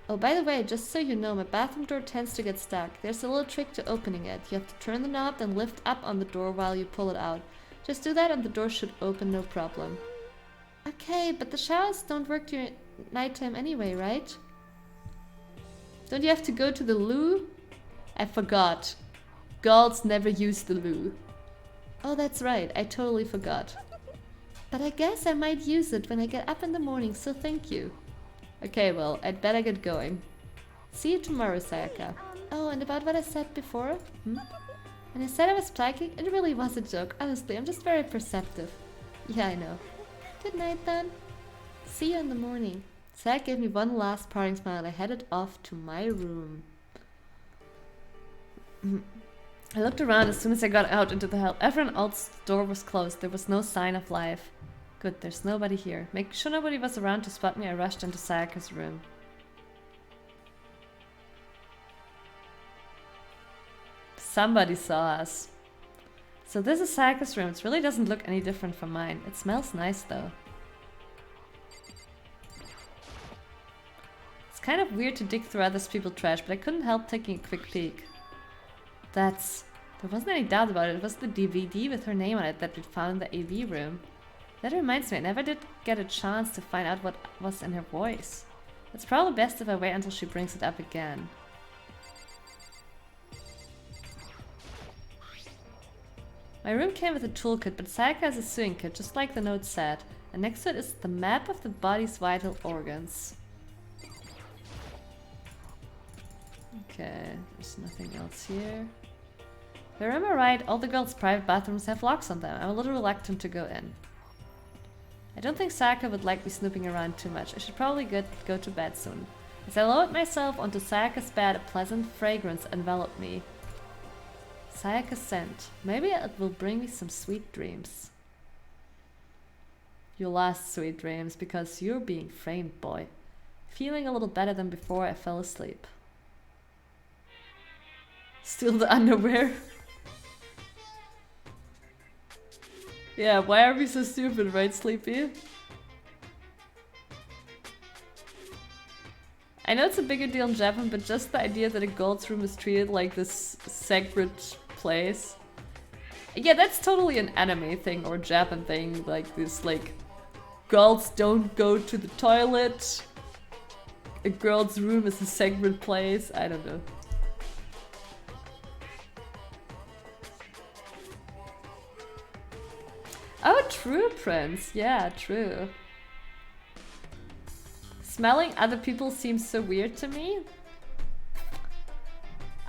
Oh, by the way, just so you know, my bathroom door tends to get stuck. There's a little trick to opening it. You have to turn the knob and lift up on the door while you pull it out. Just do that and the door should open, no problem. Okay, but the showers don't work during nighttime anyway, right? Don't you have to go to the loo? I forgot. Girls never use the loo. Oh, that's right. I totally forgot. But I guess I might use it when I get up in the morning, so thank you. Okay, well, I'd better get going. See you tomorrow, Sayaka. Oh, and about what I said before? When I said I was psychic, it really was a joke. Honestly, I'm just very perceptive. Yeah, I know. Good night, then. See you in the morning. Sayaka gave me one last parting smile and I headed off to my room. I looked around as soon as I got out into the hall. Everyone else's door was closed. There was no sign of life. Good, there's nobody here. Making sure nobody was around to spot me, I rushed into Sayaka's room. Somebody saw us. So this is Sayaka's room. It really doesn't look any different from mine. It smells nice though. It's kind of weird to dig through other people's trash, but I couldn't help taking a quick peek. There wasn't any doubt about it. It was the DVD with her name on it that we found in the AV room. That reminds me, I never did get a chance to find out what was in her voice. It's probably best if I wait until she brings it up again. My room came with a toolkit, but Sayaka has a sewing kit, just like the note said. And next to it is the map of the body's vital organs. Okay, there's nothing else here. If I remember right, all the girls' private bathrooms have locks on them. I'm a little reluctant to go in. I don't think Sayaka would like me snooping around too much. I should probably go to bed soon. As I lowered myself onto Sayaka's bed, a pleasant fragrance enveloped me. Sayaka's scent. Maybe it will bring me some sweet dreams. Your last sweet dreams, because you're being framed, boy. Feeling a little better than before I fell asleep. Still the underwear? Yeah, why are we so stupid, right, Sleepy? I know it's a bigger deal in Japan, but just the idea that a girl's room is treated like this sacred place. Yeah, that's totally an anime thing or Japan thing, like this, like, girls don't go to the toilet, a girl's room is a sacred place, I don't know. Oh, true, Prince. Yeah, true. Smelling other people seems so weird to me.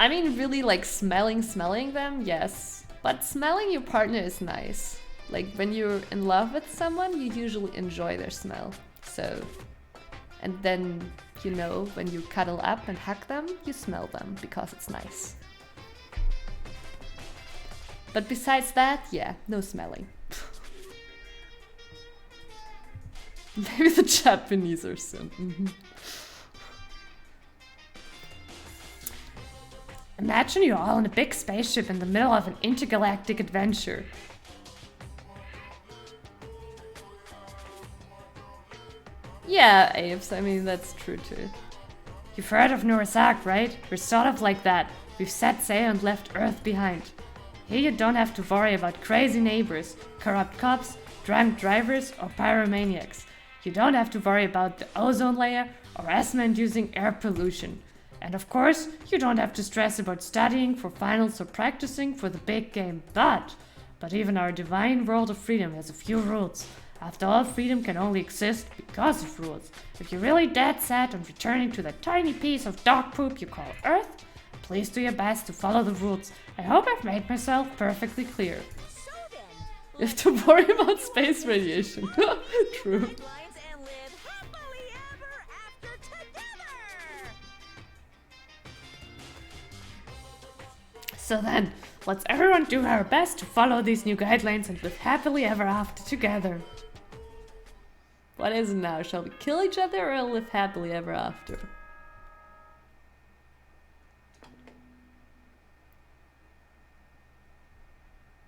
I mean, really, like, smelling them, yes. But smelling your partner is nice. Like, when you're in love with someone, you usually enjoy their smell. So... And then, you know, when you cuddle up and hug them, you smell them, because it's nice. But besides that, yeah, no smelling. Maybe the Japanese are some. Imagine you're all in a big spaceship in the middle of an intergalactic adventure. Yeah, Apes, I mean, that's true too. You've heard of Nurasak, right? We're sort of like that. We've set sail and left Earth behind. Here you don't have to worry about crazy neighbors, corrupt cops, drunk drivers, or pyromaniacs. You don't have to worry about the ozone layer or asthma-inducing air pollution. And of course, you don't have to stress about studying for finals or practicing for the big game. But even our divine world of freedom has a few rules. After all, freedom can only exist because of rules. If you're really dead set on returning to that tiny piece of dog poop you call Earth, please do your best to follow the rules. I hope I've made myself perfectly clear. You have to worry about space radiation. True. So then, let's everyone do our best to follow these new guidelines and live happily ever after together. What is it now? Shall we kill each other or live happily ever after?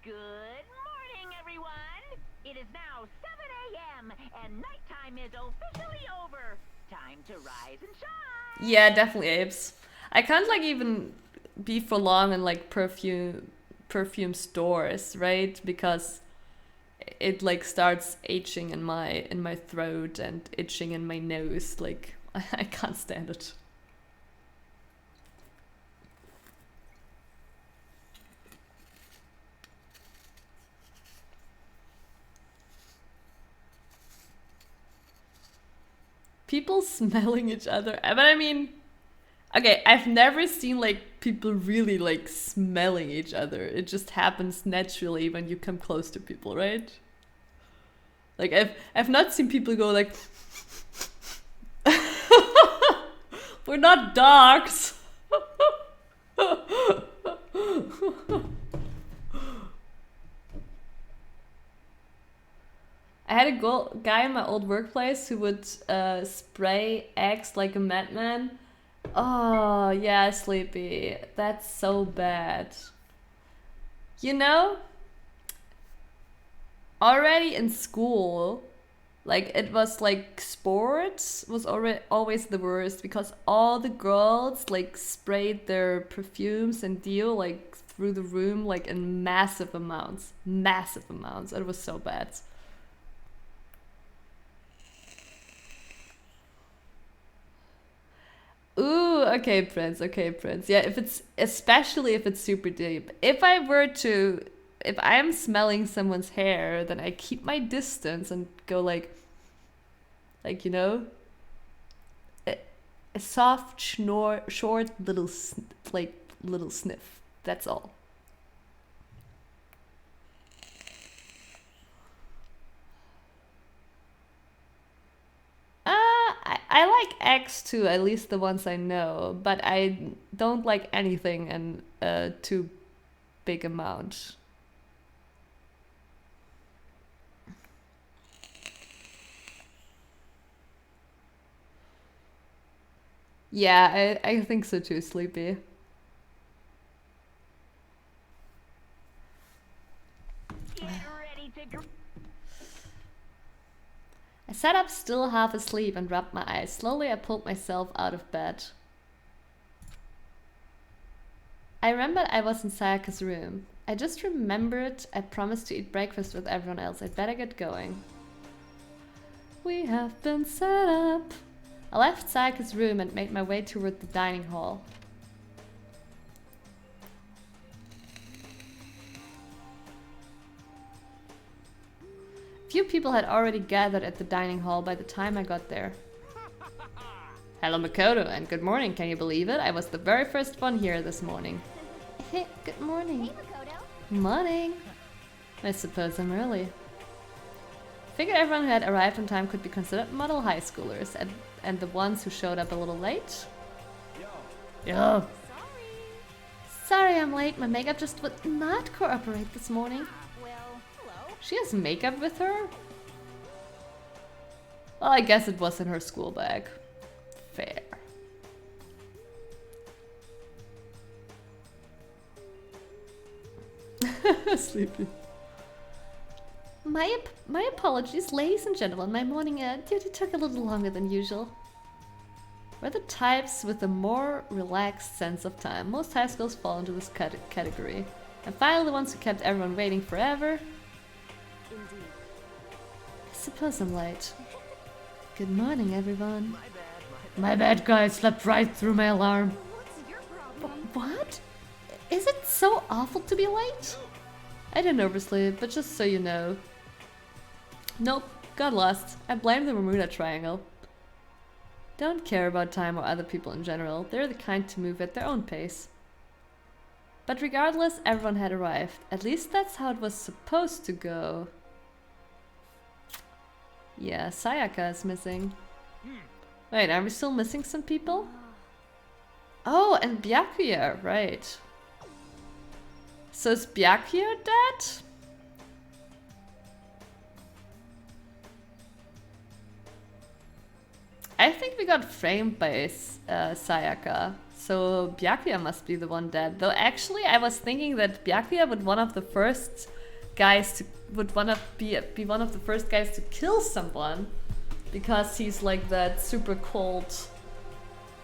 Good morning, everyone! It is now 7 a.m. and nighttime is officially over. Time to rise and shine! Yeah, definitely Apes. I can't like even be for long in like perfume stores, right? Because it like starts itching in my throat and itching in my nose. Like I can't stand it. People smelling each other. But I mean, okay, I've never seen like people really like smelling each other. It just happens naturally when you come close to people, right? Like I've not seen people go like we're not dogs. I had a guy in my old workplace who would spray eggs like a madman. Oh, yeah, Sleepy. That's so bad. You know, already in school, like it was like sports was always the worst because all the girls like sprayed their perfumes and deo like through the room like in massive amounts. It was so bad. Ooh, okay, Prince, okay, Prince. Yeah, if it's, especially if it's super deep. If I'm smelling someone's hair, then I keep my distance and go like, you know, a soft, short little, little sniff. That's all. I like X too, at least the ones I know, but I don't like anything in a too big amount. Yeah, I think so too, Sleepy. I sat up still half asleep and rubbed my eyes. Slowly I pulled myself out of bed. I remembered I was in Sayaka's room. I just remembered I promised to eat breakfast with everyone else. I'd better get going. We have been set up. I left Sayaka's room and made my way toward the dining hall. Few people had already gathered at the dining hall by the time I got there. Hello Makoto, and good morning, can you believe it? I was the very first one here this morning. Hey, good morning. Hey, Makoto. Morning. I suppose I'm early. Figured everyone who had arrived on time could be considered model high schoolers, and the ones who showed up a little late. Yo. Sorry I'm late, my makeup just would not cooperate this morning. She has makeup with her? Well, I guess it was in her school bag. Fair. Sleepy. My apologies, ladies and gentlemen. My morning duty took a little longer than usual. We're the types with a more relaxed sense of time. Most high schools fall into this category. And finally the ones who kept everyone waiting forever. Indeed. I suppose I'm late. Good morning, everyone. My bad, guys. Slept right through my alarm. What's your problem? What? Is it so awful to be late? I didn't oversleep, but just so you know. Nope, got lost. I blame the Bermuda Triangle. Don't care about time or other people in general. They're the kind to move at their own pace. But regardless, everyone had arrived. At least that's how it was supposed to go. Yeah, Sayaka is missing. Wait, are we still missing some people? Oh, and Byakuya, right. So is Byakuya dead? I think we got framed by Sayaka. So Byakuya must be the one dead. Though actually I was thinking that Byakuya would be one of the first guys to kill someone, because he's like that super cold,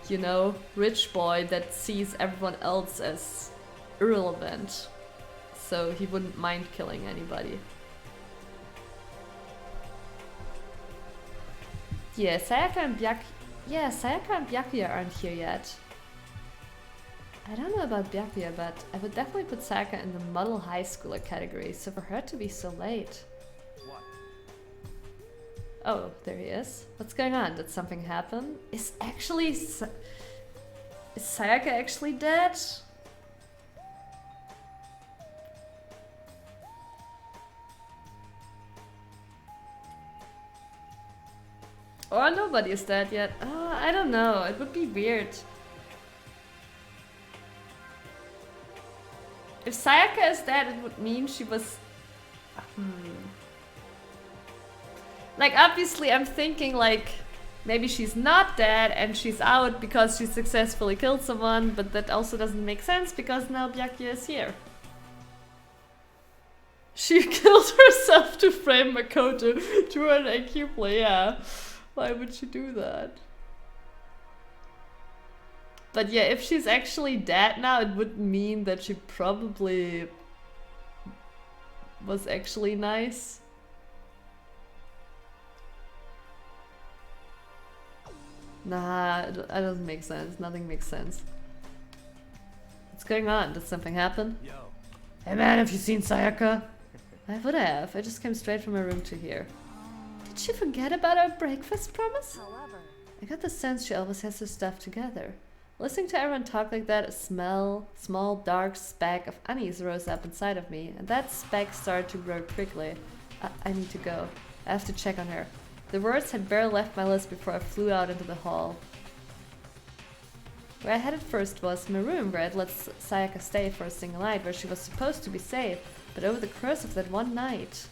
you know, rich boy that sees everyone else as irrelevant. So he wouldn't mind killing anybody. Yeah, Sayaka and Byakuya aren't here yet. I don't know about Byakuya, but I would definitely put Sayaka in the model high schooler category, so for her to be so late. What? Oh, there he is. What's going on? Did something happen? Is Sayaka actually dead? Or nobody is dead yet. I don't know. It would be weird. If Sayaka is dead, it would mean she was... Like, obviously I'm thinking like, maybe she's not dead and she's out because she successfully killed someone, but that also doesn't make sense because now Byakuya is here. She killed herself to frame Makoto to an IQ play, yeah. Why would she do that? But yeah, if she's actually dead now, it would mean that she probably was actually nice. Nah, that doesn't make sense. Nothing makes sense. What's going on? Did something happen? Yo. Hey man, have you seen Sayaka? I would have. I just came straight from my room to here. Did she forget about our breakfast promise? However, I got the sense she always has her stuff together. Listening to everyone talk like that, a small dark speck of unease rose up inside of me, and that speck started to grow quickly. I need to go. I have to check on her. The words had barely left my lips before I flew out into the hall. Where I headed first was my room, where I'd let Sayaka stay for a single night, where she was supposed to be safe, but over the course of that one night,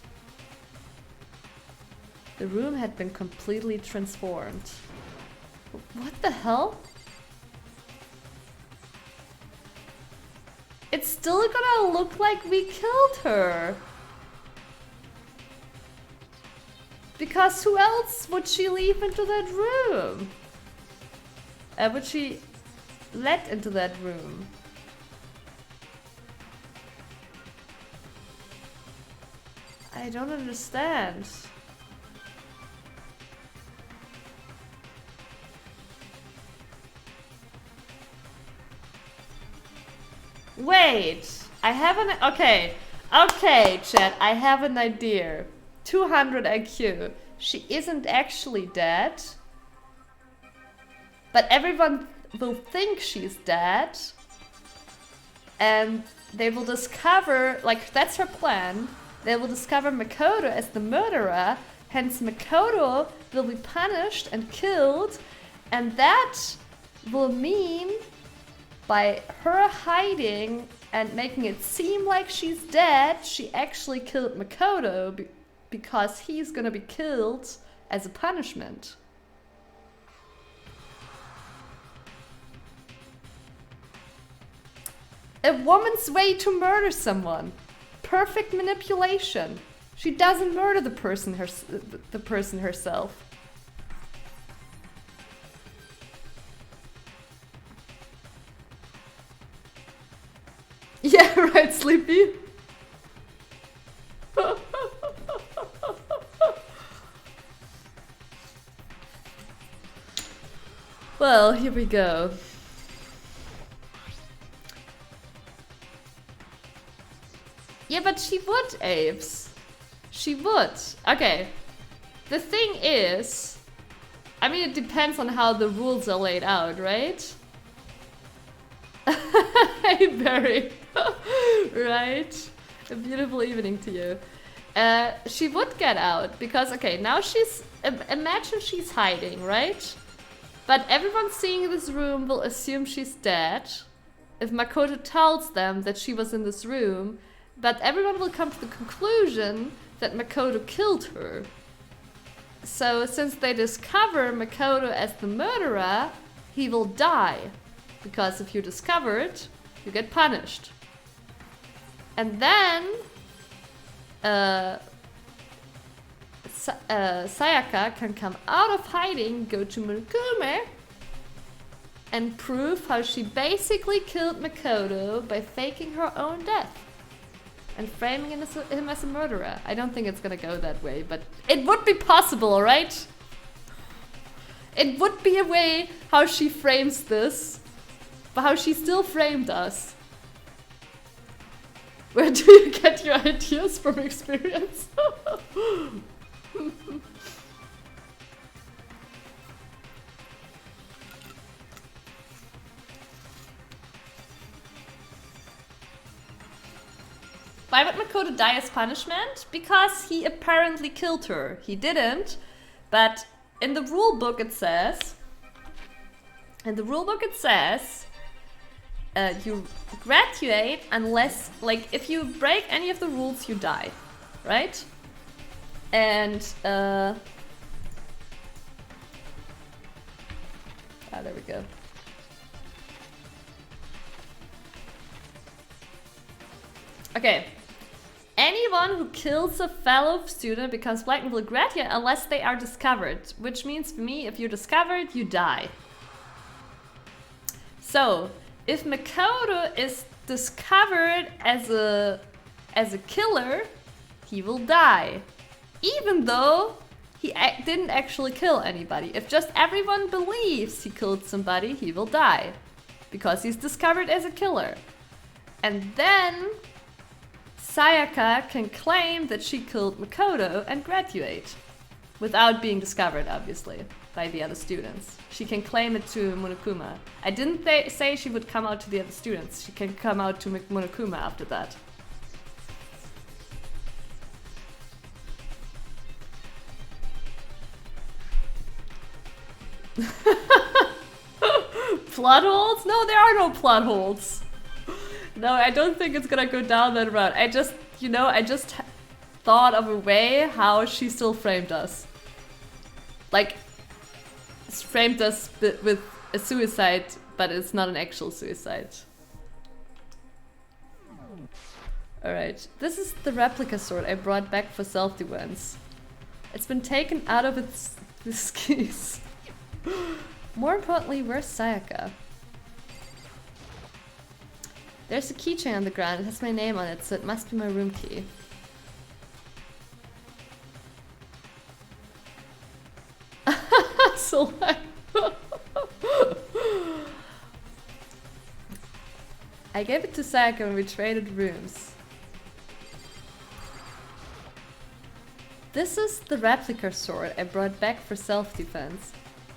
the room had been completely transformed. What the hell? It's still gonna look like we killed her. Because who else would she leave into that room? Would she let into that room? I don't understand. Wait, I have an... Okay, chat, I have an idea. 200 IQ. She isn't actually dead. But everyone will think she's dead. And they will discover, like, that's her plan. They will discover Makoto as the murderer. Hence, Makoto will be punished and killed. And that will mean, by her hiding and making it seem like she's dead, she actually killed Makoto because he's gonna be killed as a punishment. A woman's way to murder someone. Perfect manipulation. She doesn't murder the person herself. Yeah, right, Sleepy. Well, here we go. Yeah, but she would, Apes. She would. Okay. The thing is, I mean, it depends on how the rules are laid out, right? Hey, Barry. Right? A beautiful evening to you. She would get out because, okay, now she's... Imagine she's hiding, right? But everyone seeing this room will assume she's dead. If Makoto tells them that she was in this room, but everyone will come to the conclusion that Makoto killed her. So since they discover Makoto as the murderer, he will die. Because if you discover it, you get punished. And then Sayaka can come out of hiding, go to Murakumi, and prove how she basically killed Makoto by faking her own death and framing him as a murderer. I don't think it's gonna go that way, but it would be possible, right? It would be a way how she frames this, but how she still framed us. Where do you get your ideas from experience? Why would Makoto die as punishment? Because he apparently killed her. He didn't, but in the rule book it says... you graduate unless, like, if you break any of the rules, you die, right? And, there we go. Okay. Anyone who kills a fellow student becomes black and will graduate unless they are discovered. Which means, for me, if you're discovered, you die. So, if Makoto is discovered as a killer, he will die. Even though He didn't actually kill anybody. If just everyone believes he killed somebody, he will die. Because he's discovered as a killer. And then Sayaka can claim that she killed Makoto and graduate. Without being discovered, obviously, by the other students. She can claim it to Monokuma. I didn't say she would come out to the other students. She can come out to Monokuma after that. Plot holes? No, there are no plot holes. No, I don't think it's gonna go down that route. I just, you know, I just thought of a way how she still framed us. Like, framed us with a suicide, but it's not an actual suicide. Alright, this is the replica sword I brought back for self-defense. It's been taken out of its keys. More importantly, where's Sayaka? There's a keychain on the ground. It has my name on it, so it must be my room key. So I gave it to Sayaka when we traded rooms. This is the replica sword I brought back for self-defense.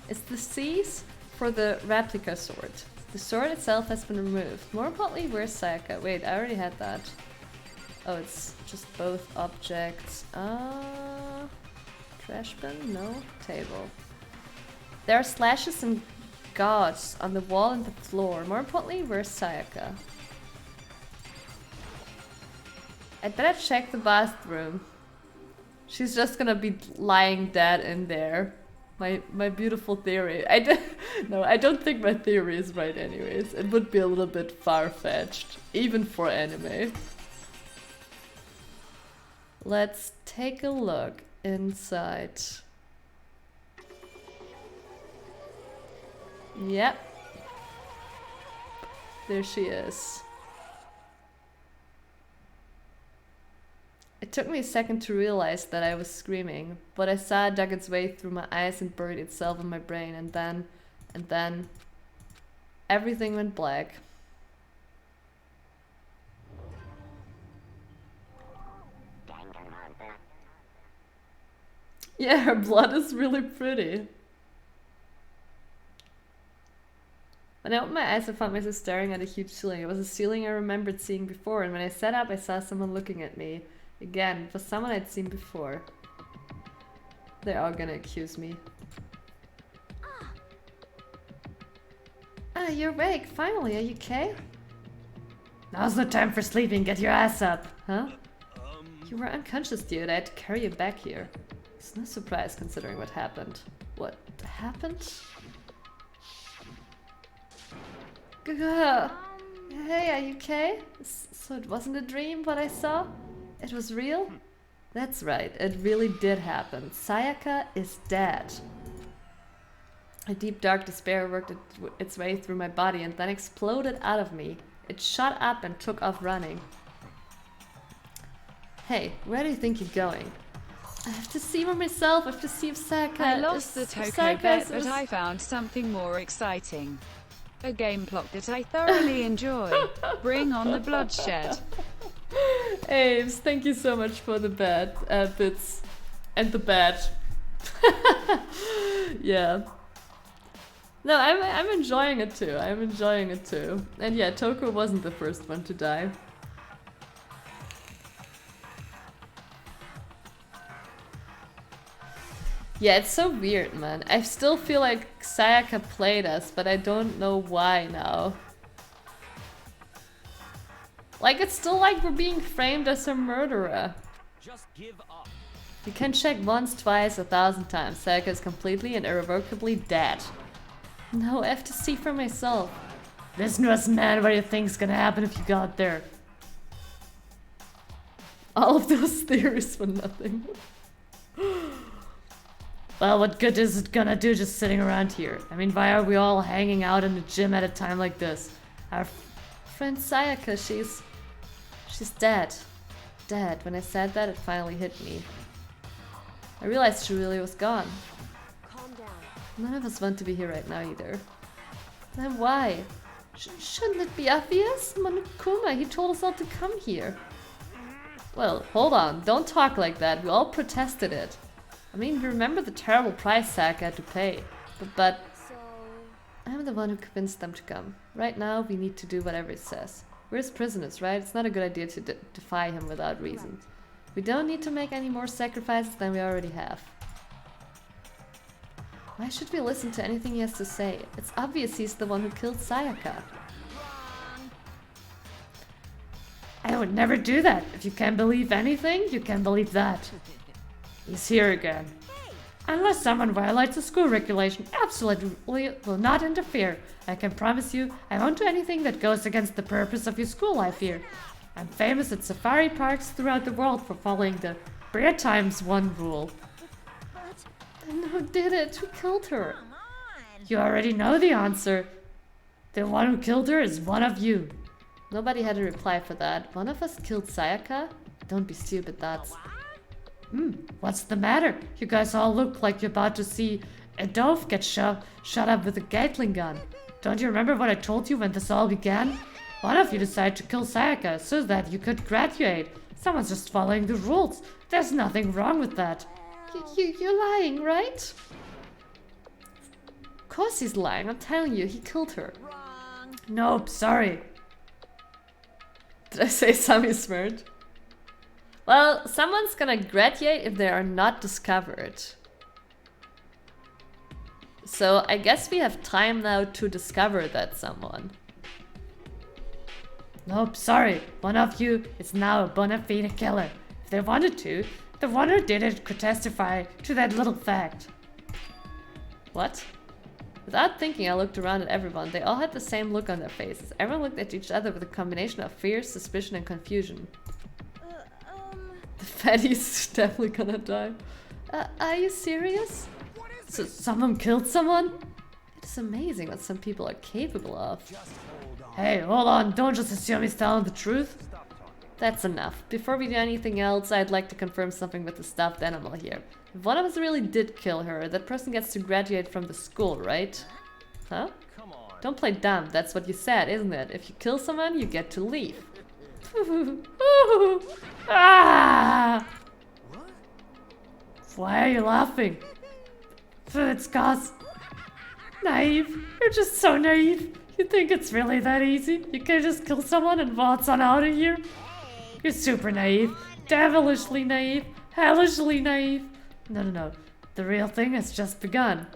It's the C's for the replica sword. The sword itself has been removed. More importantly, where's Sayaka? Wait, I already had that. Oh, it's just both objects. Trash bin? No. Table. There are slashes and gouges on the wall and the floor. More importantly, where's Sayaka? I'd better check the bathroom. She's just gonna be lying dead in there. My beautiful theory. No, I don't think my theory is right anyways. It would be a little bit far-fetched, even for anime. Let's take a look inside. Yep. There she is. It took me a second to realize that I was screaming, but I saw it dug its way through my eyes and buried itself in my brain, and then everything went black. Yeah, her blood is really pretty. When I opened my eyes, I found myself staring at a huge ceiling. It was a ceiling I remembered seeing before, and when I sat up, I saw someone looking at me. Again, it was someone I'd seen before. They're all gonna accuse me. Ah, you're awake. Finally, are you okay? Now's no time for sleeping. Get your ass up. Huh? You were unconscious, dude. I had to carry you back here. It's no surprise considering what happened. What happened? Hey, are you okay? So it wasn't a dream, what I saw? It was real? That's right, it really did happen. Sayaka is dead. A deep dark despair worked its way through my body and then exploded out of me. It shot up and took off running. Hey, where do you think you're going? I have to see for myself, I have to see if Sayaka... I lost the TOKO bet, but I found something more exciting. A game plot that I thoroughly enjoy. Bring on the bloodshed. Apes, thank you so much for the bet, bits, and the bet. Yeah. No, I'm enjoying it too. I'm enjoying it too. And yeah, TOKO wasn't the first one to die. Yeah, it's so weird, man. I still feel like Sayaka played us, but I don't know why now. Like, it's still like we're being framed as a murderer. Just give up. You can check once, twice, 1,000 times. Sayaka is completely and irrevocably dead. No, I have to see for myself. Listen to us, man. What do you think's gonna happen if you got there? All of those theories for nothing. Well, what good is it gonna do just sitting around here? I mean, why are we all hanging out in the gym at a time like this? Our friend Sayaka, she's dead. Dead. When I said that, it finally hit me. I realized she really was gone. Calm down. None of us want to be here right now either. Then why? Shouldn't it be obvious? Monokuma, he told us all to come here. Well, hold on, don't talk like that. We all protested it. I mean, you remember the terrible price tag I had to pay. But So, I'm the one who convinced them to come. Right now, we need to do whatever he says. We're his prisoners, right? It's not a good idea to defy him without reason. We don't need to make any more sacrifices than we already have. Why should we listen to anything he has to say? It's obvious he's the one who killed Sayaka. I would never do that. If you can believe anything, you can believe that. He's here again. Unless someone violates a school regulation, absolutely will not interfere. I can promise you, I won't do anything that goes against the purpose of your school life here. I'm famous at safari parks throughout the world for following the Bear Times 1 rule. Then who did it? Who killed her? You already know the answer. The one who killed her is one of you. Nobody had a reply for that. One of us killed Sayaka? Don't be stupid, that's... What's the matter? You guys all look like you're about to see a dove get shot up with a Gatling gun. Don't you remember what I told you when this all began? One of you decided to kill Sayaka so that you could graduate. Someone's just following the rules. There's nothing wrong with that. You're lying, right? Of course he's lying. I'm telling you, he killed her. Nope, sorry. Did I say Sammy smirked? Well, someone's gonna graduate if they are not discovered. So I guess we have time now to discover that someone. Nope, sorry. One of you is now a bona fide killer. If they wanted to, the one who did it could testify to that little fact. What? Without thinking, I looked around at everyone. They all had the same look on their faces. Everyone looked at each other with a combination of fear, suspicion, and confusion. The fatty's definitely gonna die. Are you serious? So someone killed someone? It's amazing what some people are capable of. Hey, hold on. Don't just assume he's telling the truth. That's enough. Before we do anything else, I'd like to confirm something with the stuffed animal here. If one of us really did kill her, that person gets to graduate from the school, right? Huh? Don't play dumb. That's what you said, isn't it? If you kill someone, you get to leave. Ah! Why are you laughing? It's cause naive. You're just so naive. You think it's really that easy? You can just kill someone and waltz on out of here? You're super naive. Devilishly naive. Hellishly naive. No. The real thing has just begun.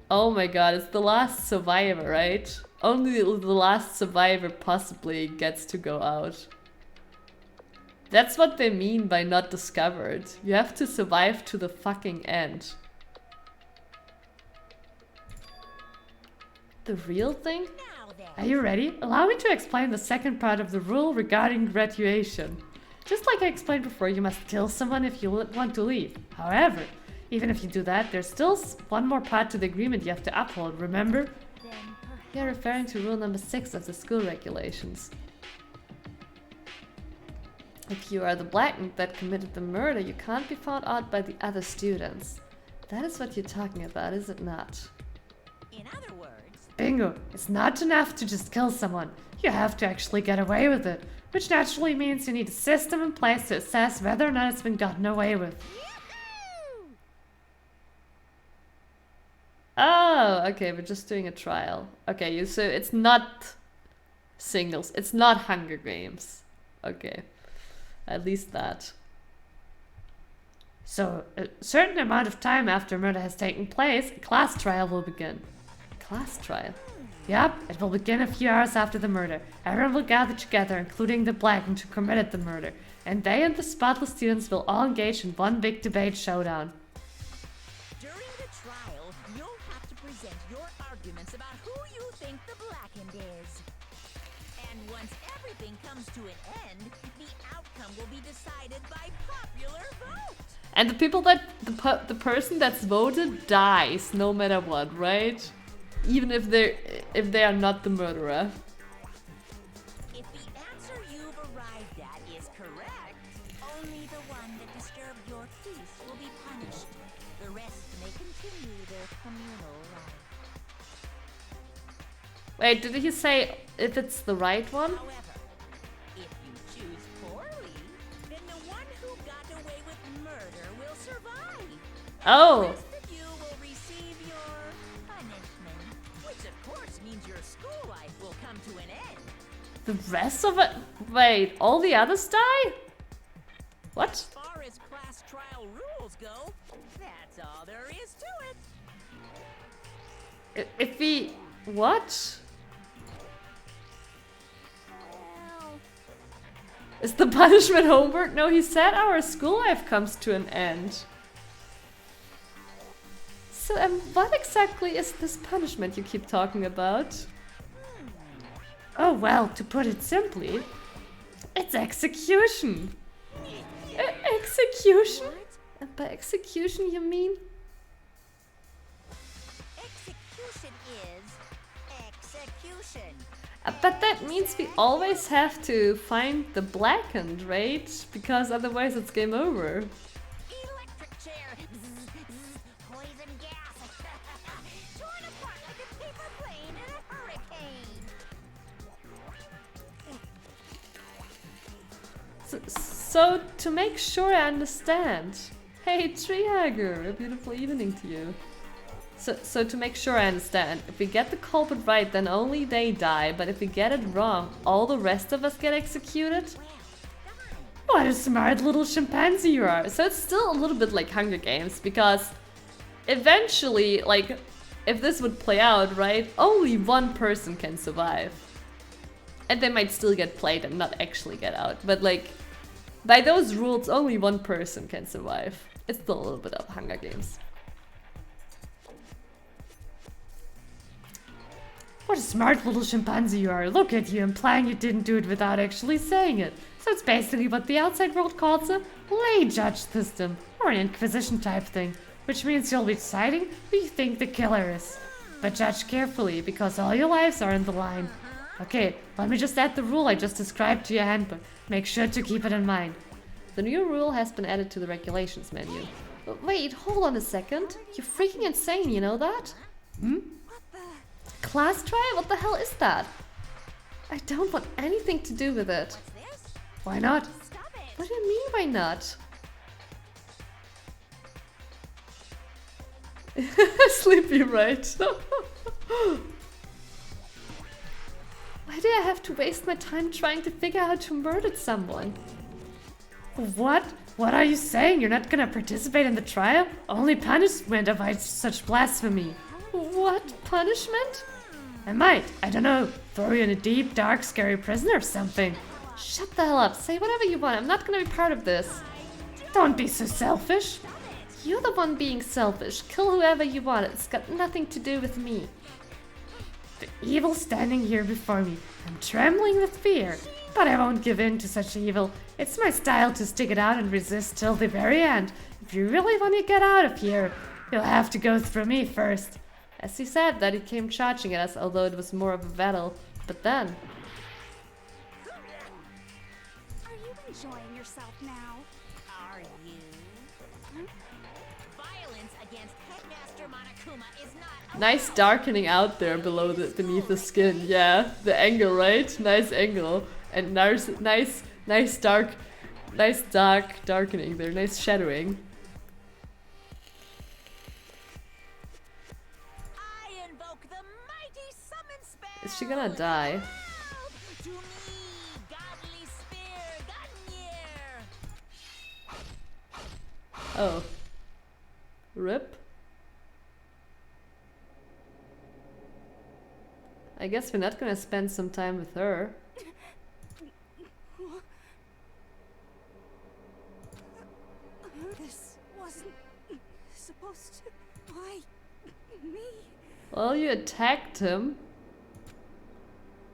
Oh my god, it's the last survivor, right? Only the last survivor possibly gets to go out. That's what they mean by not discovered. You have to survive to the fucking end. The real thing? Are you ready? Allow me to explain the second part of the rule regarding graduation. Just like I explained before, you must kill someone if you want to leave. However, even if you do that, there's still one more part to the agreement you have to uphold, remember? You're referring to rule number 6 of the school regulations. If you are the blackguard that committed the murder, you can't be found out by the other students. That is what you're talking about, is it not? In other words... Bingo! It's not enough to just kill someone. You have to actually get away with it. Which naturally means you need a system in place to assess whether or not it's been gotten away with. Oh, okay, we're just doing a trial. Okay, so it's not singles. It's not Hunger Games. Okay. At least that. So, a certain amount of time after murder has taken place, a class trial will begin. Class trial? Yep, it will begin a few hours after the murder. Everyone will gather together, including the blackguard who committed the murder. And they and the spotless students will all engage in one big debate showdown. During the trial, you'll have to present your arguments about who you think the blackened is. And once everything comes to an end, the outcome will be decided by popular vote. And the people that the person that's voted dies no matter what, right? Even if they are not the murderer. If the answer you've arrived at is correct, Only the one that disturbed your peace will be punished. The rest may continue their communal life. Wait, did he say if it's the right one? However, if you choose poorly, then the one who got away with murder will survive. Oh! The rest of you will receive your punishment, which of course means your school life will come to an end. The rest of it? Wait, all the others die? What? As far as class trial rules go, that's all there is to it. If we... What? Is the punishment homework? No, he said our school life comes to an end. So, what exactly is this punishment you keep talking about? Oh well, to put it simply, it's execution. Execution? And by execution you mean? Execution is execution. But that means we always have to find the blackened, right? Because otherwise it's game over. Electric chair. Poison gas. Torn apart like a paper plane in a hurricane. So to make sure I understand. Hey Treehugger, a beautiful evening to you. So to make sure I understand, if we get the culprit right, then only they die, but if we get it wrong, all the rest of us get executed? What a smart little chimpanzee you are. So it's still a little bit like Hunger Games, because eventually, like, if this would play out, right, only one person can survive. And they might still get played and not actually get out, but like, by those rules, only one person can survive. It's still a little bit of Hunger Games. What a smart little chimpanzee you are. Look at you, implying you didn't do it without actually saying it. So it's basically what the outside world calls a lay judge system, or an inquisition type thing, which means you'll be deciding who you think the killer is. But judge carefully, because all your lives are on the line. Okay, let me just add the rule I just described to your handbook. Make sure to keep it in mind. The new rule has been added to the regulations menu. Wait, hold on a second. You're freaking insane, you know that? Class trial? What the hell is that? I don't want anything to do with it. Why not? What do you mean, why not? Sleepy, right? Why do I have to waste my time trying to figure out how to murder someone? What? What are you saying? You're not gonna participate in the trial? Only punishment avoids such blasphemy. What? Punishment? I might, I don't know, throw you in a deep, dark, scary prison or something. Shut the hell up. Say whatever you want. I'm not gonna be part of this. Don't be so selfish. You're the one being selfish. Kill whoever you want. It's got nothing to do with me. The evil standing here before me. I'm trembling with fear. But I won't give in to such evil. It's my style to stick it out and resist till the very end. If you really want to get out of here, you'll have to go through me first. As he said that, he came charging at us, although it was more of a battle. But then... Are you enjoying yourself now? Are you? Violence against Headmaster Monokuma is not... Nice darkening out there below beneath the skin. Yeah, the angle, right? Nice angle. And nice dark darkening there. Nice shadowing. Is she gonna die? To me, godly spear, Gungnir. Oh. Rip? I guess we're not gonna spend some time with her. This wasn't supposed to... Why? Me? Well, you attacked him.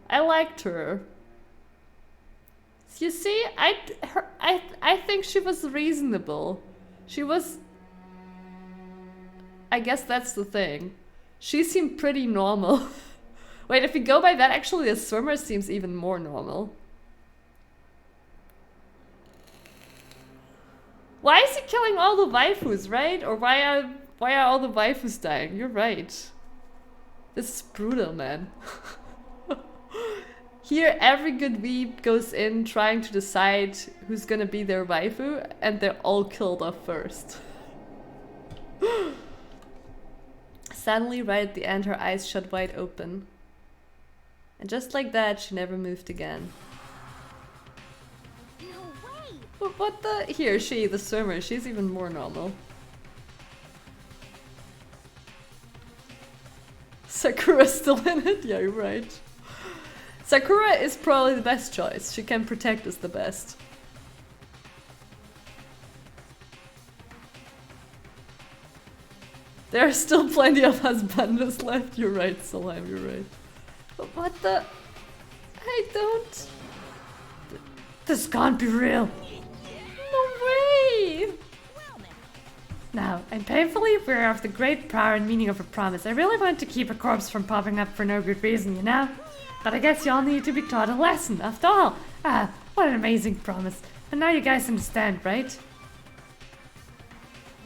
I liked her. You see, I think she was reasonable. She was... I guess that's the thing. She seemed pretty normal. Wait, if we go by that, actually the swimmer seems even more normal. Why is he killing all the waifus, right? Or why are all the waifus dying? You're right. This is brutal, man. Here, every good weeb goes in trying to decide who's gonna be their waifu, and they're all killed off first. Suddenly, right at the end, her eyes shut wide open. And just like that, she never moved again. No way! But what the? Here, she, the swimmer, she's even more normal. Sakura's still in it? Yeah, you're right. Sakura is probably the best choice. She can protect us the best. There are still plenty of husbandos left. You're right, Salam, you're right. But what the? I don't... This can't be real. No way! Now, I'm painfully aware of the great power and meaning of a promise. I really want to keep a corpse from popping up for no good reason, you know? But I guess y'all need to be taught a lesson, after all. Ah, what an amazing promise. And now you guys understand, right?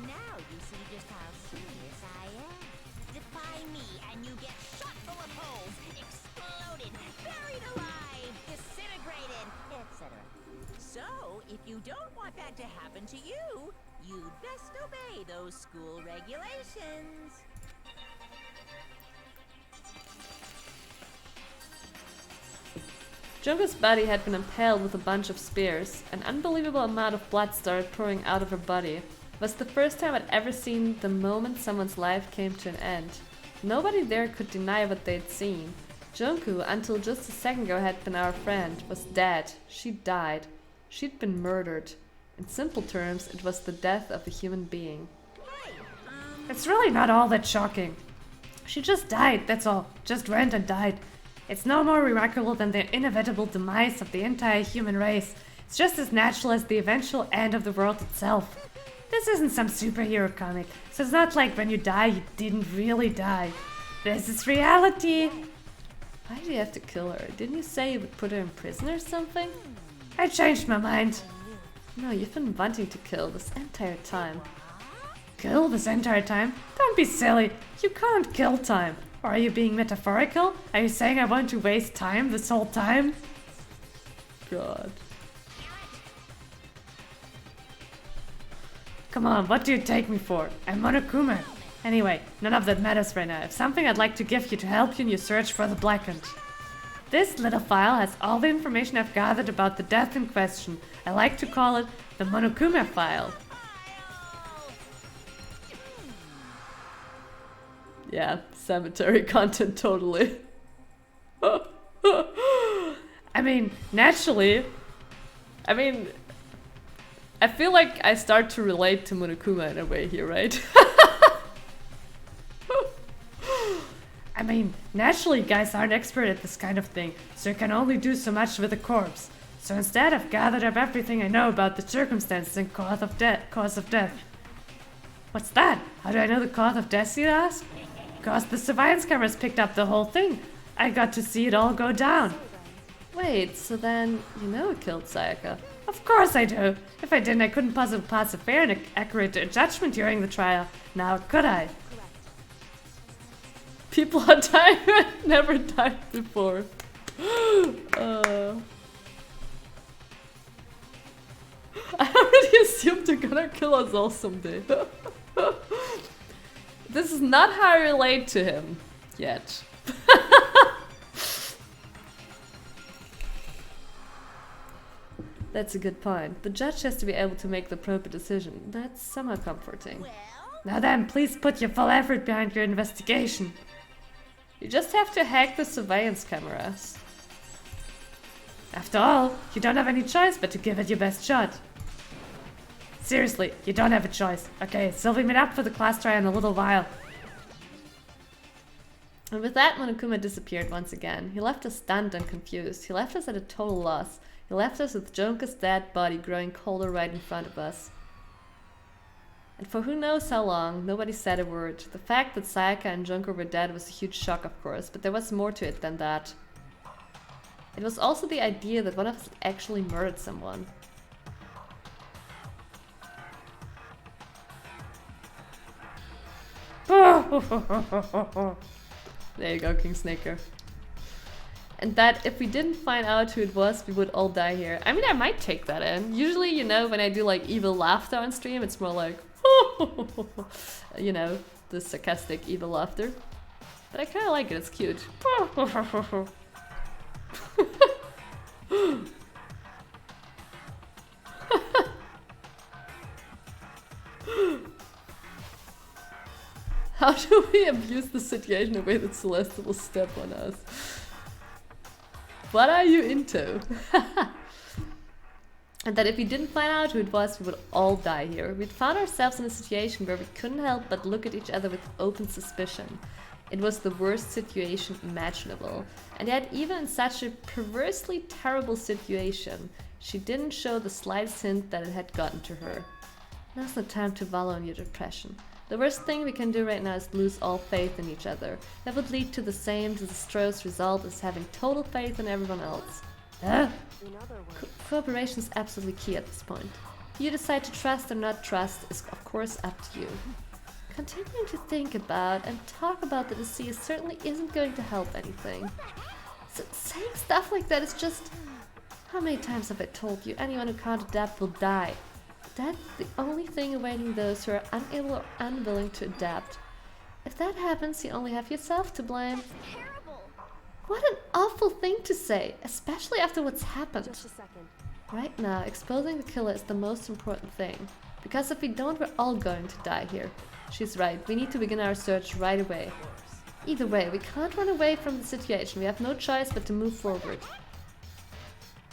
Now you see just how serious I am. Defy me and you get shot full of holes, exploded, buried alive, disintegrated, etc. So, if you don't want that to happen to you, you'd best obey those school regulations. Junko's body had been impaled with a bunch of spears. An unbelievable amount of blood started pouring out of her body. It was the first time I'd ever seen the moment someone's life came to an end. Nobody there could deny what they'd seen. Junko, until just a second ago had been our friend, was dead. She died. She'd been murdered. In simple terms, it was the death of a human being. It's really not all that shocking. She just died, that's all. Just went and died. It's no more remarkable than the inevitable demise of the entire human race. It's just as natural as the eventual end of the world itself. This isn't some superhero comic, so it's not like when you die, you didn't really die. This is reality. Why did you have to kill her? Didn't you say you would put her in prison or something? I changed my mind. No, you've been wanting to kill this entire time. Kill this entire time? Don't be silly. You can't kill time. Or are you being metaphorical? Are you saying I want to waste time this whole time? God. Come on, what do you take me for? I'm Monokuma. Anyway, none of that matters right now. I have something I'd like to give you to help you in your search for the Blackened. This little file has all the information I've gathered about the death in question. I like to call it the Monokuma file. Yeah, cemetery content totally. I mean, naturally. I feel like I start to relate to Monokuma in a way here, right? I mean, naturally guys aren't expert at this kind of thing, so you can only do so much with a corpse. So instead I've gathered up everything I know about the circumstances and cause of death. What's that? How do I know the cause of death, you ask? Because the surveillance cameras picked up the whole thing. I got to see it all go down. Wait, so then you know who killed Sayaka? Of course I do. If I didn't, I couldn't possibly pass a fair and accurate judgment during the trial. Now, could I? People are dying who never died before. I already assumed they're gonna kill us all someday. This is not how I relate to him yet. That's a good point. The judge has to be able to make the proper decision. That's somewhat comforting. Now then, please put your full effort behind your investigation. You just have to hack the surveillance cameras. After all, you don't have any choice but to give it your best shot. Seriously, you don't have a choice. Okay, Sylvie, meet up for the class trial in a little while. And with that, Monokuma disappeared once again. He left us stunned and confused. He left us at a total loss. He left us with Junko's dead body growing colder right in front of us. And for who knows how long, nobody said a word. The fact that Sayaka and Junko were dead was a huge shock, of course, but there was more to it than that. It was also the idea that one of us actually murdered someone. There you go, King Snaker. And that if we didn't find out who it was, we would all die here. I mean, I might take that in. Usually, you know, when I do like evil laughter on stream, it's more like, you know, the sarcastic evil laughter. But I kind of like it, it's cute. How do we abuse the situation in a way that Celeste will step on us? What are you into? And that if we didn't find out who it was, we would all die here. We'd found ourselves in a situation where we couldn't help but look at each other with open suspicion. It was the worst situation imaginable. And yet, even in such a perversely terrible situation, she didn't show the slightest hint that it had gotten to her. Now's the time to wallow in your depression. The worst thing we can do right now is lose all faith in each other. That would lead to the same disastrous result as having total faith in everyone else. Cooperation is absolutely key at this point. If you decide to trust or not trust is of course up to you. Continuing to think about and talk about the deceased certainly isn't going to help anything. So saying stuff like that is just... How many times have I told you anyone who can't adapt will die? That's the only thing awaiting those who are unable or unwilling to adapt. If that happens, you only have yourself to blame. What an awful thing to say, especially after what's happened. Just a second. Right now, exposing the killer is the most important thing. Because if we don't, we're all going to die here. She's right, we need to begin our search right away. Either way, we can't run away from the situation. We have no choice but to move forward.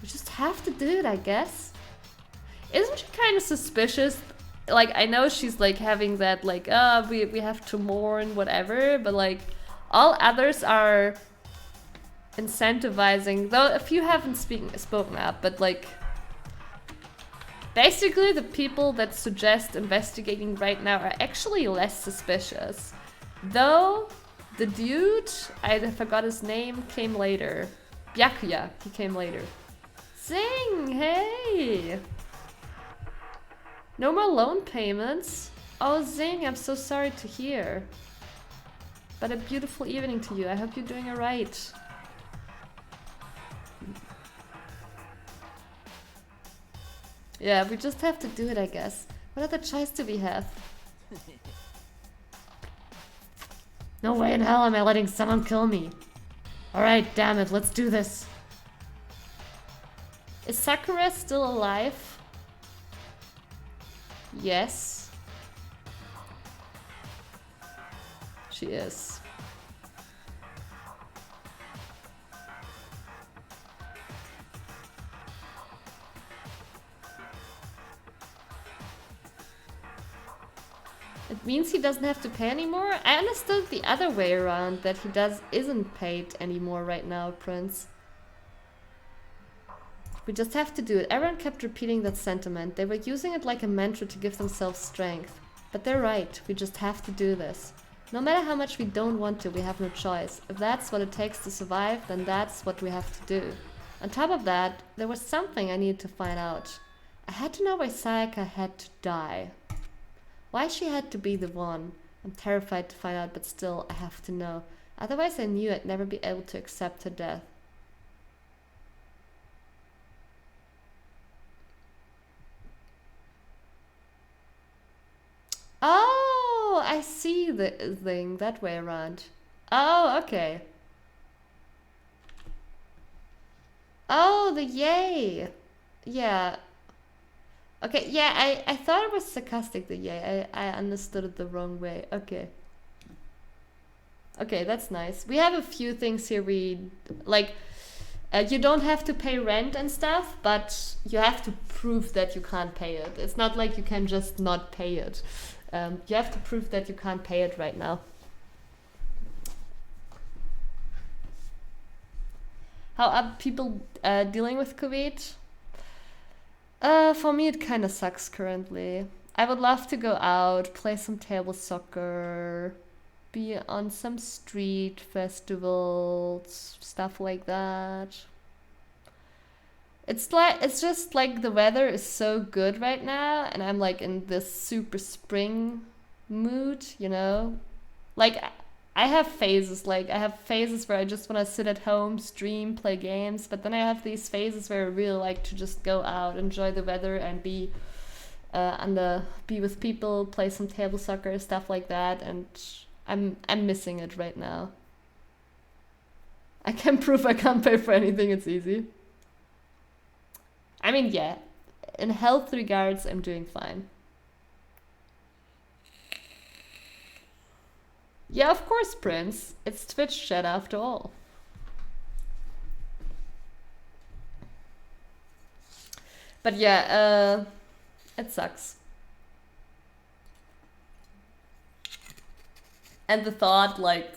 We just have to do it, I guess. Isn't she kind of suspicious? Like, I know she's like having that like, we have to mourn, whatever, but like, all others are incentivizing, though a few haven't spoken up, but like, basically the people that suggest investigating right now are actually less suspicious. Though, the dude, I forgot his name, came later. Byakuya, he came later. Zing, hey! No more loan payments? Oh, Zing, I'm so sorry to hear. But a beautiful evening to you. I hope you're doing alright. Yeah, we just have to do it, I guess. What other choice do we have? No way in hell am I letting someone kill me. Alright, damn it, let's do this. Is Sakura still alive? Yes. She is. It means he doesn't have to pay anymore? I understood the other way around, that he isn't paid anymore right now, Prince. We just have to do it. Everyone kept repeating that sentiment. They were using it like a mantra to give themselves strength. But they're right. We just have to do this. No matter how much we don't want to, we have no choice. If that's what it takes to survive, then that's what we have to do. On top of that, there was something I needed to find out. I had to know why Sayaka had to die. Why she had to be the one. I'm terrified to find out, but still, I have to know. Otherwise, I knew I'd never be able to accept her death. Oh, I see the thing that way around. Oh, okay. Oh, the yay. Yeah. Okay, yeah, I thought it was sarcastic, the yay. I understood it the wrong way. Okay. Okay, that's nice. We have a few things here like, you don't have to pay rent and stuff, but you have to prove that you can't pay it. It's not like you can just not pay it. You have to prove that you can't pay it right now. How are people dealing with COVID? For me, it kind of sucks currently. I would love to go out, play some table soccer, be on some street festivals, stuff like that. It's just like the weather is so good right now, and I'm like in this super spring mood, you know? Like, I have phases. Like, I have phases where I just want to sit at home, stream, play games. But then I have these phases where I really like to just go out, enjoy the weather, and be with people, play some table soccer, stuff like that. And I'm missing it right now. I can prove I can't pay for anything. It's easy. I mean, yeah. In health regards, I'm doing fine. Yeah, of course, Prince. It's Twitch chat after all. But yeah, it sucks. And the thought, like,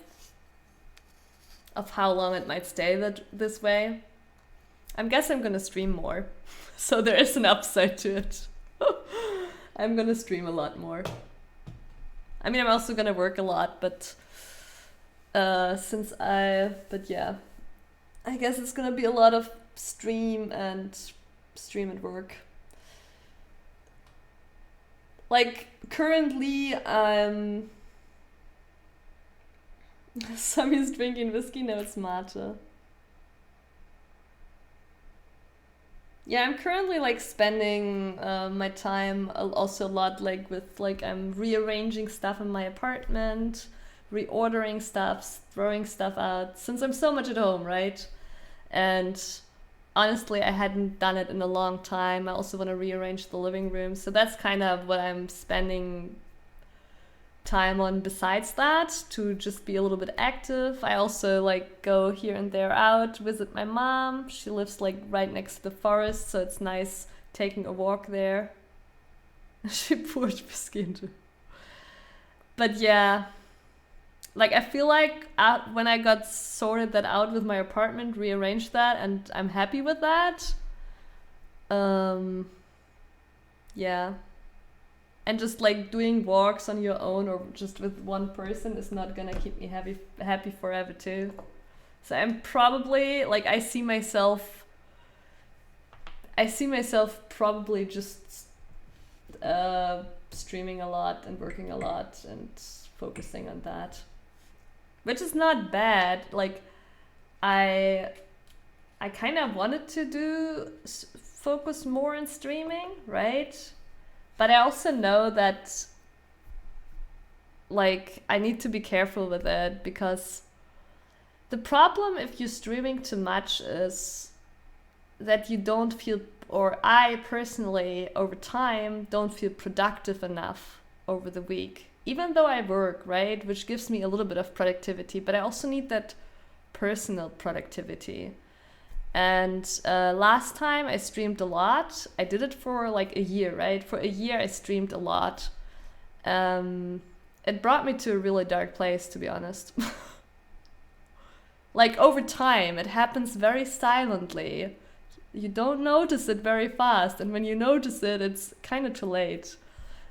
of how long it might stay this way. I guess I'm gonna stream more. So there is an upside to it. I'm gonna stream a lot more. I mean, I'm also gonna work a lot, but yeah, I guess it's gonna be a lot of stream and work. Like, currently, Sammy's drinking whiskey, no, it's mate. Yeah, I'm currently like spending my time also a lot like with like I'm rearranging stuff in my apartment, reordering stuff, throwing stuff out, since I'm so much at home, right? And honestly, I hadn't done it in a long time. I also want to rearrange the living room, so that's kind of what I'm spending time on besides that, to just be a little bit active. I also like go here and there out, visit my mom. She lives like right next to the forest, so it's nice taking a walk there. She poured whiskey into. But yeah, like I feel like when I got sorted that out with my apartment, rearranged that, and I'm happy with that. Yeah. And just like doing walks on your own or just with one person is not gonna keep me happy forever too. So I'm probably like I see myself probably just streaming a lot and working a lot and focusing on that, which is not bad. Like I kind of wanted to focus more on streaming, right? But I also know that, like, I need to be careful with it, because the problem if you're streaming too much is that you don't feel, or I personally, over time, don't feel productive enough over the week. Even though I work, right, which gives me a little bit of productivity, but I also need that personal productivity. And last time I streamed a lot. I did it for like a year, right? For a year I streamed a lot. It brought me to a really dark place, to be honest. Like over time, it happens very silently. You don't notice it very fast, and when you notice it, it's kind of too late.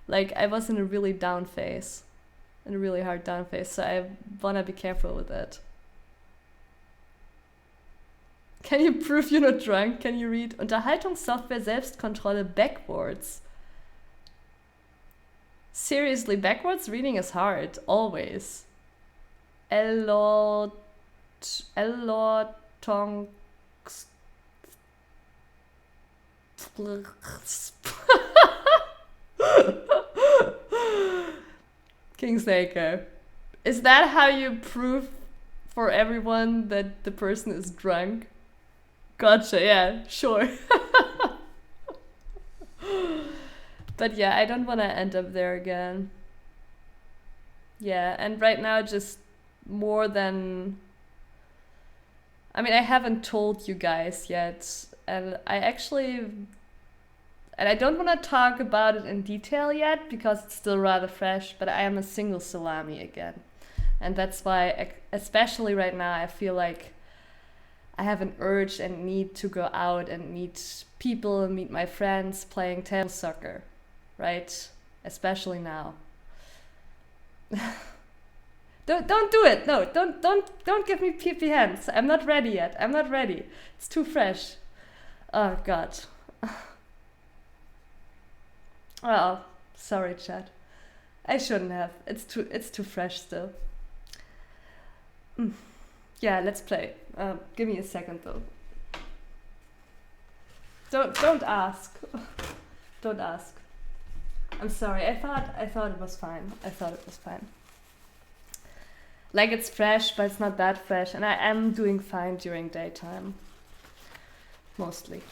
Like I was in a really down phase, in a really hard down phase, so I wanna be careful with it. Can you prove you're not drunk? Can you read Unterhaltungssoftware Selbstkontrolle backwards? Seriously, backwards reading is hard, always. Ellortongs. Kingsaker. Is that how you prove for everyone that the person is drunk? Gotcha, yeah, sure. But yeah, I don't want to end up there again. Yeah, and right now just more than... I mean, I haven't told you guys yet, and I don't want to talk about it in detail yet, because it's still rather fresh, but I am a single salami again. And that's why, especially right now, I feel like I have an urge and need to go out and meet people, meet my friends playing table soccer, right? Especially now. Don't do it. No, don't give me pee hands. I'm not ready yet. I'm not ready. It's too fresh. Oh God. Oh, sorry, chat. I shouldn't have. It's too fresh still. Yeah, let's play. Give me a second though. Don't ask. Don't ask. I'm sorry. I thought it was fine. I thought it was fine. Like it's fresh, but it's not that fresh, and I am doing fine during daytime. Mostly.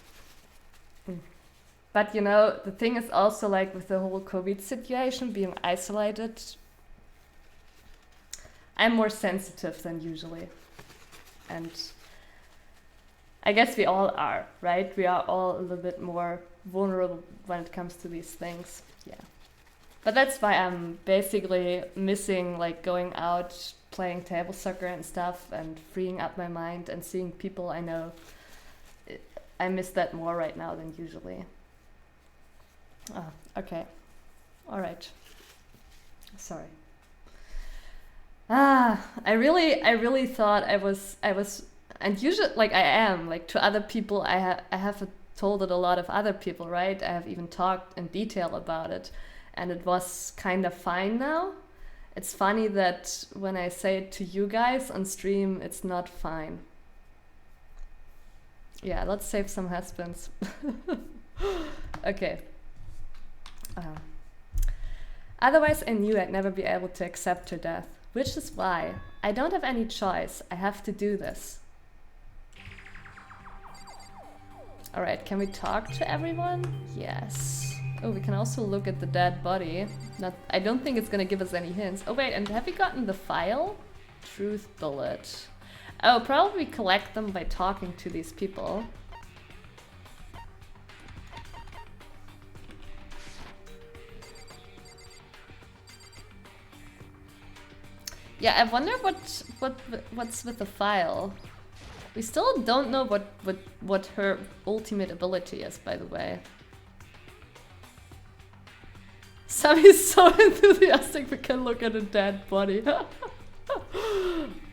But you know, the thing is also like with the whole COVID situation, being isolated, I'm more sensitive than usually. And I guess we all are, right? We are all a little bit more vulnerable when it comes to these things. Yeah. But that's why I'm basically missing like going out, playing table soccer and stuff, and freeing up my mind and seeing people I know. I miss that more right now than usually. Oh, okay. All right. Sorry. I really thought I was, and usually, like I am, like to other people, I have told it a lot of other people, right? I have even talked in detail about it, and it was kind of fine now. It's funny that when I say it to you guys on stream, it's not fine. Yeah, let's save some husbands. Okay. Otherwise, I knew I'd never be able to accept her death, which is why I don't have any choice. I have to do this. Alright, can we talk to everyone? Yes. Oh, we can also look at the dead body. I don't think it's gonna give us any hints. Oh wait, and have we gotten the file? Truth bullet. Oh, probably collect them by talking to these people. Yeah, I wonder what's with the file. We still don't know what her ultimate ability is, by the way. Sammy's so enthusiastic we can look at a dead body.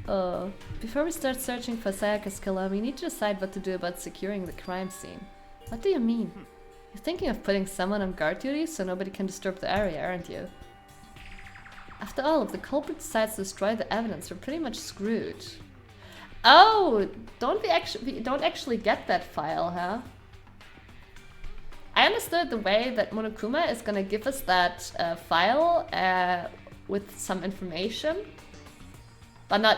Before we start searching for Sayaka's killer, we need to decide what to do about securing the crime scene. What do you mean? You're thinking of putting someone on guard duty so nobody can disturb the area, aren't you? After all, if the culprit decides to destroy the evidence, we're pretty much screwed. Oh, we don't actually get that file, huh? I understood the way that Monokuma is gonna give us that file with some information, but not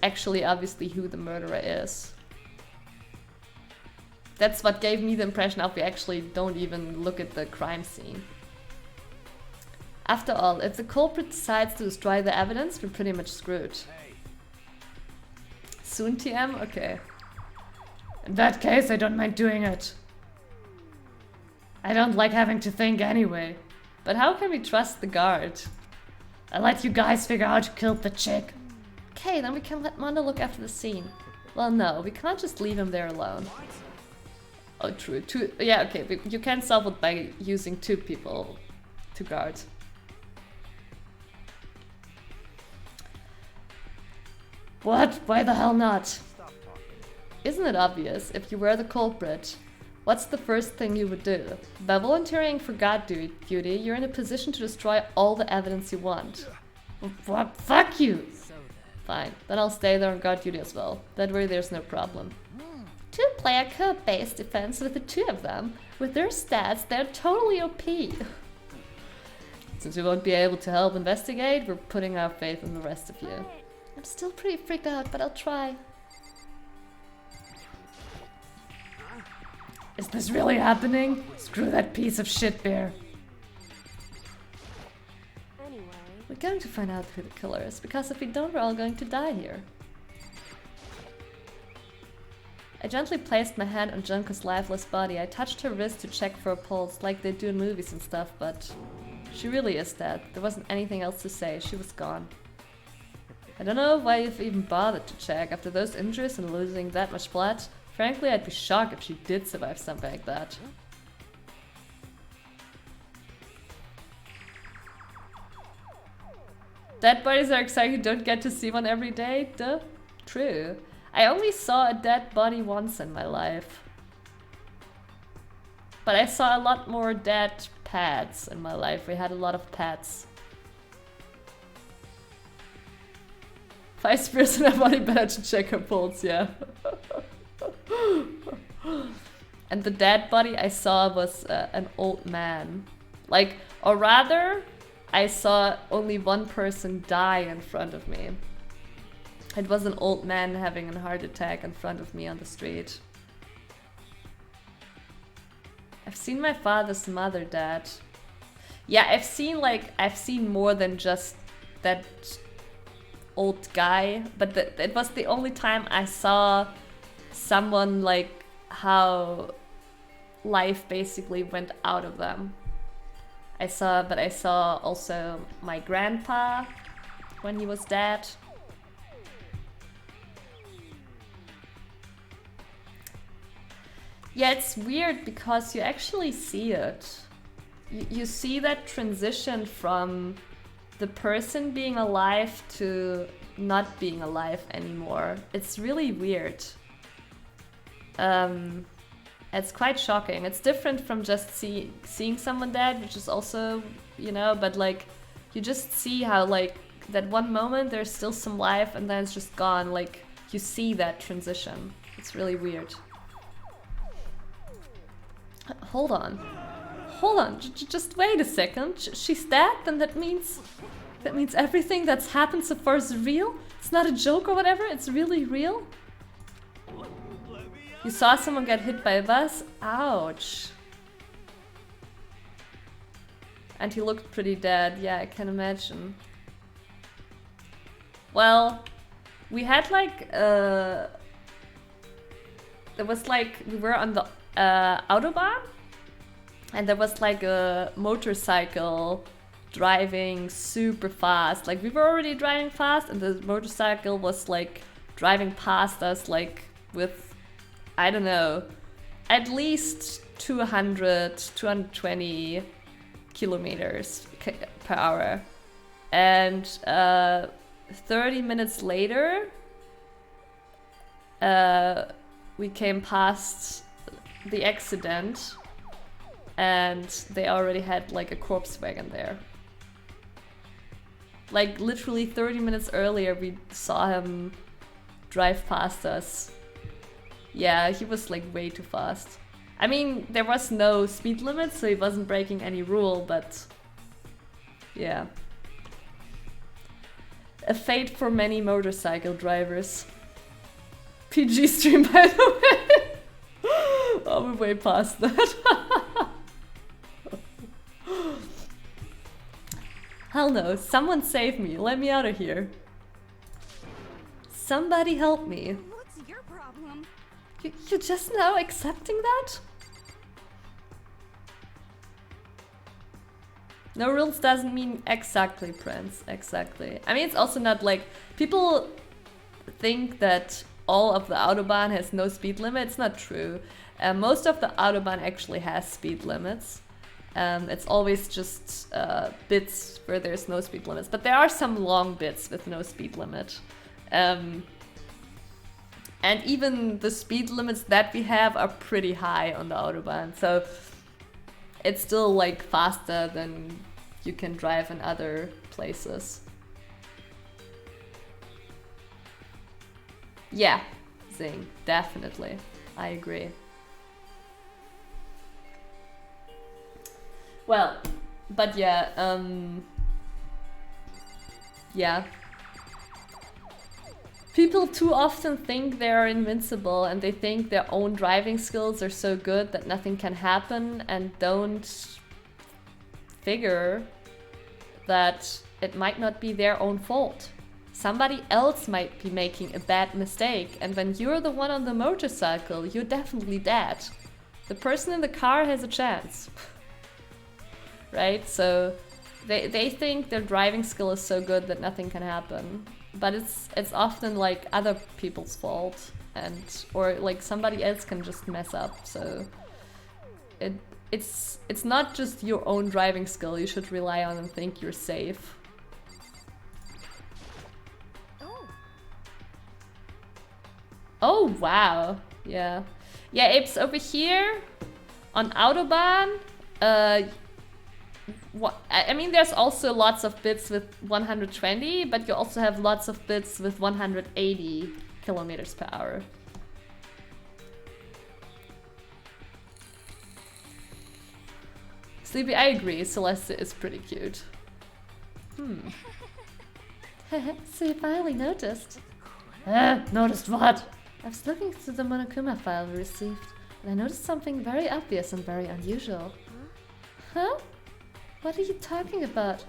actually obviously who the murderer is. That's what gave me the impression of we actually don't even look at the crime scene. After all, if the culprit decides to destroy the evidence, we're pretty much screwed. Soon, TM? Okay. In that case, I don't mind doing it. I don't like having to think anyway. But how can we trust the guard? I'll let you guys figure out who killed the chick. Okay, then we can let Mondo look after the scene. Well, no, we can't just leave him there alone. Oh, true. Yeah, okay, you can solve it by using 2 people to guard. What? Why the hell not? Isn't it obvious? If you were the culprit, what's the first thing you would do? By volunteering for guard duty, you're in a position to destroy all the evidence you want. What? Fuck you! Fine, then I'll stay there on guard duty as well. That way there's no problem. 2-player co-based defense with the 2 of them. With their stats, they're totally OP. Since we won't be able to help investigate, we're putting our faith in the rest of you. I'm still pretty freaked out, but I'll try. Is this really happening? Screw that piece of shit bear. Anyway, we're going to find out who the killer is, because if we don't, we're all going to die here. I gently placed my hand on JUNKO's lifeless body. I touched her wrist to check for a pulse, like they do in movies and stuff, but she really is dead. There wasn't anything else to say. She was gone. I don't know why you've even bothered to check. After those injuries and losing that much blood, frankly, I'd be shocked if she did survive something like that. Dead bodies are exciting. You don't get to see one every day. Duh. True. I only saw a dead body once in my life. But I saw a lot more dead pets in my life. We had a lot of pets. 5 spears in her body, better to check her pulse, yeah. And the dead body I saw was an old man. Like, or rather, I saw only one person die in front of me. It was an old man having a heart attack in front of me on the street. I've seen my father's mother dead. Yeah, I've seen more than just that old guy, but it was the only time I saw someone like how life basically went out of them. I saw also my grandpa when he was dead. Yeah, it's weird because you actually see it. You see that transition from the person being alive to not being alive anymore. It's really weird. It's quite shocking. It's different from just seeing someone dead, which is also, you know, but like you just see how like that one moment there's still some life and then it's just gone. Like you see that transition. It's really weird. Hold on. Hold on, just wait a second. She's dead, then that means everything that's happened so far is real? It's not a joke or whatever, it's really real? You saw someone get hit by a bus? Ouch. And he looked pretty dead, yeah, I can imagine. Well, we had like, there was like, we were on the Autobahn, and there was like a motorcycle driving super fast. Like we were already driving fast and the motorcycle was like driving past us like with, I don't know, at least 200, 220 kilometers per hour. And 30 minutes later, we came past the accident and they already had like a corpse wagon there. Like literally 30 minutes earlier we saw him drive past us. Yeah, he was like way too fast. I mean, there was no speed limit, so he wasn't breaking any rule, but yeah. A fate for many motorcycle drivers. PG stream, by the way. Oh, we're way past that. Hell no, someone save me, let me out of here. Somebody help me. What's your problem? You just now accepting that? No rules doesn't mean exactly, Prince, exactly. I mean, it's also not like, people think that all of the Autobahn has no speed limit. It's not true. Most of the Autobahn actually has speed limits. It's always just bits where there's no speed limits. But there are some long bits with no speed limit. And even the speed limits that we have are pretty high on the Autobahn. So it's still like faster than you can drive in other places. Yeah, Zing, definitely. I agree. Well, but yeah, yeah. People too often think they are invincible and they think their own driving skills are so good that nothing can happen and don't figure that it might not be their own fault. Somebody else might be making a bad mistake, and when you're the one on the motorcycle, you're definitely dead. The person in the car has a chance. Right? So they think their driving skill is so good that nothing can happen. But it's often like other people's fault, and or like somebody else can just mess up. So it's not just your own driving skill you should rely on and think you're safe. Oh wow, yeah. Yeah, Apes, over here on Autobahn, I mean, there's also lots of bits with 120, but you also have lots of bits with 180 kilometers per hour. Sleepy, I agree. Celeste is pretty cute. So you finally noticed. Noticed what? I was looking through the Monokuma file we received, and I noticed something very obvious and very unusual. Huh? What are you talking about?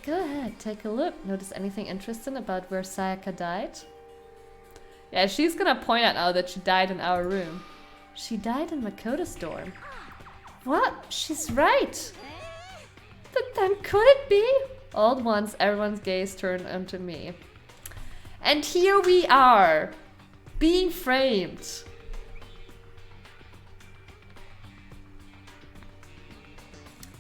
Go ahead, take a look. Notice anything interesting about where Sayaka died? Yeah, she's gonna point out now that she died in our room. She died in Makoto's dorm. What? She's right! But then could it be? All at once, everyone's gaze turned onto me. And here we are, being framed.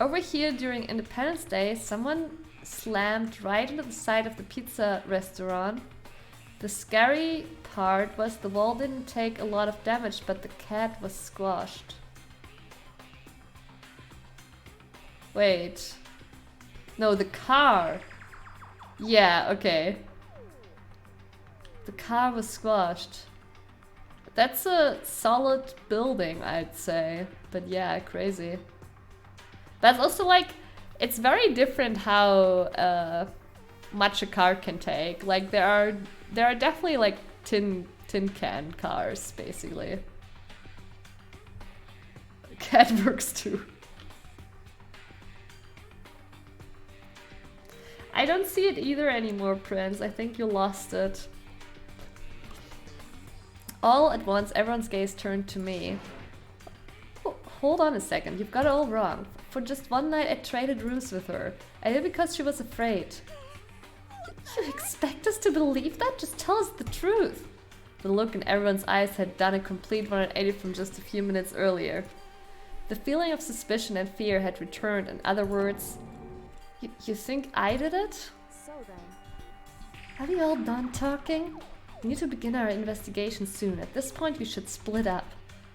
Over here during Independence Day, someone slammed right into the side of the pizza restaurant. The scary part was the wall didn't take a lot of damage, but the cat was squashed. Wait. No, the car. Yeah, okay. The car was squashed. That's a solid building, I'd say. But yeah, crazy. That's also like, it's very different how much a car can take. Like there are definitely like tin can cars, basically. Cat works too. I don't see it either anymore, Prince. I think you lost it. All at once, everyone's gaze turned to me. Oh, hold on a second, you've got it all wrong. For just one night, I traded rooms with her. I did because she was afraid. You expect us to believe that? Just tell us the truth. The look in everyone's eyes had done a complete 180 from just a few minutes earlier. The feeling of suspicion and fear had returned. In other words, you think I did it? So then. Are we all done talking? We need to begin our investigation soon. At this point, we should split up.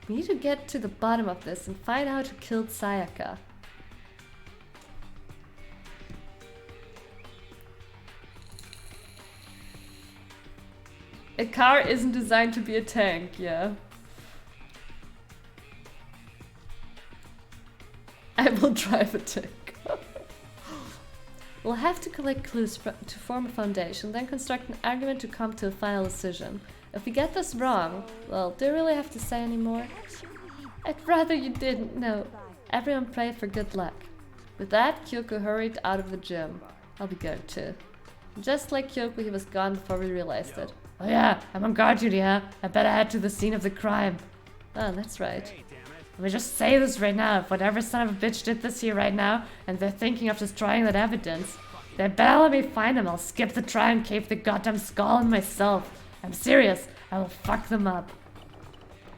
We need to get to the bottom of this and find out who killed Sayaka. A car isn't designed to be a tank, yeah. I will drive a tank. We'll have to collect clues to form a foundation, then construct an argument to come to a final decision. If we get this wrong, well, do you really have to say any more? I'd rather you didn't, no. Everyone pray for good luck. With that, Kyoko hurried out of the gym. I'll be going too. Just like Kyoko, he was gone before we realized it. Oh yeah, I'm on guard duty, huh? I better head to the scene of the crime. Oh, that's right. Let me just say this right now. If whatever son of a bitch did this here right now, and they're thinking of destroying that evidence, they better let me find them. I'll skip the trial and cave the goddamn skull in myself. I'm serious. I will fuck them up.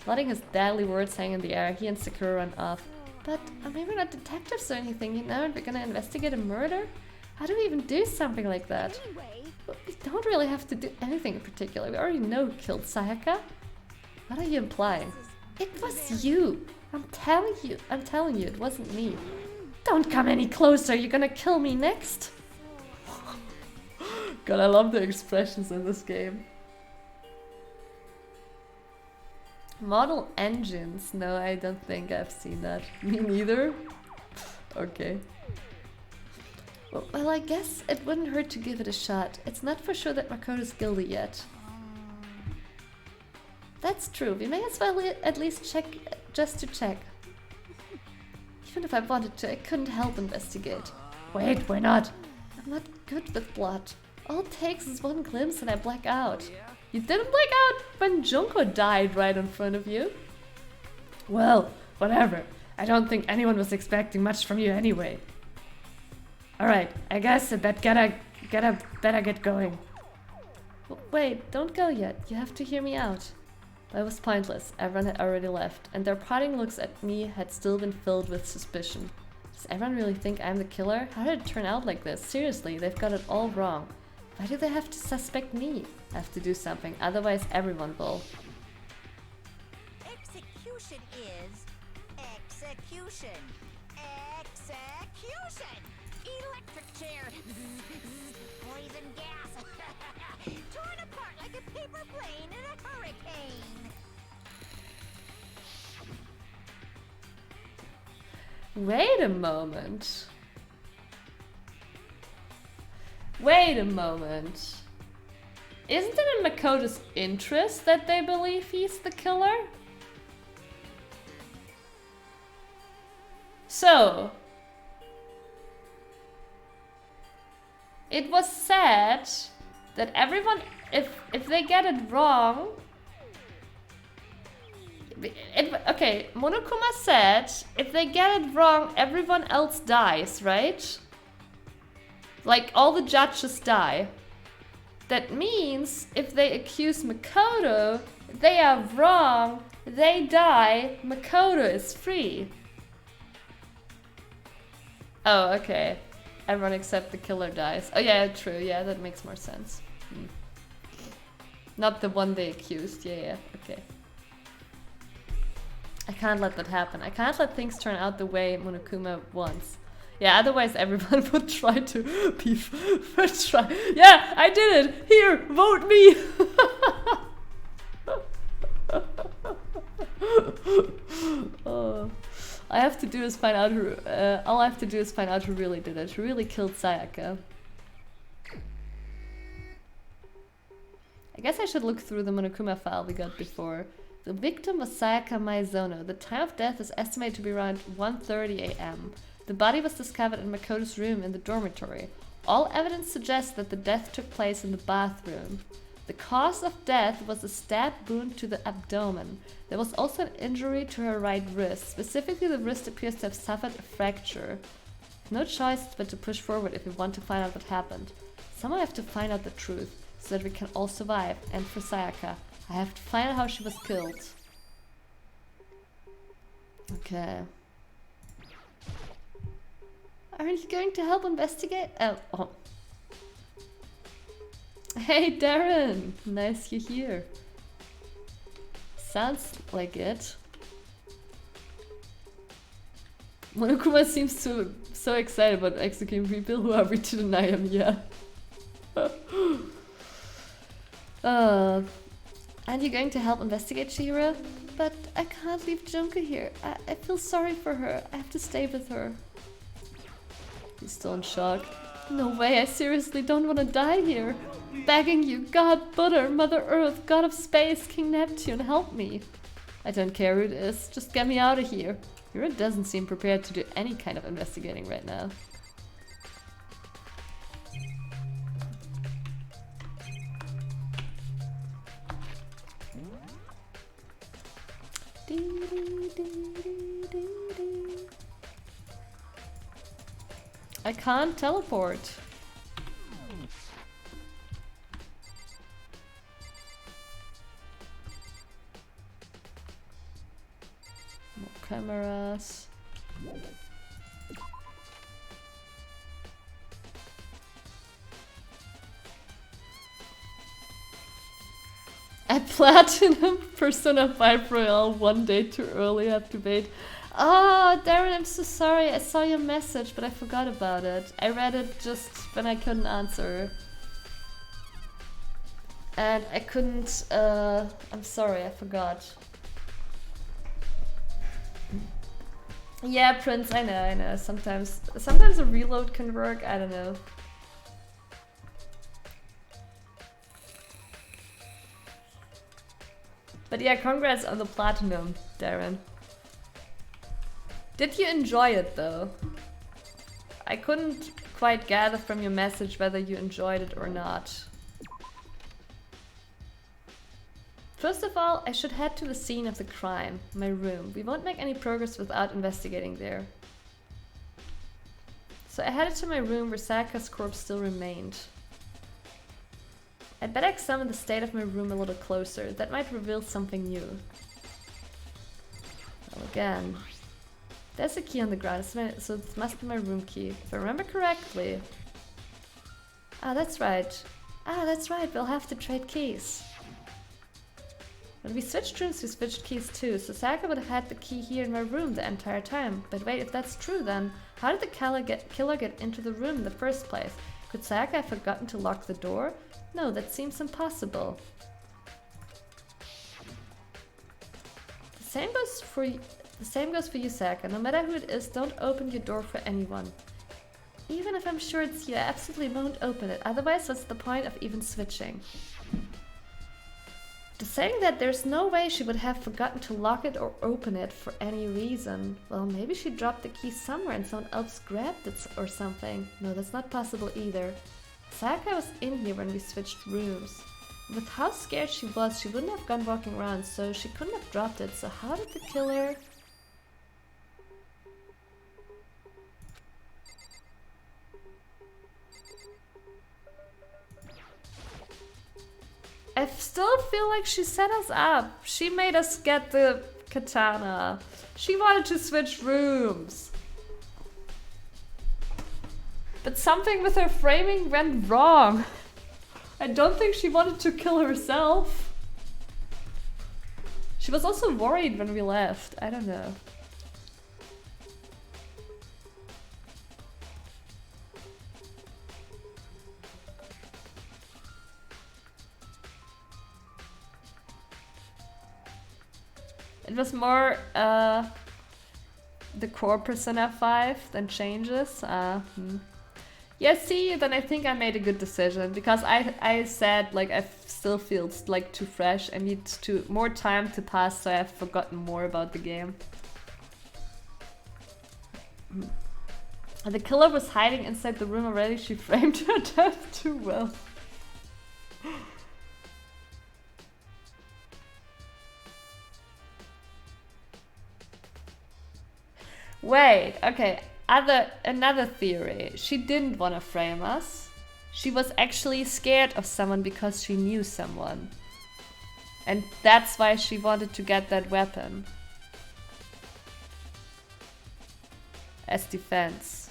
Letting his deadly words hang in the air, he and Sakura run off. But, I mean, we're not detectives or anything, you know, and we're gonna investigate a murder? How do we even do something like that? Well, we don't really have to do anything in particular. We already know who killed Sayaka. What are you implying? It was you! I'm telling you, it wasn't me. Don't come any closer, you're gonna kill me next! God, I love the expressions in this game. Model engines? No, I don't think I've seen that. Me neither? Okay. Well, I guess it wouldn't hurt to give it a shot. It's not for sure that Makoto's guilty yet. That's true. We may as well at least check, just to check. Even if I wanted to, I couldn't help investigate. Wait, why not? I'm not good with blood. All it takes is one glimpse and I black out. You didn't black out when JUNKO died right in front of you. Well, whatever. I don't think anyone was expecting much from you anyway. Alright, I guess I better get going. Wait, don't go yet. You have to hear me out. That was pointless. Everyone had already left, and their parting looks at me had still been filled with suspicion. Does everyone really think I'm the killer? How did it turn out like this? Seriously, they've got it all wrong. Why do they have to suspect me? I have to do something, otherwise everyone will. Execution is execution. Execution! shared. Poison gas. Torn apart like a paper plane in a hurricane. Wait a moment. Wait a moment. Isn't it in Makoto's interest that they believe he's the killer? So, it was said that everyone, if they get it wrong, okay, Monokuma said if they get it wrong, everyone else dies, right? Like all the judges die. That means if they accuse Makoto, they are wrong, they die, Makoto is free. Oh, okay. Everyone except the killer dies. Oh yeah, true. Yeah, that makes more sense. Not the one they accused. Yeah, okay. I can't let that happen. I can't let things turn out the way Monokuma wants. Yeah, otherwise everyone would try to be first try. Yeah, I did it! Here, vote me! Oh. All I have to do is find out who really did it. Who really killed Sayaka. I guess I should look through the Monokuma file we got before. The victim was Sayaka Maizono. The time of death is estimated to be around 1:30 a.m. The body was discovered in Makoto's room in the dormitory. All evidence suggests that the death took place in the bathroom. The cause of death was a stab wound to the abdomen. There was also an injury to her right wrist. Specifically, the wrist appears to have suffered a fracture. No choice but to push forward if we want to find out what happened. Somehow I have to find out the truth, so that we can all survive. And for Sayaka, I have to find out how she was killed. Okay. Aren't you going to help investigate? Oh. Hey Darren! Nice you're here. Sounds like it. Monokuma seems so excited about executing people. Who are we to deny him? Yeah. And you're going to help investigate CHIHIRO? But I can't leave JUNKO here. I feel sorry for her. I have to stay with her. He's still in shock. No way, I seriously don't want to die here. Begging you, God, Buddha, Mother Earth, God of Space, King Neptune, help me. I don't care who it is, just get me out of here. CHIHIRO doesn't seem prepared to do any kind of investigating right now. I can't teleport. More cameras. At Platinum, Persona 5 Royale, one day too early, have to wait. Oh, Darren, I'm so sorry. I saw your message, but I forgot about it. I read it just when I couldn't answer. And I couldn't, I'm sorry, I forgot. Yeah, Prince, I know. Sometimes a reload can work, I don't know. But yeah, congrats on the platinum, Darren. Did you enjoy it though? I couldn't quite gather from your message whether you enjoyed it or not. First of all, I should head to the scene of the crime, my room. We won't make any progress without investigating there. So I headed to my room where Sayaka's corpse still remained. I'd better examine the state of my room a little closer. That might reveal something new. Well, again, there's a key on the ground, so it must be my room key. If I remember correctly. Ah, that's right. We'll have to trade keys. When we switched rooms, we switched keys too, so Sayaka would have had the key here in my room the entire time. But wait, if that's true then, how did the killer get into the room in the first place? Could Sayaka have forgotten to lock the door? No, that seems impossible. The same goes for you, Sayaka. No matter who it is, don't open your door for anyone. Even if I'm sure it's you, I absolutely won't open it. Otherwise, what's the point of even switching? Saying that there's no way she would have forgotten to lock it or open it for any reason. Well, maybe she dropped the key somewhere and someone else grabbed it or something. No, that's not possible either. Sayaka was in here when we switched rooms. With how scared she was, she wouldn't have gone walking around, so she couldn't have dropped it. So how did the killer... I still feel like she set us up. She made us get the katana. She wanted to switch rooms. But something with her framing went wrong. I don't think she wanted to kill herself. She was also worried when we left. I don't know. It was more the core Persona 5 than changes. Yeah, see, then I think I made a good decision because I said like I still feel like too fresh. I need more time to pass, so I've forgotten more about the game. The killer was hiding inside the room already. She framed her death too well. Wait, okay, another theory. She didn't want to frame us. She was actually scared of someone because she knew someone. And that's why she wanted to get that weapon. As defense.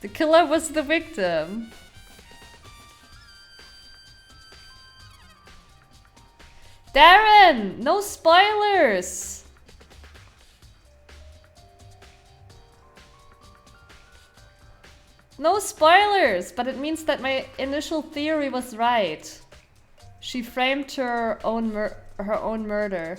The killer was the victim. Darren, no spoilers! No spoilers, but it means that my initial theory was right. She framed her own murder.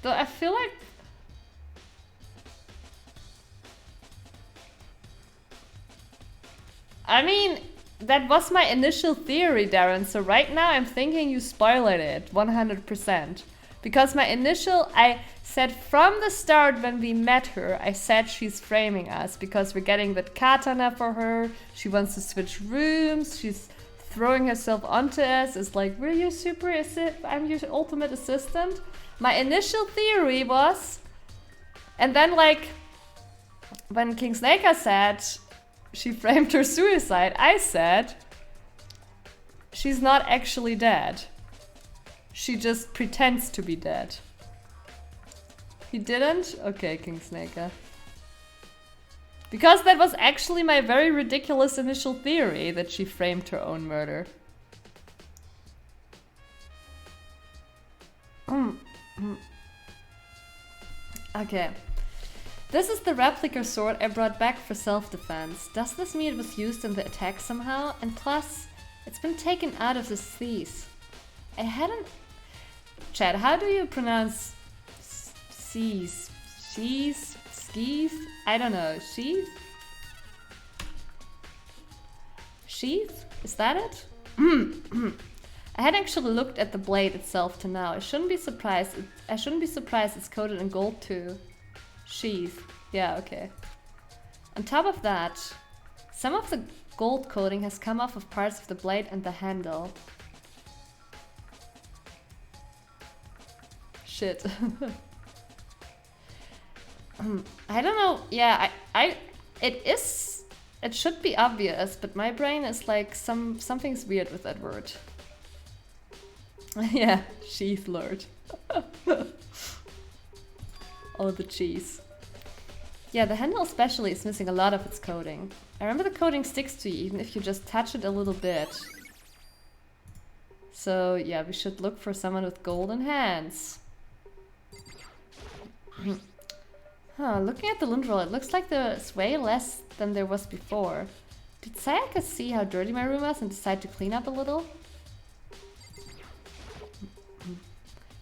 Though I feel like... I mean, that was my initial theory, Darren, so right now I'm thinking you spoiled it 100%. Because I said from the start when we met her, I said she's framing us because we're getting that katana for her, she wants to switch rooms, she's throwing herself onto us, it's like, we're your I'm your ultimate assistant. My initial theory was, and then like, when King Snake said she framed her suicide, I said, she's not actually dead. She just pretends to be dead. He didn't? Okay, King Snake. Because that was actually my very ridiculous initial theory, that she framed her own murder. Okay. This is the replica sword I brought back for self-defense. Does this mean it was used in the attack somehow? And plus, it's been taken out of the seize. I hadn't... Chad, how do you pronounce seize? Sheath? Skeeth? I don't know. Sheath? Sheath? Is that it? I had actually looked at the blade itself to now. I shouldn't be surprised it's coated in gold too. Sheath. Yeah, okay. On top of that, some of the gold coating has come off of parts of the blade and the handle. Shit. I don't know. Yeah, it is It should be obvious, but my brain is like something's weird with that word. Yeah, sheath lord. Oh, the cheese. Yeah, the handle especially is missing a lot of its coating. I remember the coating sticks to you even if you just touch it a little bit. So yeah, we should look for someone with golden hands. Huh, looking at the lint roll, it looks like there's way less than there was before. Did Sayaka see how dirty my room was and decide to clean up a little?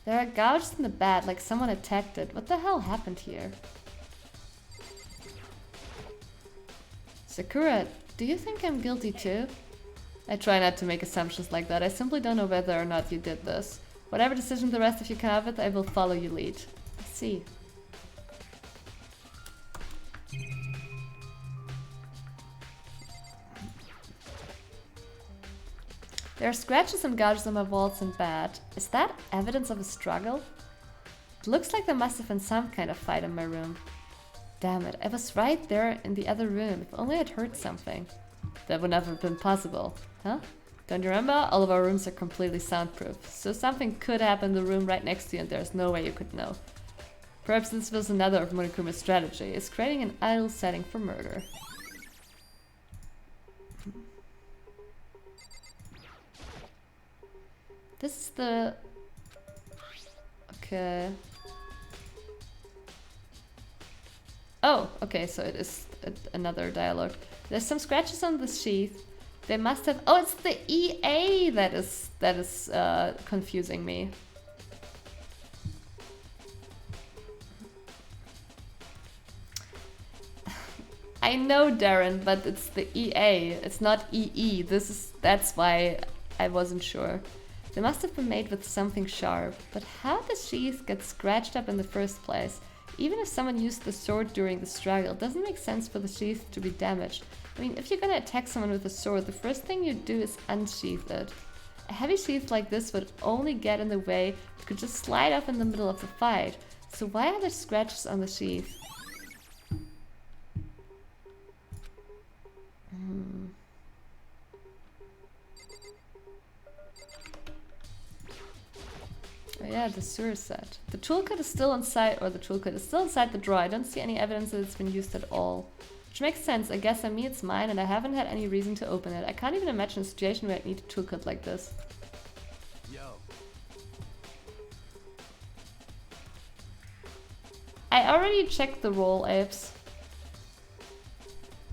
There are gouges in the bed, like someone attacked it. What the hell happened here? Sakura, do you think I'm guilty too? I try not to make assumptions like that. I simply don't know whether or not you did this. Whatever decision the rest of you come up with, I will follow your lead. I see. There are scratches and gouges on my walls and bed. Is that evidence of a struggle? It looks like there must have been some kind of fight in my room. Damn it, I was right there in the other room. If only I'd heard something. That would never have been possible. Huh? Don't you remember? All of our rooms are completely soundproof. So something could happen in the room right next to you and there's no way you could know. Perhaps this was another of Monikuma's strategy. It's creating an idle setting for murder. This is the... Okay. Oh, okay, so it is another dialogue. There's some scratches on the sheath. They must have... Oh, it's the EA that is confusing me. I know, Darren, but it's the EA. It's not EE. That's why I wasn't sure. They must have been made with something sharp. But how did the sheath get scratched up in the first place? Even if someone used the sword during the struggle, it doesn't make sense for the sheath to be damaged. I mean, if you're gonna attack someone with a sword, the first thing you do is unsheath it. A heavy sheath like this would only get in the way, it could just slide off in the middle of the fight. So why are there scratches on the sheath? Oh yeah, the sewer set. The toolkit is still inside, or the toolkit is still inside the drawer. I don't see any evidence that it's been used at all. Which makes sense. I guess on me it's mine and I haven't had any reason to open it. I can't even imagine a situation where I'd need a toolkit like this. Yo. I already checked the roll, Apes.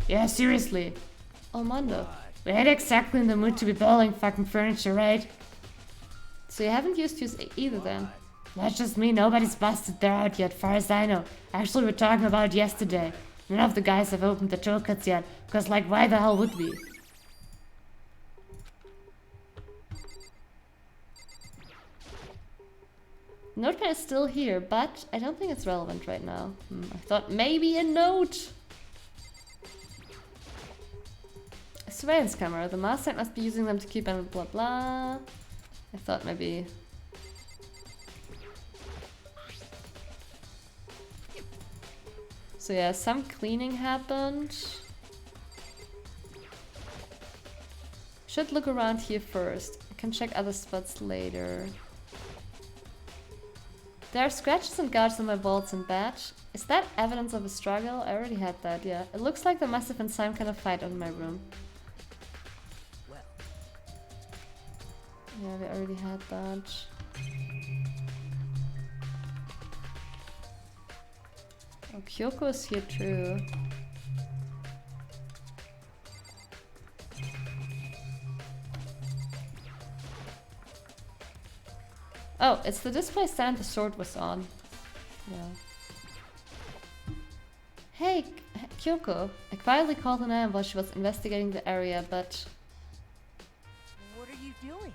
Yeah, seriously. Oh, Mondo. We ain't exactly in the mood to be building fucking furniture, right? So you haven't used yours either then? That's just me, nobody's busted their out yet, far as I know. Actually, we were talking about it yesterday. None of the guys have opened the toolkits yet, because like, why the hell would we? Notepad is still here, but I don't think it's relevant right now. I thought maybe a note! A surveillance camera. The master must be using them to keep an blah blah. I thought maybe... So yeah, some cleaning happened. Should look around here first. I can check other spots later. There are scratches and gouges on my walls and bed. Is that evidence of a struggle? I already had that, yeah. It looks like there must have been some kind of fight in my room. Yeah, we already had that. Oh, Kyoko is here too. Oh, it's the display stand the sword was on. Yeah. Hey, Kyoko. I quietly called an eye while she was investigating the area, but... What are you doing?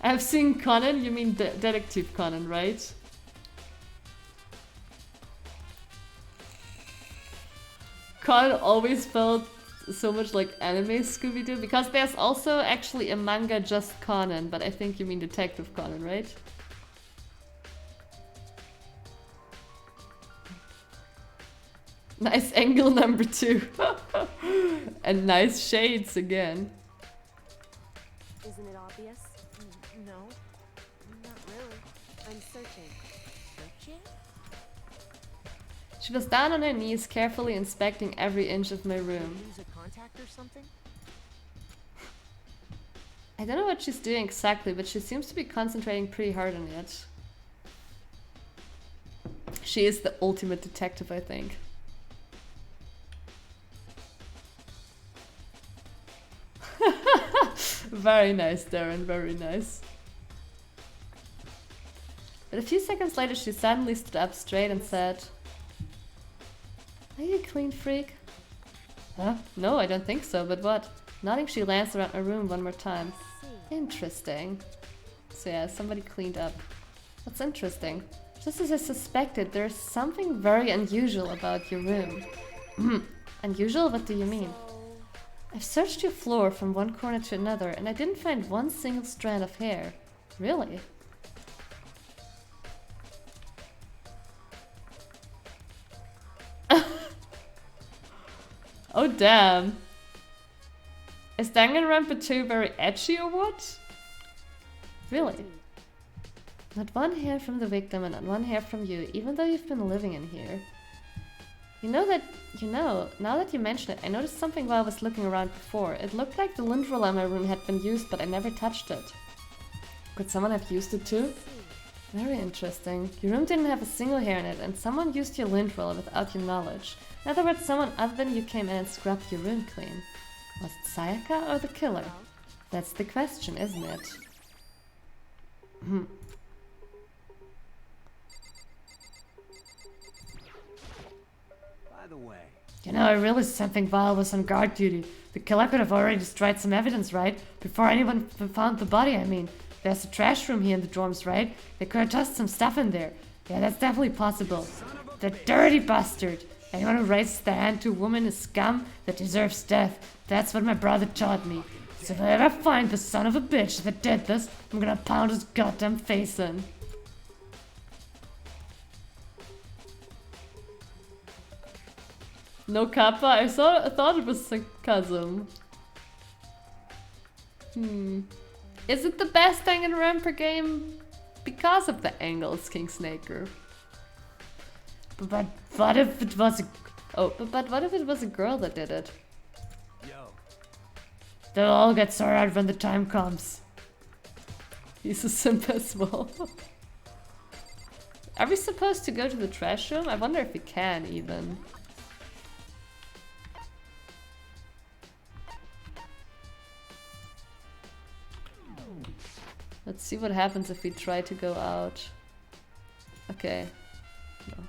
I've seen Conan, you mean Detective Conan, right? Conan always felt so much like anime Scooby-Doo, because there's also actually a manga just Conan, but I think you mean Detective Conan, right? Nice angle number 2. And nice shades again. Isn't it obvious? No, not really. I'm searching. Searching? She was down on her knees, carefully inspecting every inch of my room. Lose a contact or something? I don't know what she's doing exactly, but she seems to be concentrating pretty hard on it. She is the ultimate detective, I think. Very nice, Darren, very nice. But a few seconds later she suddenly stood up straight and said, "Are you a clean freak?" Huh? No, I don't think so, but what? Nodding, she glanced around my room one more time. Interesting. So yeah, somebody cleaned up. What's interesting? Just as I suspected, there's something very unusual about your room. Unusual? What do you mean? I've searched your floor from one corner to another and I didn't find one single strand of hair. Really? Oh damn. Is Danganronpa 2 very edgy or what? Really? Not one hair from the victim and not one hair from you, even though you've been living in here. Now that you mention it, I noticed something while I was looking around before. It looked like the lint roller in my room had been used, but I never touched it. Could someone have used it too? Very interesting. Your room didn't have a single hair in it, and someone used your lint roller without your knowledge. In other words, someone other than you came in and scrubbed your room clean. Was it Sayaka or the killer? That's the question, isn't it? By the way, I realized something while I was on guard duty. The killer could have already destroyed some evidence, right? Before anyone found the body, I mean. There's a trash room here in the dorms, right? They could have tossed some stuff in there. Yeah, that's definitely possible. The dirty bastard! Anyone who raises their hand to a woman is scum that deserves death. That's what my brother taught me. So if I ever find the son of a bitch that did this, I'm gonna pound his goddamn face in. No kappa? I thought it was sarcasm. Is it the best Danganronpa game because of the angles, King Snaker? But what if it was a... but what if it was a girl that did it? yo, They'll all get sorted out when the time comes. He's a simp as well. Are we supposed to go to the trash room? I wonder if we can even. Let's see what happens if we try to go out. Okay. No.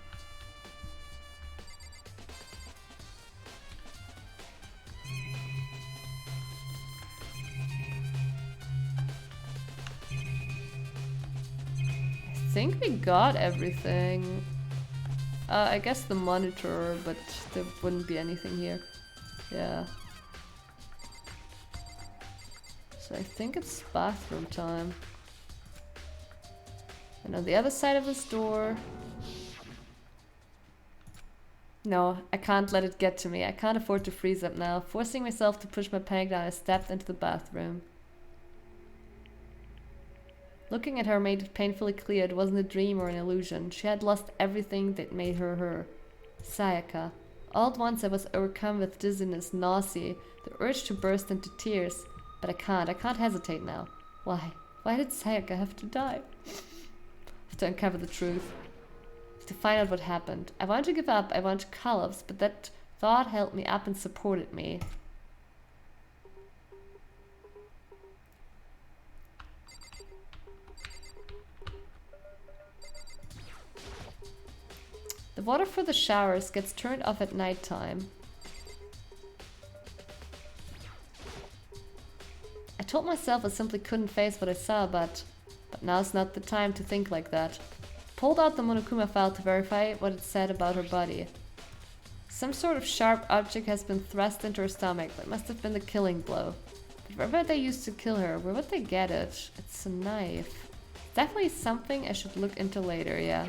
I think we got everything. I guess the monitor, but there wouldn't be anything here. Yeah. So I think it's bathroom time. And on the other side of this door... No, I can't let it get to me. I can't afford to freeze up now. Forcing myself to push my panic down, I stepped into the bathroom. Looking at her made it painfully clear it wasn't a dream or an illusion. She had lost everything that made her her. Sayaka. All at once I was overcome with dizziness, nausea, the urge to burst into tears. But I can't hesitate now. Why? Why did Sayaka have to die? I have to uncover the truth. I have to find out what happened. I wanted to give up, I wanted to collapse, but that thought held me up and supported me. The water for the showers gets turned off at night time. I told myself I simply couldn't face what I saw, but now's not the time to think like that. Pulled out the Monokuma file to verify what it said about her body. Some sort of sharp object has been thrust into her stomach. That must have been the killing blow. But where would they use to kill her? Where would they get it? It's a knife. Definitely something I should look into later, yeah.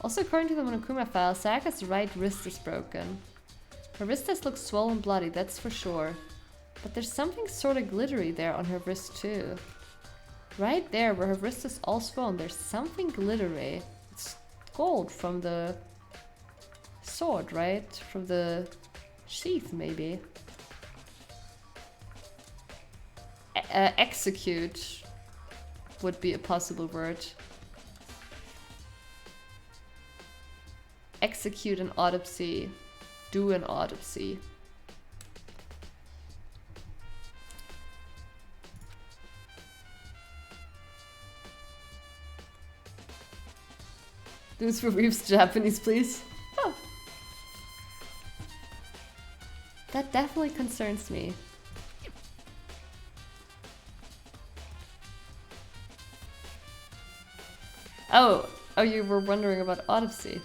Also, according to the Monokuma file, Sayaka's right wrist is broken. Her wrist does look swollen and bloody, that's for sure. But there's something sort of glittery there on her wrist too. Right there, where her wrist is all swollen, there's something glittery. It's gold from the sword, right? From the sheath, maybe. Execute would be a possible word. Execute an autopsy. Do an autopsy. Dudes for Reeves Japanese, please. Oh. That definitely concerns me. Oh, you were wondering about autopsy.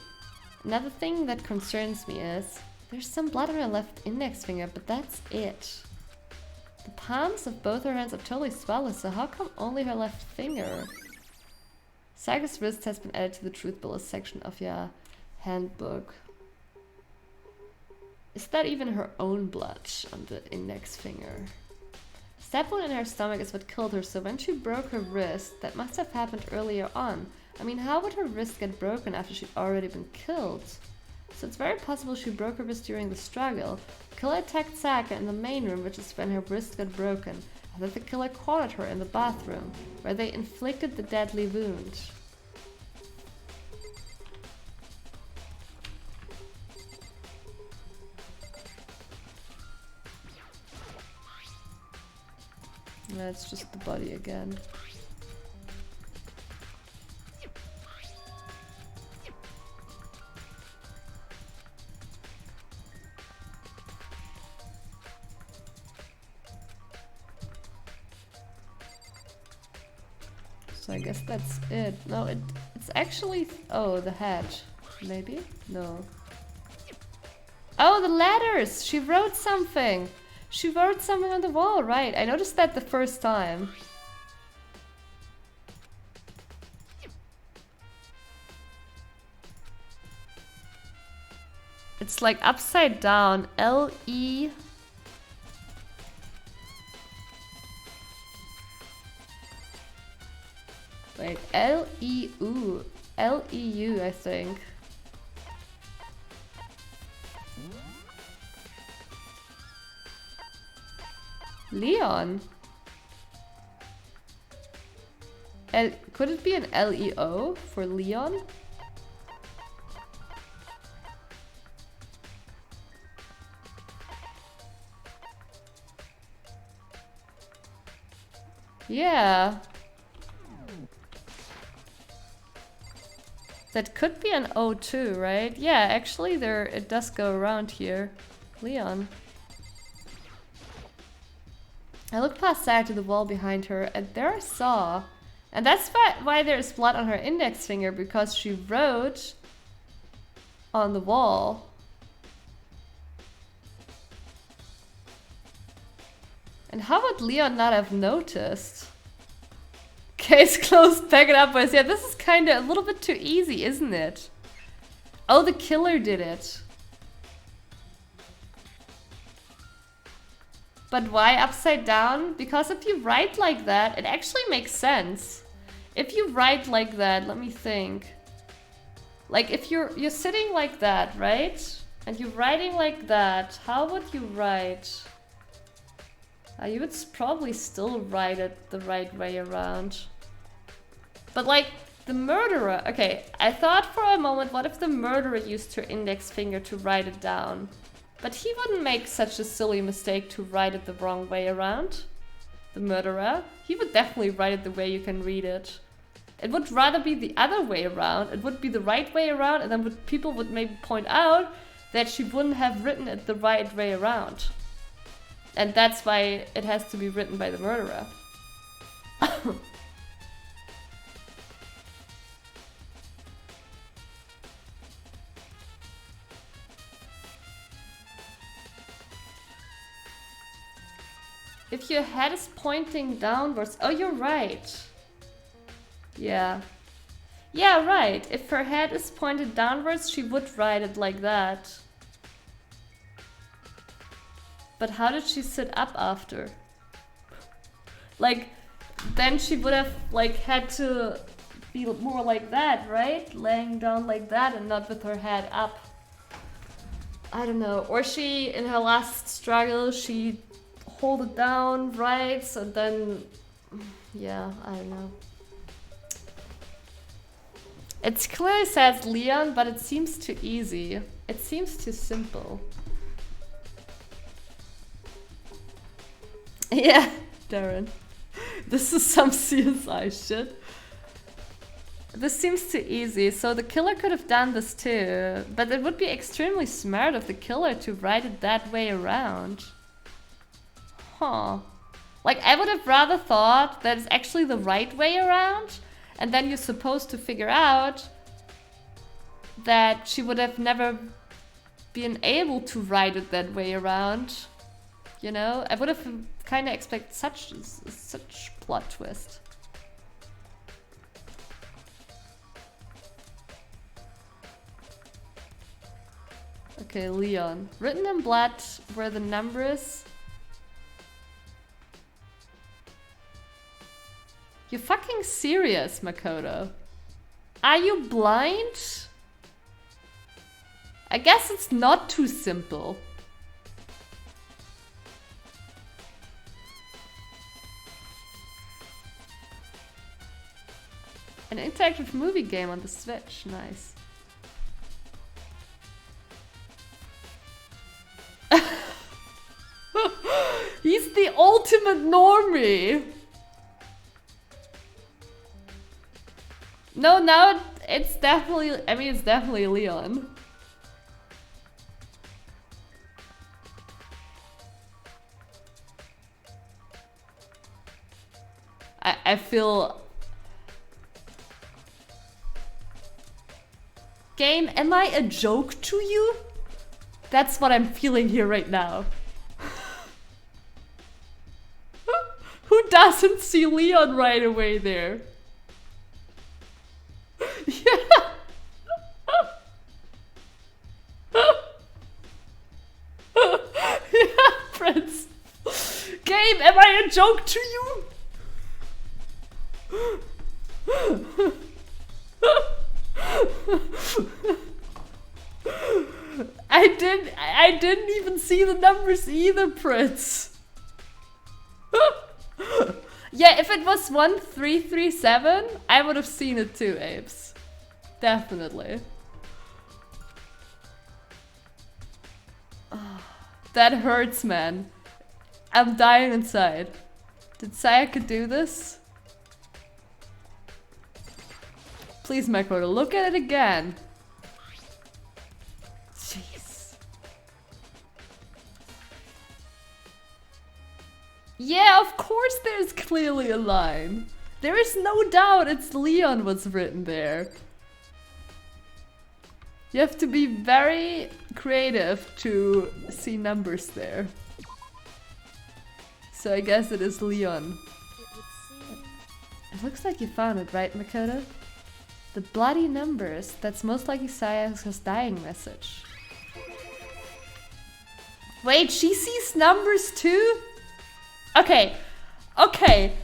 Another thing that concerns me is there's some blood on her left index finger, but that's it. The palms of both her hands are totally swollen, so how come only her left finger? Sayaka's wrist has been added to the truth bullet section of your handbook. Is that even her own blood on the index finger? Stab wound in her stomach is what killed her, so when she broke her wrist, that must have happened earlier on. I mean, how would her wrist get broken after she'd already been killed? So it's very possible she broke her wrist during the struggle. The killer attacked Sayaka in the main room, which is when her wrist got broken. And then the killer cornered her in the bathroom, where they inflicted the deadly wound. That's just the body again. So I guess that's it. No, it's actually... Oh, the head. Maybe? No. Oh, the letters! She wrote something! She wrote something on the wall, right. I noticed that the first time. It's like upside down. L-E... Wait, L-E-U. L-E-U, I think. Leon. Could it be an L-E-O for Leon? Yeah. That could be an O too, right? Yeah, actually it does go around here. Leon. I looked past Sayaka to the wall behind her, and there I saw... And that's why there's blood on her index finger, because she wrote on the wall. And how would Leon not have noticed? Case closed, pack it up, boys. Yeah, this is kinda a little bit too easy, isn't it? Oh, the killer did it. But why upside down? Because if you write like that, it actually makes sense. If you write like that, let me think. Like if you're sitting like that, right? And you're writing like that, how would you write? You would probably still write it the right way around. But like the murderer, okay, I thought for a moment, what if the murderer used her index finger to write it down? But he wouldn't make such a silly mistake to write it the wrong way around. The murderer. He would definitely write it the way you can read it. It would rather be the other way around. It would be the right way around, and then people would maybe point out that she wouldn't have written it the right way around. And that's why it has to be written by the murderer. If your head is pointing downwards. Oh, you're right. Yeah. Yeah, right. If her head is pointed downwards, she would write it like that. But how did she sit up after? Like, then she would have like had to be more like that, right? Laying down like that and not with her head up. I don't know. Or she, in her last struggle, she hold it down, right? So then, yeah, I don't know. It clearly says Leon, but it seems too easy. It seems too simple. Yeah, Darren. This is some CSI shit. This seems too easy, so the killer could have done this too. But it would be extremely smart of the killer to write it that way around. Huh. Like, I would have rather thought that it's actually the right way around, and then you're supposed to figure out that she would have never been able to write it that way around. You know? I would have kind of expected such plot twist. Okay, Leon. Written in blood where the numbers. You fucking serious, Makoto? Are you blind? I guess it's not too simple. An interactive movie game on the Switch, nice. He's the ultimate normie! No, now it's definitely, I mean, it's definitely Leon. I feel... Game, am I a joke to you? That's what I'm feeling here right now. Who doesn't see Leon right away there? Yeah. Yeah, Prince. Game, am I a joke to you? I didn't even see the numbers either, Prince. Yeah, if it was 1337, I would have seen it too, Apes. Definitely. That hurts, man. I'm dying inside. Did Sayaka do this? Please, Makoto, look at it again. Jeez. Yeah, of course there's clearly a line. There is no doubt it's Leon what's written there. You have to be very creative to see numbers there. So I guess it is Leon. It looks like you found it, right, Makoto? The bloody numbers. That's most likely Sayaka's dying message. Wait, she sees numbers too? Okay. Okay.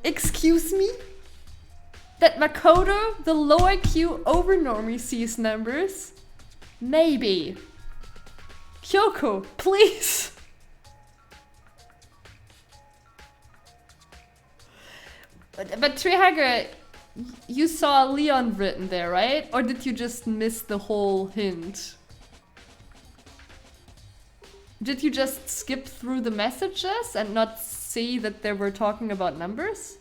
Excuse me? That Makoto, the low IQ overnormie, sees numbers? Maybe. Kyoko, please! But Trihaga, you saw Leon written there, right? Or did you just miss the whole hint? Did you just skip through the messages and not see that they were talking about numbers?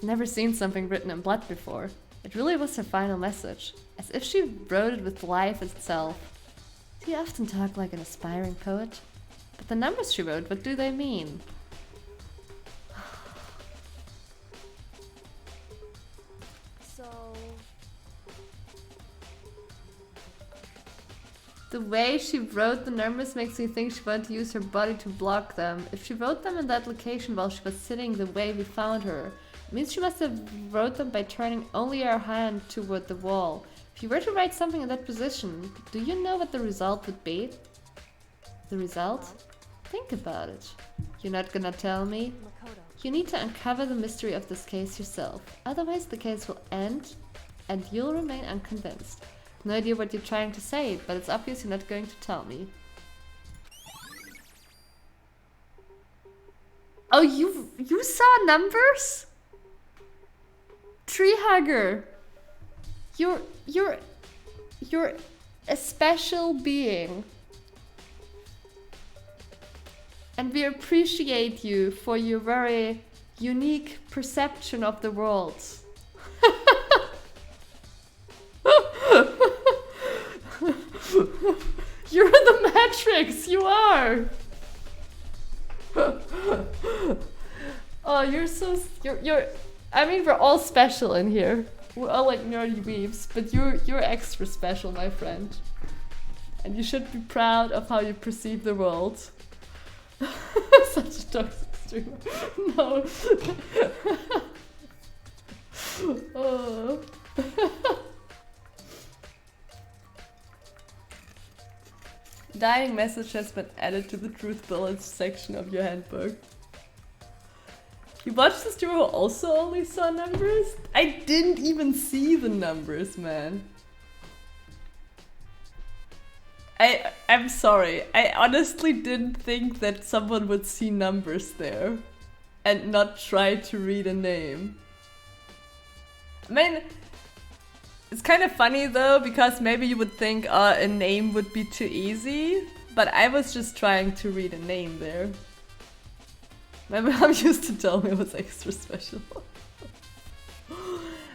Never seen something written in blood before. It really was her final message, as if she wrote it with life itself. Do you often talk like an aspiring poet? But the numbers she wrote, what do they mean? The way she wrote the numbers makes me think she wanted to use her body to block them. If she wrote them in that location while she was sitting the way we found her, it means she must have wrote them by turning only her hand toward the wall. If you were to write something in that position, do you know what the result would be? The result? Think about it. You're not gonna tell me? You need to uncover the mystery of this case yourself. Otherwise the case will end and you'll remain unconvinced. No idea what you're trying to say, but it's obvious you're not going to tell me. Oh, you saw numbers? Tree hugger. You're a special being. And we appreciate you for your very unique perception of the world. You're the Matrix, you are! Oh, you're I mean, we're all special in here. We're all like nerdy weebs, but you're extra special, my friend. And you should be proud of how you perceive the world. Such a toxic streamer. No. Oh. Dying message has been added to the truth bullets section of your handbook. You watched the streamer who also only saw numbers? I didn't even see the numbers, man. I'm sorry. I honestly didn't think that someone would see numbers there and not try to read a name. I mean, it's kind of funny though, because maybe you would think a name would be too easy, but I was just trying to read a name there. My mom used to tell me it was extra special.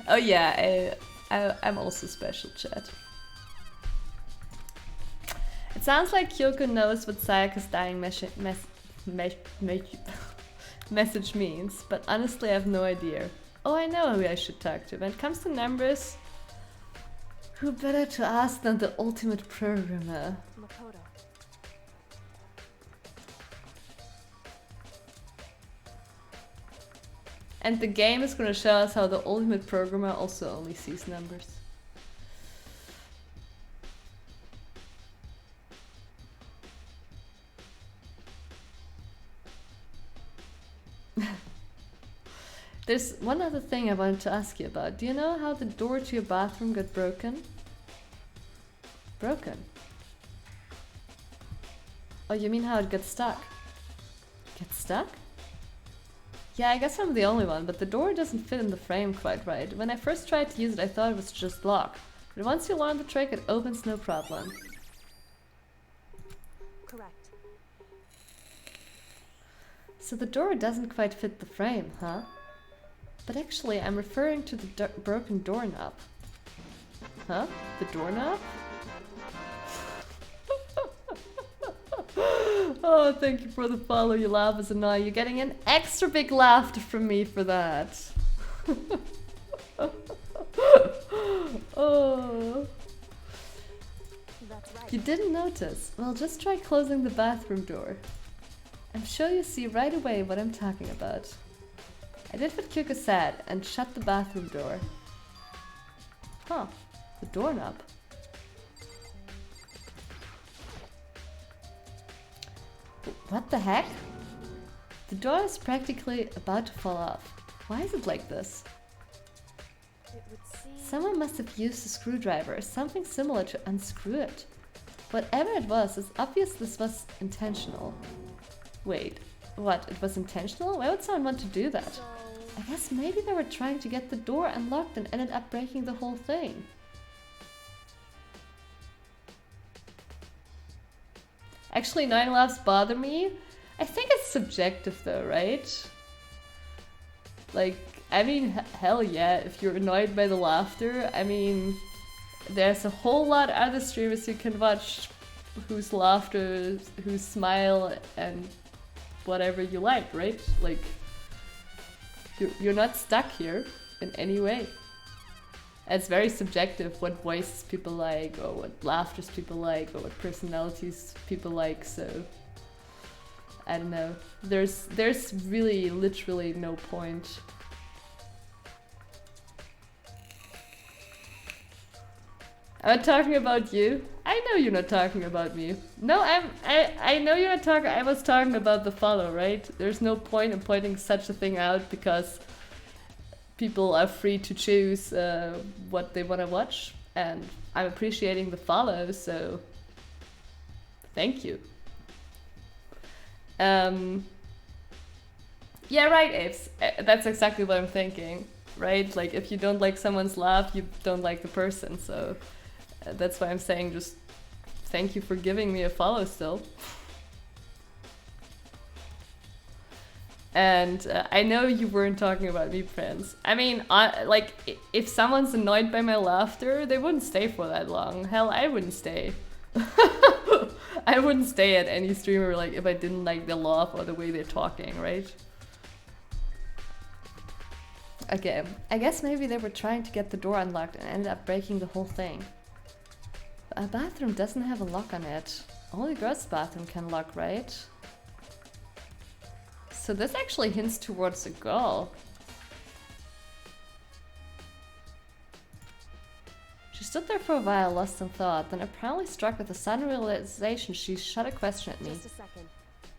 Oh yeah, I'm also special, chat. It sounds like Kyoko knows what Sayaka's dying message means, but honestly I have no idea. Oh, I know who I should talk to. When it comes to numbers, who better to ask than the ultimate programmer? And the game is gonna show us how the ultimate programmer also only sees numbers. There's one other thing I wanted to ask you about. Do you know how the door to your bathroom got broken? Broken? Oh, you mean how it got stuck? Get stuck? Yeah, I guess I'm the only one, but the door doesn't fit in the frame quite right. When I first tried to use it, I thought it was just locked. But once you learn the trick, it opens no problem. Correct. So the door doesn't quite fit the frame, huh? But actually, I'm referring to the broken doorknob. Huh? The doorknob? Oh, thank you for the follow. Your laugh is annoying. You're getting an extra big laughter from me for that. Oh. That's right. You didn't notice? Well, just try closing the bathroom door. I'm sure you see right away what I'm talking about. I did what Kyoko said and shut the bathroom door. Huh, the doorknob. What the heck? The door is practically about to fall off. Why is it like this? It would seem... Someone must have used a screwdriver or something similar to unscrew it. Whatever it was, it's obvious this was intentional. Wait, what? It was intentional? Why would someone want to do that? I guess maybe they were trying to get the door unlocked and ended up breaking the whole thing. Actually, 9 laughs bother me. I think it's subjective though, right? Like, I mean, hell yeah, if you're annoyed by the laughter, I mean, there's a whole lot of other streamers you can watch whose laughter, whose smile, and whatever you like, right? Like, you're not stuck here in any way. It's very subjective what voices people like, or what laughters people like, or what personalities people like, so I don't know. There's really literally no point. I'm not talking about you. I know you're not talking about me. No, I know you're not talking. I was talking about the follow, right? There's no point in pointing such a thing out because people are free to choose what they want to watch, and I'm appreciating the follow, so thank you. Yeah, right, Apes. That's exactly what I'm thinking, right? Like, if you don't like someone's laugh, you don't like the person, so that's why I'm saying just thank you for giving me a follow still. And I know you weren't talking about me, Prince. I mean, like, if someone's annoyed by my laughter, they wouldn't stay for that long. Hell, I wouldn't stay. I wouldn't stay at any streamer, like, if I didn't like their laugh or the way they're talking, right? Okay, I guess maybe they were trying to get the door unlocked and ended up breaking the whole thing. A bathroom doesn't have a lock on it. Only girls' bathroom can lock, right? So this actually hints towards a girl. She stood there for a while, lost in thought, then apparently struck with a sudden realization, she shot a question at me. Just a second.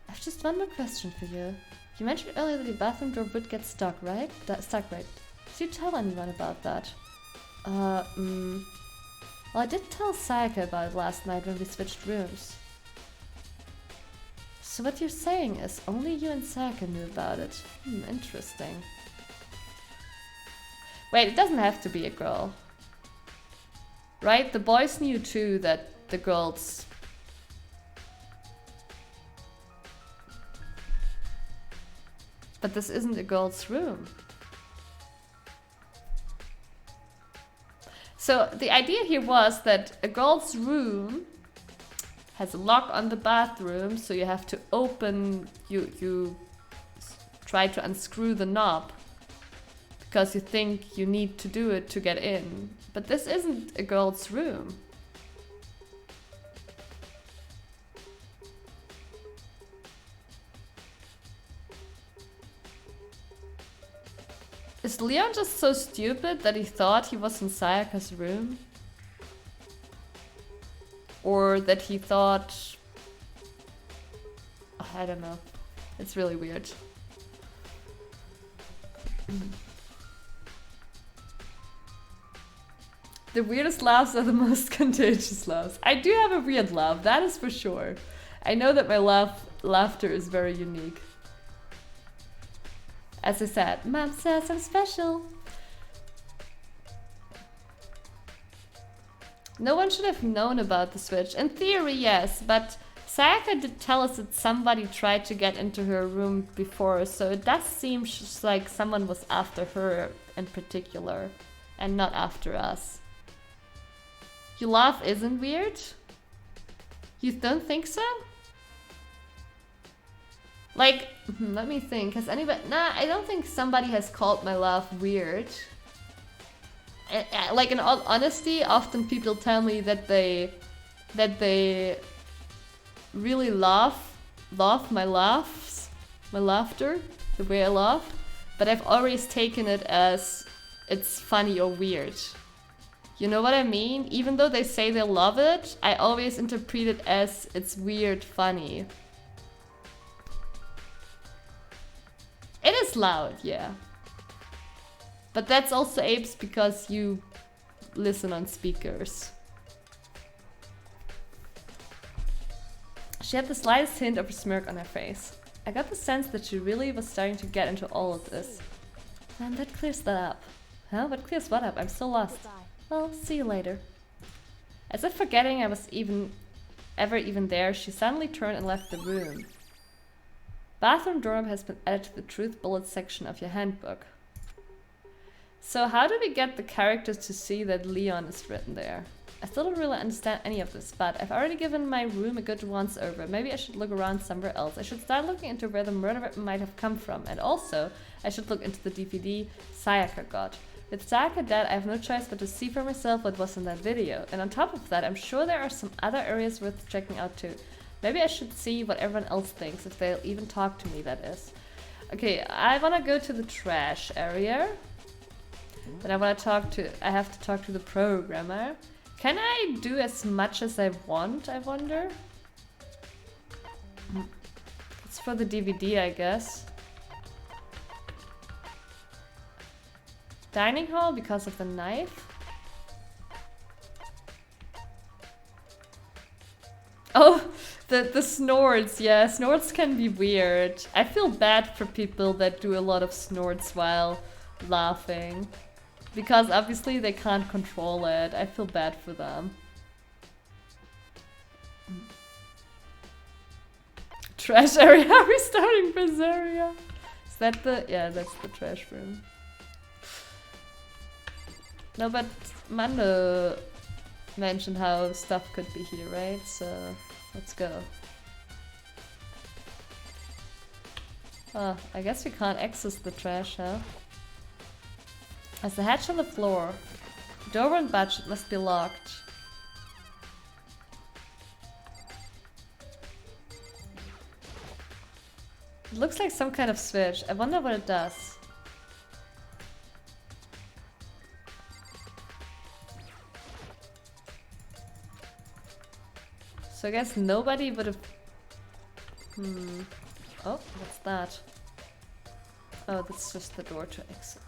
I've just one more question for you. You mentioned earlier that your bathroom door would get stuck, right? Stuck, right? Did you tell anyone about that? Well, I did tell Sayaka about it last night when we switched rooms. So what you're saying is only you and Sayaka knew about it. Interesting. Wait, it doesn't have to be a girl. Right? The boys knew too that the girls... But this isn't a girl's room. So the idea here was that a girl's room has a lock on the bathroom, so you have to open, you try to unscrew the knob because you think you need to do it to get in. But this isn't a girl's room. Is Leon just so stupid that he thought he was in Sayaka's room? Or that he thought... Oh, I don't know. It's really weird. The weirdest laughs are the most contagious laughs. I do have a weird laugh, that is for sure. I know that my laughter is very unique. As I said, Mom says I'm special. No one should have known about the switch. In theory, yes, but Sayaka did tell us that somebody tried to get into her room before, so it does seem just like someone was after her in particular, and not after us. Your laugh isn't weird? You don't think so? Like, let me think. Has anybody... Nah, I don't think somebody has called my laugh weird. Like, in all honesty, often people tell me that they really love my laughter, the way I laugh, but I've always taken it as it's funny or weird. You know what I mean? Even though they say they love it, I always interpret it as it's weird, funny. It is loud, yeah. But that's also Apes because you listen on speakers. She had the slightest hint of a smirk on her face. I got the sense that she really was starting to get into all of this. And that clears that up. Huh? What clears what up? I'm so lost. Well, see you later. As if forgetting I was ever even there, she suddenly turned and left the room. Bathroom doorknob has been added to the truth bullet section of your handbook. So how do we get the characters to see that Leon is written there? I still don't really understand any of this, but I've already given my room a good once over. Maybe I should look around somewhere else. I should start looking into where the murder weapon might have come from. And also, I should look into the DVD Sayaka got. With Saka dead, I have no choice but to see for myself what was in that video. And on top of that, I'm sure there are some other areas worth checking out too. Maybe I should see what everyone else thinks, if they'll even talk to me, that is. Okay, I wanna go to the trash area. But I have to talk to the programmer. Can I do as much as I want, I wonder? It's for the DVD, I guess. Dining hall because of the knife. Oh, the snorts. Yeah, snorts can be weird. I feel bad for people that do a lot of snorts while laughing. Because obviously they can't control it. I feel bad for them. Trash area. Are we starting this area? Is that the... Yeah, that's the trash room. No, but Mondo mentioned how stuff could be here, right? So, let's go. Oh, I guess we can't access the trash, huh? As the hatch on the floor. Door won't budge, it must be locked. It looks like some kind of switch. I wonder what it does. So I guess nobody would have... Oh, what's that? Oh, that's just the door to exit.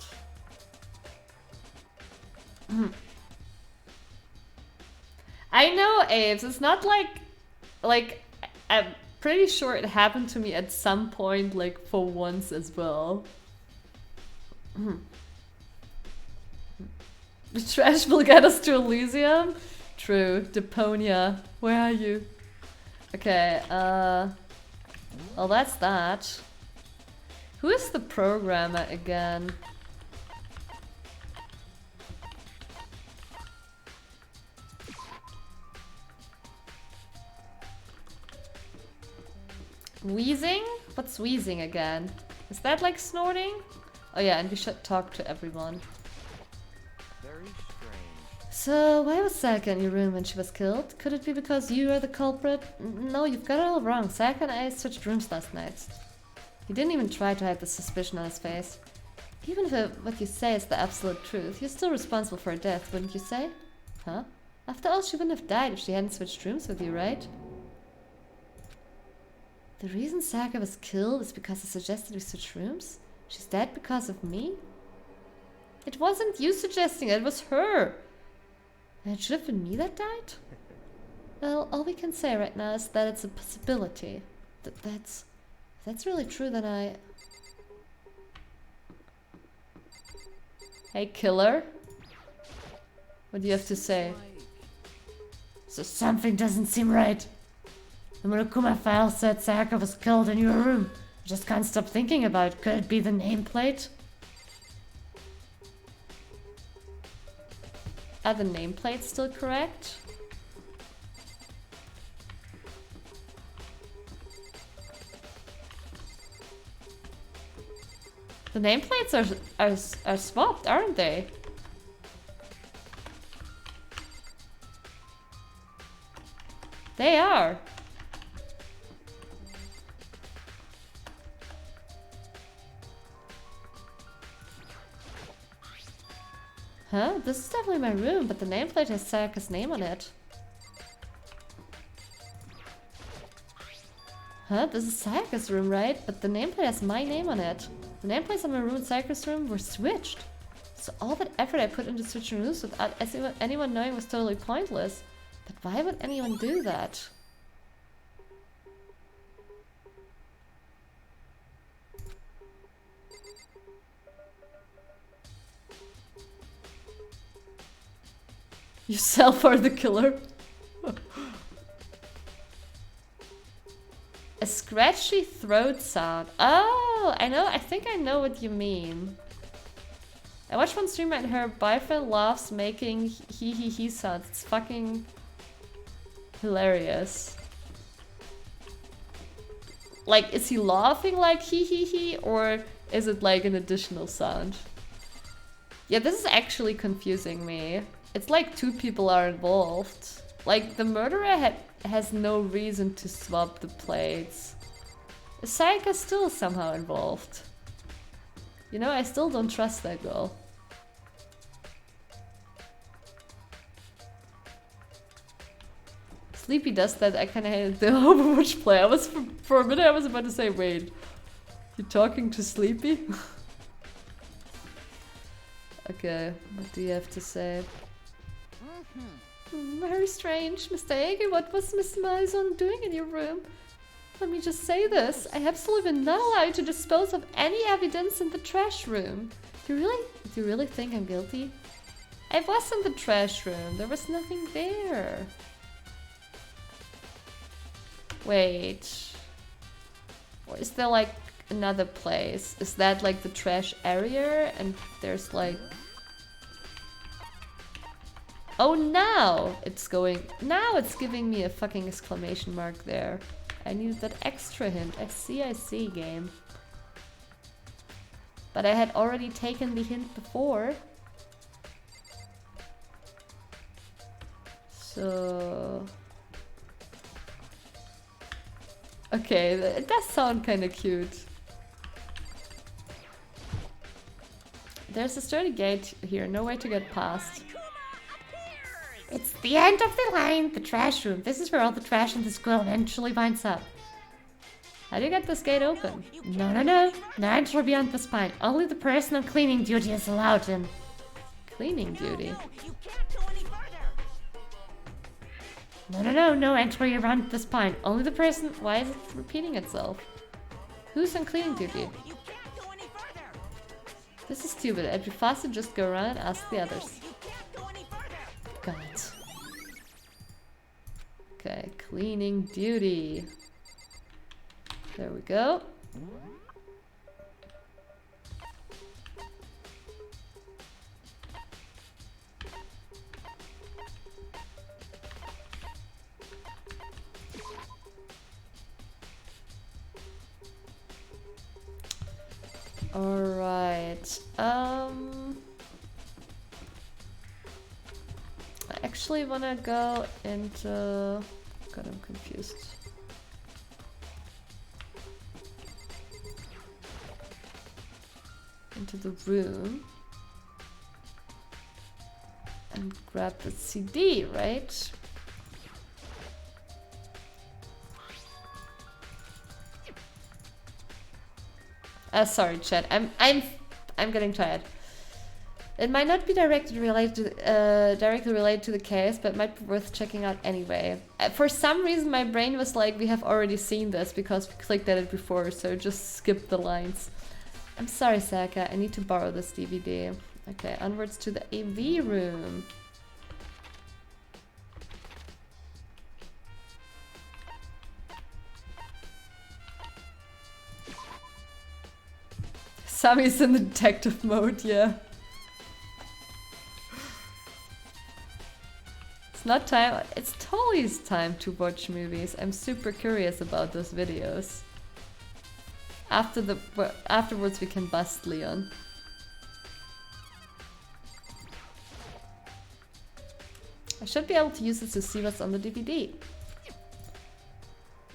I know, Apes. It's not like I'm pretty sure it happened to me at some point, like for once as well. The trash will get us to Elysium. True. Deponia. Where are you? Okay, well, that's that. Who is the programmer again? Wheezing? What's wheezing again? Is that like snorting? Oh yeah, and we should talk to everyone. Very strange. So, why was Saka in your room when she was killed? Could it be because you are the culprit? No, you've got it all wrong. Saka and I switched rooms last night. He didn't even try to hide the suspicion on his face. Even if what you say is the absolute truth, you're still responsible for her death, wouldn't you say? Huh? After all, she wouldn't have died if she hadn't switched rooms with you, right? The reason Saka was killed is because I suggested we switch rooms? She's dead because of me? It wasn't you suggesting it was her! And it should have been me that died? Well, all we can say right now is that it's a possibility. If that's really true, then I... Hey, killer? What do you have to say? So something doesn't seem right. The Murukuma file said Saka was killed in your room. I just can't stop thinking about it. Could it be the nameplate? Are the nameplates still correct? The nameplates are swapped, aren't they? They are. Huh? This is definitely my room, but the nameplate has Saka's name on it. Huh? This is Saka's room, right? But the nameplate has my name on it. The nameplates on my room and Saka's room were switched. So all that effort I put into switching rooms without anyone knowing was totally pointless. But why would anyone do that? Yourself are the killer. A scratchy throat sound. Oh, I know. I think I know what you mean. I watched one streamer and her boyfriend laughs making he sounds. It's fucking hilarious. Like, is he laughing like he, or is it like an additional sound? Yeah, this is actually confusing me. It's like 2 people are involved. Like, the murderer has no reason to swap the plates. Is Sayaka still somehow involved? You know, I still don't trust that girl. Sleepy does that, I kinda hated the Overwatch play. I was, for a minute I was about to say, wait, you talking to Sleepy? Okay, what do you have to say? Very strange. Mr. Ege, what was Miss Maison doing in your room? Let me just say this. I absolutely been not allowed to dispose of any evidence in the trash room. Do you really think I'm guilty? I was in the trash room. There was nothing there. Wait. Or is there like another place? Is that like the trash area? And there's like... Oh, now it's giving me a fucking exclamation mark there. I needed that extra hint. I see, game. But I had already taken the hint before. So... Okay, it does sound kinda cute. There's a sturdy gate here, no way to get past. It's the end of the line, the trash room. This is where all the trash in the school eventually winds up. How do you get this gate open? No. No entry beyond the spine. Only the person on cleaning duty is allowed in. Cleaning duty? No entry around the spine. Only the person... Why is it repeating itself? Who's on cleaning duty? This is stupid. I'd be faster just go around and ask the others. God. Okay, cleaning duty. There we go. Alright. I actually wanna go into... God, I'm confused. Into the room. And grab the CD, right? Sorry, chat. I'm getting tired. It might not be directly related to the case, but might be worth checking out anyway. For some reason, my brain was like, we have already seen this because we clicked at it before, so just skip the lines. I'm sorry, Saka. I need to borrow this DVD. Okay, onwards to the AV room. Sammy's in the detective mode, yeah. It's not time, it's totally time to watch movies. I'm super curious about those videos. Afterwards we can bust Leon. I should be able to use this to see what's on the DVD.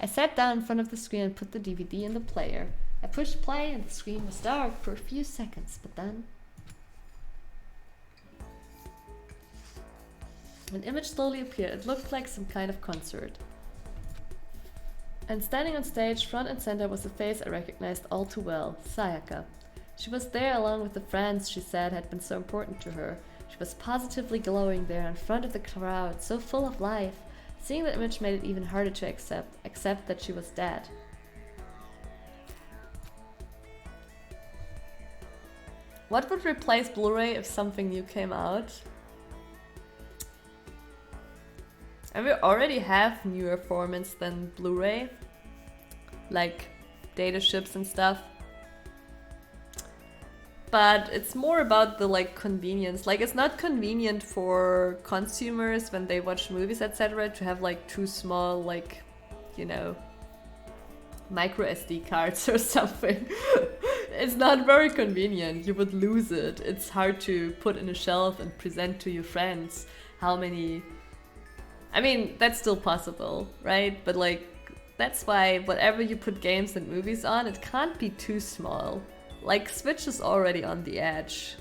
I sat down in front of the screen and put the DVD in the player. I pushed play and the screen was dark for a few seconds, but then... an image slowly appeared. It looked like some kind of concert. And standing on stage, front and center, was a face I recognized all too well, Sayaka. She was there along with the friends she said had been so important to her. She was positively glowing there in front of the crowd, so full of life. Seeing the image made it even harder to accept that she was dead. What would replace Blu-ray if something new came out? And we already have newer formats than Blu-ray, like data ships and stuff. But it's more about the like convenience. Like it's not convenient for consumers when they watch movies, etc. to have like two small, like, you know, micro SD cards or something. it's not very convenient. You would lose it. It's hard to put in a shelf and present to your friends how many... I mean, that's still possible, right? But like, that's why whatever you put games and movies on, it can't be too small. Like, Switch is already on the edge.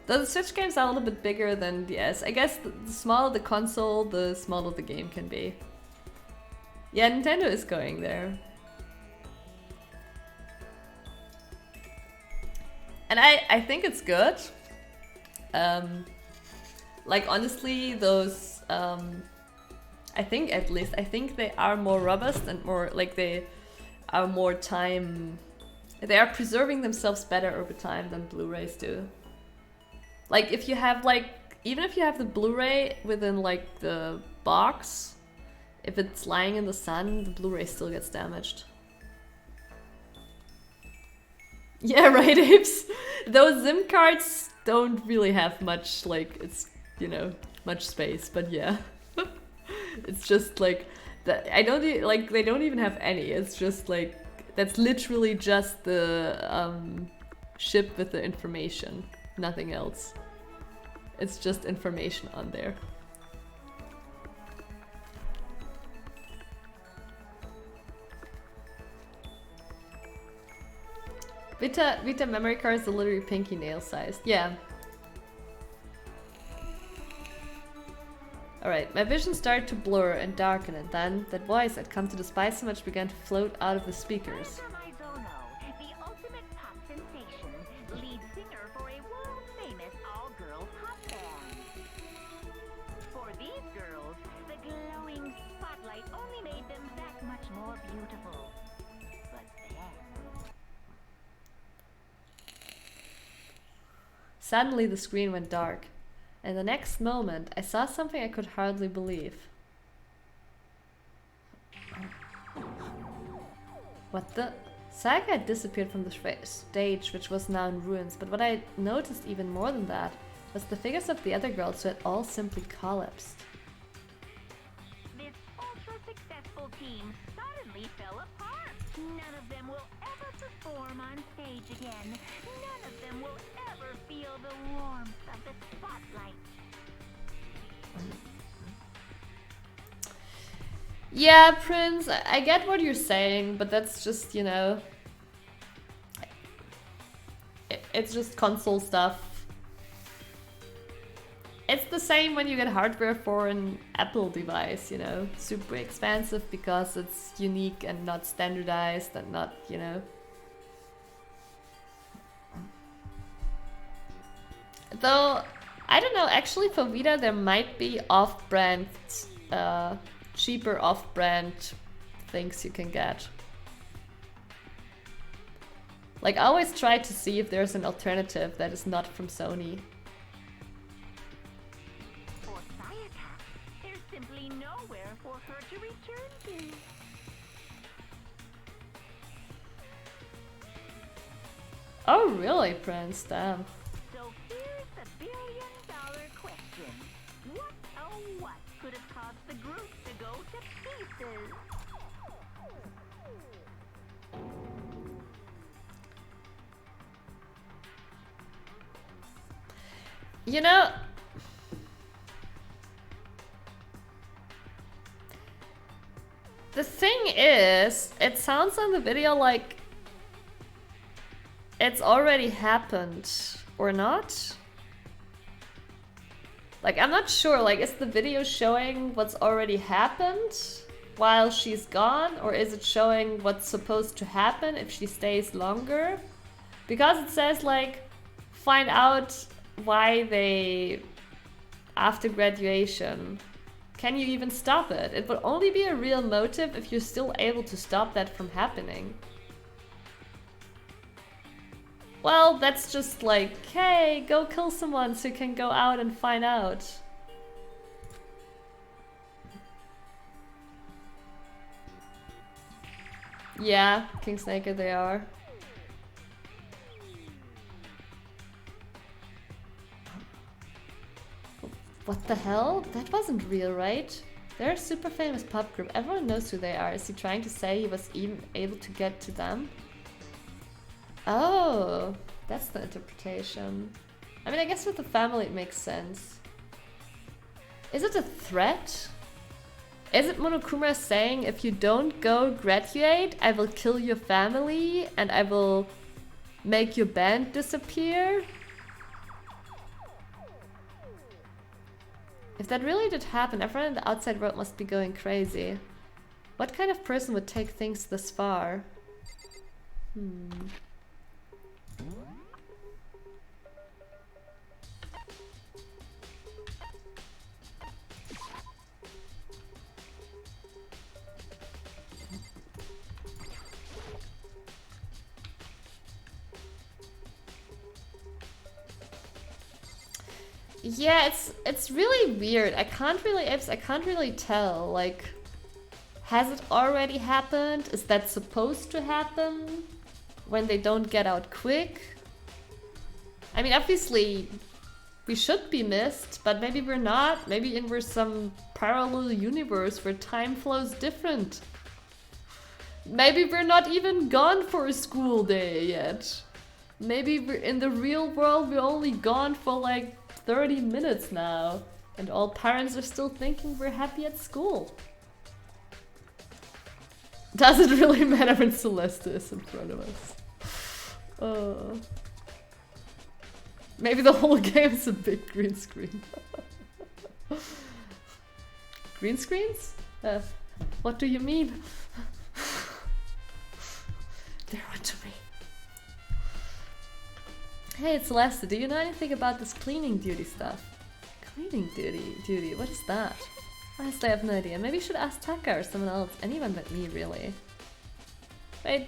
Though the Switch games are a little bit bigger than the S. I guess the smaller the console, the smaller the game can be. Yeah, Nintendo is going there. And I think it's good. Like, honestly, those... I think they are more robust and more... Like, they are more time... They are preserving themselves better over time than Blu-rays do. Like, if you have, like... Even if you have the Blu-ray within, like, the box... If it's lying in the sun, the Blu-ray still gets damaged. Yeah, right, Apes? Those SIM cards don't really have much, like, it's, you know, much space, but yeah. It's just, like, they don't even have any. It's just, like, that's literally just the chip with the information. Nothing else. It's just information on there. Vita memory cards are literally pinky nail sized. Yeah. Alright, my vision started to blur and darken, and then that voice I'd come to despise so much began to float out of the speakers. The ultimate pop sensation, lead singer for a world-famous all-girl pop band. For these girls, the glowing spotlight only made them that much more beautiful. But then... Suddenly the screen went dark, and the next moment I saw something I could hardly believe. What the? Saga had disappeared from the stage, which was now in ruins, but what I noticed even more than that was the figures of the other girls who had all simply collapsed. This ultra-successful team suddenly fell apart. None of them will ever perform on stage again. None of them will ever feel the warmth of the spotlight. Yeah, Prince, I get what you're saying, but that's just, you know... It's just console stuff. It's the same when you get hardware for an Apple device, you know? Super expensive because it's unique and not standardized and not, you know... Though, I don't know, actually for Vita there might be off-brand, cheaper off-brand things you can get. Like, I always try to see if there's an alternative that is not from Sony. For Sayaka, there's simply nowhere for her to return to. Oh really, Prince? Damn. So here's the billion-dollar question. What, oh what, could have caused the group to go to pieces? You know... The thing is, it sounds on the video like it's already happened, or not? Like, I'm not sure, like, is the video showing what's already happened while she's gone? Or is it showing what's supposed to happen if she stays longer? Because it says, like, find out why they... after graduation. Can you even stop it? It would only be a real motive if you're still able to stop that from happening. Well, that's just like, hey, go kill someone so you can go out and find out. Yeah, Kingsnaker they are. What the hell? That wasn't real, right? They're a super famous pop group. Everyone knows who they are. Is he trying to say he was even able to get to them? Oh, that's the interpretation. I mean, I guess with the family it makes sense. Is it a threat? Is it Monokuma saying, if you don't go graduate, I will kill your family and I will make your band disappear? If that really did happen, everyone in the outside world must be going crazy. What kind of person would take things this far? Yeah, it's really weird. I can't really tell. Like, has it already happened? Is that supposed to happen when they don't get out quick? I mean, obviously we should be missed, but maybe we're not. Maybe we're some parallel universe where time flows different. Maybe we're not even gone for a school day yet. Maybe we're in the real world, we're only gone for like 30 minutes now, and all parents are still thinking we're happy at school. Does it really matter when Celeste is in front of us? Maybe the whole game is a big green screen. Green screens? What do you mean? They're onto me. Hey, it's Celeste. Do you know anything about this cleaning duty stuff? Cleaning duty? What is that? Honestly, I have no idea. Maybe you should ask Taka or someone else. Anyone but me, really. Wait,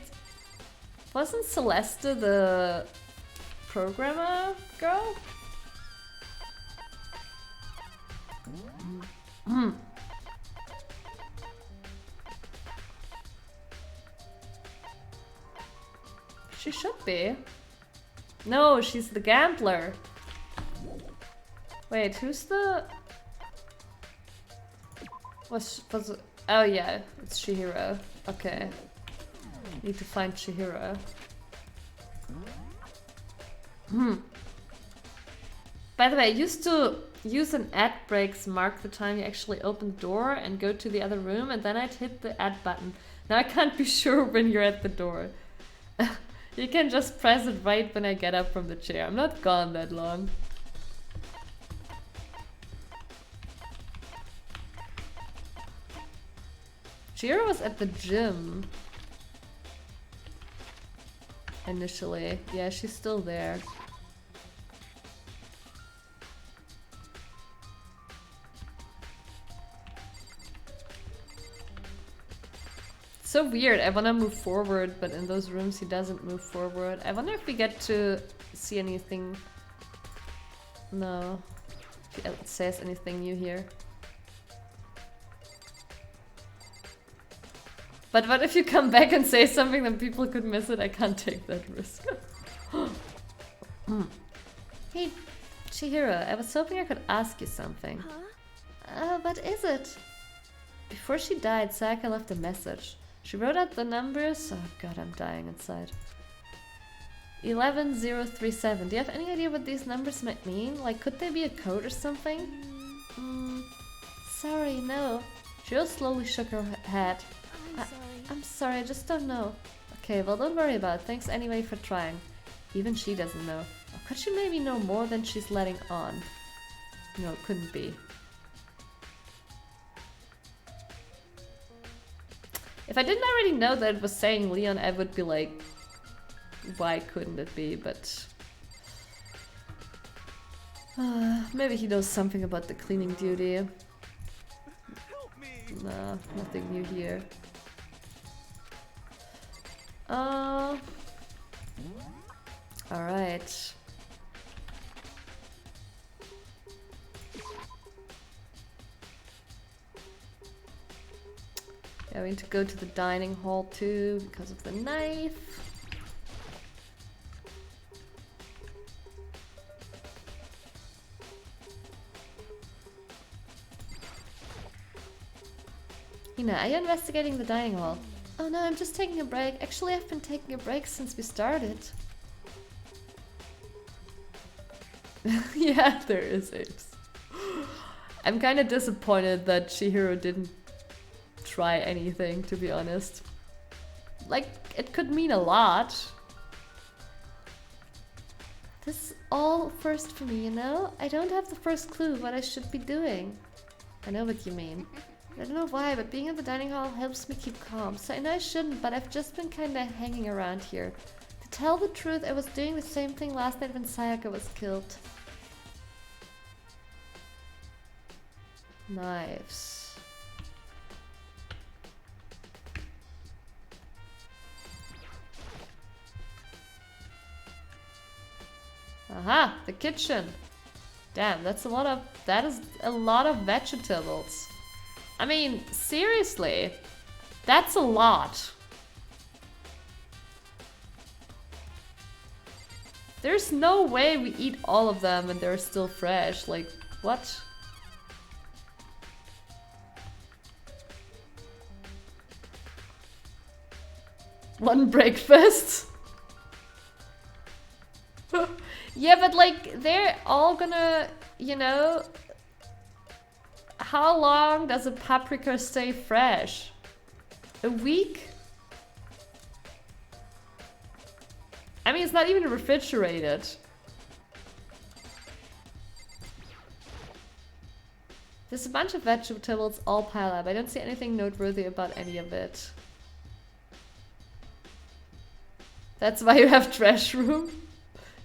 wasn't Celeste the programmer girl? She should be. No, she's the gambler. Wait, who's the... Oh yeah, it's CHIHIRO. Okay. Need to find CHIHIRO. By the way, I used to use an ad breaks mark the time you actually open the door and go to the other room, and then I'd hit the ad button. Now I can't be sure when you're at the door. You can just press it right when I get up from the chair. I'm not gone that long. CHIHIRO was at the gym initially. Yeah, she's still there. So weird. I want to move forward, but in those rooms he doesn't move forward. I wonder if we get to see anything. No. If it says anything new here. But what if you come back and say something that people could miss it? I can't take that risk. Hey, CHIHIRO, I was hoping I could ask you something. What is it? Before she died, Sayaka left a message. She wrote out the numbers. Oh god, I'm dying inside. 11037. Do you have any idea what these numbers might mean? Like, could they be a code or something? Sorry, no. Jill slowly shook her head. I'm sorry, I just don't know. Okay, well don't worry about it. Thanks anyway for trying. Even she doesn't know. Or could she maybe know more than she's letting on? No, it couldn't be. If I didn't already know that it was saying Leon, I would be like, why couldn't it be? But maybe he knows something about the cleaning duty. Nah, nothing new here. Alright. Yeah, we need to go to the dining hall too because of the knife. Hina, are you investigating the dining hall? Oh no, I'm just taking a break. Actually, I've been taking a break since we started. Yeah, there is Apes. I'm kind of disappointed that CHIHIRO didn't try anything, to be honest. Like, it could mean a lot. This is all first for me, you know? I don't have the first clue what I should be doing. I know what you mean. I don't know why, but being in the dining hall helps me keep calm. So I know I shouldn't, but I've just been kinda hanging around here. To tell the truth, I was doing the same thing last night when Sayaka was killed. Knives. Aha, the kitchen. Damn, that is a lot of vegetables. I mean, seriously, that's a lot. There's no way we eat all of them and they're still fresh. Like, what? One breakfast? Yeah, but like, they're all gonna, you know... How long does a paprika stay fresh? A week? I mean, it's not even refrigerated. There's a bunch of vegetables all piled up. I don't see anything noteworthy about any of it. That's why you have trash room.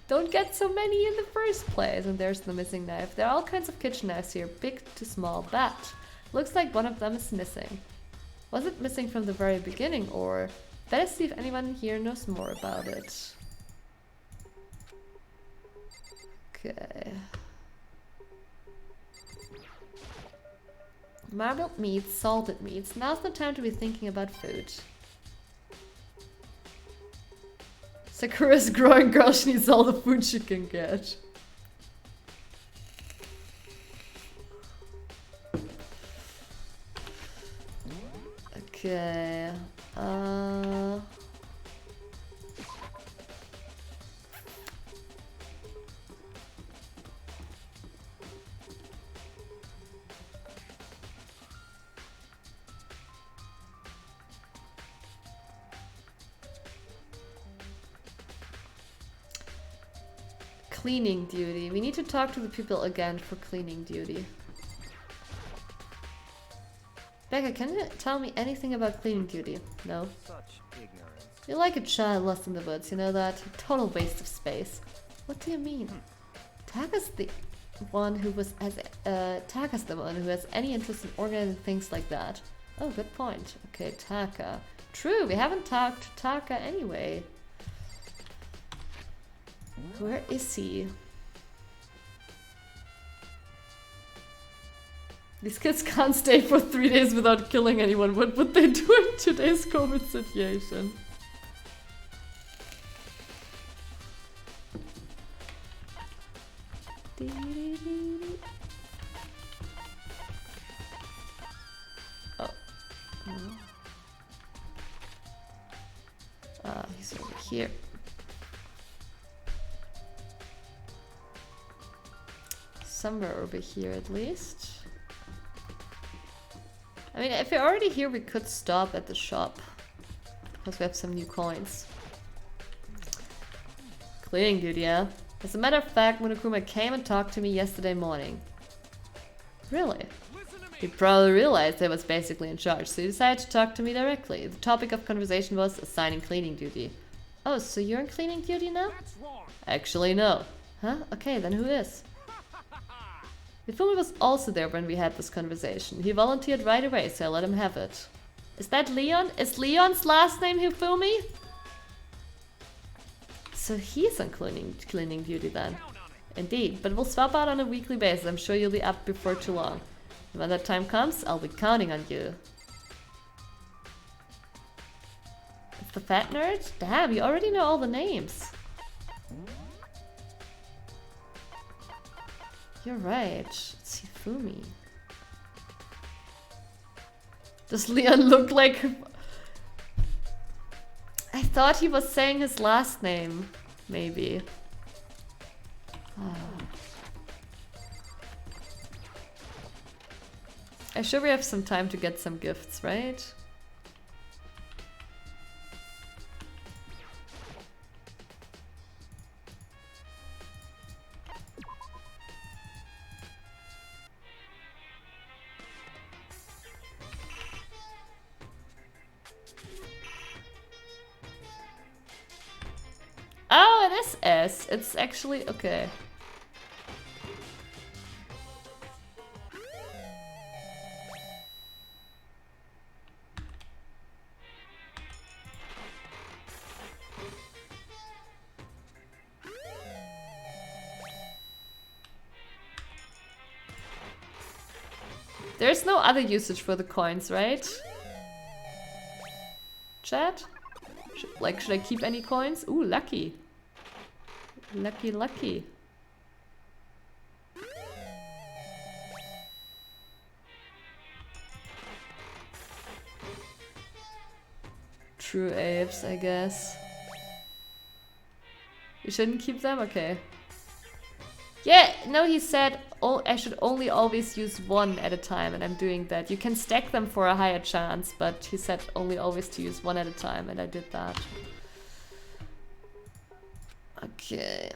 Don't get so many in the first place. And there's the missing knife. There are all kinds of kitchen knives here, big to small, but looks like one of them is missing. Was it missing from the very beginning, or better see if anyone here knows more about it. Okay. Marbled meats, salted meats. Now's the time to be thinking about food. Sakura's a growing girl, she needs all the food she can get. Okay. Cleaning duty. We need to talk to the people again for cleaning duty. Becca, can you tell me anything about cleaning duty? No? Such ignorance. You're like a child lost in the woods, you know that? Total waste of space. What do you mean? Taka's the one who has any interest in organizing things like that. Oh, good point. Okay, Taka. True, we haven't talked to Taka anyway. Where is he? These kids can't stay for 3 days without killing anyone. What would they do in today's COVID situation? Oh. No. Ah, he's over here. Somewhere over here at least. I mean, if we're already here, we could stop at the shop. Because we have some new coins. Cleaning duty, yeah? As a matter of fact, Monokuma came and talked to me yesterday morning. Really? He probably realized I was basically in charge, so he decided to talk to me directly. The topic of conversation was assigning cleaning duty. Oh, so you're in cleaning duty now? Actually, no. Huh? Okay, then who is? HIFUMI was also there when we had this conversation. He volunteered right away, so I let him have it. Is that Leon? Is Leon's last name HIFUMI? So he's on cleaning duty then. Indeed, but we'll swap out on a weekly basis. I'm sure you'll be up before too long. And when that time comes, I'll be counting on you. It's the fat nerd? Damn, you already know all the names. You're right, it's HIFUMI. Does Leon look like I thought he was saying his last name, maybe. I'm sure we have some time to get some gifts, right? Oh, it is S. It's actually okay. There's no other usage for the coins, right? Chat? Should I keep any coins? Ooh, lucky. Lucky, lucky. True apes, I guess. You shouldn't keep them? Okay. Yeah, no, he said I should only always use one at a time, and I'm doing that. You can stack them for a higher chance, but he said only always to use one at a time, and I did that. Okay.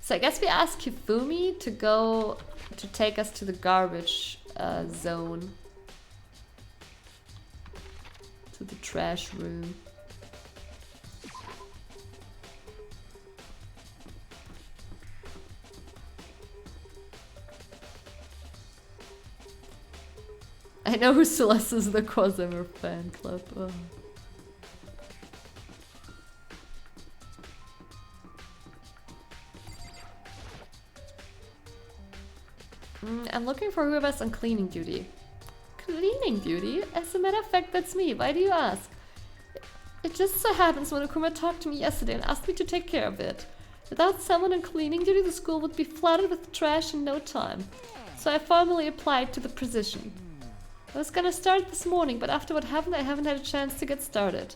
So I guess we ask HIFUMI to go to take us to the garbage zone. To the trash room. I know who Celeste is, the Quasimer fan club. Oh. I'm looking for whoever's on cleaning duty. Cleaning duty? As a matter of fact, that's me. Why do you ask? It just so happens Monokuma talked to me yesterday and asked me to take care of it. Without someone on cleaning duty, the school would be flooded with trash in no time. So I formally applied to the position. I was gonna start this morning, but after what happened, I haven't had a chance to get started.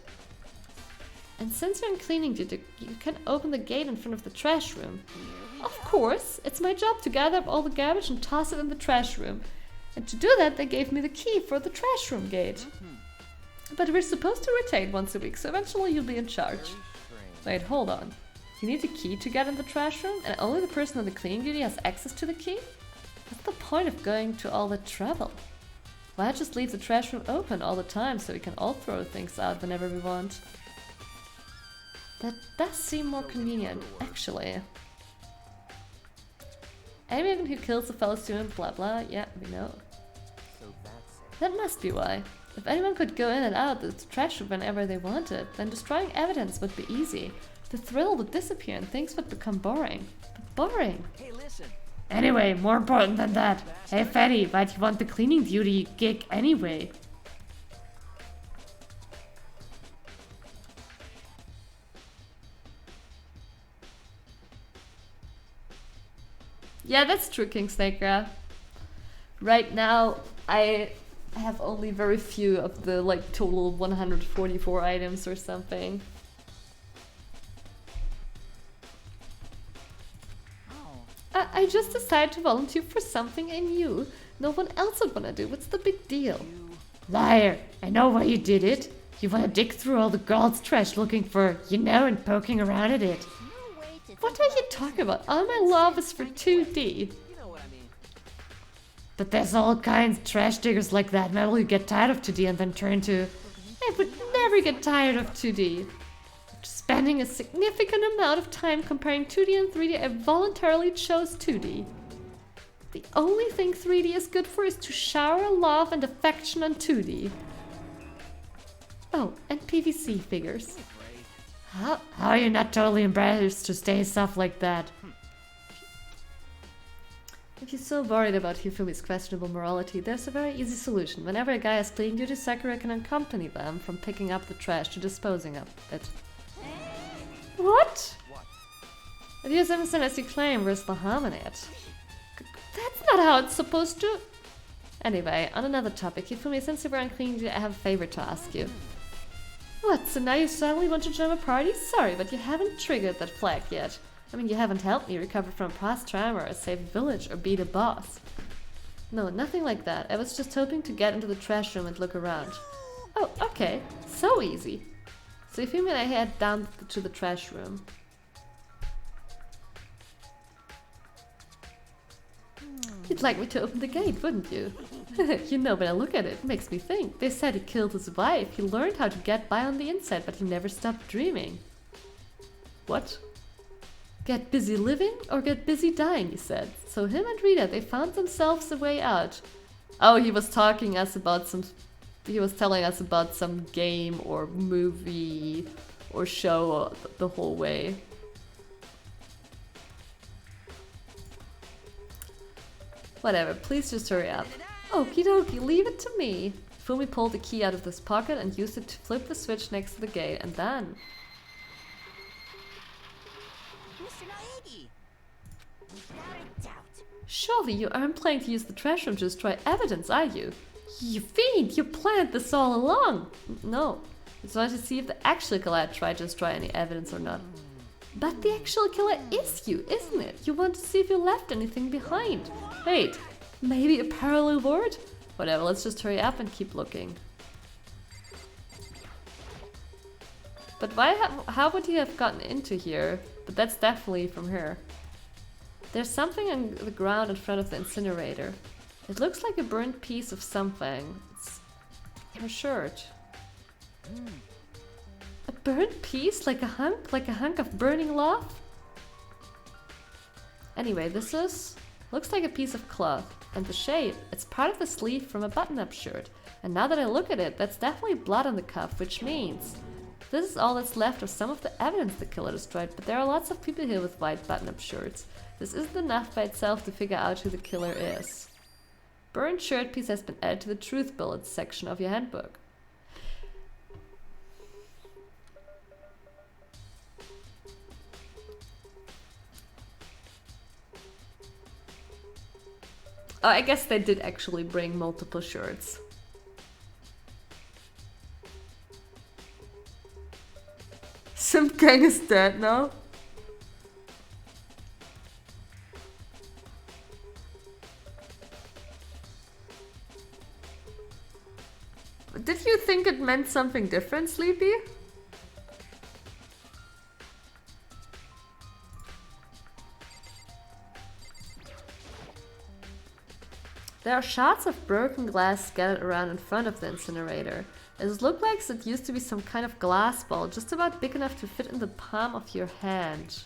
And since you're on cleaning duty, you can open the gate in front of the trash room. Of course! It's my job to gather up all the garbage and toss it in the trash room. And to do that, they gave me the key for the trash room gate. But we're supposed to rotate once a week, so eventually you'll be in charge. Wait, hold on. You need the key to get in the trash room, and only the person on the cleaning duty has access to the key? What's the point of going to all that trouble? Why not just leave the trash room open all the time so we can all throw things out whenever we want? That does seem more convenient, actually. Anyone who kills a fellow student, blah blah, yeah, we know. That must be why. If anyone could go in and out of the trash room whenever they wanted, then destroying evidence would be easy. The thrill would disappear and things would become boring. But boring! Hey, listen. Anyway, more important than that. Hey Fatty, why'd you want the cleaning duty gig anyway? Yeah, that's true, King Snakera. Right now, I have only very few of the like total 144 items or something. I just decided to volunteer for something I knew no one else would wanna do. What's the big deal? Liar! I know why you did it. You wanna dig through all the girls' trash looking for, you know, and poking around at it. What are you talking about? All my love is for 2D. But there's all kinds of trash diggers like that. Maybe you get tired of 2D and then turn to... I would never get tired of 2D. Spending a significant amount of time comparing 2D and 3D, I voluntarily chose 2D. The only thing 3D is good for is to shower love and affection on 2D. Oh, and PVC figures. How are you not totally embarrassed to say stuff like that? If you're so worried about HIFUMI's questionable morality, there's a very easy solution. Whenever a guy has cleaning duty, Sakura can accompany them from picking up the trash to disposing of it. What? If you as innocent as you claim, where's the harm in it? That's not how it's supposed to. Anyway, on another topic, Hifumi, since you were unclean, I have a favor to ask you. What, so now you suddenly want to join a party? Sorry, but you haven't triggered that flag yet. I mean, you haven't helped me recover from past trauma or save a village or beat a boss. No, nothing like that. I was just hoping to get into the trash room and look around. Oh, okay. So easy. So Hifumi and I head down to the trash room. You'd like me to open the gate, wouldn't you? You know, when I look at it, it makes me think. They said he killed his wife. He learned how to get by on the inside, but he never stopped dreaming. What? Get busy living or get busy dying, he said. So him and Rita, they found themselves a way out. Oh, he was telling us about some game or movie or show the whole way. Whatever, please just hurry up. Okie dokie, leave it to me. Fumi pulled the key out of his pocket and used it to flip the switch next to the gate, and then... Surely you aren't planning to use the trash room to destroy evidence, are you? You fiend! You planned this all along! No. I just wanted to see if the actual killer tried to destroy any evidence or not. But the actual killer is you, isn't it? You want to see if you left anything behind. Wait, maybe a parallel world? Whatever, let's just hurry up and keep looking. But how would he have gotten into here? But that's definitely from here. There's something on the ground in front of the incinerator. It looks like a burnt piece of something. It's her shirt. A burnt piece? Like a hunk of burning love? Anyway, this looks like a piece of cloth. And the shape, it's part of the sleeve from a button-up shirt. And now that I look at it, that's definitely blood on the cuff, which means this is all that's left of some of the evidence the killer destroyed, but there are lots of people here with white button-up shirts. This isn't enough by itself to figure out who the killer is. Burned shirt piece has been added to the truth bullets section of your handbook. Oh, I guess they did actually bring multiple shirts. Simp Gang is dead now. Did you think it meant something different, Sleepy? There are shards of broken glass scattered around in front of the incinerator. It looks like it used to be some kind of glass ball, just about big enough to fit in the palm of your hand.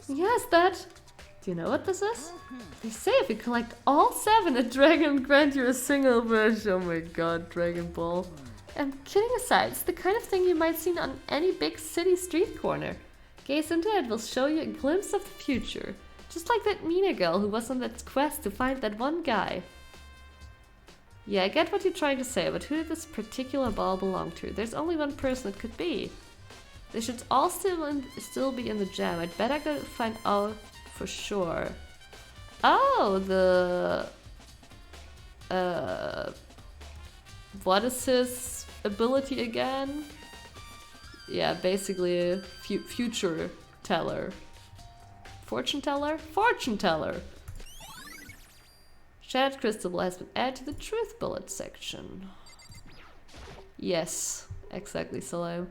Yes, that. Do you know what this is? They say if you collect all 7, a dragon grant you a single wish. Oh my god, Dragon Ball. And kidding aside, it's the kind of thing you might see on any big city street corner. Gaze into it will show you a glimpse of the future. Just like that Mina girl who was on that quest to find that one guy. Yeah, I get what you're trying to say, but who did this particular ball belong to? There's only one person it could be. They should all still be in the jam. I'd better go find out for sure. Oh, what is his ability again? Yeah, basically a future teller. Fortune teller? Fortune teller! Shattered crystal has been added to the truth bullet section. Yes, exactly, Salam.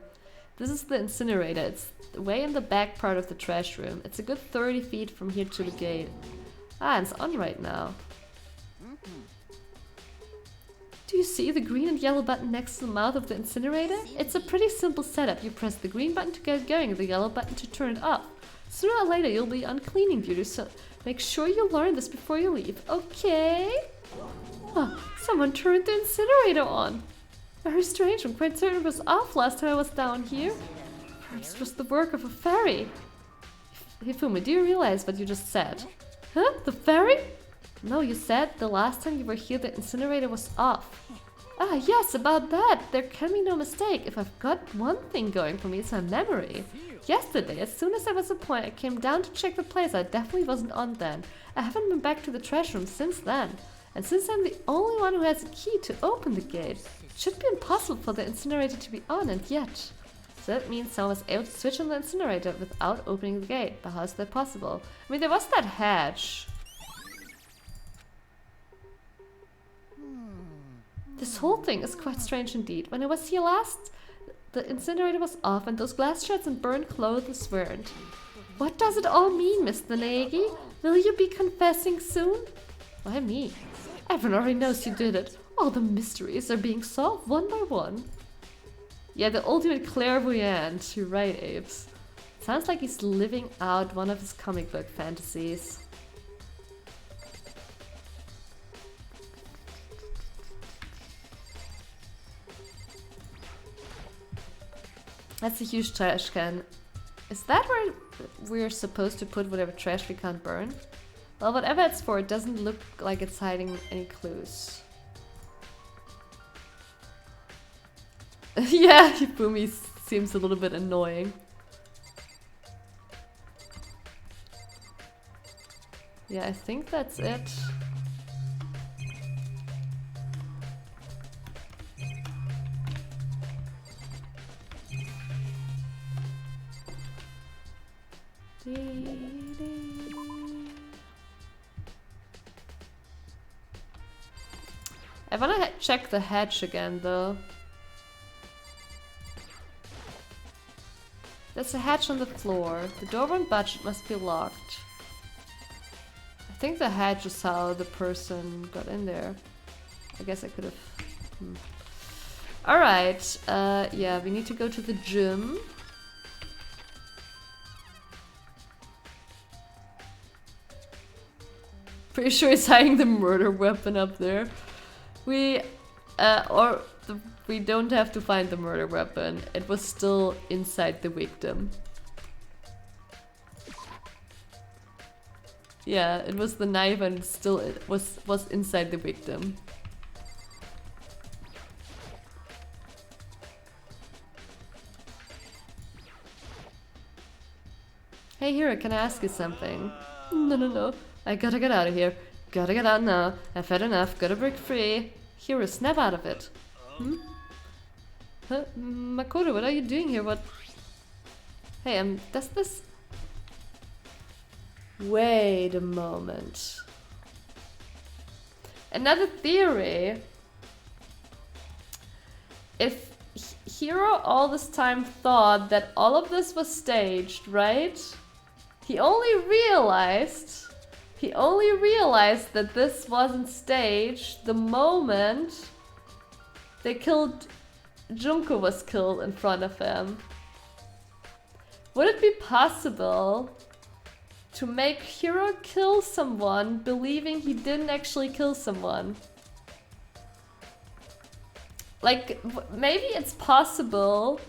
This is the incinerator. It's way in the back part of the trash room. It's a good 30 feet from here to the gate. Ah, it's on right now. Do you see the green and yellow button next to the mouth of the incinerator? It's a pretty simple setup. You press the green button to get going and the yellow button to turn it off. Sooner or later you'll be on cleaning duty, so make sure you learn this before you leave, okay? Oh, someone turned the incinerator on. Very strange, I'm quite certain it was off last time I was down here. Perhaps it was the work of a fairy. Hifumi, do you realize what you just said? Huh? The fairy? No, you said the last time you were here the incinerator was off. Ah, yes, about that. There can be no mistake. If I've got one thing going for me, it's my memory. Yesterday, as soon as there was a point, I came down to check the place. I definitely wasn't on then. I haven't been back to the trash room since then. And since I'm the only one who has a key to open the gate, it should be impossible for the incinerator to be on, and yet. So that means someone was able to switch on the incinerator without opening the gate. But how is that possible? I mean, there was that hatch. This whole thing is quite strange indeed. When I was here last, the incinerator was off and those glass shards and burned clothes weren't. What does it all mean, Mr. Negi? Will you be confessing soon? Why me? Everyone already knows you did it. All the mysteries are being solved one by one. Yeah, the ultimate clairvoyant. You're right, Apes. Sounds like he's living out one of his comic book fantasies. That's a huge trash can. Is that where we're supposed to put whatever trash we can't burn? Well, whatever it's for, it doesn't look like it's hiding any clues. Yeah, HIFUMI seems a little bit annoying. Yeah, I think that's it. I wanna check the hatch again though. There's a hatch on the floor. The door won't budge, it must be locked. I think the hatch is how the person got in there. I guess I could have... Alright, yeah, we need to go to the gym. Pretty sure he's hiding the murder weapon up there. We don't have to find the murder weapon. It was still inside the victim. Yeah, it was the knife and still it was inside the victim. Hey Hero, can I ask you something? No. I gotta get out of here. Gotta get out now. I've had enough. Gotta break free. Hero, snap out of it. Huh? Makoto, what are you doing here? What? Hey, does this... Wait a moment. Another theory. If Hero all this time thought that all of this was staged, right? He only realized that this wasn't staged the moment they killed... JUNKO was killed in front of him. Would it be possible to make Hero kill someone believing he didn't actually kill someone? Like, maybe it's possible,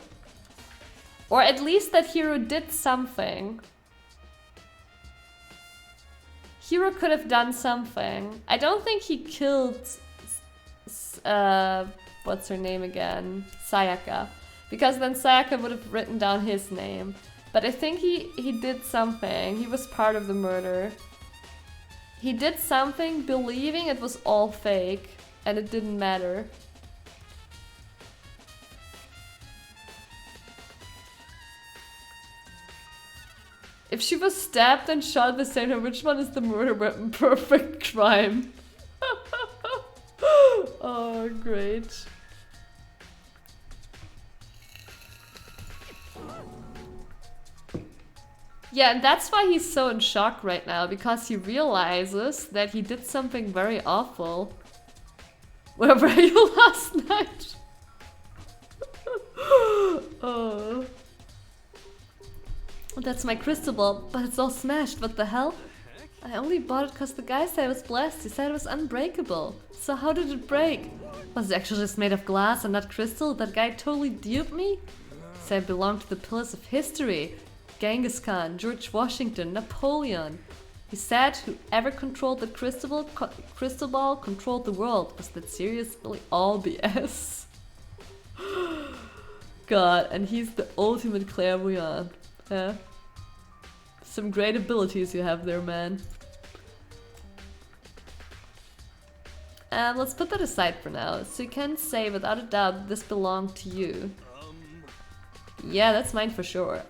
or at least that Hero did something. Hero could have done something. I don't think he killed, what's her name again? Sayaka. Because then Sayaka would have written down his name. But I think he did something. He was part of the murder. He did something believing it was all fake and it didn't matter. If she was stabbed and shot at the same time, which one is the murder weapon? Perfect crime. Oh, great. Yeah, and that's why he's so in shock right now, because he realizes that he did something very awful. Where were you last night? Oh. That's my crystal ball, but it's all smashed. What the hell? I only bought it because the guy said it was blessed. He said it was unbreakable. So how did it break? Was it actually just made of glass and not crystal? That guy totally duped me? Said it belonged to the pillars of history. Genghis Khan, George Washington, Napoleon. He said whoever controlled the crystal ball controlled the world. Was that seriously all BS? God, and he's the ultimate clairvoyant. Yeah. Some great abilities you have there, man. Let's put that aside for now. So you can say without a doubt this belonged to you. Yeah, that's mine for sure.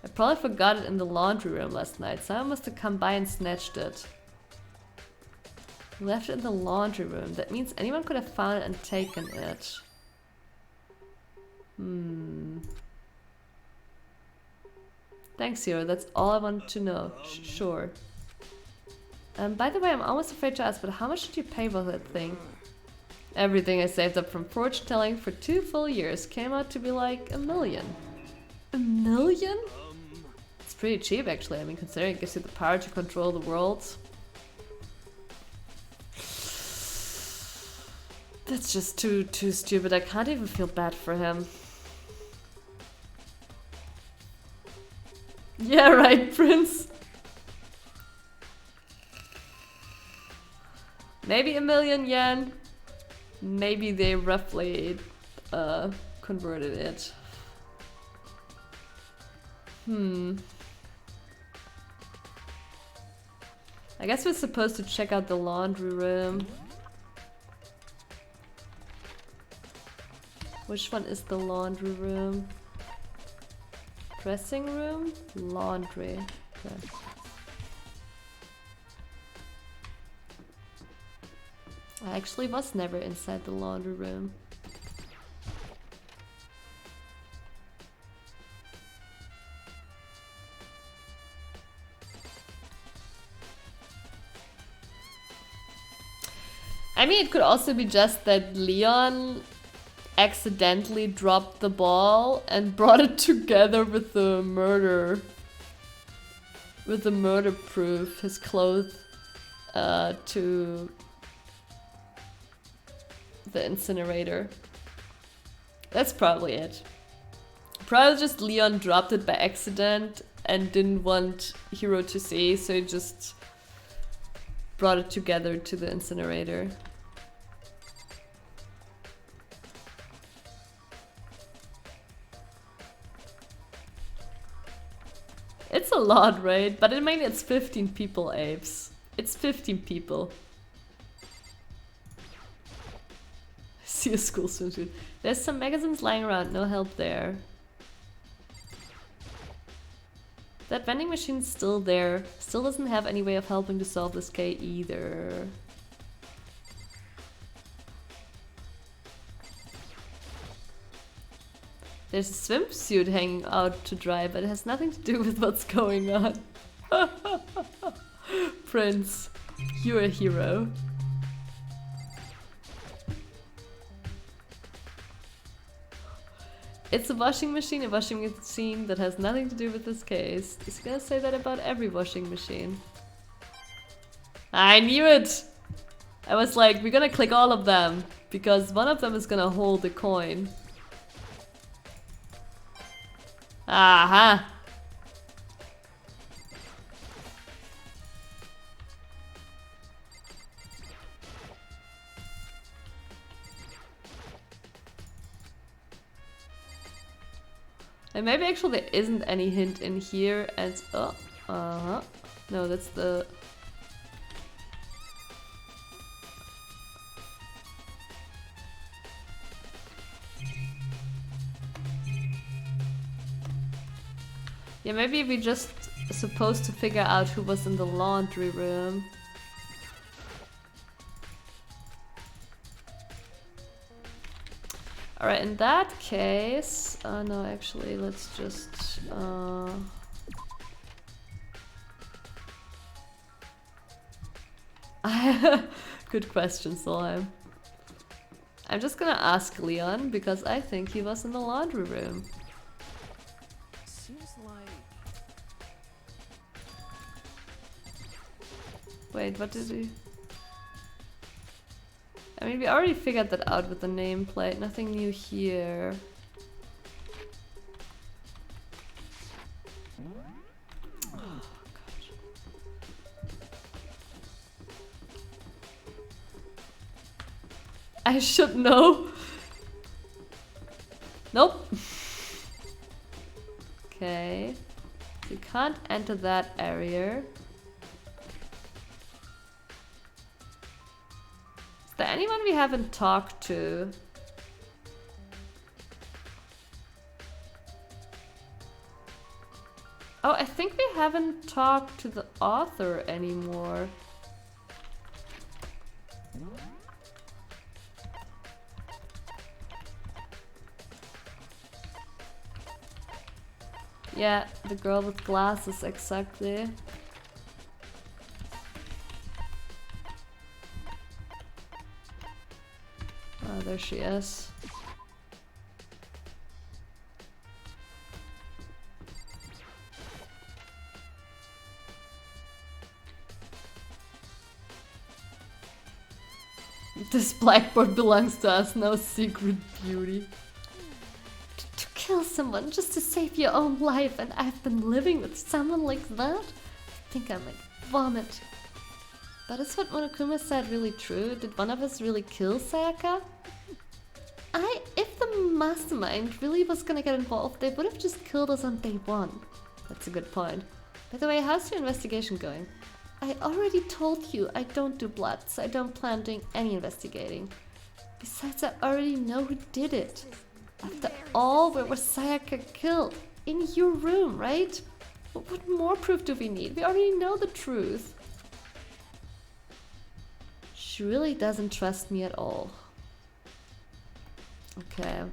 I probably forgot it in the laundry room last night. Someone must have come by and snatched it. Left it in the laundry room. That means anyone could have found it and taken it. Thanks, Hero. That's all I wanted to know. Sure. By the way, I'm almost afraid to ask, but how much did you pay for that thing? Everything I saved up from fortune telling for 2 full years came out to be like $1 million. $1 million? It's pretty cheap, actually. I mean, considering it gives you the power to control the world. That's just too stupid. I can't even feel bad for him. Yeah, right, Prince. Maybe $1 million yen. Maybe they roughly converted it. I guess we're supposed to check out the laundry room. Which one is the laundry room? Dressing room? Laundry. Okay. I actually was never inside the laundry room. I mean, it could also be just that Leon accidentally dropped the ball and brought it together with the murder. With the murder proof, his clothes to the incinerator. That's probably it. Probably just Leon dropped it by accident and didn't want Hiro to see, so he just brought it together to the incinerator. It's a lot, right? But I mean, it's 15 people, Apes. It's 15 people. I see a school swimsuit. There's some magazines lying around, no help there. That vending machine's still there. Still doesn't have any way of helping to solve this case either. There's a swimsuit hanging out to dry, but it has nothing to do with what's going on. Prince, you're a hero. It's a washing machine that has nothing to do with this case. He's gonna say that about every washing machine. I knew it! I was like, we're gonna click all of them, because one of them is gonna hold the coin. Aha! And maybe actually there isn't any hint in here as no, that's the yeah, maybe we just supposed to figure out who was in the laundry room. Alright, in that case... no, actually, let's just... Good question, Solheim. I'm just gonna ask Leon, because I think he was in the laundry room. Seems like... Wait, what did he... I mean, we already figured that out with the nameplate. Nothing new here. Oh, God. I should know. Nope. Okay. can't enter that area. Is there anyone we haven't talked to? Oh, I think we haven't talked to the author anymore. Yeah, the girl with glasses, exactly. Oh, there she is. This blackboard belongs to us, no secret beauty. To kill someone just to save your own life, and I've been living with someone like that? I think I might vomit. But is what Monokuma said really true? Did one of us really kill Sayaka? If the mastermind really was gonna get involved, they would have just killed us on day one. That's a good point. By the way, how's your investigation going? I already told you I don't do blood, so I don't plan doing any investigating. Besides, I already know who did it. After all, where was Sayaka killed? In your room, right? What more proof do we need? We already know the truth. She really doesn't trust me at all. Okay.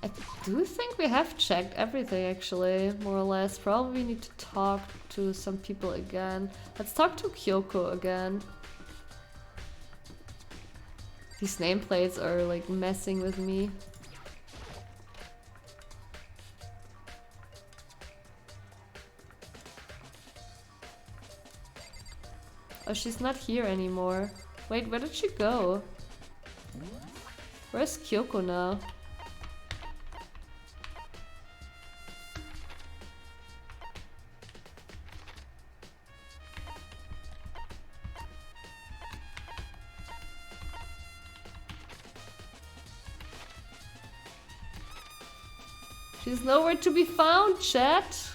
I do think we have checked everything actually, more or less. Probably we need to talk to some people again. Let's talk to Kyoko again. These nameplates are like messing with me. Oh, she's not here anymore. Wait, where did she go? Where's Kyoko now? She's nowhere to be found, chat.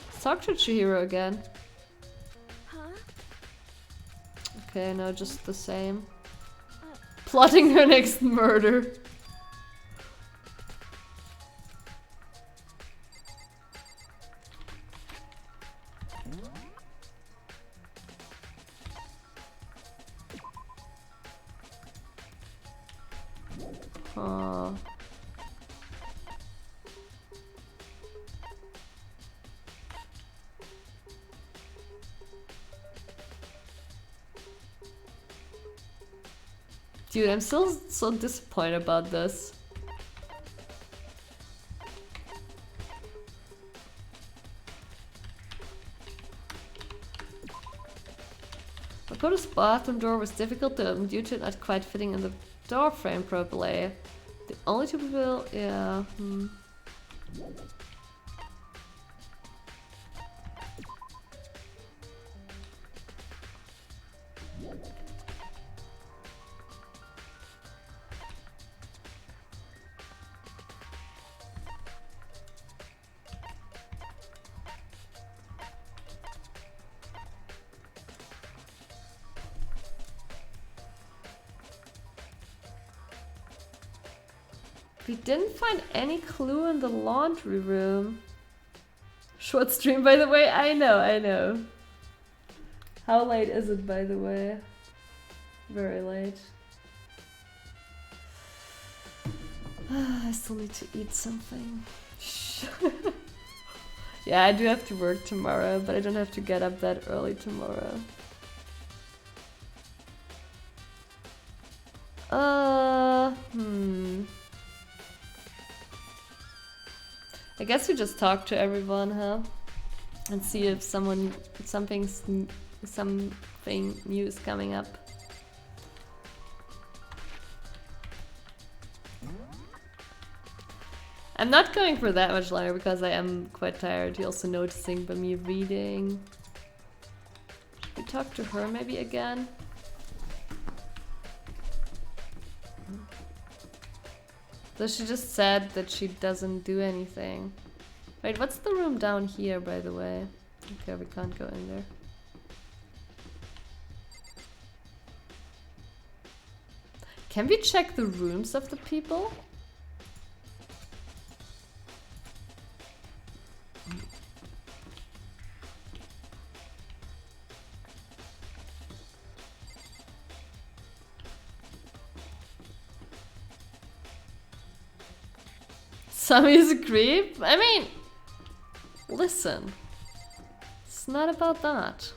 Let's talk to CHIHIRO again. Huh? Okay, no, just the same. Plotting her next murder. Dude, I'm still so disappointed about this. Makoto's bathroom door was difficult to open due to it not quite fitting in the door frame properly. The only two people... yeah... We didn't find any clue in the laundry room. Short stream, by the way. I know. How late is it, by the way? Very late. I still need to eat something. Yeah, I do have to work tomorrow, but I don't have to get up that early tomorrow. I guess we just talk to everyone, huh? And see if something new is coming up. I'm not going for that much longer because I am quite tired. You're also noticing by me reading. Should we talk to her maybe again? So she just said that she doesn't do anything. Wait, what's the room down here, by the way? Okay, we can't go in there. Can we check the rooms of the people? Sammy's a creep? I mean, listen. It's not about that.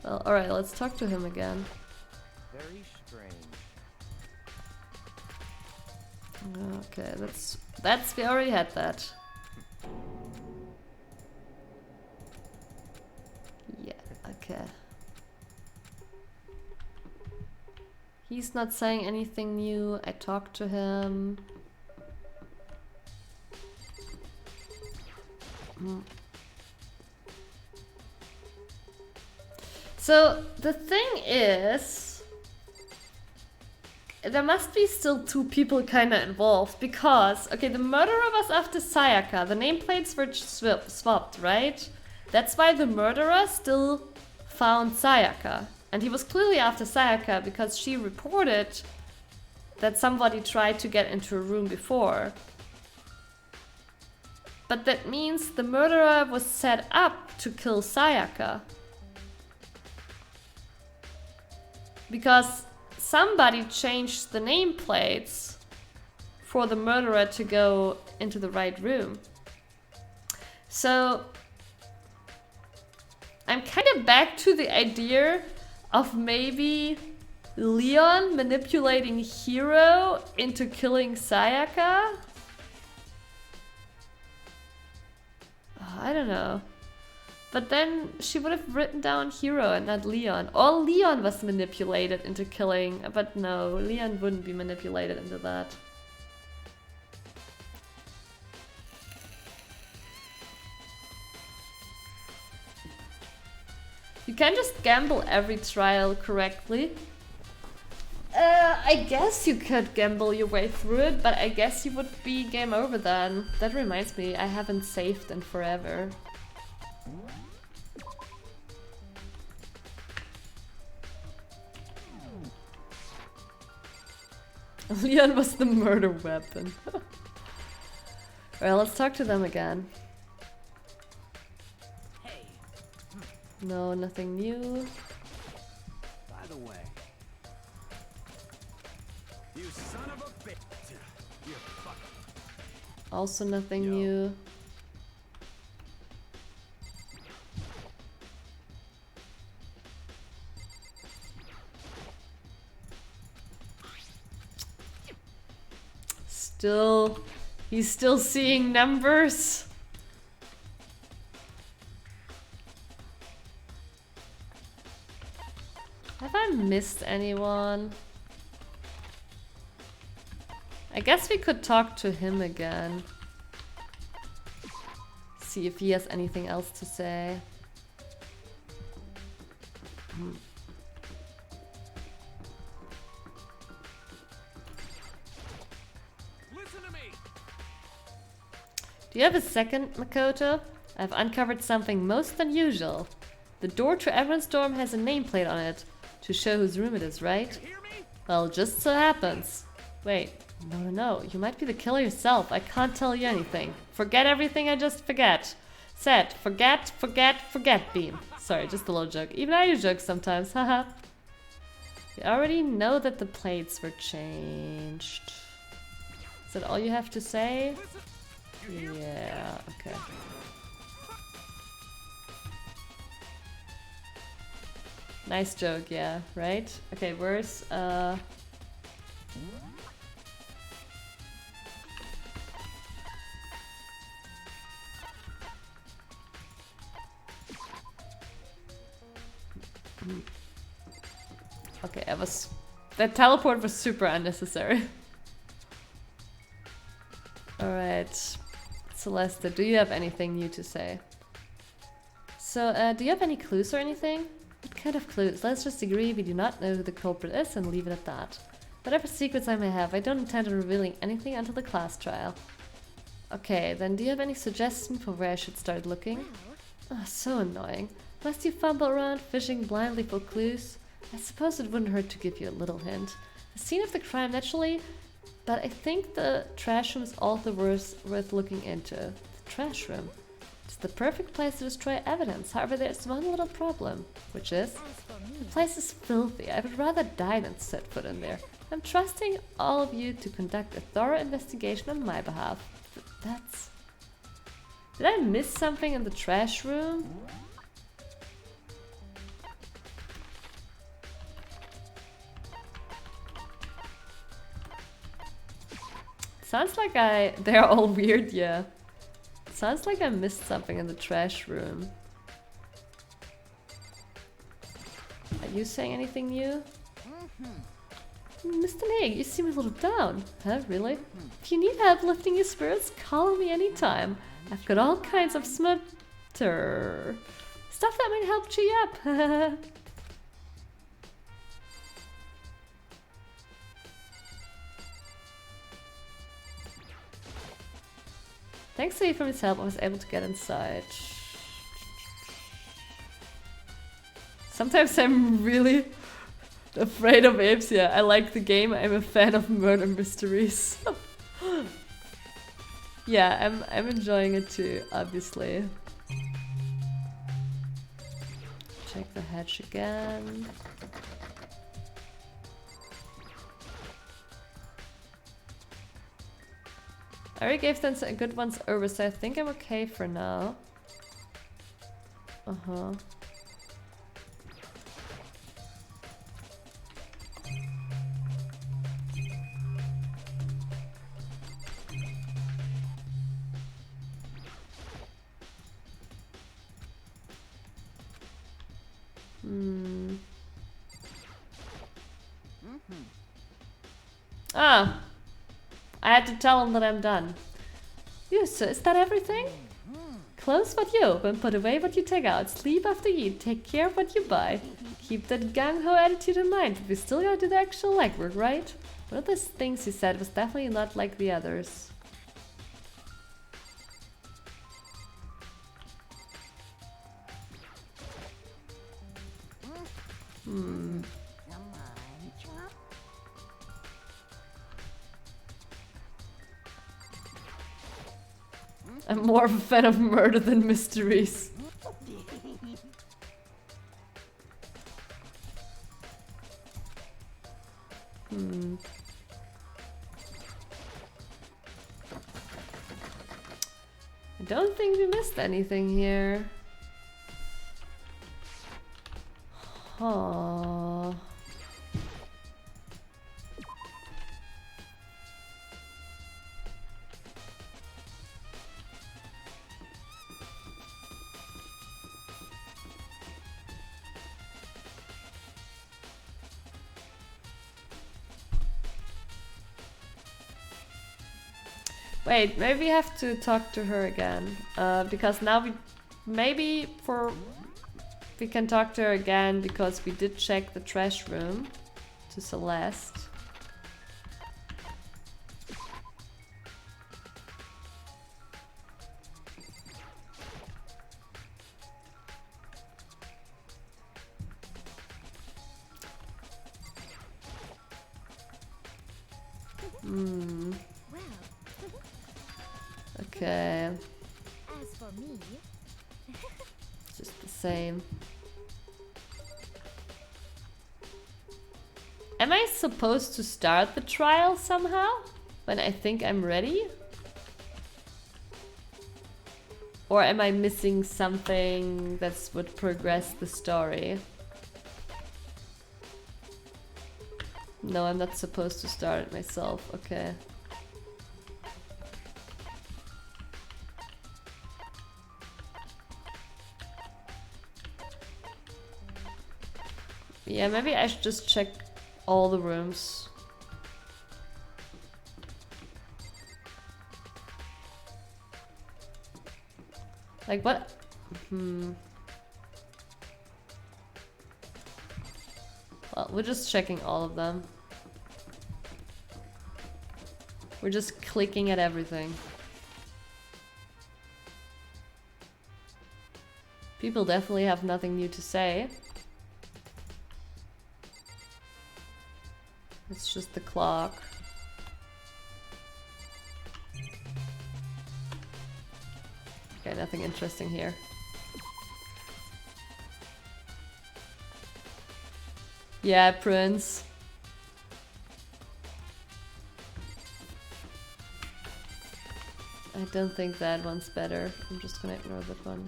Well, alright, let's talk to him again. Very strange. Okay, that's we already had that. Yeah, okay. He's not saying anything new. I talked to him. So the thing is, there must be still two people kind of involved because, okay, the murderer was after Sayaka. The nameplates were swapped, right? That's why the murderer still found Sayaka. And he was clearly after Sayaka because she reported that somebody tried to get into a room before. But that means the murderer was set up to kill Sayaka. Because somebody changed the nameplates for the murderer to go into the right room. So I'm kind of back to the idea of maybe Leon manipulating Hiro into killing Sayaka? Oh, I don't know. But then she would have written down Hiro and not Leon. Or Leon was manipulated into killing, but no, Leon wouldn't be manipulated into that. You can just gamble every trial correctly. I guess you could gamble your way through it, but I guess you would be game over then. That reminds me, I haven't saved in forever. Leon was the murder weapon. Well, let's talk to them again. No, nothing new. By the way, you son of a bitch. You're fucking. Also nothing new. He's still seeing numbers. Have I missed anyone? I guess we could talk to him again. See if he has anything else to say. Do you have a second, Makoto? I've uncovered something most unusual. The door to Everyone's dorm has a nameplate on it to show whose room it is, right? Well, just so happens. Wait, no, you might be the killer yourself. I can't tell you anything. Forget everything I just forget. Said, forget, beam. Sorry, just a little joke. Even I do jokes sometimes, haha. You already know that the plates were changed. Is that all you have to say? Yeah, okay. Nice joke, yeah, right? Okay, where's okay, that teleport was super unnecessary. Alright. Celeste, do you have anything new to say? So, do you have any clues or anything? What kind of clues? Let's just agree we do not know who the culprit is and leave it at that. Whatever secrets I may have, I don't intend on revealing anything until the class trial. Okay, then do you have any suggestion for where I should start looking? Oh, so annoying. Must you fumble around, fishing blindly for clues? I suppose it wouldn't hurt to give you a little hint. The scene of the crime, naturally, but I think the trash room is also worth looking into. The trash room. It's the perfect place to destroy evidence. However, there's one little problem, which is the place is filthy. I would rather die than set foot in there. I'm trusting all of you to conduct a thorough investigation on my behalf. That's... Did I miss something in the trash room? Sounds like they're all weird, yeah. Sounds like I missed something in the trash room. Are you saying anything new? Mr. Nig, you seem a little down. Huh, really? If you need help lifting your spirits, call on me anytime. I've got all kinds of stuff that might help cheer you up. Thanks to HIFUMI's help, I was able to get inside. Sometimes I'm really afraid of apes, yeah. I like the game, I'm a fan of murder mysteries. Yeah, I'm enjoying it too, obviously. Check the hatch again. I already gave them a good ones over, so I think I'm okay for now. Uh-huh. Ah! I had to tell him that I'm done. Yes, so is that everything? Close what you open, put away what you take out, sleep after you eat, take care of what you buy. Keep that gung-ho attitude in mind, but we still gotta do the actual legwork, right? One of those things he said was definitely not like the others. I'm more of a fan of murder than mysteries. I don't think we missed anything here. Huh. Wait, maybe we have to talk to her again, because now we can talk to her again because we did check the trash room to Celeste. Okay. As for me, It's just the same. Am I supposed to start the trial somehow? When I think I'm ready? Or am I missing something that would progress the story? No, I'm not supposed to start it myself. Okay. Yeah, maybe I should just check all the rooms. Like what? Well, we're just checking all of them. We're just clicking at everything. People definitely have nothing new to say. It's just the clock. Okay, nothing interesting here. Yeah, Prince. I don't think that one's better. I'm just gonna ignore that one.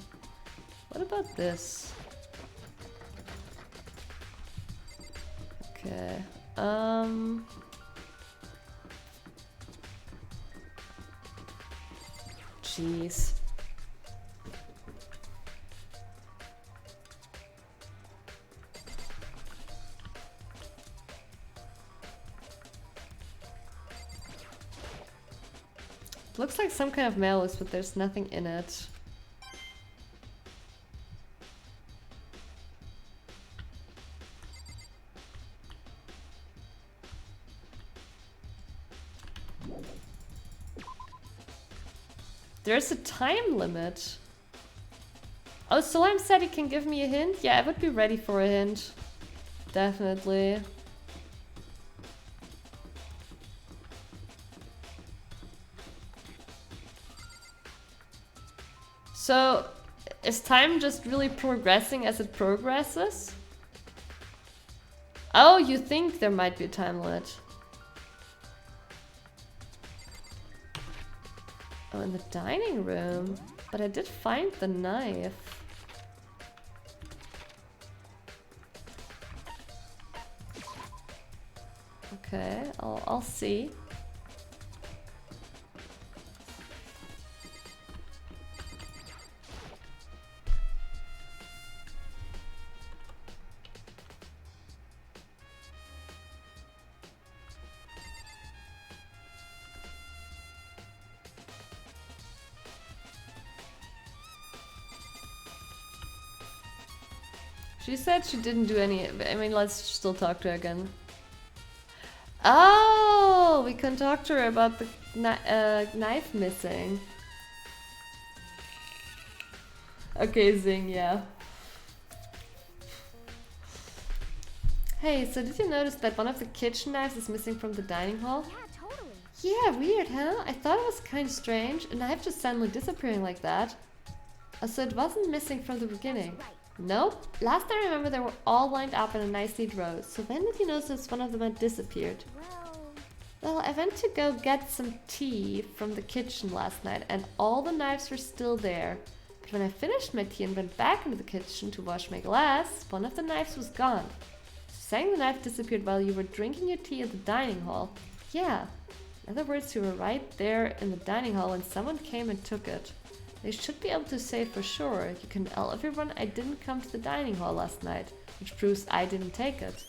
What about this? Okay. Jeez. Looks like some kind of mailbox, but there's nothing in it. There's a time limit. Oh, Solheim said he can give me a hint? Yeah, I would be ready for a hint. Definitely. So, is time just really progressing as it progresses? Oh, you think there might be a time limit. Oh, in the dining room. But I did find the knife. Okay, I'll see. She said she didn't do any. I mean, let's still talk to her again. Oh, we can talk to her about the knife missing. Okay, Zing, yeah. Hey, so did you notice that one of the kitchen knives is missing from the dining hall? Yeah, totally. Yeah, weird, huh? I thought it was kind of strange, a knife just suddenly disappearing like that. Oh, so it wasn't missing from the beginning. Right. Nope. Last I remember they were all lined up in a nice neat row. So when did you notice one of them had disappeared? Well, I went to go get some tea from the kitchen last night and all the knives were still there. But when I finished my tea and went back into the kitchen to wash my glass, one of the knives was gone. So saying the knife disappeared while you were drinking your tea at the dining hall? Yeah. In other words, you were right there in the dining hall and someone came and took it. They should be able to say for sure. You can tell everyone I didn't come to the dining hall last night, which proves I didn't take it.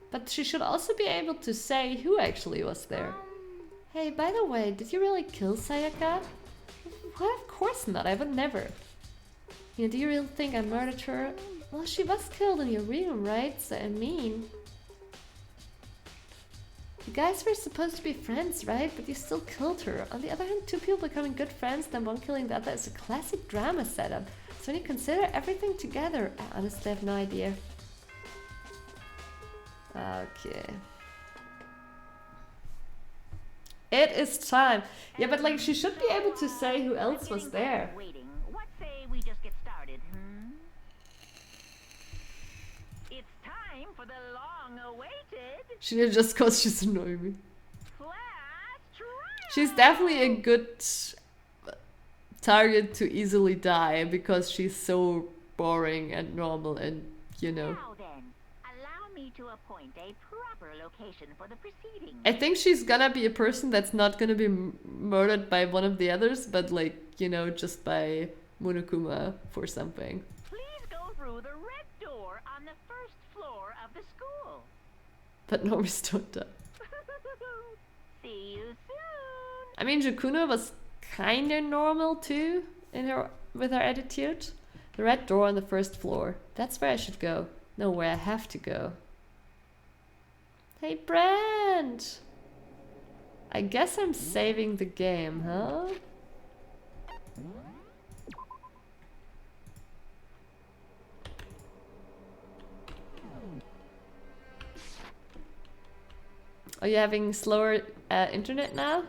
But she should also be able to say who actually was there. Hey, by the way, did you really kill Sayaka? Well, of course not, I would never. You know, do you really think I murdered her? Well, she was killed in your room, right? So, I mean... You guys were supposed to be friends, right? But you still killed her. On the other hand, two people becoming good friends, then one killing the other is a classic drama setup. So when you consider everything together, I honestly have no idea. Okay. It is time. Yeah, but like she should be able to say who else was there. Waiting. What say we just get started, It's time for the long-awaited. She did just cause she's annoying me. She's definitely a good target to easily die because she's so boring and normal and, you know. Now then, to appoint a proper location for the proceedings. I think she's gonna be a person that's not gonna be murdered by one of the others, but like, you know, just by Monokuma for something. Please go through the red door on the first floor of the school. But no Ristonta. See you soon. I mean, Jukuna was kinda normal too with her attitude. The red door on the first floor. That's where I should go. No, where I have to go. Hey, Brand! I guess I'm saving the game, huh? Are you having slower internet now?